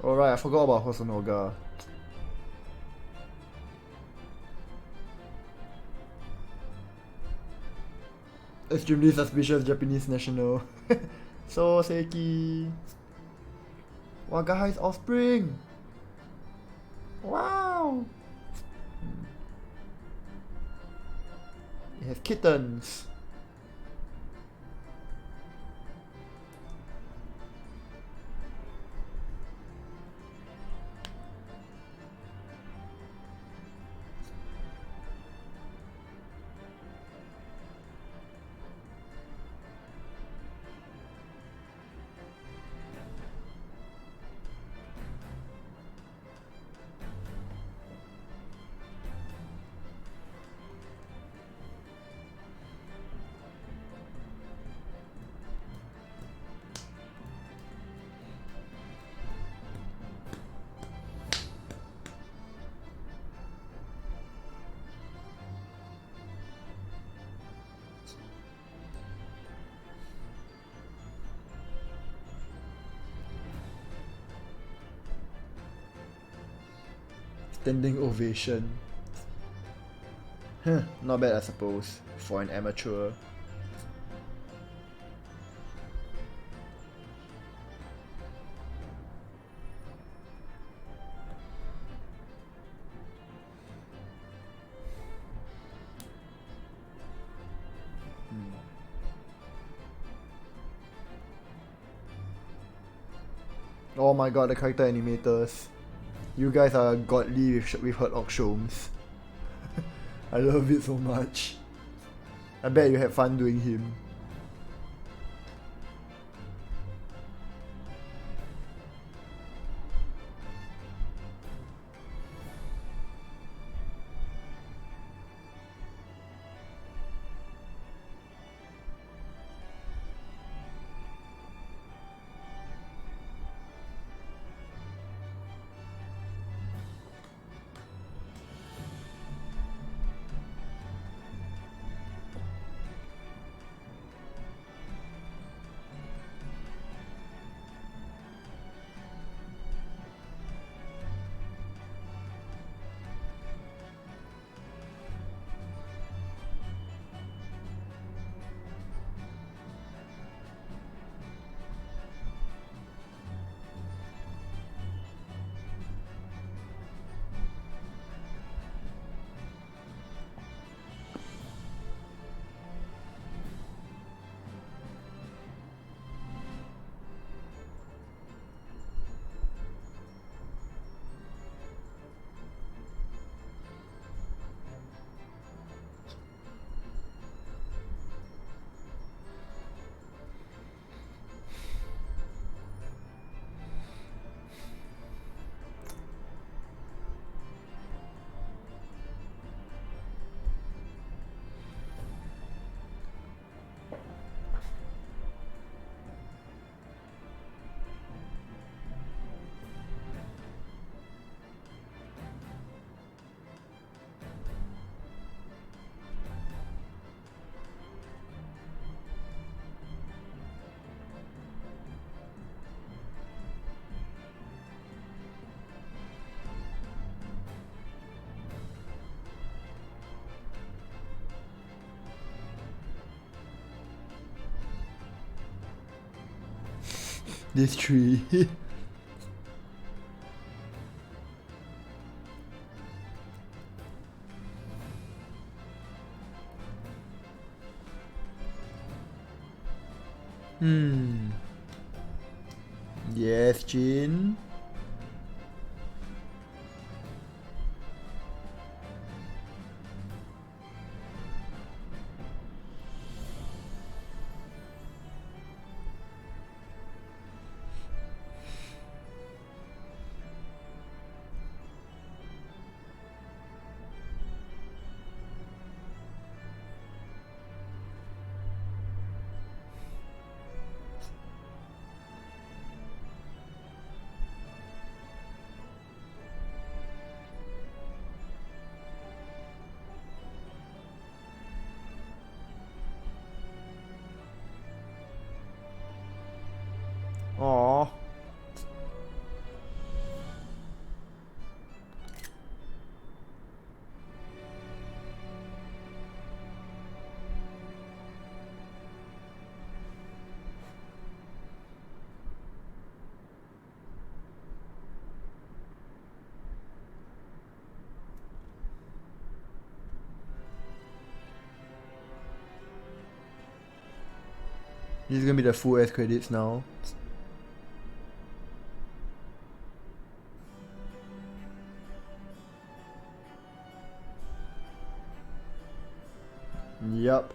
Speaker 1: Alright, I forgot about Hosonoga. Extremely suspicious Japanese national. Soseki. Wagahai's offspring. Wow. It has kittens. Standing ovation. Huh, not bad I suppose, for an amateur. Oh my god, the character animators. You guys are godly with Herlock Sholmes. I love it so much. I bet you had fun doing him. This tree. Yes, Jin. This is gonna be the full ass credits now. Yup.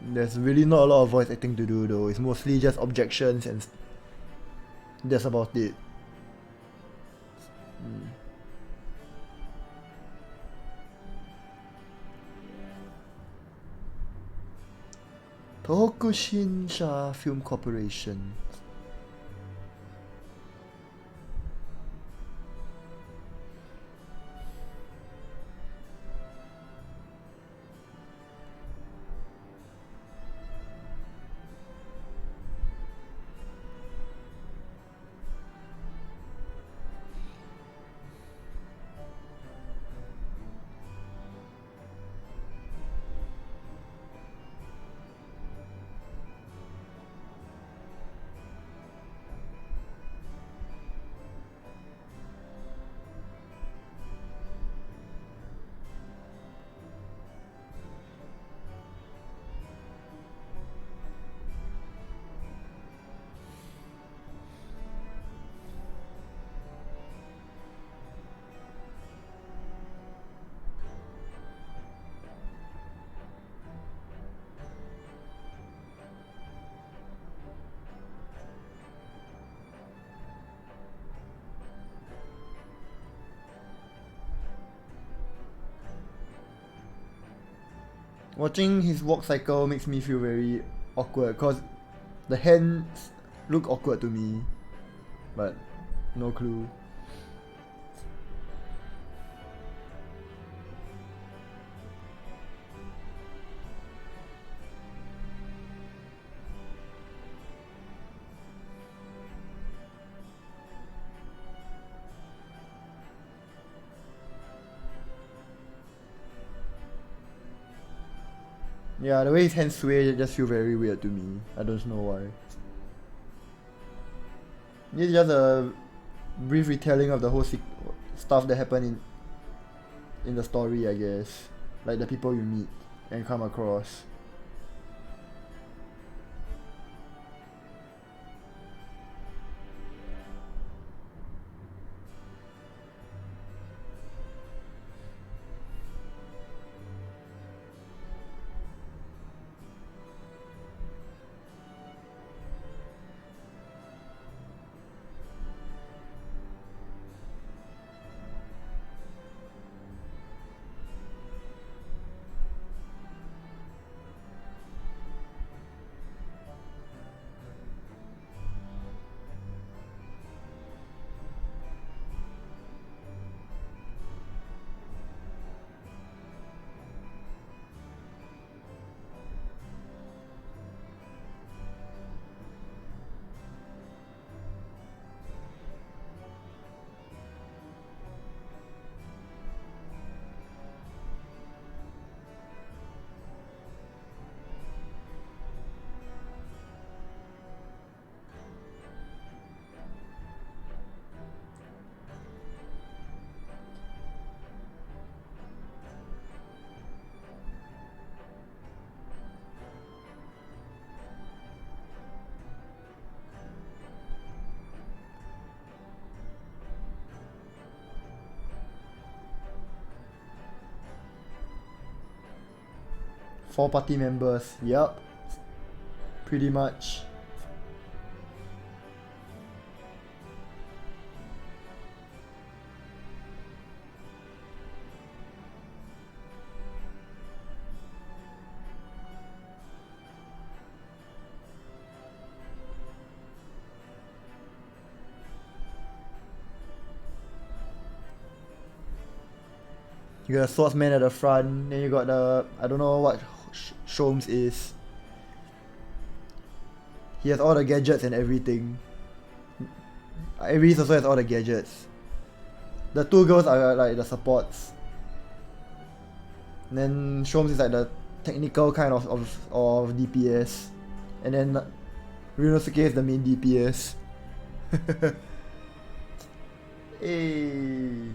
Speaker 1: There's really not a lot of voice acting to do though. It's mostly just objections and that's about it. Tokushinsha Film Corporation. Watching his walk cycle makes me feel very awkward cause the hands look awkward to me, but no clue. Yeah, the way his hands sway just feel very weird to me. I don't know why. It's just a brief retelling of the whole stuff that happened in the story, I guess. Like the people you meet and come across. Four party members, yup. Pretty much. You got a swordsman at the front, then you got the, I don't know what Sholmes is. He has all the gadgets and everything. Ares also has all the gadgets. The two girls are like the supports. And then Sholmes is like the technical kind of DPS. And then Ryunosuke is the main DPS. Hey.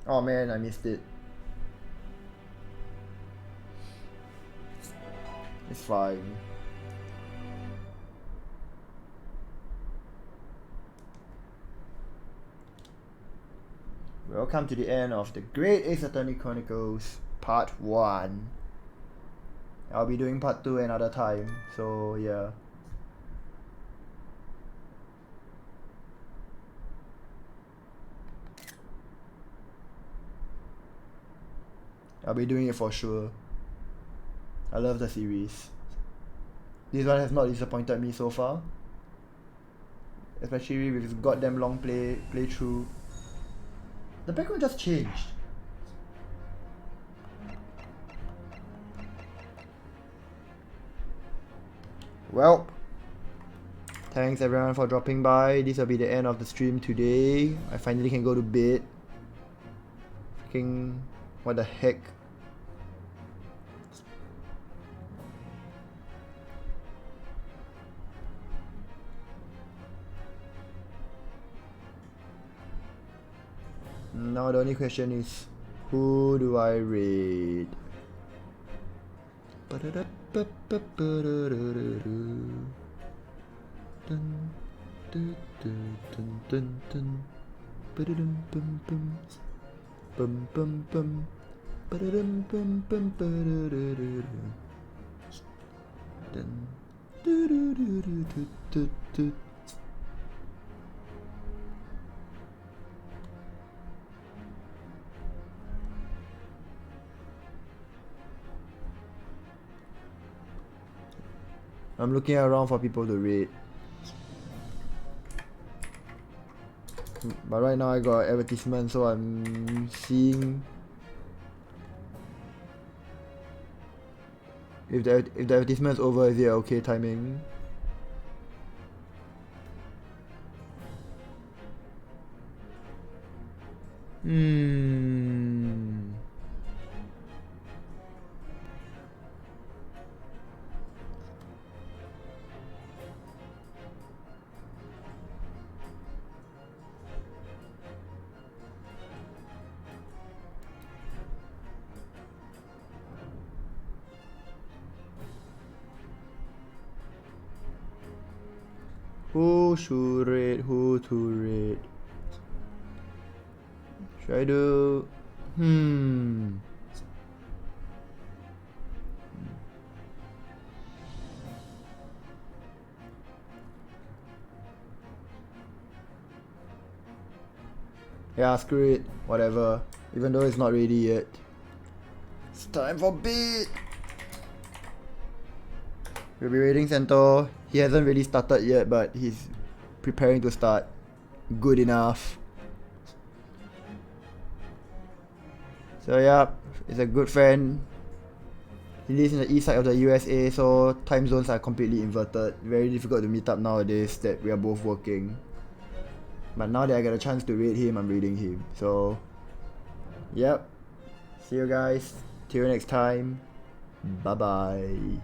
Speaker 1: Oh man, I missed it. It's fine. Welcome to the end of the Great Ace Attorney Chronicles Part 1. I'll be doing Part 2 another time, so yeah. I'll be doing it for sure. I love the series. This one has not disappointed me so far. Especially with its goddamn long playthrough. The background just changed. Well, thanks everyone for dropping by. This will be the end of the stream today. I finally can go to bed. Fucking, what the heck? Now the only question is, who do I raid? I'm looking around for people to raid. But right now I got advertisement, so I'm seeing if the advertisement's over, is it okay timing? Who should raid? Who to raid? Should I do? Yeah, screw it. Whatever. Even though it's not ready yet. It's time for bed! We'll be raiding Centaur. He hasn't really started yet, but he's preparing to start. Good enough. So yeah, he's a good friend. He lives in the east side of the USA, so time zones are completely inverted. Very difficult to meet up nowadays that we are both working. But now that I get a chance to raid him, I'm raiding him. So, yep. See you guys. Till next time. Bye bye.